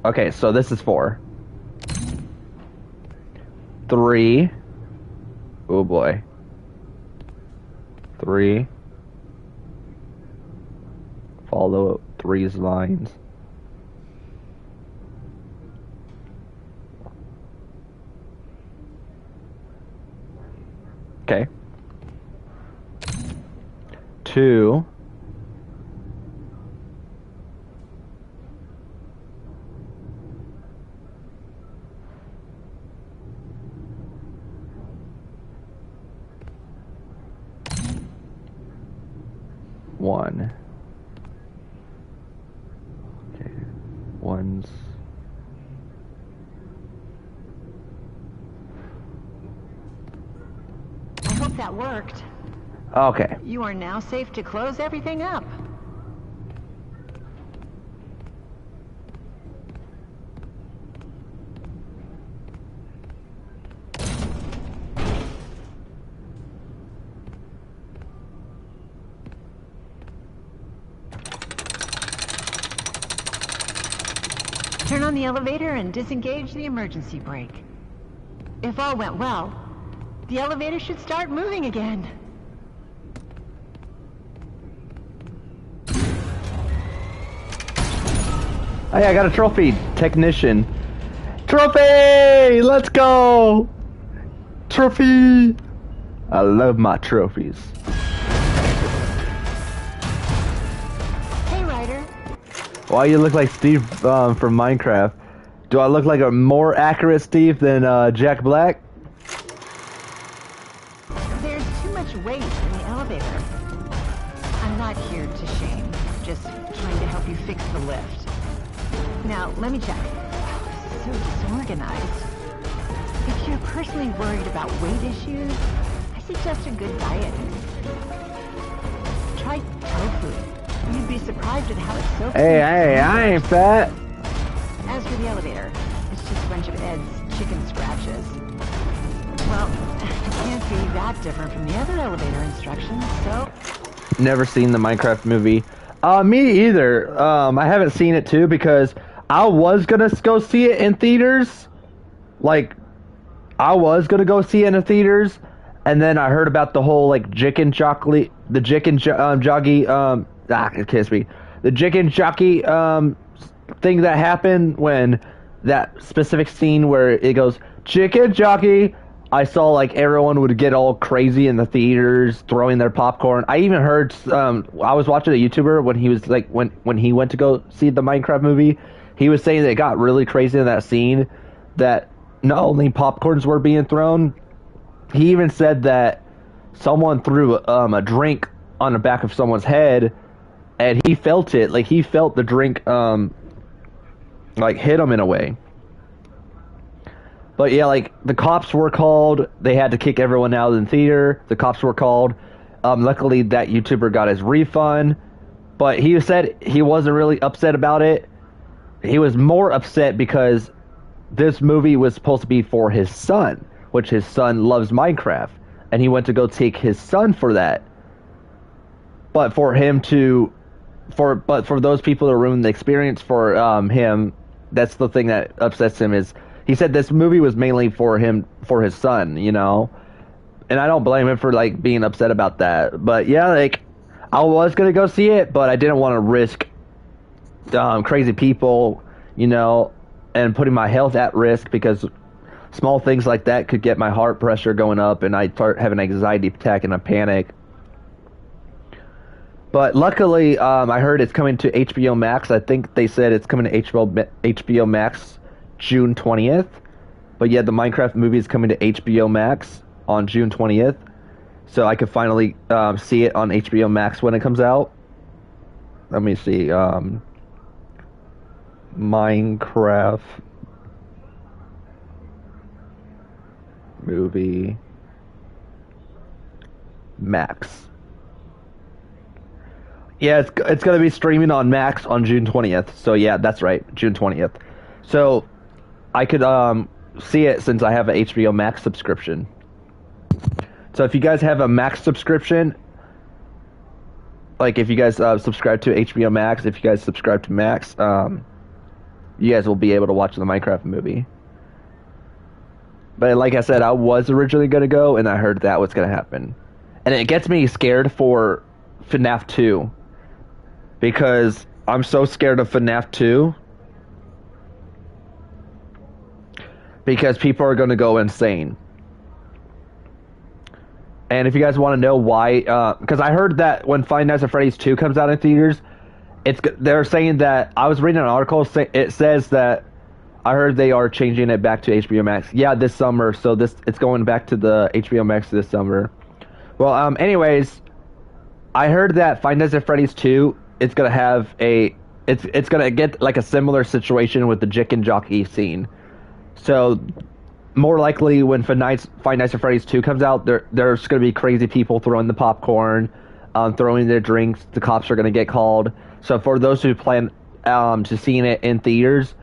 Okay, so this is 4. 3. Oh boy. 3. Follow 3's lines. Okay. 2. One. Okay. One's. I hope that worked. Okay. You are now safe to close everything up. Turn on the elevator and disengage the emergency brake. If all went well, the elevator should start moving again. Hey, I got a trophy. Technician. Trophy! Let's go! Trophy! I love my trophies. Hey, Ryder. Why you look like Steve from Minecraft? Do I look like a more accurate Steve than Jack Black? There's too much weight in the elevator. I'm not here to shame, just trying to help you fix the lift. Now, let me check. So disorganized. If you're personally worried about weight issues, I suggest a good diet. Try tofu. You'd be surprised at how it's so... Hey, I ain't fat. As for the elevator, it's just a bunch of Ed's chicken scratches. Well, it can't be that different from the other elevator instructions, so... Never seen the Minecraft movie. Me either. I haven't seen it too because I was gonna go see it in theaters. Like, I was gonna go see it in the theaters, and then I heard about the whole like chicken jockey, the chicken jockey, it kiss me, the chicken jockey thing that happened when that specific scene where it goes chicken jockey. I saw like everyone would get all crazy in the theaters throwing their popcorn. I even heard I was watching a YouTuber when he was like when he went to go see the Minecraft movie. He was saying that it got really crazy in that scene that not only popcorns were being thrown, he even said that someone threw a drink on the back of someone's head, and he felt it. Like, he felt the drink, like, hit him in a way. But yeah, like, the cops were called. They had to kick everyone out of the theater. The cops were called. Luckily, that YouTuber got his refund. But he said he wasn't really upset about it. He was more upset because this movie was supposed to be for his son, which his son loves Minecraft. And he went to go take his son for that. But for him to... But for those people to ruin the experience for him, that's the thing that upsets him is... He said this movie was mainly for him, for his son, you know? And I don't blame him for, like, being upset about that. But, yeah, like, I was going to go see it, but I didn't want to risk crazy people, you know, and putting my health at risk because small things like that could get my heart pressure going up and I'd start having an anxiety attack and a panic. But luckily, I heard it's coming to HBO Max. I think they said it's coming to HBO Max June 20th. But yeah, the Minecraft movie is coming to HBO Max on June 20th. So I could finally see it on HBO Max when it comes out. Let me see. Minecraft movie Max. Yeah, it's going to be streaming on Max on June 20th. So yeah, that's right, June 20th. So I could see it since I have an HBO Max subscription. So if you guys have a Max subscription, like if you guys subscribe to HBO Max, if you guys subscribe to Max, you guys will be able to watch the Minecraft movie. But like I said, I was originally going to go, and I heard that was going to happen. And it gets me scared for FNAF 2. Because I'm so scared of FNAF 2. Because people are going to go insane. And if you guys want to know why, because I heard that when Five Nights at Freddy's 2 comes out in theaters, they're saying that, I was reading an article, it says that, I heard they are changing it back to HBO Max. Yeah, this summer, so it's going back to the HBO Max this summer. Well, anyways, I heard that Five Nights at Freddy's 2, it's going to have it's going to get like a similar situation with the Jick and Jockey scene. So, more likely when Five Nights at Freddy's 2 comes out, there's going to be crazy people throwing the popcorn, throwing their drinks. The cops are going to get called. So for those who plan to seeing it in theaters,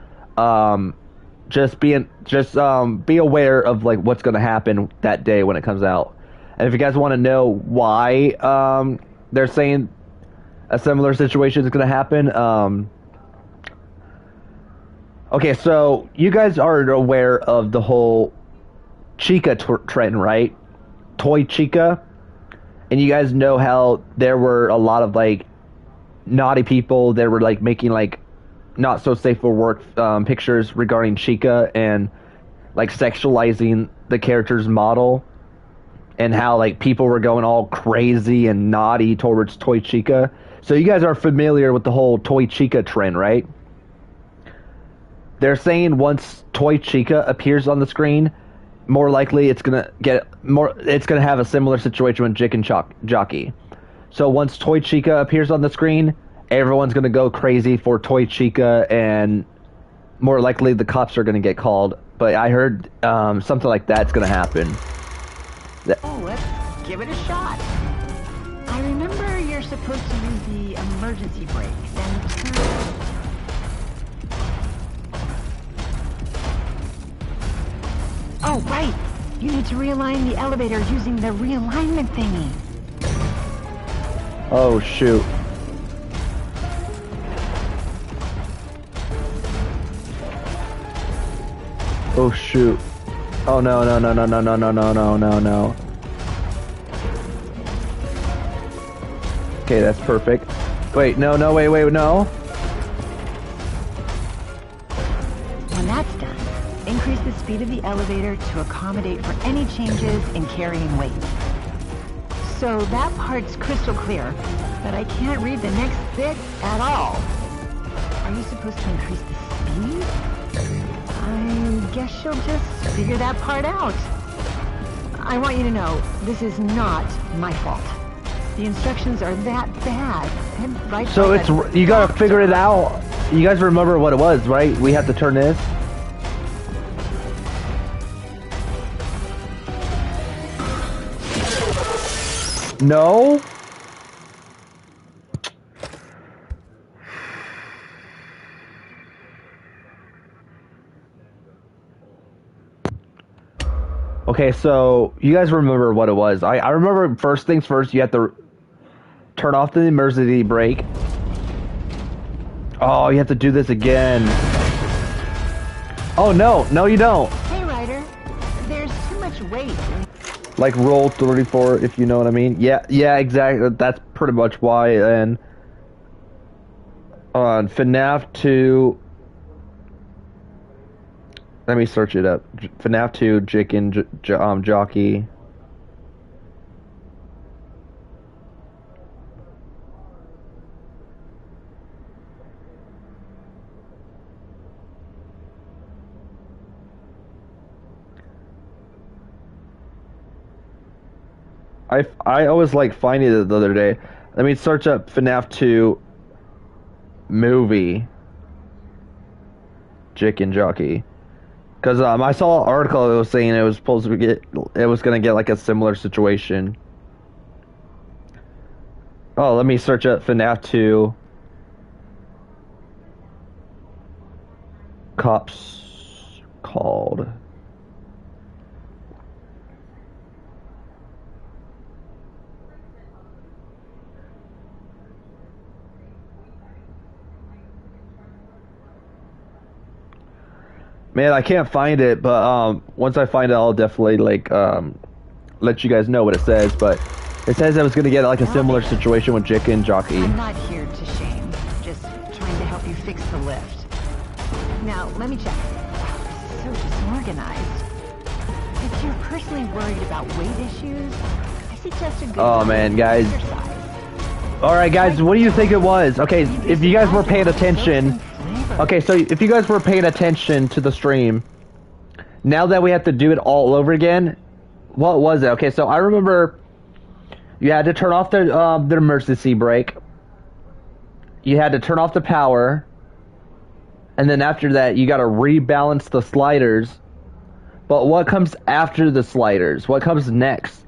just be aware of like what's going to happen that day when it comes out. And if you guys want to know why they're saying a similar situation is going to happen, okay, so you guys are aware of the whole Chica trend, right? Toy Chica. And you guys know how there were a lot of, like, naughty people that were, like, making, like, not so safe for work pictures regarding Chica and, like, sexualizing the character's model. And how, like, people were going all crazy and naughty towards Toy Chica. So you guys are familiar with the whole Toy Chica trend, right? They're saying once Toy Chica appears on the screen, more likely it's gonna have a similar situation with Jick and Jockey. So once Toy Chica appears on the screen, everyone's gonna go crazy for Toy Chica, and more likely the cops are gonna get called. But I heard something like that's gonna happen. Oh, let's give it a shot. I remember you're supposed to use the emergency brake, then turn. Oh, right! You need to realign the elevator using the realignment thingy. Oh, shoot. Oh, shoot. Oh, no. Okay, that's perfect. Wait, no, wait, no. When that's done, increase the speed of the elevator to accommodate for any changes in carrying weight. So that part's crystal clear, but I can't read the next bit at all. Are you supposed to increase the speed? I I guess you'll just figure that part out. I want you to know, this is not my fault. The instructions are that bad. And right So by it's that you gotta figure it out. You guys remember what it was, right? We have to turn this. No? Okay, so you guys remember what it was. I remember first things first, you have to turn off the emergency brake. Oh, you have to do this again. Oh, no, you don't. Hey, Ryder, there's too much weight. Like roll 34, if you know what I mean. Yeah, exactly. That's pretty much why. And on FNAF 2, let me search it up. FNAF 2, Chicken Jockey. I always like finding it the other day. Let me search up FNAF 2 movie Chicken Jockey, because I saw an article that was saying it was supposed to get gonna get like a similar situation. Oh, let me search up FNAF 2 cops called. Man, I can't find it, but once I find it, I'll definitely like let you guys know what it says. But it says I was gonna get like a similar situation with Chicken Jockey. I'm not here to shame, just trying to help you fix the lift. Now, let me check. Wow, this is so disorganized. If you're personally worried about weight issues, I suggest a good guys. exercise. Alright, guys, what do you think it was? Okay, if you guys were paying attention. Okay, so if you guys were paying attention to the stream, now that we have to do it all over again, what was it? Okay, so I remember you had to turn off the emergency brake. You had to turn off the power. And then after that, you got to rebalance the sliders. But what comes after the sliders? What comes next?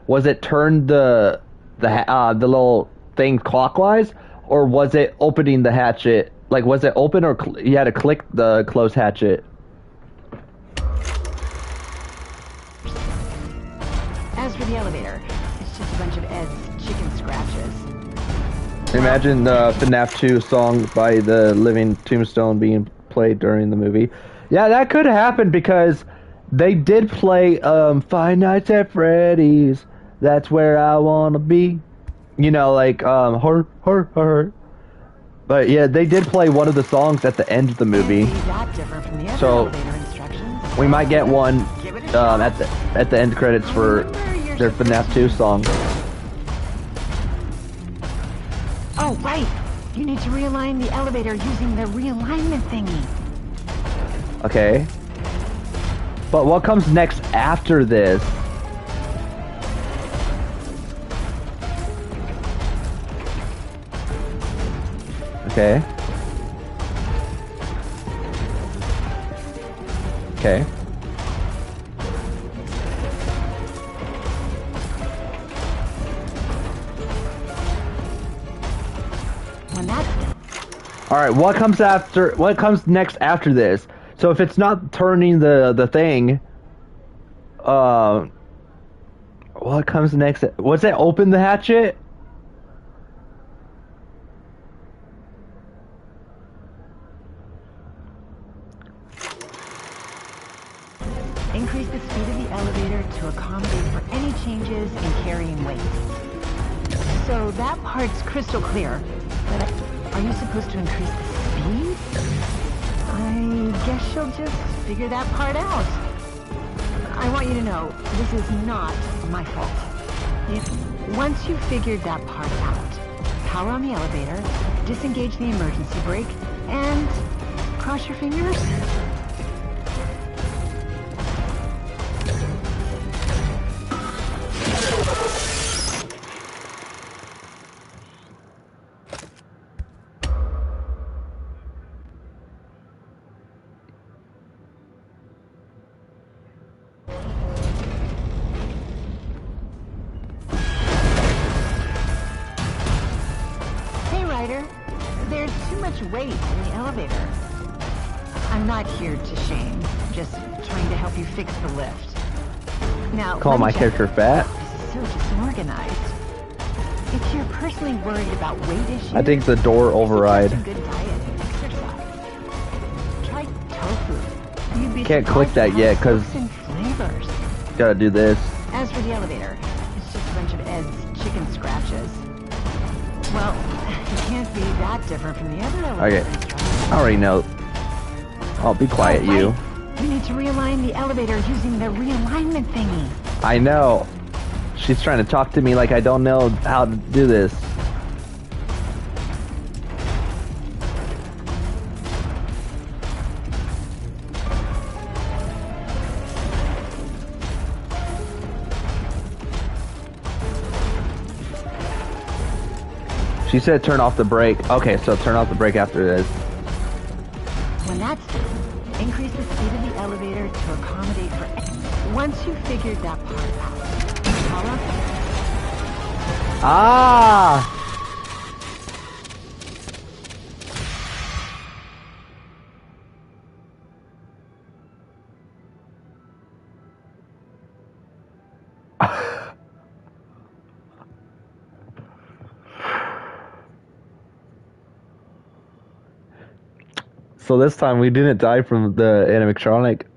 Was it turn the little thing clockwise, or was it opening the hatchet? Like, was it open, or you had to click the close hatchet? As for the elevator, it's just a bunch of Ed's chicken scratches. Imagine the FNAF 2 song by the Living Tombstone being played during the movie. Yeah, that could happen because they did play Five Nights at Freddy's. That's where I wanna be. You know, like hurt. But yeah, they did play one of the songs at the end of the movie. So we might get one at the end credits for their FNAF 2 song. Oh, right. You need to realign the elevator using the realignment thingy. Okay. But what comes next after this? Okay. Okay. When that's all right, what comes after? What comes next after this? So if it's not turning the thing, what comes next? Was it open the hatchet? increase the speed of the elevator to accommodate for any changes in carrying weight. So that part's crystal clear. But are you supposed to increase the speed? I guess you'll just figure that part out. I want you to know, this is not my fault. Once you've figured that part out, power on the elevator, disengage the emergency brake, and cross your fingers. Ryder, there's too much weight in the elevator. I'm not here to shame, just trying to help you fix the lift. Now, Call my character fat. This is so disorganized. If you're personally worried about weight issues, I think the door override. a good diet and exercise. Try tofu. You'd be Can't click surprised that yet at how it because soaks in flavors. gotta do this. As for the elevator, it's just a bunch of Ed's chicken scratches. Well, it can't be that different from the other Okay, elevators. I already know. Oh, be quiet, you. You need to realign the elevator using the realignment thingy. I know. She's trying to talk to me like I don't know how to do this. She said turn off the brake. Okay, so turn off the brake after this. When that's done, increase the speed of the elevator to accommodate for... Once you've figured that part out, call up... Ah! So this time we didn't die from the animatronic.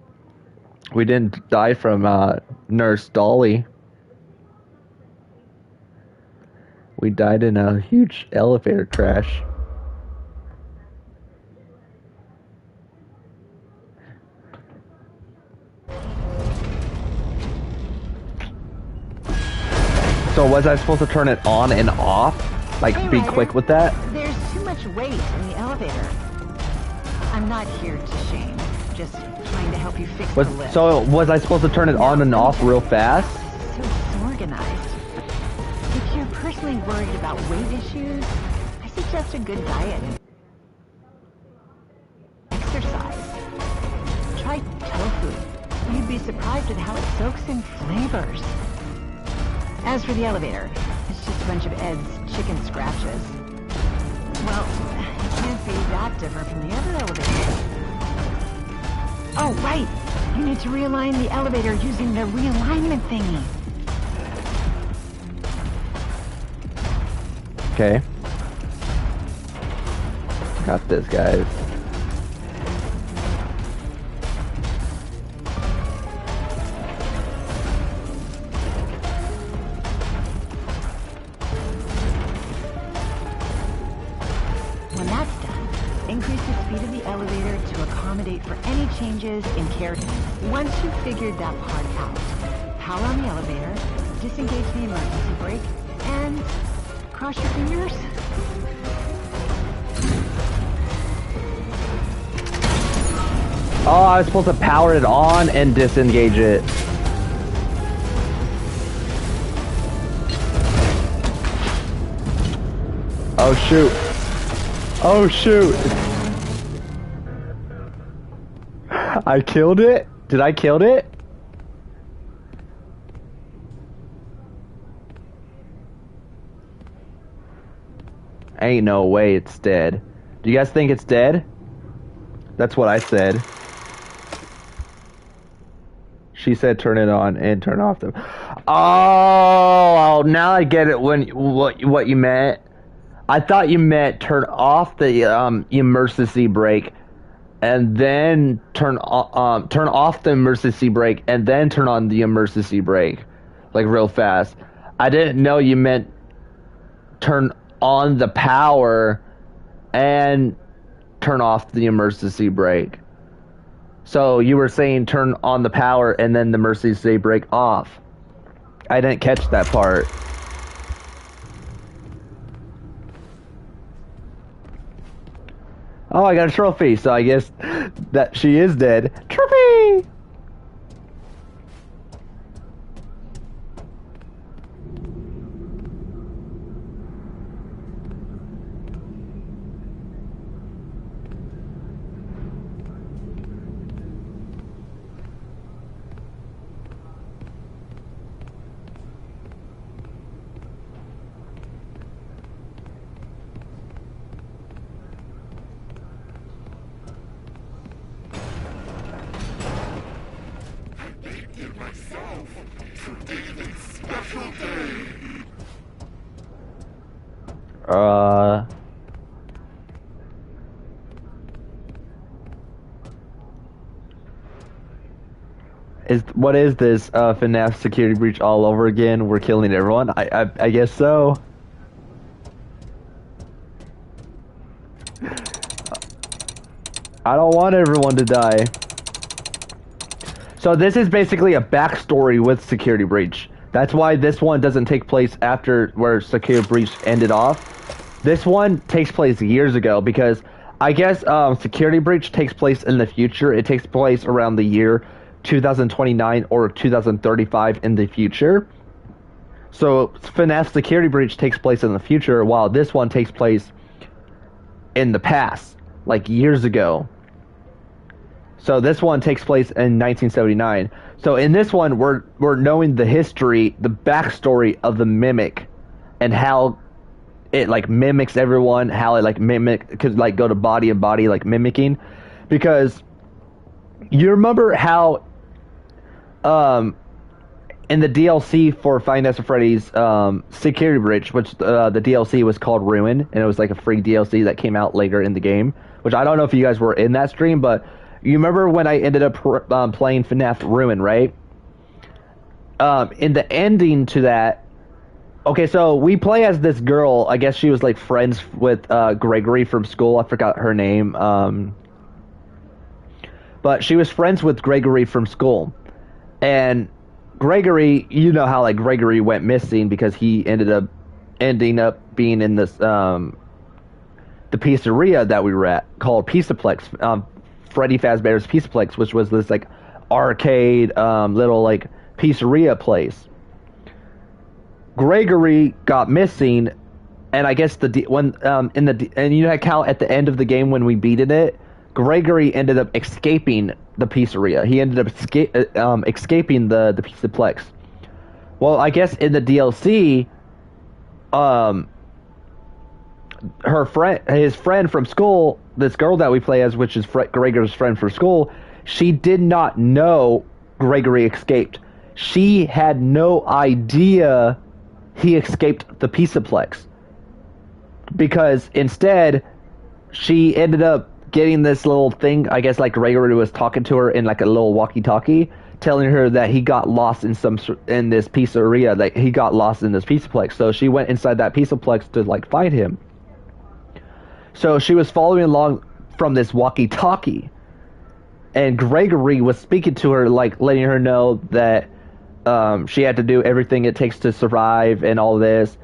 We didn't die from Nurse Dolly. We died in a huge elevator crash. So was I supposed to turn it on and off? Like, be quick with that? There's too much weight in the elevator. I'm not here to shame, just trying to help you fix the lift. So was I supposed to turn it on and off real fast? So disorganized. If you're personally worried about weight issues, I suggest a good diet and exercise. Try tofu. You'd be surprised at how it soaks in flavors. As for the elevator, it's just a bunch of Ed's chicken scratches. Well, it can't be that different from the other elevators. Oh, right! You need to realign the elevator using the realignment thingy. Okay. Got this, guys. When that's done, increase the speed of the elevator to accommodate for any changes in character. Once you've figured that part out, power on the elevator, disengage the emergency brake, and cross your fingers. Oh, I was supposed to power it on and disengage it. Oh shoot. Oh shoot. I killed it? Did I kill it? Ain't no way it's dead. Do you guys think it's dead? That's what I said. She said turn it on and turn off the... Oh, now I get it when what you meant. I thought you meant turn off the emergency brake and then turn off the emergency brake and then turn on the emergency brake, like real fast. I didn't know you meant turn on the power and turn off the emergency brake. So you were saying turn on the power and then the emergency brake off. I didn't catch that part. Oh, I got a trophy, so I guess that she is dead. Trophy! What is this FNAF security breach all over again? We're killing everyone. I guess so. I don't want everyone to die. So this is basically a backstory with security breach. That's why this one doesn't take place after where security breach ended off. This one takes place years ago because I guess security breach takes place in the future. It takes place around the year 2029 or 2035 in the future. So FNAF security breach takes place in the future while this one takes place in the past, like years ago. So this one takes place in 1979. So in this one, we're knowing the history, the backstory of the Mimic, and how it like mimics everyone, how it like could like go to body and body like mimicking, because you remember how in the DLC for Five Nights at Freddy's Security Breach, which the DLC was called Ruin, and it was like a free DLC that came out later in the game, which I don't know if you guys were in that stream, but you remember when I ended up playing FNAF Ruin, right? In the ending to that, okay, so we play as this girl. I guess she was like friends with Gregory from school. I forgot her name. But she was friends with Gregory from school. And Gregory, you know how like Gregory went missing because he ending up being in this the pizzeria that we were at called Pizzaplex, Freddy Fazbear's Pizzaplex, which was this like arcade little like pizzeria place. Gregory got missing, and I guess and you know how at the end of the game when we beat it, Gregory ended up escaping the pizzeria. He ended up escaping the Pizzaplex. Well, I guess in the DLC, his friend from school, this girl that we play as, which is Gregory's friend from school, she did not know Gregory escaped. She had no idea he escaped the Pizzaplex, because instead she ended up getting this little thing. I guess like Gregory was talking to her in like a little walkie-talkie, telling her that he got lost in this pizzeria, that he got lost in this Pizzaplex. So she went inside that Pizzaplex to like find him. So she was following along from this walkie-talkie, and Gregory was speaking to her, like letting her know that she had to do everything it takes to survive and all this.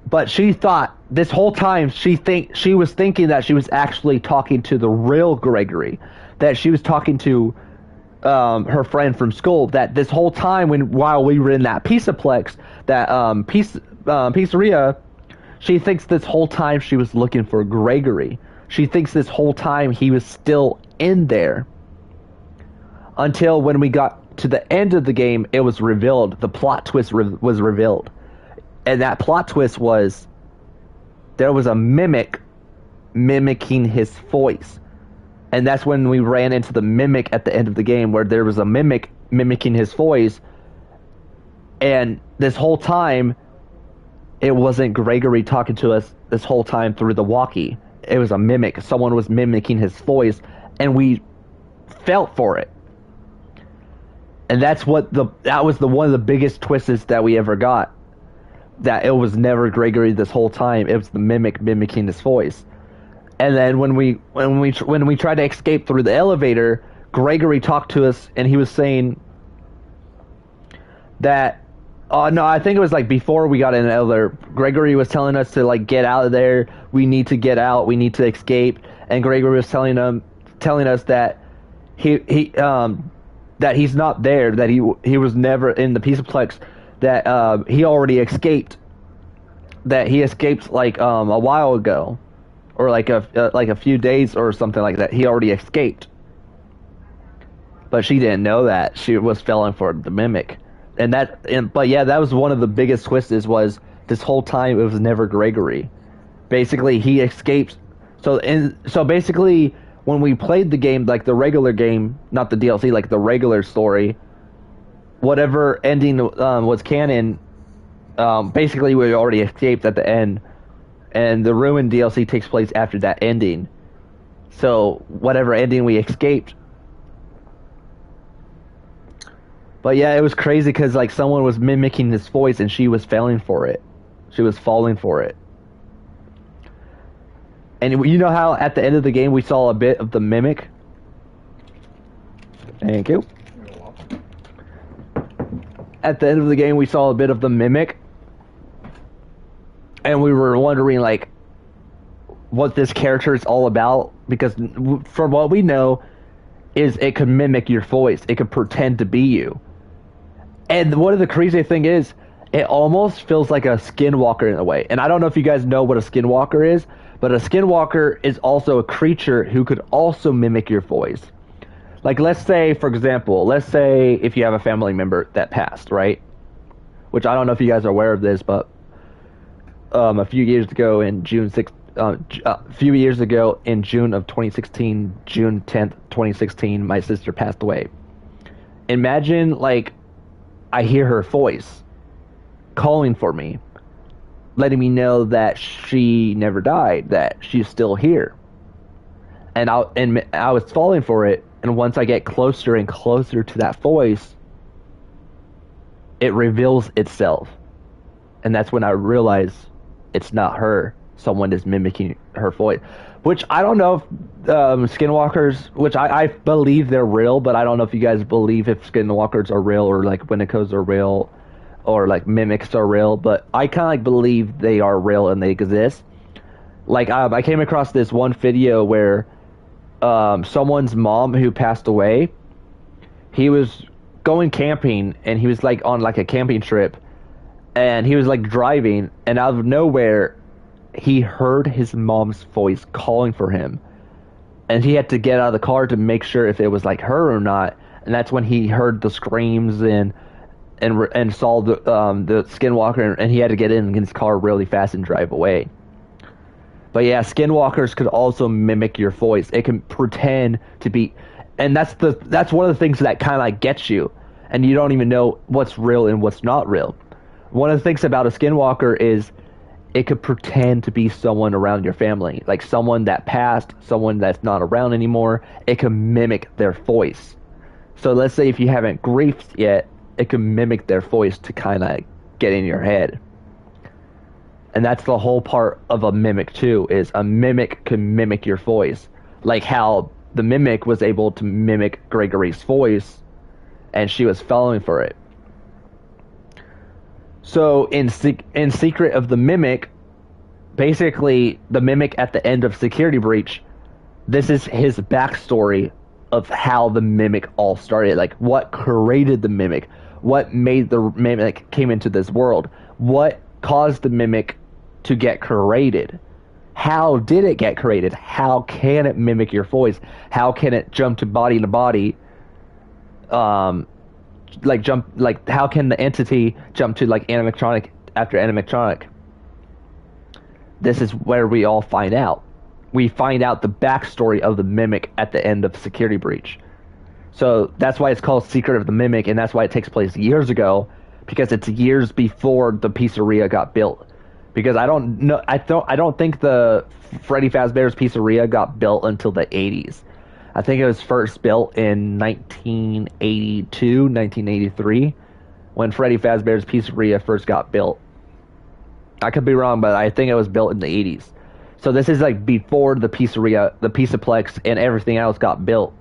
But she thought this whole time she was thinking that she was actually talking to the real Gregory, that she was talking to her friend from school. That this whole time while we were in that Pizzaplex, that pizzeria, she thinks this whole time she was looking for Gregory. She thinks this whole time he was still in there. Until when we got to the end of the game, it was revealed. The plot twist was revealed. And that plot twist was there was a mimic mimicking his voice. And that's when we ran into the mimic at the end of the game, where there was a mimic mimicking his voice. And this whole time, it wasn't Gregory talking to us this whole time through the walkie. It was a mimic. Someone was mimicking his voice, and we felt for it. And that was one of the biggest twists that we ever got. That it was never Gregory this whole time. It was the mimic mimicking his voice. And then when we tried to escape through the elevator, Gregory talked to us, and he was saying that no, I think it was like before we got in the elevator, Gregory was telling us to like get out of there. We need to get out. We need to escape. And Gregory was telling us that that he's not there. That he was never in the Pizzaplex. That he already escaped. That he escaped like a while ago, or like a few days or something like that. He already escaped. But she didn't know that. She was falling for the mimic. But yeah, that was one of the biggest twists, was this whole time it was never Gregory. Basically, he escaped. So basically, when we played the game, like the regular game, not the DLC, like the regular story, whatever ending was canon, basically we already escaped at the end, and the Ruin DLC takes place after that ending. So whatever ending we escaped. But yeah, it was crazy because like someone was mimicking his voice and she was falling for it. She was falling for it. And you know how at the end of the game we saw a bit of the mimic? Thank you. At the end of the game we saw a bit of the mimic. And we were wondering like what this character is all about, because from what we know is it could mimic your voice. It could pretend to be you. And one of the crazy thing is, it almost feels like a skinwalker in a way. And I don't know if you guys know what a skinwalker is, but a skinwalker is also a creature who could also mimic your voice. Like, let's say, for example, let's say if you have a family member that passed, right? Which I don't know if you guys are aware of this, but a few years ago in June of 2016, June 10th, 2016, my sister passed away. Imagine, like, I hear her voice calling for me, letting me know that she never died, that she's still here. And I was falling for it, and once I get closer and closer to that voice, it reveals itself. And that's when I realize it's not her. Someone is mimicking her voice. Which I don't know if skinwalkers, which I believe they're real, but I don't know if you guys believe if skinwalkers are real, or like Winnecoes are real, or like mimics are real, but I kind of like believe they are real and they exist. Like I came across this one video where someone's mom who passed away, he was going camping and he was like on like a camping trip, and he was like driving, and out of nowhere he heard his mom's voice calling for him, and he had to get out of the car to make sure if it was like her or not. And that's when he heard the screams and saw the skinwalker, and he had to get in his car really fast and drive away. But yeah, skinwalkers could also mimic your voice. It can pretend to be, and that's one of the things that kind of like gets you, and you don't even know what's real and what's not real. One of the things about a skinwalker is it could pretend to be someone around your family, like someone that passed, someone that's not around anymore. It can mimic their voice. So let's say if you haven't grieved yet, it can mimic their voice to kind of get in your head. And that's the whole part of a mimic too, is a mimic can mimic your voice. Like how the mimic was able to mimic Gregory's voice, and she was falling for it. So in Secret of the Mimic, basically the Mimic at the end of Security Breach, this is his backstory of how the Mimic all started. Like what created the Mimic, what made the Mimic came into this world, what caused the Mimic to get created, how did it get created, how can it mimic your voice, how can it jump to body, how can the entity jump to like animatronic after animatronic. This is where we all find out. We find out the backstory of the Mimic at the end of Security Breach. So that's why it's called Secret of the Mimic, and that's why it takes place years ago, because it's years before the pizzeria got built. Because I don't think the Freddy Fazbear's Pizzeria got built until the 80s. I think it was first built in 1982, 1983, when Freddy Fazbear's Pizzeria first got built. I could be wrong, but I think it was built in the 80s. So this is like before the pizzeria, the Pizzaplex, and everything else got built.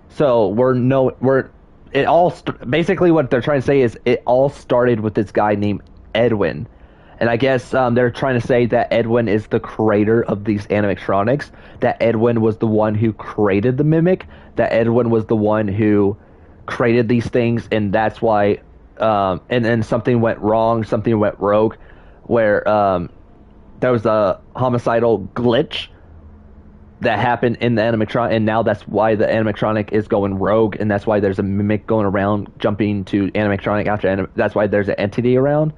So basically what they're trying to say is it all started with this guy named Edwin. And I guess they're trying to say that Edwin is the creator of these animatronics, that Edwin was the one who created the Mimic, that Edwin was the one who created these things, and that's why, and then something went wrong, something went rogue, where there was a homicidal glitch that happened in the animatronic, and now that's why the animatronic is going rogue, and that's why there's a Mimic going around jumping to animatronic after that's why there's an entity around.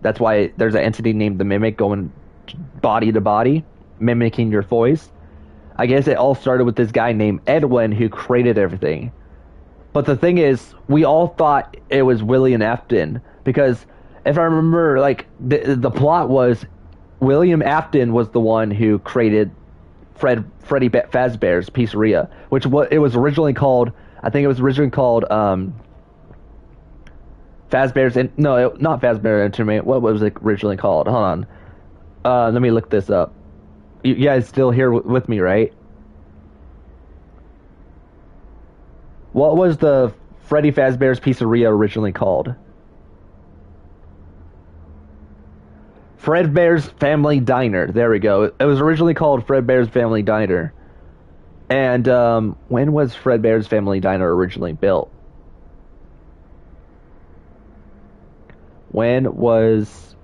That's why there's an entity named the Mimic going body to body, mimicking your voice. I guess it all started with this guy named Edwin who created everything. But the thing is, we all thought it was William Afton because if I remember, like the plot was William Afton was the one who created Freddy Fazbear's Pizzeria, which it was originally called. I think it was originally called Fazbear's. Not Fazbear's Entertainment. What was it originally called? Hold on. Let me look this up. You guys still here with me, right? What was the Freddy Fazbear's Pizzeria originally called? Fredbear's Family Diner. There we go. It was originally called Fredbear's Family Diner. And when was Fredbear's Family Diner originally built? When was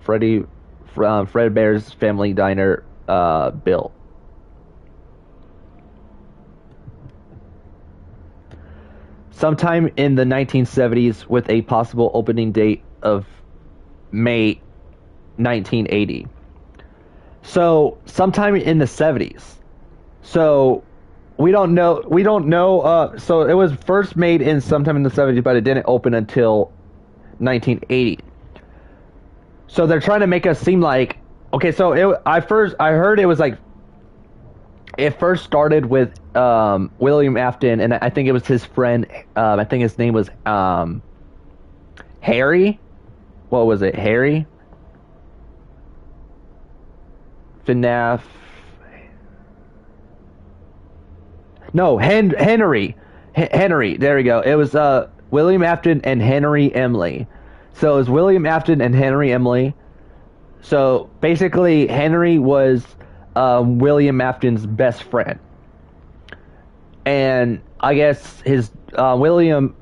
Fredbear's Family Diner built? Sometime in the 1970s with a possible opening date of May 1980. So, sometime in the 70s. So, we don't know, so it was first made in sometime in the 70s, but it didn't open until 1980. So, they're trying to make us seem like, okay, so I heard it was like, it first started with William Afton, and I think it was his friend. I think his name was Harry. What was it? Harry? FNAF. No, Henry. Henry. There we go. It was William Afton and Henry Emily. So it was William Afton and Henry Emily. So basically, Henry was William Afton's best friend, and I guess his William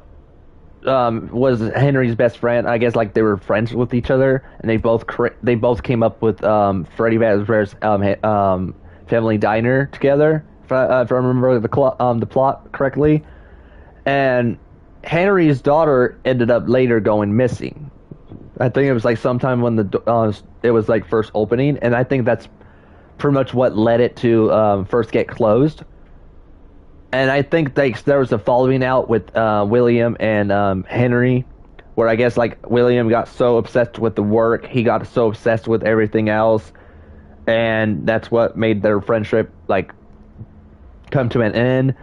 was Henry's best friend. I guess like they were friends with each other, and they both came up with Freddy Fazbear's Family Diner together. If I remember the plot correctly, and Henry's daughter ended up later going missing. I think it was like sometime when it was like first opening, and I think that's pretty much what led it to first get closed. And I think there was a following out with William and Henry, where I guess like William got so obsessed with the work, he got so obsessed with everything else, and that's what made their friendship like come to an end.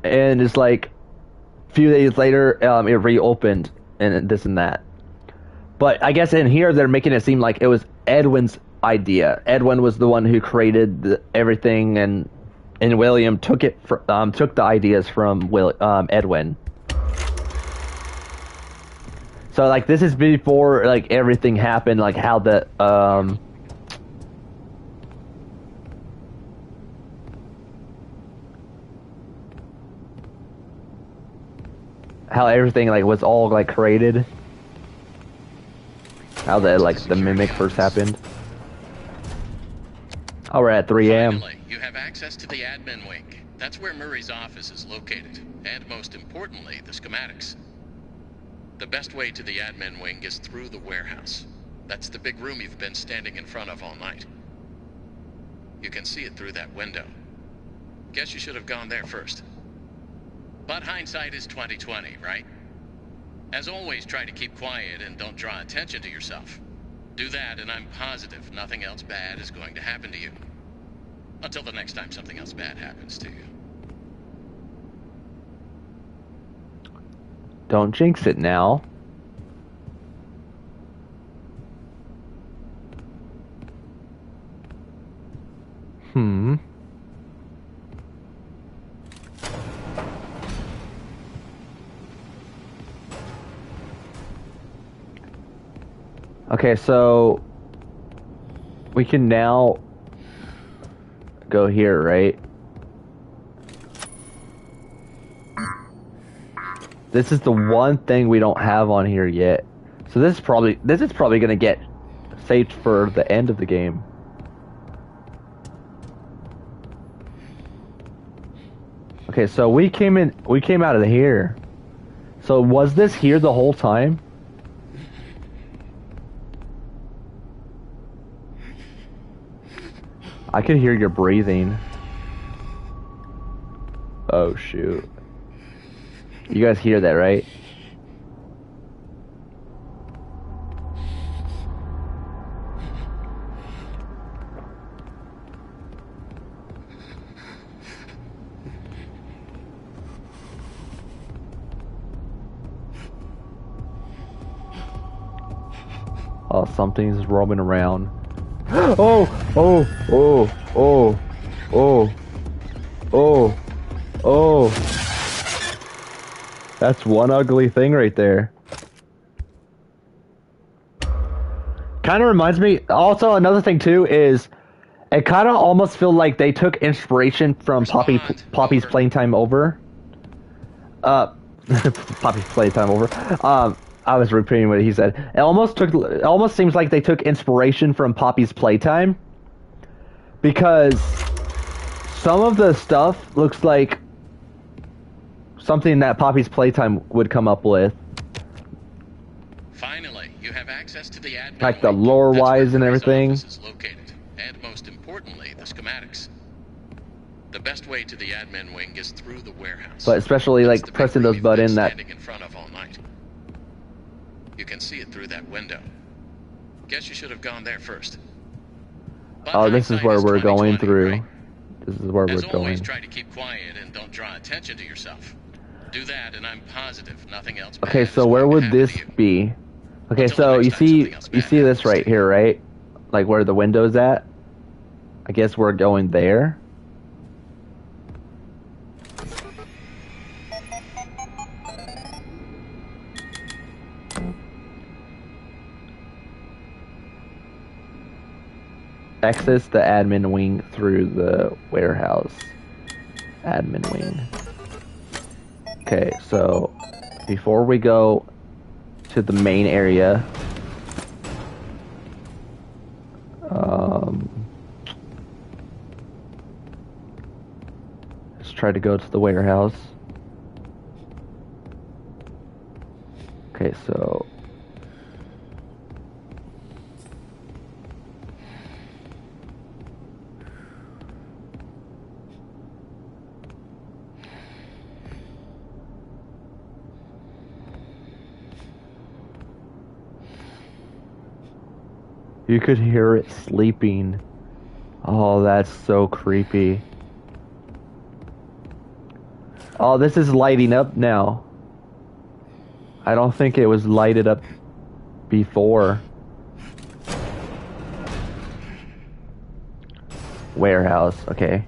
And it's like a few days later, it reopened and this and that. But I guess in here they're making it seem like it was Edwin's idea. Edwin was the one who created everything, and William took the ideas from Edwin. So like this is before like everything happened, like how the how everything like was all like created. How the mimic first happened. Oh, we're at 3 a.m. Finally, you have access to the admin wing. That's where Murray's office is located. And most importantly, the schematics. The best way to the admin wing is through the warehouse. That's the big room you've been standing in front of all night. You can see it through that window. Guess you should have gone there first. But hindsight is 20/20, right? As always, try to keep quiet and don't draw attention to yourself. Do that, and I'm positive nothing else bad is going to happen to you. Until the next time something else bad happens to you. Don't jinx it now. Okay, so we can now go here, right? This is the one thing we don't have on here yet. So this is probably gonna get saved for the end of the game. Okay, so we came out of here. So was this here the whole time? I could hear your breathing. Oh shoot. You guys hear that, right? Oh, something's roaming around. Oh, oh, oh, oh, oh, oh, oh. That's one ugly thing right there. Kind of reminds me, also another thing too is, it kind of almost feel like they took inspiration from Poppy's Playtime Over. Poppy's Playtime Over. I was repeating what he said. It almost seems like they took inspiration from Poppy's Playtime, because some of the stuff looks like something that Poppy's Playtime would come up with. Finally, you have access to the admin Like the lore-wise and everything. is located, and most importantly, the schematics. The best way to the admin wing is through the warehouse. But especially like pressing those buttons that. Standing in front of all night. You can see it through that window. Guess you should have gone there first. But Oh, this is where we're going through. right? This is where As we're always, going. try to keep quiet and don't draw attention to yourself. Do that, and I'm positive nothing else. Okay, so where would this be? Okay, so you see this right here, right? Like where the window's at? I guess we're going there. Access the admin wing through the warehouse. Admin wing. Okay, so before we go to the main area, let's try to go to the warehouse. Okay, so you could hear it sleeping. Oh, that's so creepy. Oh, this is lighting up now. I don't think it was lighted up before. Warehouse, okay.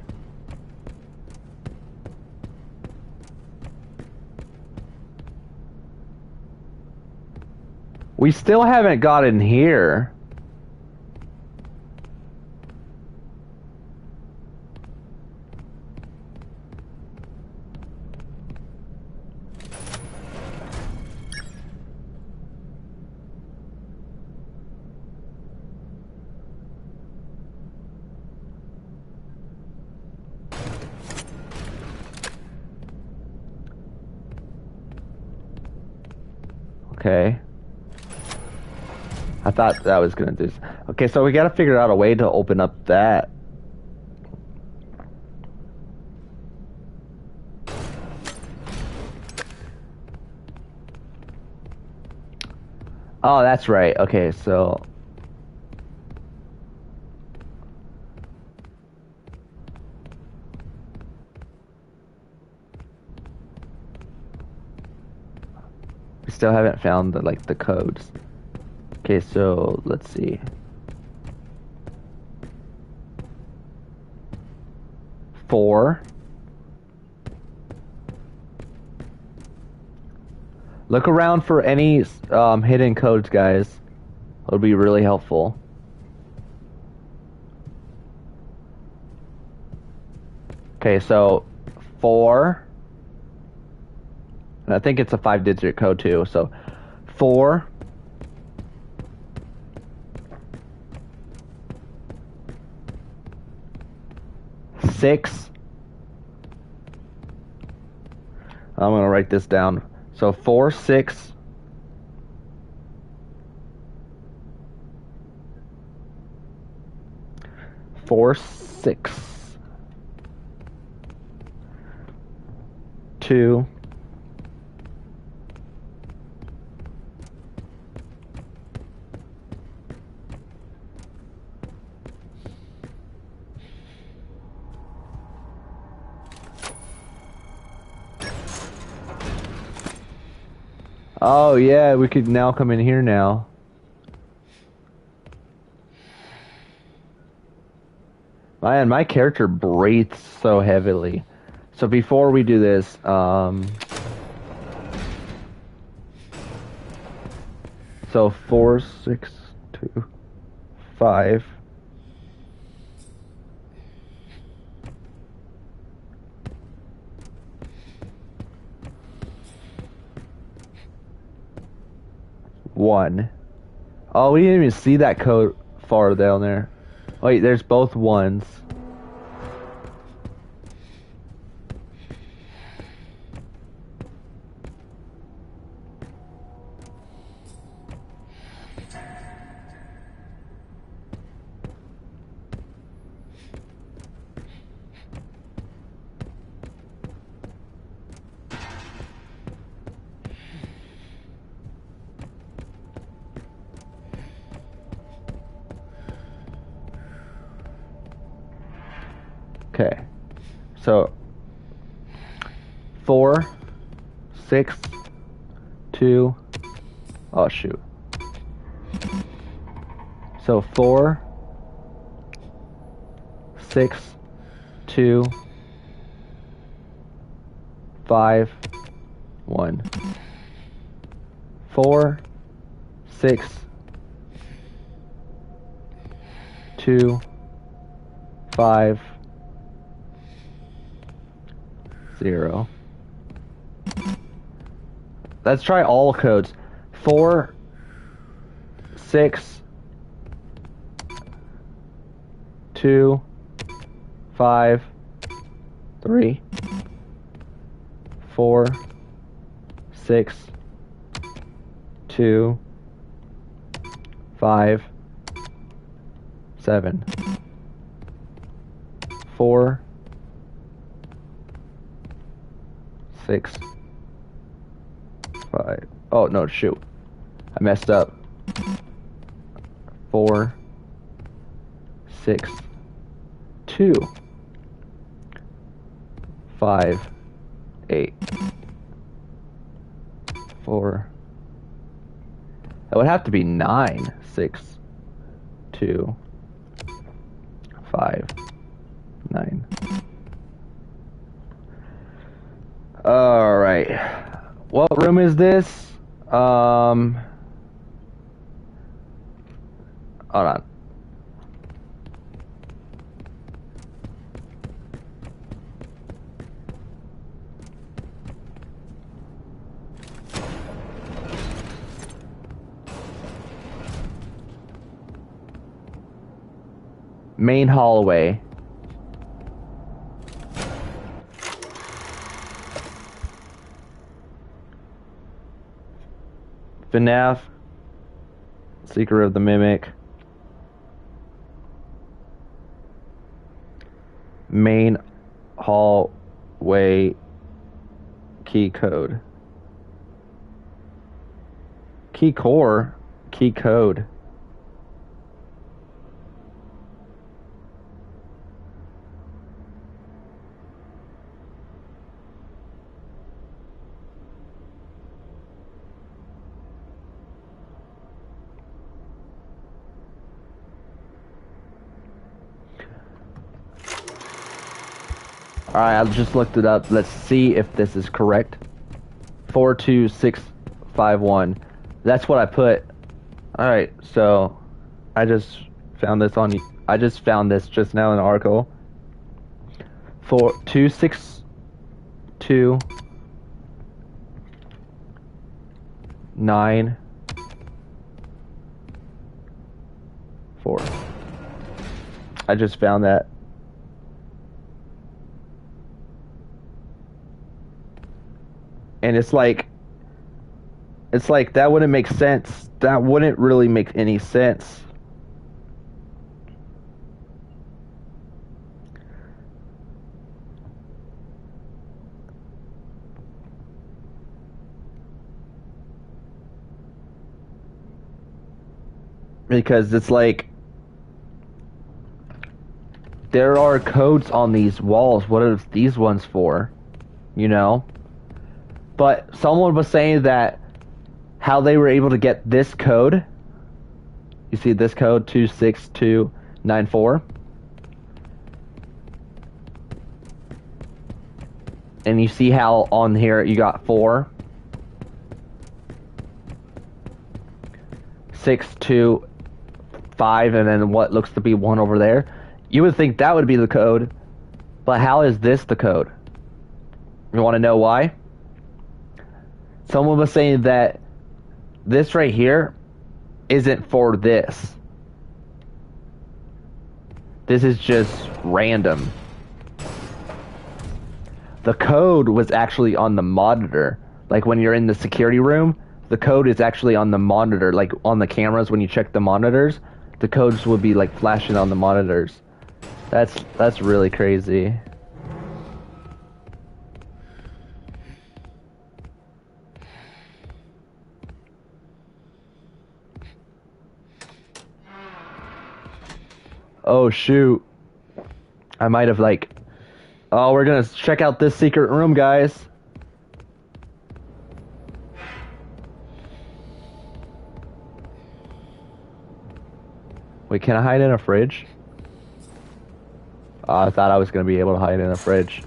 We still haven't gotten here. Okay. I thought that was gonna do. Okay, so we gotta figure out a way to open up that. Oh, that's right. Okay, so. We still haven't found the codes. Okay, so let's see. Four. Look around for any hidden codes, guys. It'll be really helpful. Okay, so 4. And I think it's a 5-digit code too. So 4. 6. I'm gonna write this down. So 4, 6. 4, 6. 2. Oh yeah, we could now come in here now. Man, my character breathes so heavily. So before we do this, so 4, 6, 2, 5. One. Oh, we didn't even see that code far down there. Wait, there's both ones. Okay, so 4, 6, 2. Oh shoot. So 4, 6, 2, 5, 1. 4, 6, 2, 5, 0. Let's try all codes. 4, 6, 2, 5, 3. 4, 6, 2, 5, 7. 4, 6, 5. Oh no, shoot. I messed up. 4, 6, 2, 5, 8. 4. That would have to be 9, 6, 2, 5, 9. Alright. What room is this? Hold on. Main hallway. FNAF, Secret of the Mimic, main hallway key code. Key core, key code. Alright, I've just looked it up. Let's see if this is correct. 42651. That's what I put. Alright, so I just found this just now in the article. 4262 9 4. I just found that. And it's like that wouldn't make sense. That wouldn't really make any sense. Because it's like there are codes on these walls. What are these ones for? You know? But someone was saying that how they were able to get this code. You see this code 26294? And you see how on here you got 4, 6, 2, 5, and then what looks to be 1 over there. You would think that would be the code, but how is this the code? You want to know why? Someone was saying that this right here isn't for this. This is just random. The code was actually on the monitor. Like when you're in the security room, the code is actually on the monitor. Like on the cameras when you check the monitors, the codes would be like flashing on the monitors. That's really crazy. Oh shoot. I might have like... Oh, we're gonna check out this secret room, guys. Wait, can I hide in a fridge? Oh, I thought I was gonna be able to hide in a fridge.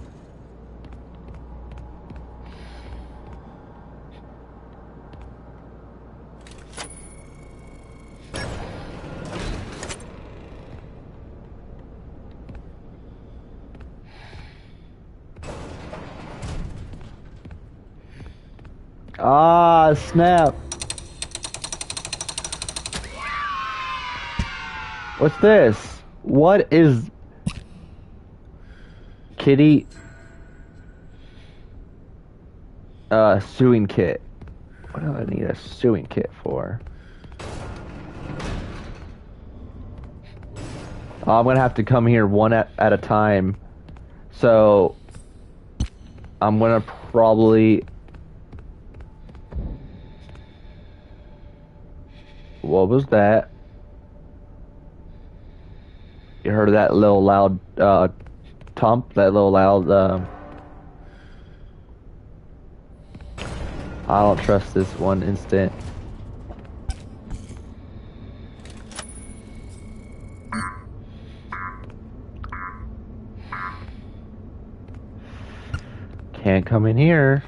Ah, snap. What's this? What is... Kitty... sewing kit. What do I need a sewing kit for? Oh, I'm gonna have to come here one at a time. So... I'm gonna probably... What was that? You heard that little loud thump? That little loud I don't trust this one instant. Can't come in here.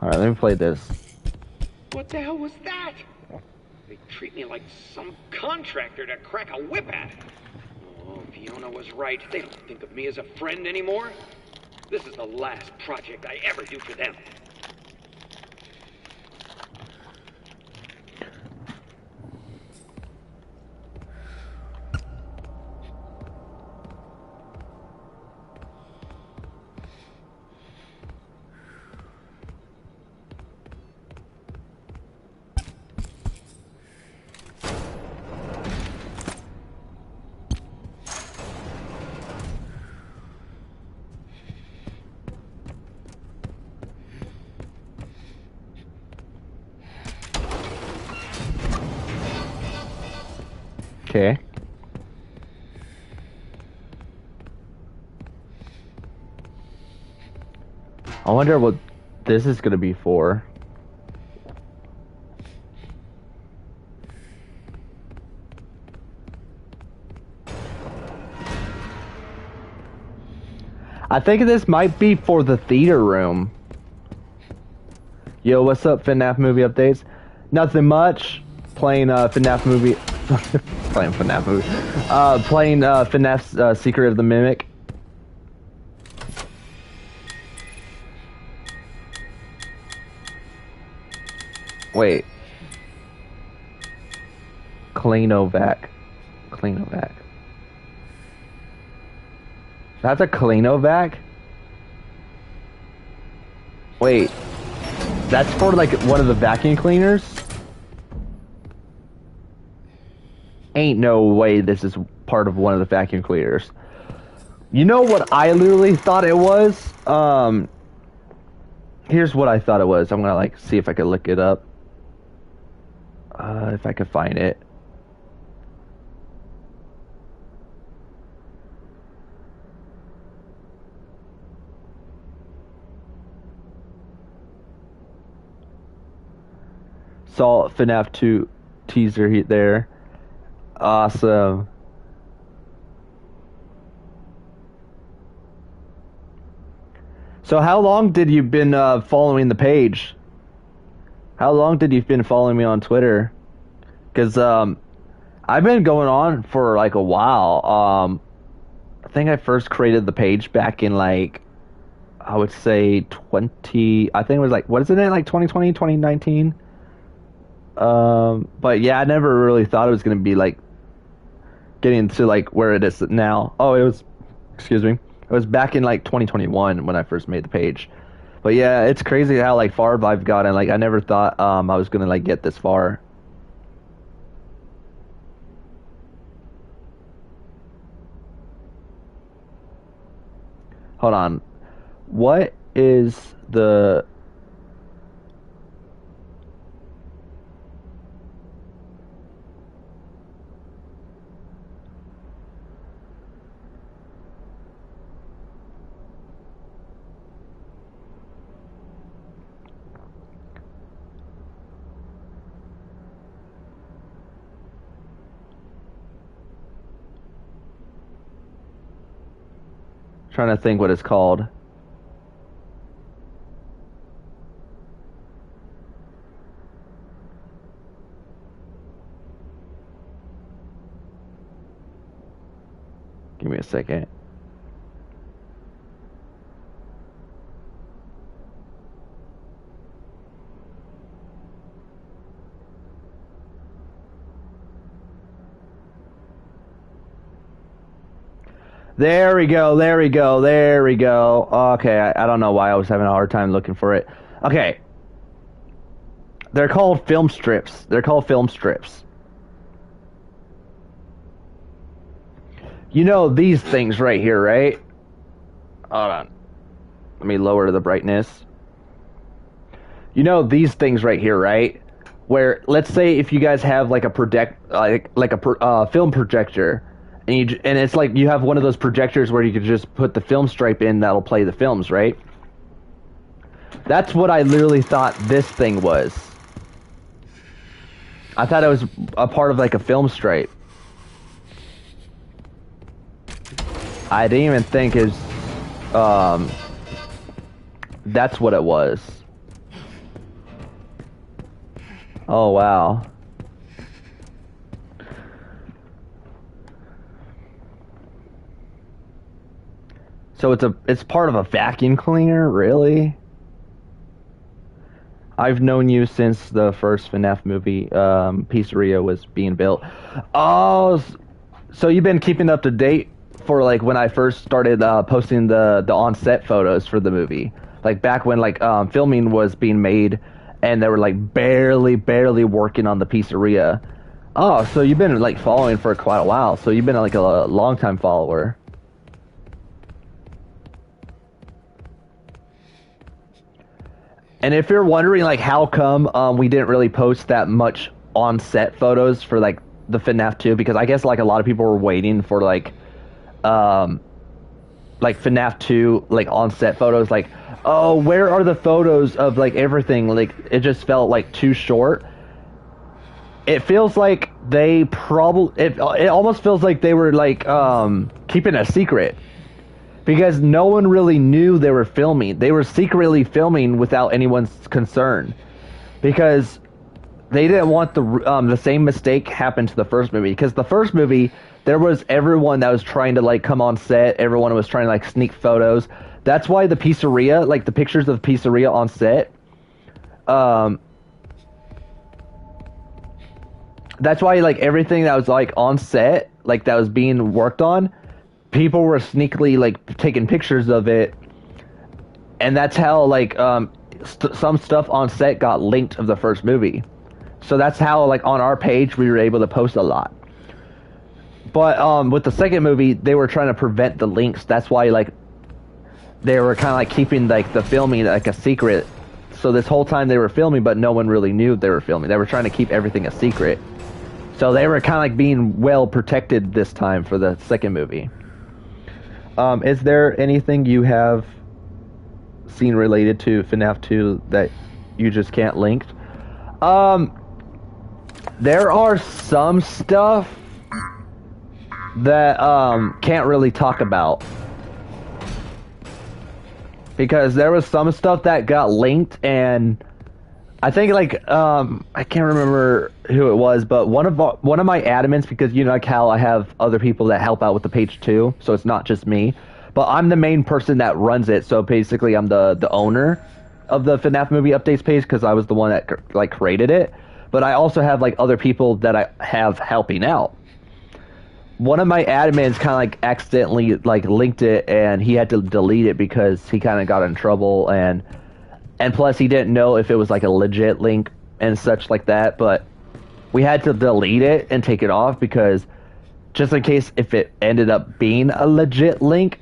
Alright, let me play this. What the hell was that? They treat me like some contractor to crack a whip at. Oh, Fiona was right. They don't think of me as a friend anymore. This is the last project I ever do for them. Okay. I wonder what this is gonna be for. I think this might be for the theater room. Yo, what's up, FNAF movie updates? Nothing much. Playing FNAF movie. Playing FNAF movie. Playing FNAF's Secret of the Mimic. Wait. Cleanovac. Cleanovac. That's a Cleanovac? Wait. That's for like one of the vacuum cleaners? Ain't no way this is part of one of the vacuum cleaners. You know what I literally thought it was? Here's what I thought it was. I'm gonna like see if I could look it up. If I could find it. Saw FNAF 2 teaser there. Awesome. So how long did you been following the page? How long did you been following me on Twitter? Because I've been going on for like a while. I think I first created the page back in like, I would say I think it was like, what is it, like 2020, 2019? But yeah, I never really thought it was going to be like getting to like where it is now. Oh, it was, excuse me. It was back in like 2021 when I first made the page. But yeah, it's crazy how like far I've gotten. Like I never thought I was going to like get this far. Hold on. What is the... Trying to think what it's called. Give me a second. There we go, there we go, there we go. Okay, I don't know why I was having a hard time looking for it. Okay. They're called film strips. They're called film strips. You know these things right here, right? Hold on. Let me lower the brightness. You know these things right here, right? Where, let's say if you guys have like a film projector, and it's like you have one of those projectors where you could just put the film stripe in that'll play the films, right? That's what I literally thought this thing was. I thought it was a part of like a film stripe. I didn't even think that's what it was. Oh wow. So it's part of a vacuum cleaner, really? I've known you since the first FNAF movie, Pizzeria was being built. Oh, so you've been keeping up to date for like when I first started posting the on-set photos for the movie, like back when like filming was being made, and they were like barely working on the Pizzeria. Oh, so you've been like following for quite a while. So you've been like a long-time follower. And if you're wondering, like, how come we didn't really post that much on-set photos for, like, the FNAF 2, because I guess, like, a lot of people were waiting for, like FNAF 2, like, on-set photos, like, oh, where are the photos of, like, everything? Like, it just felt, like, too short. It feels like it almost feels like they were, like, keeping a secret. because no one really knew they were filming. They were secretly filming without anyone's concern, because they didn't want the same mistake happen to the first movie. Because the first movie, there was everyone that was trying to like come on set. Everyone was trying to like sneak photos. That's why the pizzeria, like the pictures of the pizzeria on set, that's why like everything that was like on set, like that was being worked on, people were sneakily like taking pictures of it, and that's how like some stuff on set got linked of the first movie. So that's how like on our page we were able to post a lot. But with the second movie, they were trying to prevent the links. That's why like they were kind of like keeping like the filming like a secret. So this whole time they were filming, but no one really knew they were filming. They were trying to keep everything a secret. So they were kind of like being well protected this time for the second movie. Is there anything you have seen related to FNAF 2 that you just can't link? There are some stuff that can't really talk about, because there was some stuff that got linked, and I think like I can't remember who it was, but one of my admins, because you know like how I have other people that help out with the page too, so it's not just me, but I'm the main person that runs it. So basically I'm the owner of the FNAF movie updates page, because I was the one that like created it. But I also have like other people that I have helping out. One of my admins kind of like accidentally like linked it, and he had to delete it because he kind of got in trouble, and plus he didn't know if it was like a legit link and such like that. But we had to delete it and take it off, because just in case if it ended up being a legit link,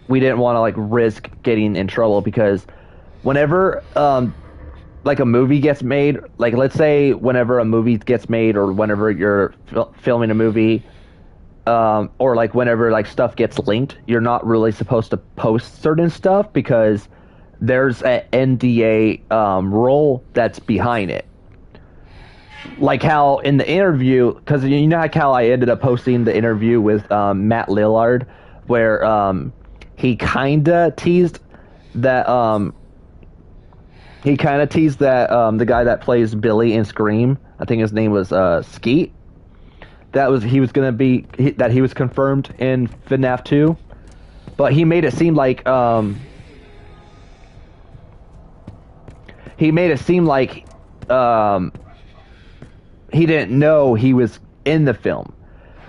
we didn't want to like risk getting in trouble. Because whenever like a movie gets made, like let's say whenever a movie gets made, or whenever you're filming a movie, or like whenever like stuff gets linked, you're not really supposed to post certain stuff, because there's an NDA role that's behind it. Like how in the interview, because you know like how I ended up posting the interview with Matt Lillard, where he kinda teased that the guy that plays Billy in Scream, I think his name was Skeet, that he was confirmed in FNAF 2, but he made it seem like he didn't know he was in the film.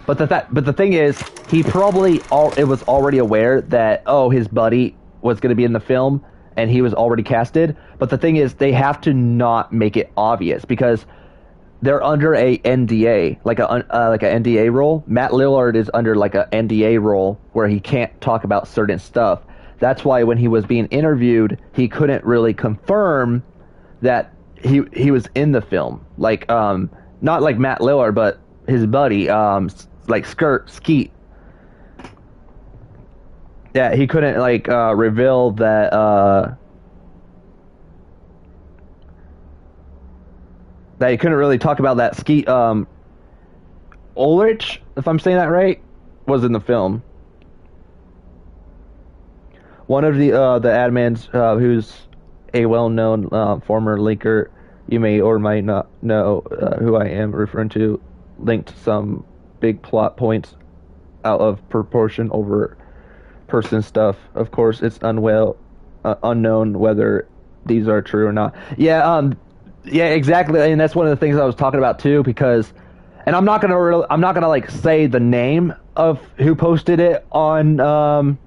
But the thing is, he probably was already aware that his buddy was going to be in the film, and he was already casted. But the thing is, they have to not make it obvious, because they're under a NDA, like a NDA role. Matt Lillard is under like a NDA role where he can't talk about certain stuff. That's why when he was being interviewed, he couldn't really confirm that he was in the film. Like not like Matt Lillard, but his buddy, like Skeet. Yeah, he couldn't like reveal that he couldn't really talk about that. Skeet Ulrich, if I'm saying that right, was in the film. One of the admins, who's a well-known former leaker, you may or might not know who I am referring to, linked some big plot points out of proportion over person stuff. Of course, it's unknown whether these are true or not. Yeah, exactly, and that's one of the things I was talking about too. Because, and I'm not gonna like say the name of who posted it on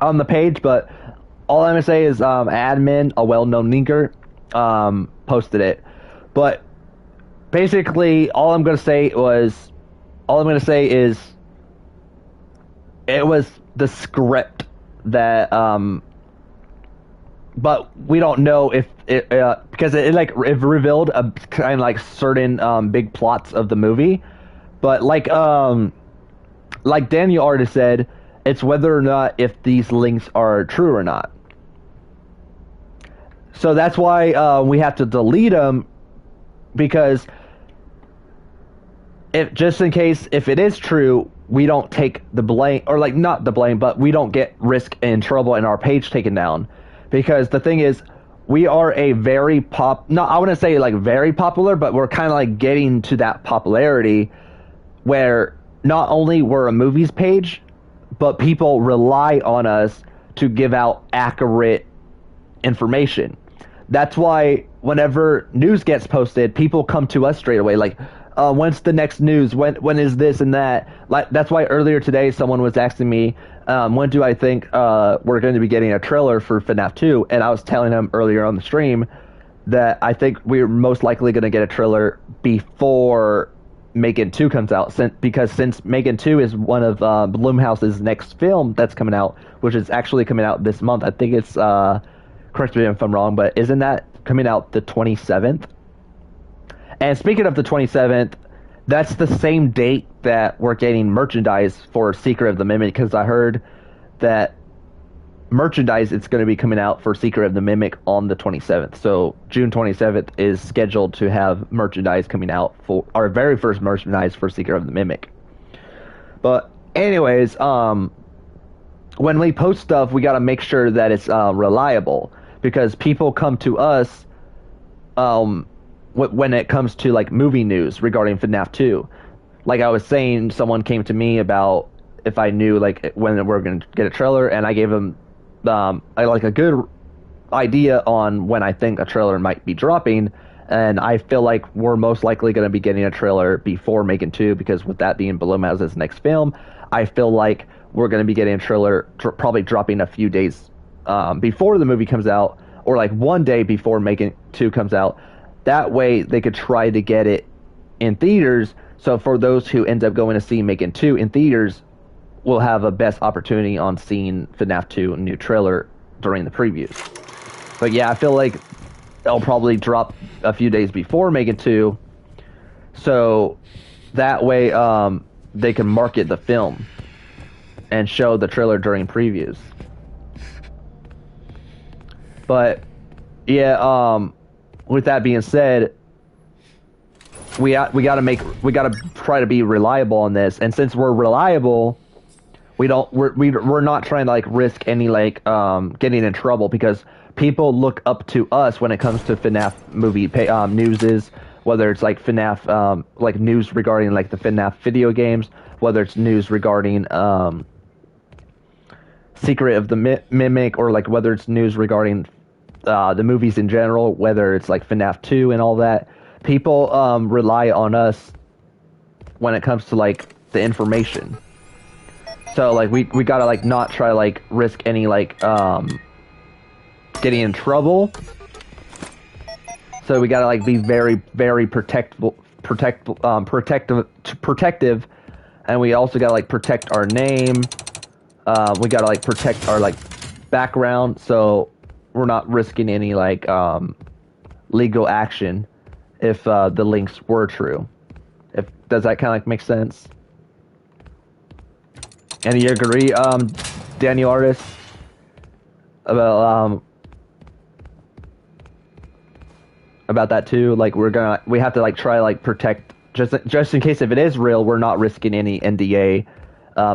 the page, but all I'm gonna say is admin, a well-known linker, posted it. But basically, all I'm gonna say is it was the script that but we don't know if it because it revealed a kind of like certain big plots of the movie, but like Daniel already said, it's whether or not if these links are true or not. So that's why we have to delete them, because if just in case if it is true, we don't take the blame, or like not the blame, but we don't get risk and trouble and our page taken down. Because the thing is, we are a very I wouldn't say like very popular, but we're kind of like getting to that popularity where not only we're a movies page, but people rely on us to give out accurate information. That's why whenever news gets posted, people come to us straight away, like, when's the next news? When is this and that? Like, that's why earlier today someone was asking me, when do I think we're going to be getting a trailer for FNAF 2? And I was telling him earlier on the stream that I think we're most likely going to get a trailer before Megan 2 comes out, because since Megan 2 is one of Blumhouse's next film that's coming out, which is actually coming out this month. I think it's, correct me if I'm wrong, but isn't that coming out the 27th? And speaking of the 27th, that's the same date that we're getting merchandise for Secret of the Mimic, because I heard that merchandise is going to be coming out for Secret of the Mimic on the 27th. So June 27th is scheduled to have merchandise coming out for our very first merchandise for Secret of the Mimic. But anyways, when we post stuff, we got to make sure that it's reliable, because people come to us when it comes to like movie news regarding FNAF 2. Like I was saying, someone came to me about if I knew like when we're going to get a trailer, and I gave them like a good idea on when I think a trailer might be dropping, and I feel like we're most likely going to be getting a trailer before Megan 2, because with that being Blumhouse's next film, I feel like we're going to be getting a trailer probably dropping a few days before the movie comes out, or like one day before Megan 2 comes out. That way they could try to get it in theaters, so for those who end up going to see Megan 2 in theaters, we'll have a best opportunity on seeing FNAF 2 new trailer during the previews. But yeah, I feel like they'll probably drop a few days before Megan 2, so that way they can market the film and show the trailer during previews. But yeah, with that being said, we gotta try to be reliable on this, and since we're reliable, we're not trying to like risk any like getting in trouble, because people look up to us when it comes to FNAF movie news, whether it's like FNAF like news regarding like the FNAF video games, whether it's news regarding Secret of the Mimic, or like whether it's news regarding the movies in general, whether it's like FNAF 2 and all that. People rely on us when it comes to like the information. So like we gotta like not try to like risk any like getting in trouble. So we gotta like be very, very protective, and we also gotta like protect our name. We gotta like protect our like background, so we're not risking any like legal action if the links were true. Does that kind of like make sense? And you agree, Daniel Artist, about that too? Like we have to like try like protect, just in case if it is real, we're not risking any NDA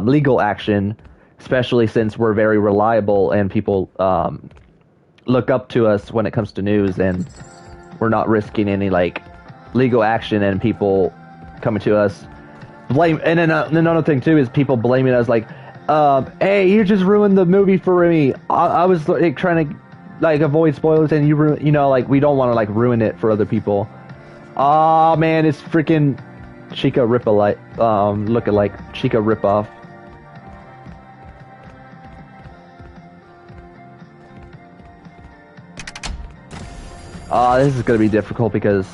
legal action, especially since we're very reliable and people look up to us when it comes to news, and we're not risking any like legal action and people coming to us blame. And then another thing too is people blaming us like, hey, you just ruined the movie for me. I was like trying to like avoid spoilers, and you know, like we don't want to like ruin it for other people. Aw, man, it's freaking Chica Rip-alike, lookalike Chica Ripoff. This is gonna be difficult because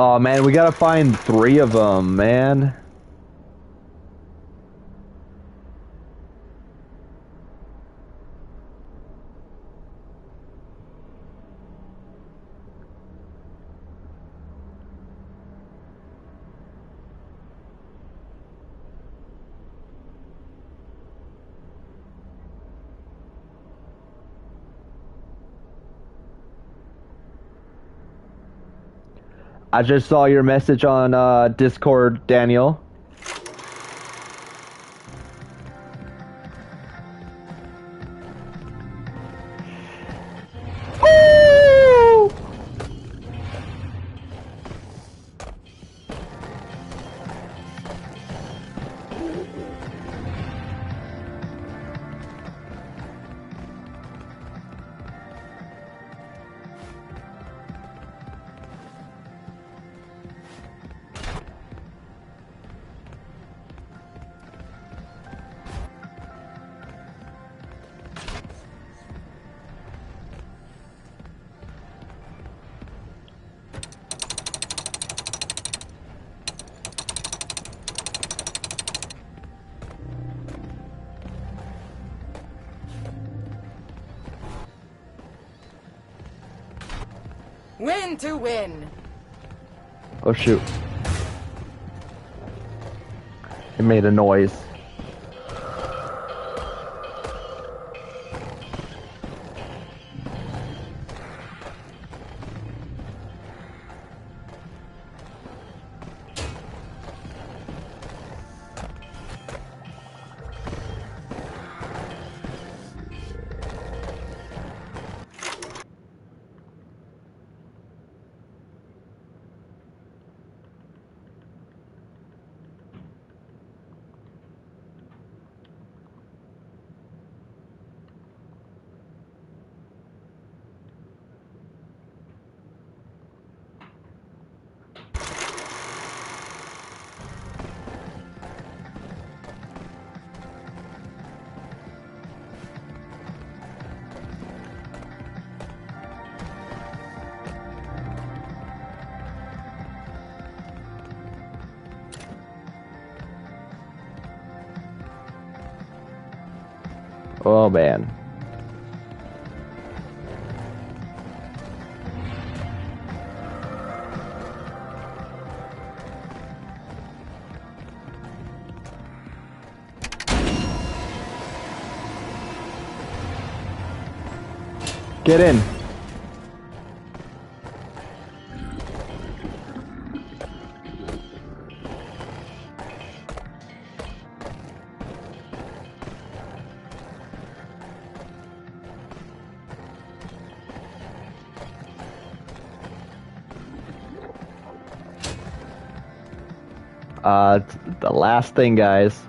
Oh man, we gotta find 3 of them, man. I just saw your message on Discord, Daniel. Win to win. Oh shoot. It made a noise. Oh man. Get in. The last thing, guys.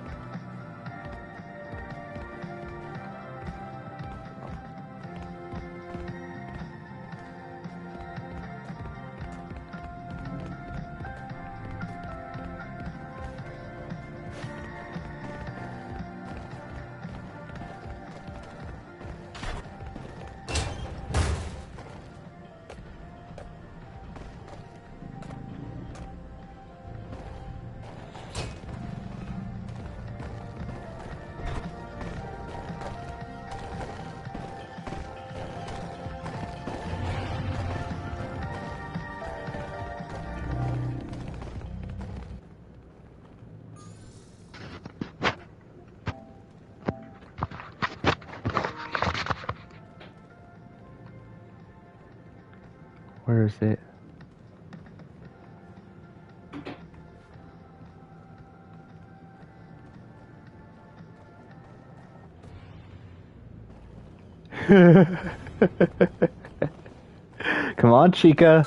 Where is it? Come on, Chica.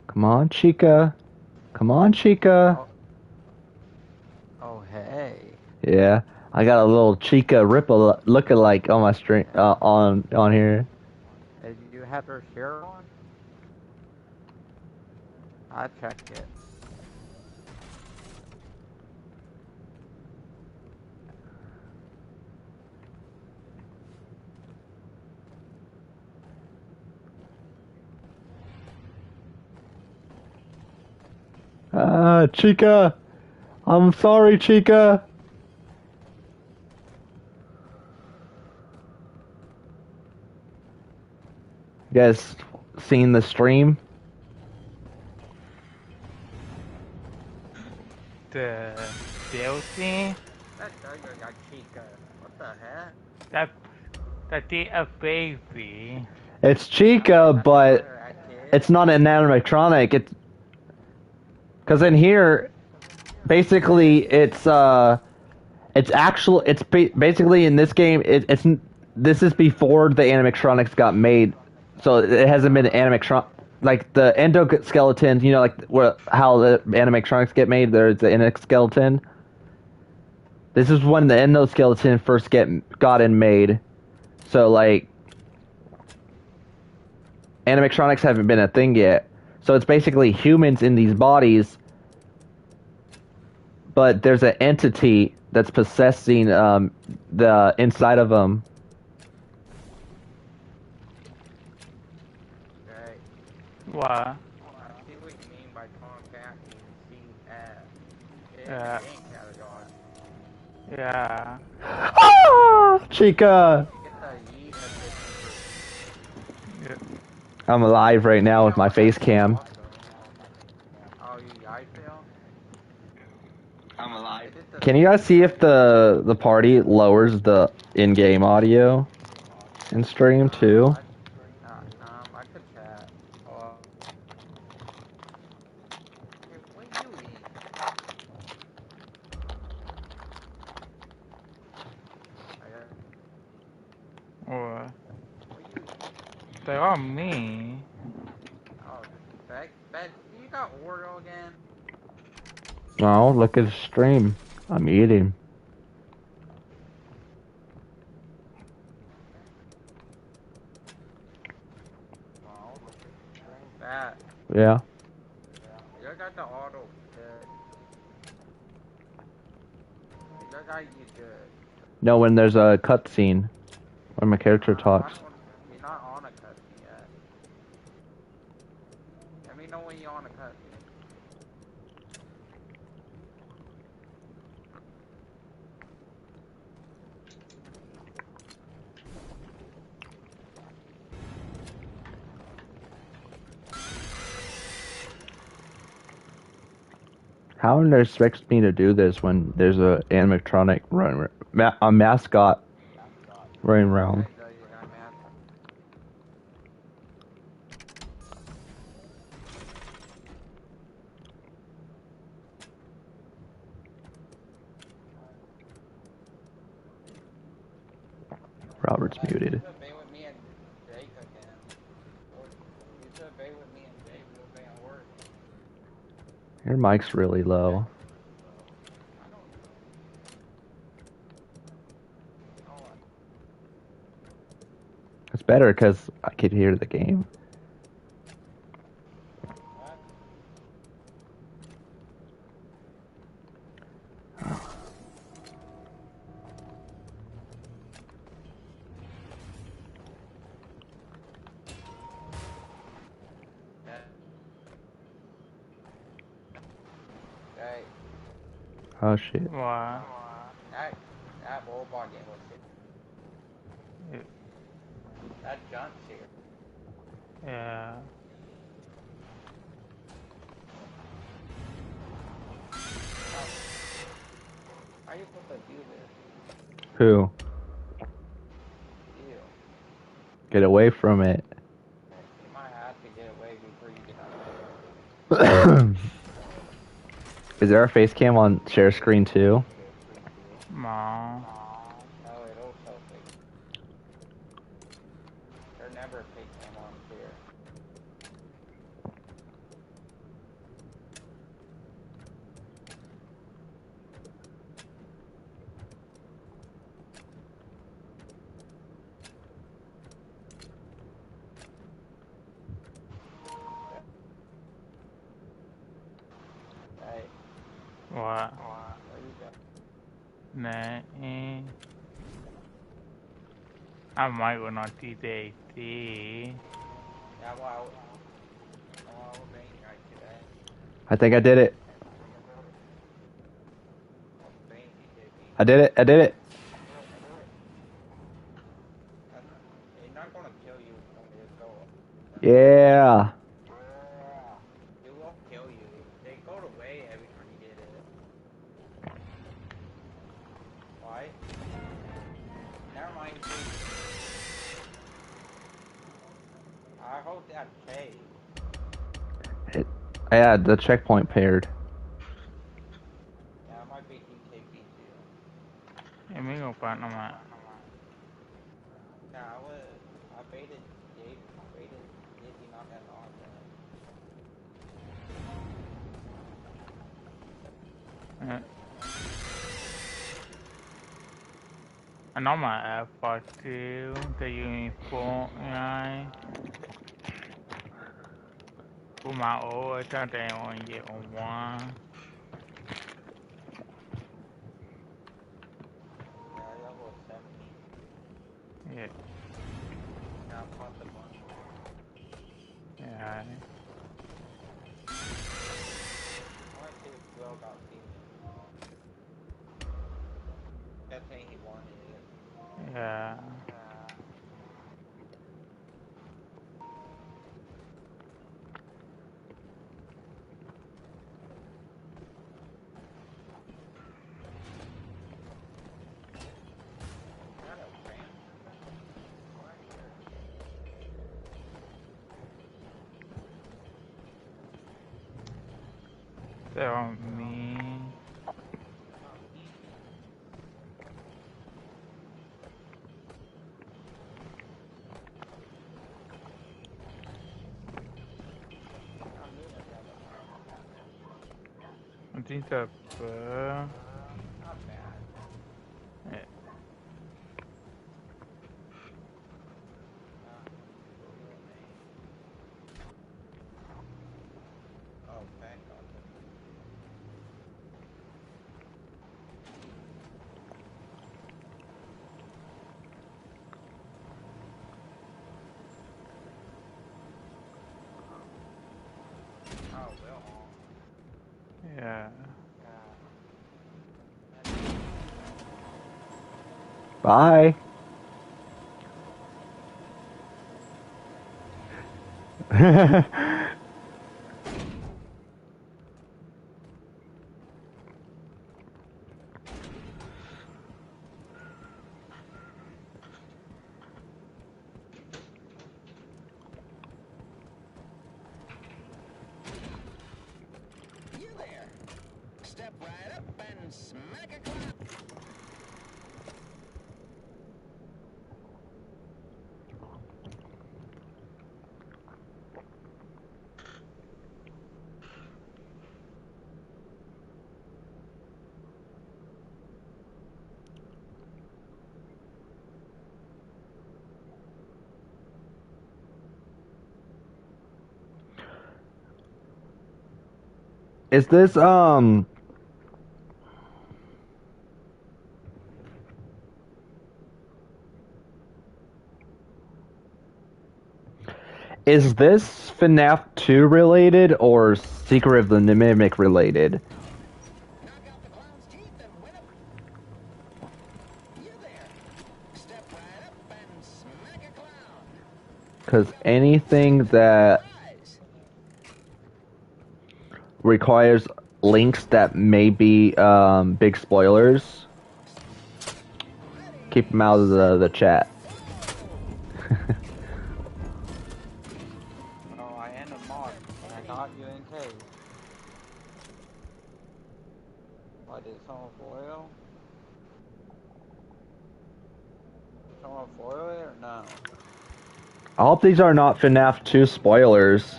Come on, Chica. Come on, Chica. Oh, hey. Yeah. I got a little Chica Ripple lookalike on my stream on here. Did you have her share on? I checked it. Chica, I'm sorry, Chica. You guys seen the stream? The DLC? That dog got Chica. What the heck? That's a baby. It's Chica, but it's not an animatronic. It's because in here, basically, it's actual. It's basically in this game. This is before the animatronics got made, so it hasn't been animatronic. Like the endoskeleton, you know, like how the animatronics get made. There's the endoskeleton. This is when the endoskeleton first gotten made. So like, animatronics haven't been a thing yet. So it's basically humans in these bodies, but there's an entity that's possessing the inside of them. Right. What? I see what you mean by Tomcat and Yeah. Yeah. Ah, Chica! I'm alive right now with my face cam. Oh, you guys feel? I'm alive. Can you guys see if the party lowers the in-game audio in stream too? I could chat. Oh. Hey, what you eat? What? They are me. Oh, Ben, you got Oreo again? No, look at the stream. I'm eating. That. Yeah. You got the auto good. You got you good. No, when there's a cutscene, when my character talks. You're not on a cutscene yet. Let me know when you're on a cutscene. How would they expect me to do this when there's a animatronic a mascot running around? Robert's muted. Your mic's really low. It's better because I could hear the game. Oh shit. What? That robot game was shit. That jump here. Yeah. How are you supposed to do this? Who? You. Get away from it. You might have to get away before you get out of Is there a face cam on share screen too? No. No, it'll show fake. There's never a fake cam on here. What? Where you go? Nah. I might go on TJC. Yeah, well, I was being right today. I think I did it. I was being TJP. I did it. I did it. It's not gonna kill you, it's gonna just go up. Yeah. It won't kill you. They go away every time you did it. Why? Never mind. I hope that saved. Yeah, the checkpoint paired. Yeah, it might be TKP too. Yeah, me go find them out. Yeah, I baited Dizzy not that long ago. Yeah. I know my F42, the uniform, yeah. For my old, I thought they only get one. Yeah, that was 70. Yeah. Now plus a bunch more. Yeah. I want to see if Will got female. That's saying he wanted it. Yeah. Is that a ram coming? Right here. They're on me. They're not me. Not me that got a I think that's, not bad. yeah. Real name. Oh, back got them. Oh, Will. Yeah. Bye. You there. Step right up and smack a clown. Is this is this FNAF 2 related or Secret of the Mimic related? Knock out the clown's teeth and win him. You there. Step right up and smack a clown. Because anything that requires links that may be big spoilers, keep them out of the chat. Oh, I am a mod, and I got you in case. What, did someone foil? Did someone foil it or no? I hope these are not FNAF 2 spoilers.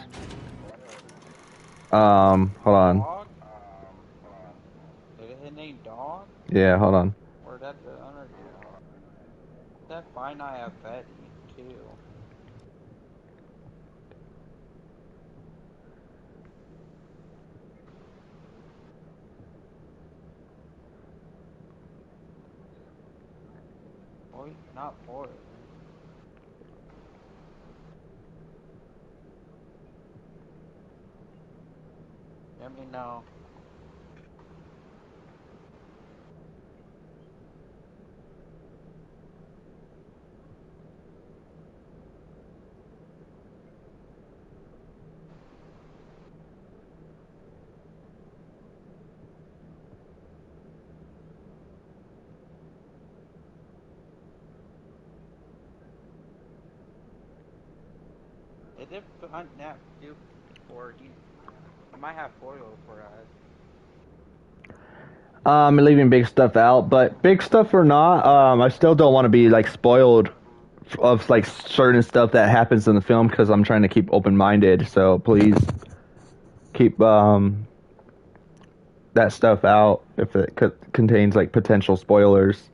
Hold on. Dog? Is it his name Dog? Yeah, hold on. Or that's the other dog? That Fine I have Betty, too. not for it. Let me know. Is it FNAF 2 or he might have foil for us? Leaving big stuff out, but big stuff or not, I still don't want to be like spoiled of like certain stuff that happens in the film because I'm trying to keep open-minded. So please keep that stuff out if it contains like potential spoilers.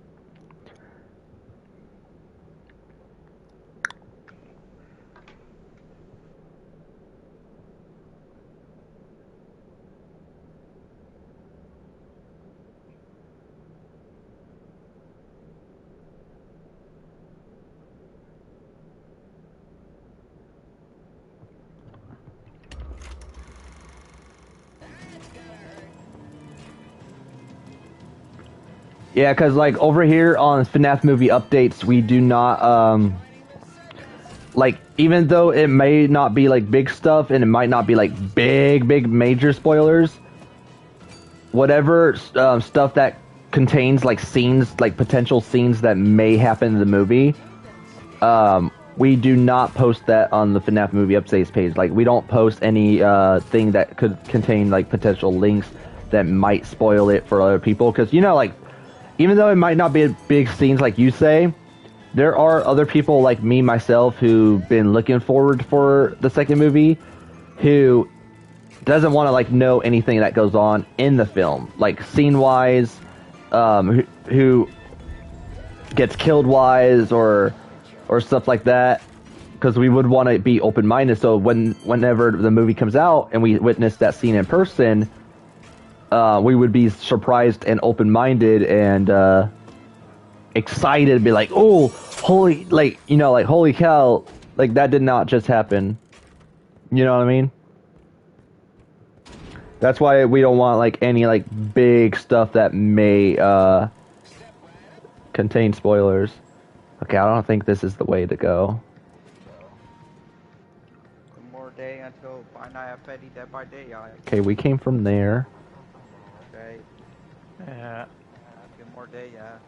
Yeah, because like over here on FNAF movie updates, we do not like, even though it may not be like big stuff and it might not be like big major spoilers, whatever stuff that contains like scenes, like potential scenes that may happen in the movie, we do not post that on the FNAF movie updates page. Like, we don't post any thing that could contain like potential links that might spoil it for other people, because you know, like, even though it might not be big scenes like you say, there are other people like me, myself, who've been looking forward for the second movie, who doesn't want to like know anything that goes on in the film, like scene-wise, who gets killed-wise, or stuff like that, because we would want to be open-minded. So whenever the movie comes out and we witness that scene in person, we would be surprised and open-minded and excited to be like, oh, holy, like, you know, like, holy cow, like, that did not just happen. You know what I mean? That's why we don't want, like, any, like, big stuff that may contain spoilers. Okay, I don't think this is the way to go. One more day until Five Nights at Freddy's Dead by Daylight. Okay, we came from there. Okay. Yeah. Get more day, yeah.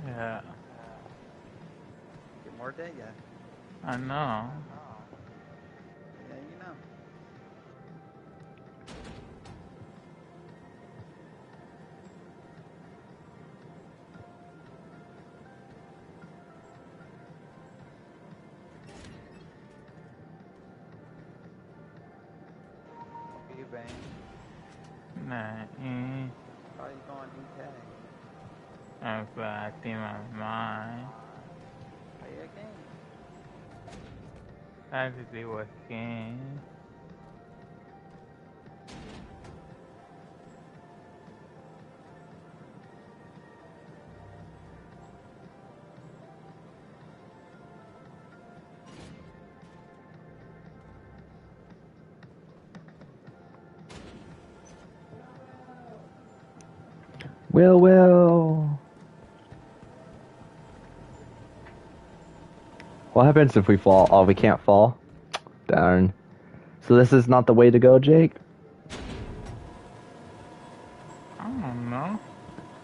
Yeah. Get more day, yeah. I know. Yeah, you know. What are you bang? Nah. How you going, DK? I'm back in my mind. Play a game. I have to do a game. Well. What happens if we fall? Oh, we can't fall? Darn. So this is not the way to go, Jake? I don't know.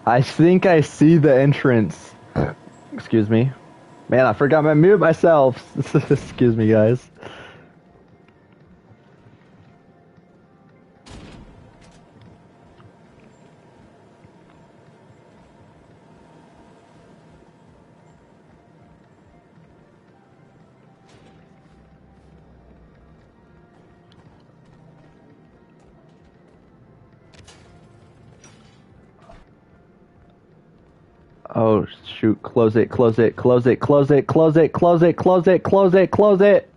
I think I see the entrance. Excuse me. Man, I forgot to mute myself. Excuse me, guys. Oh, shoot. Close it, close it, close it, close it, close it, close it, close it, close it, close it.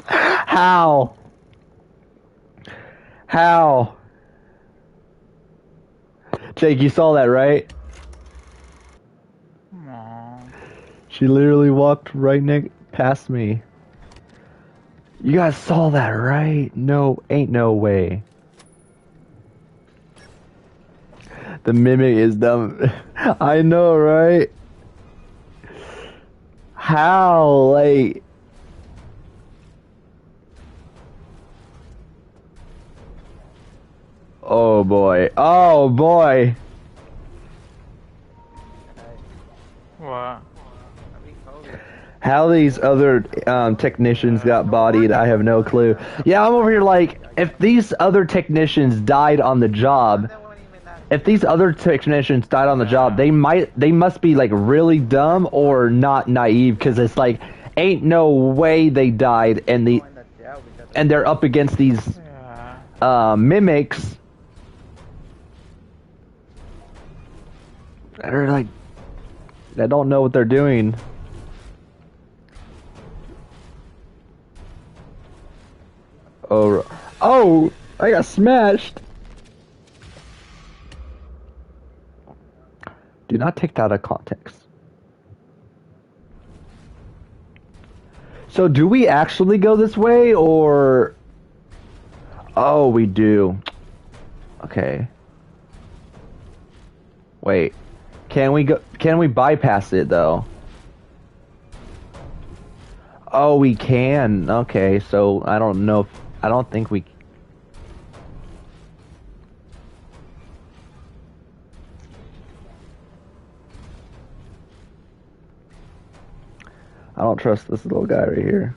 How? How? Jake, you saw that, right? She literally walked right past me. You guys saw that, right? No, ain't no way. The mimic is dumb. I know, right? How? Like... Oh boy. Oh boy. What? How these other technicians got bodied, I have no clue. Yeah, I'm over here like, if these other technicians died on the job, they must be like really dumb or not naive, because it's like, ain't no way they died, and they're up against these mimics. They're like, they don't know what they're doing. Oh, I got smashed. Do not take that out of context. So do we actually go this way, or... Oh, we do. Okay. Wait. Can we bypass it, though? Oh, we can. Okay, so I don't know if... I don't think we... I don't trust this little guy right here.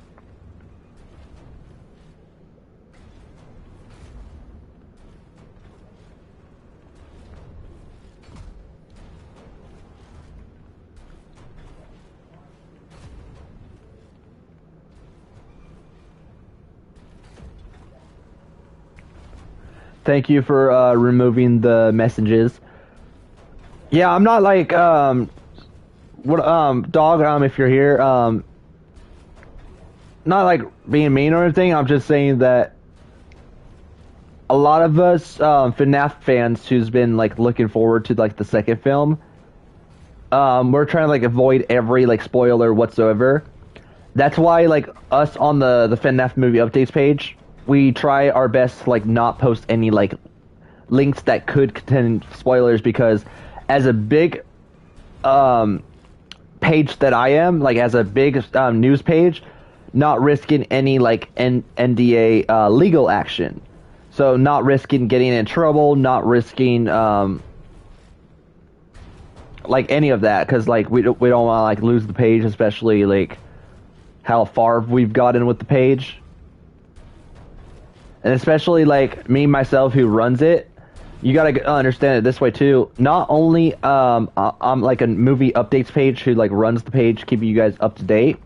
Thank you for removing the messages. Yeah, I'm not like dog, if you're here, not like being mean or anything. I'm just saying that a lot of us FNAF fans who's been like looking forward to like the second film, we're trying to like avoid every like spoiler whatsoever. That's why like us on the FNAF movie updates page, we try our best to like not post any like links that could contain spoilers, because as a big page that I am, like as a big news page, not risking any like NDA legal action. So not risking getting in trouble, not risking like any of that, because like we don't want to like lose the page, especially like how far we've gotten with the page. And especially like me myself who runs it, you gotta understand it this way too. Not only I'm like a movie updates page who like runs the page, keeping you guys up to date.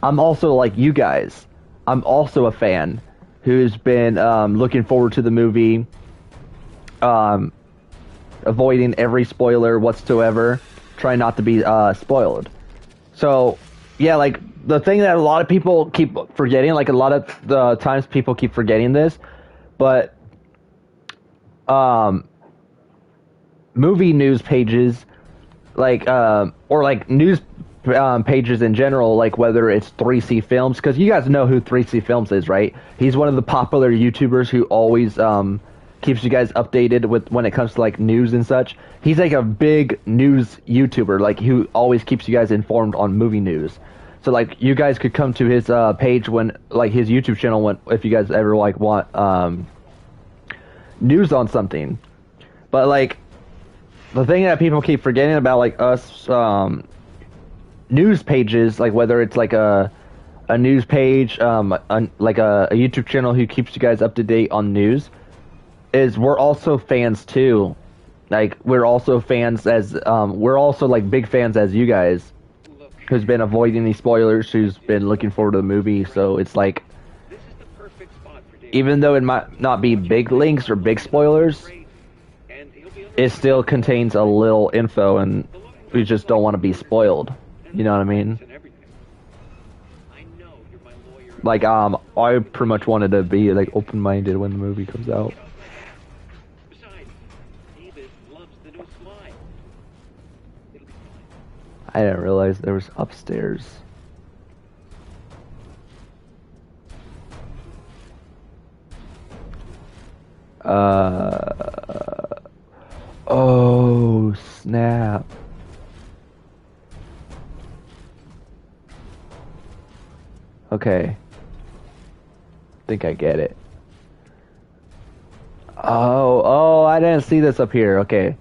I'm also like you guys. I'm also a fan who's been looking forward to the movie, avoiding every spoiler whatsoever, trying not to be spoiled. So yeah, like the thing that a lot of people keep forgetting, like a lot of the times people keep forgetting this, but movie news pages, like or like news pages in general, like whether it's 3C Films, because you guys know who 3C Films is, right? He's one of the popular YouTubers who always keeps you guys updated with when it comes to like news and such. He's like a big news YouTuber, like who always keeps you guys informed on movie news. So like you guys could come to his page when like his YouTube channel, when if you guys ever like want news on something. But like the thing that people keep forgetting about like us news pages, like whether it's like a news page, like a YouTube channel who keeps you guys up to date on news, is we're also fans too. Like we're also fans as we're also like big fans as you guys, who's been avoiding these spoilers, who's been looking forward to the movie. So it's like, even though it might not be big links or big spoilers, it still contains a little info, and we just don't want to be spoiled. You know what I mean? Like, I pretty much wanted to be like open-minded when the movie comes out. I didn't realize there was upstairs. Oh, snap. Okay. Think I get it. Oh, I didn't see this up here. Okay.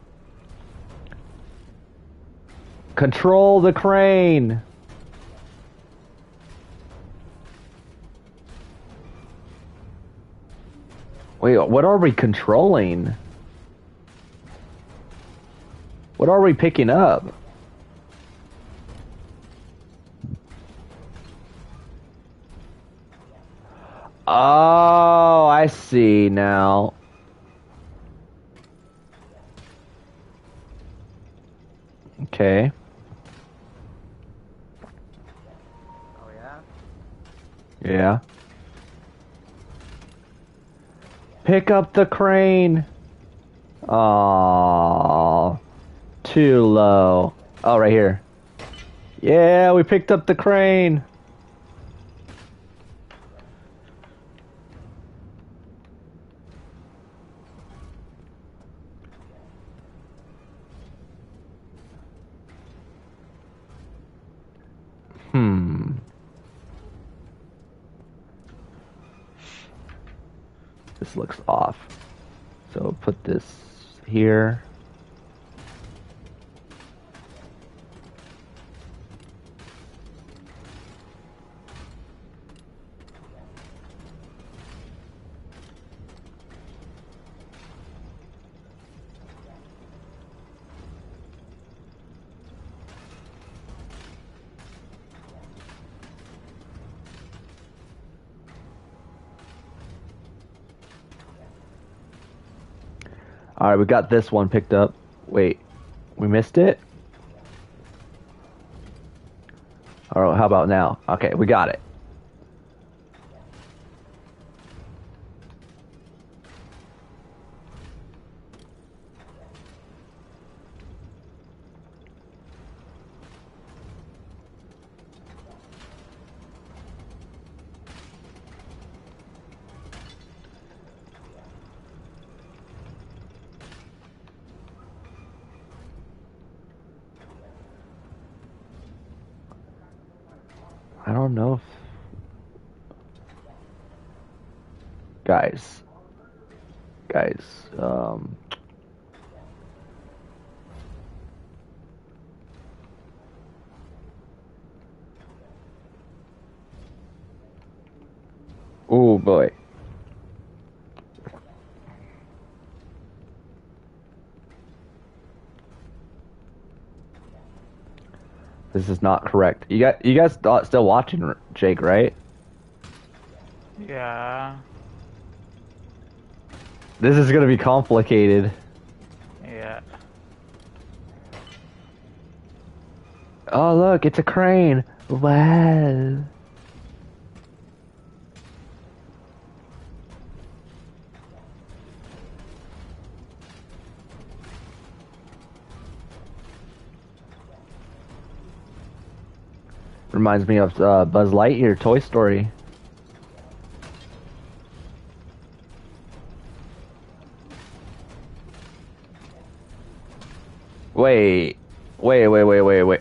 Control the crane. Wait, what are we controlling? What are we picking up? Oh, I see now. Okay. Oh yeah? Yeah. Pick up the crane. Aww. Too low. Oh, right here. Yeah, we picked up the crane. This looks off. So put this here. Alright, we got this one picked up. Wait, we missed it? Alright, how about now? Okay, we got it. I don't know if... Guys, oh boy. This is not correct. You guys still watching, Jake, right? Yeah. This is gonna be complicated. Yeah. Oh look, it's a crane. Wow. Reminds me of Buzz Lightyear, Toy Story. Wait.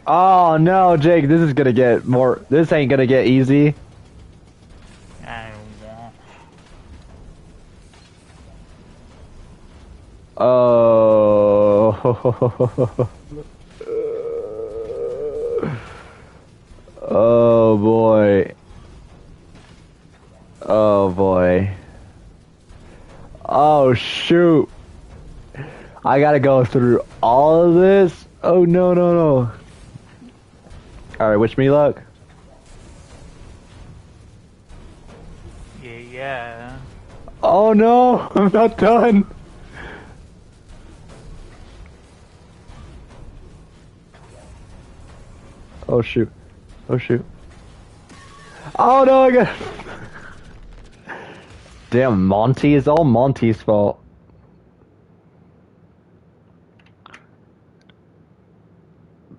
Oh no, Jake, this is gonna get more. This ain't gonna get easy. I won't. Oh. Oh boy. Oh boy. Oh shoot. I gotta go through all of this? Oh no. Alright, wish me luck. Yeah. Oh no, I'm not done. Oh shoot. Oh shoot. Oh no, I got... Damn, Monty, it's all Monty's fault.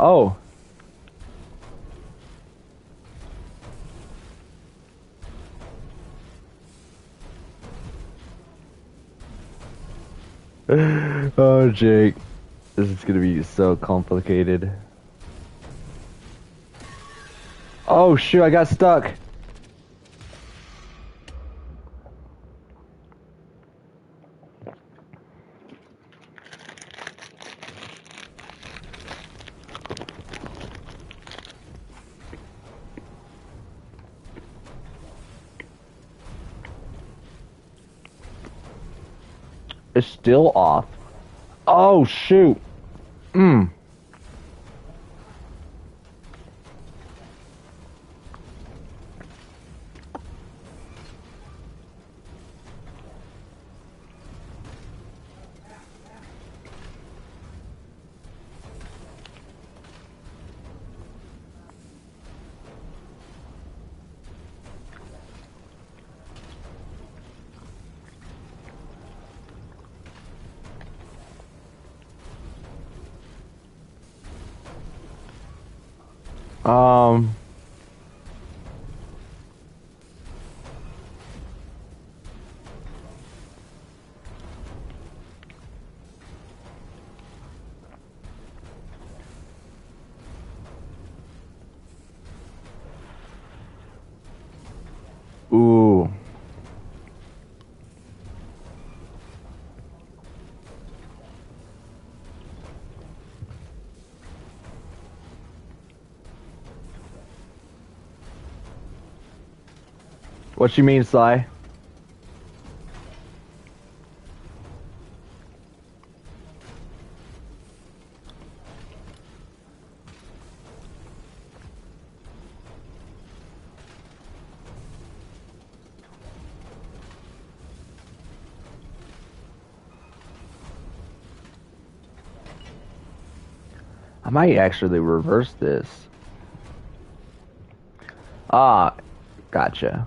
Oh. Oh, Jake. This is gonna be so complicated. Oh, shoot, I got stuck. It's still off. Oh, shoot. Mm. Um. Ooh. What you mean, Sly? I might actually reverse this. Ah, gotcha.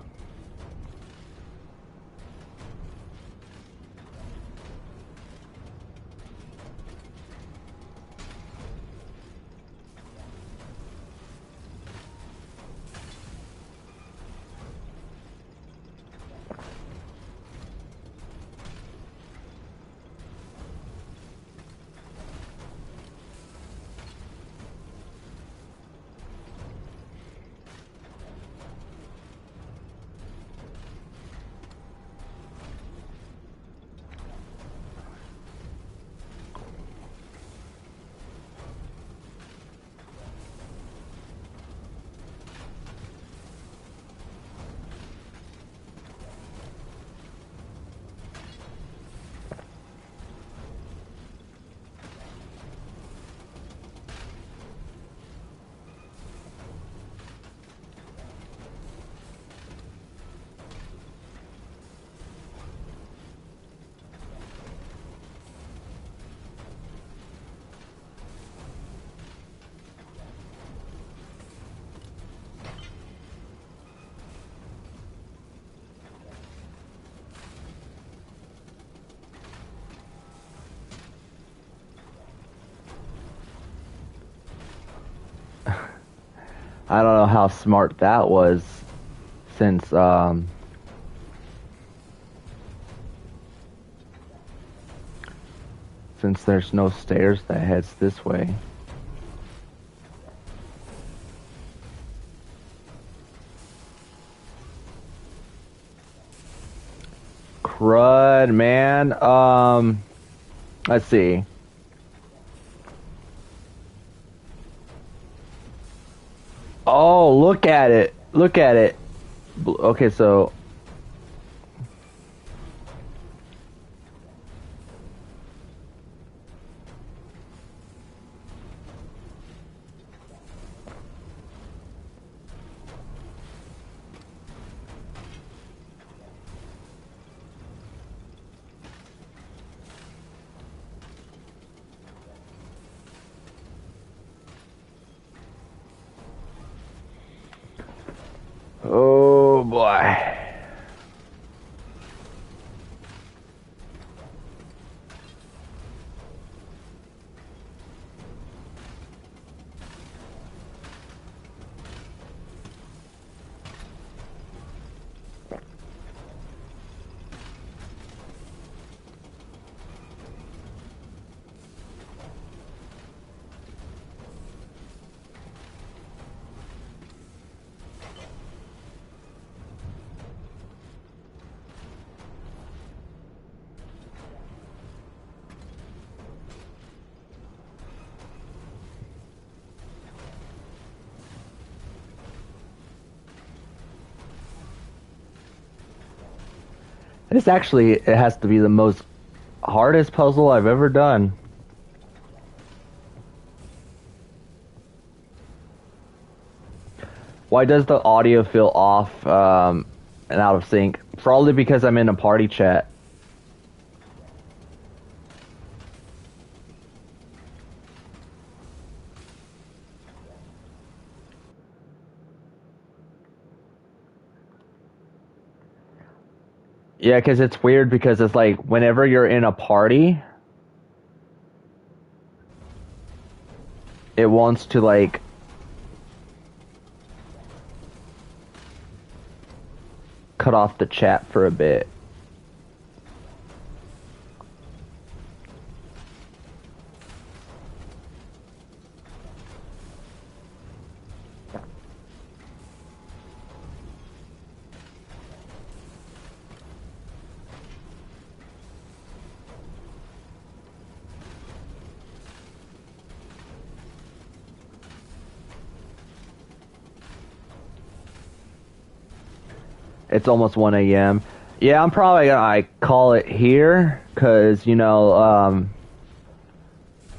I don't know how smart that was, since there's no stairs that heads this way. Crud, man. Let's see. Oh, look at it. Look at it. Okay, so oh boy. This actually, it has to be the most hardest puzzle I've ever done. Why does the audio feel off and out of sync? Probably because I'm in a party chat. Yeah, because it's weird because it's like whenever you're in a party, it wants to like cut off the chat for a bit. It's almost 1 a.m. Yeah, I'm probably gonna call it here, cause you know,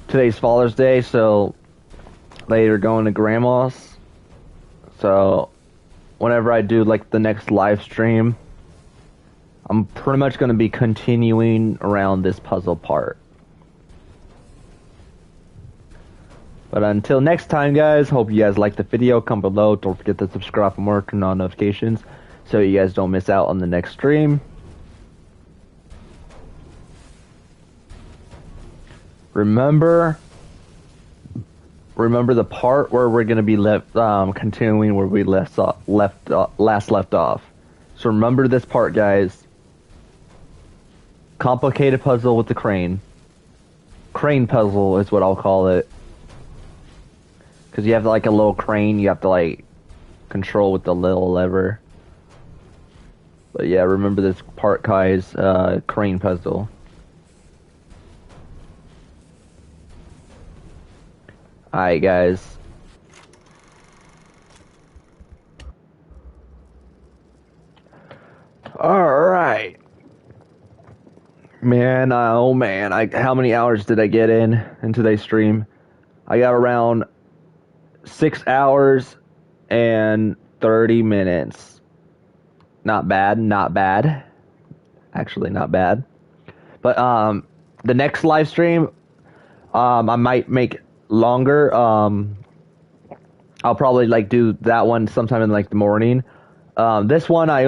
today's Father's Day, so later going to grandma's. So whenever I do like the next live stream, I'm pretty much gonna be continuing around this puzzle part. But until next time, guys, hope you guys liked the video. Comment below. Don't forget to subscribe for more, turn on notifications, so you guys don't miss out on the next stream. Remember the part where we're gonna be continuing where we last left off. So remember this part, guys. Complicated puzzle with the crane. Crane puzzle is what I'll call it. Because you have like a little crane you have to like control with the little lever. But yeah, remember this part, guys. Crane puzzle. Alright, guys. Alright. Man, oh man, how many hours did I get in today's stream? I got around 6 hours and 30 minutes. Not bad, not bad. Actually, not bad. But the next live stream, I might make longer. I'll probably like do that one sometime in like the morning. This one I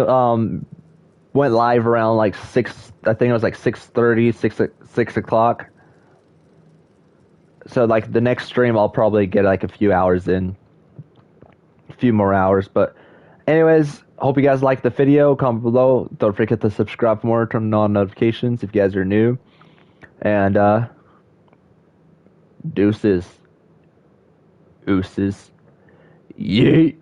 went live around like 6. I think it was like 6:30, 6 o'clock. So like the next stream, I'll probably get like a few hours in, a few more hours. But anyways, hope you guys liked the video. Comment below. Don't forget to subscribe for more, turn on notifications if you guys are new. And deuces. Ooses. Yeet.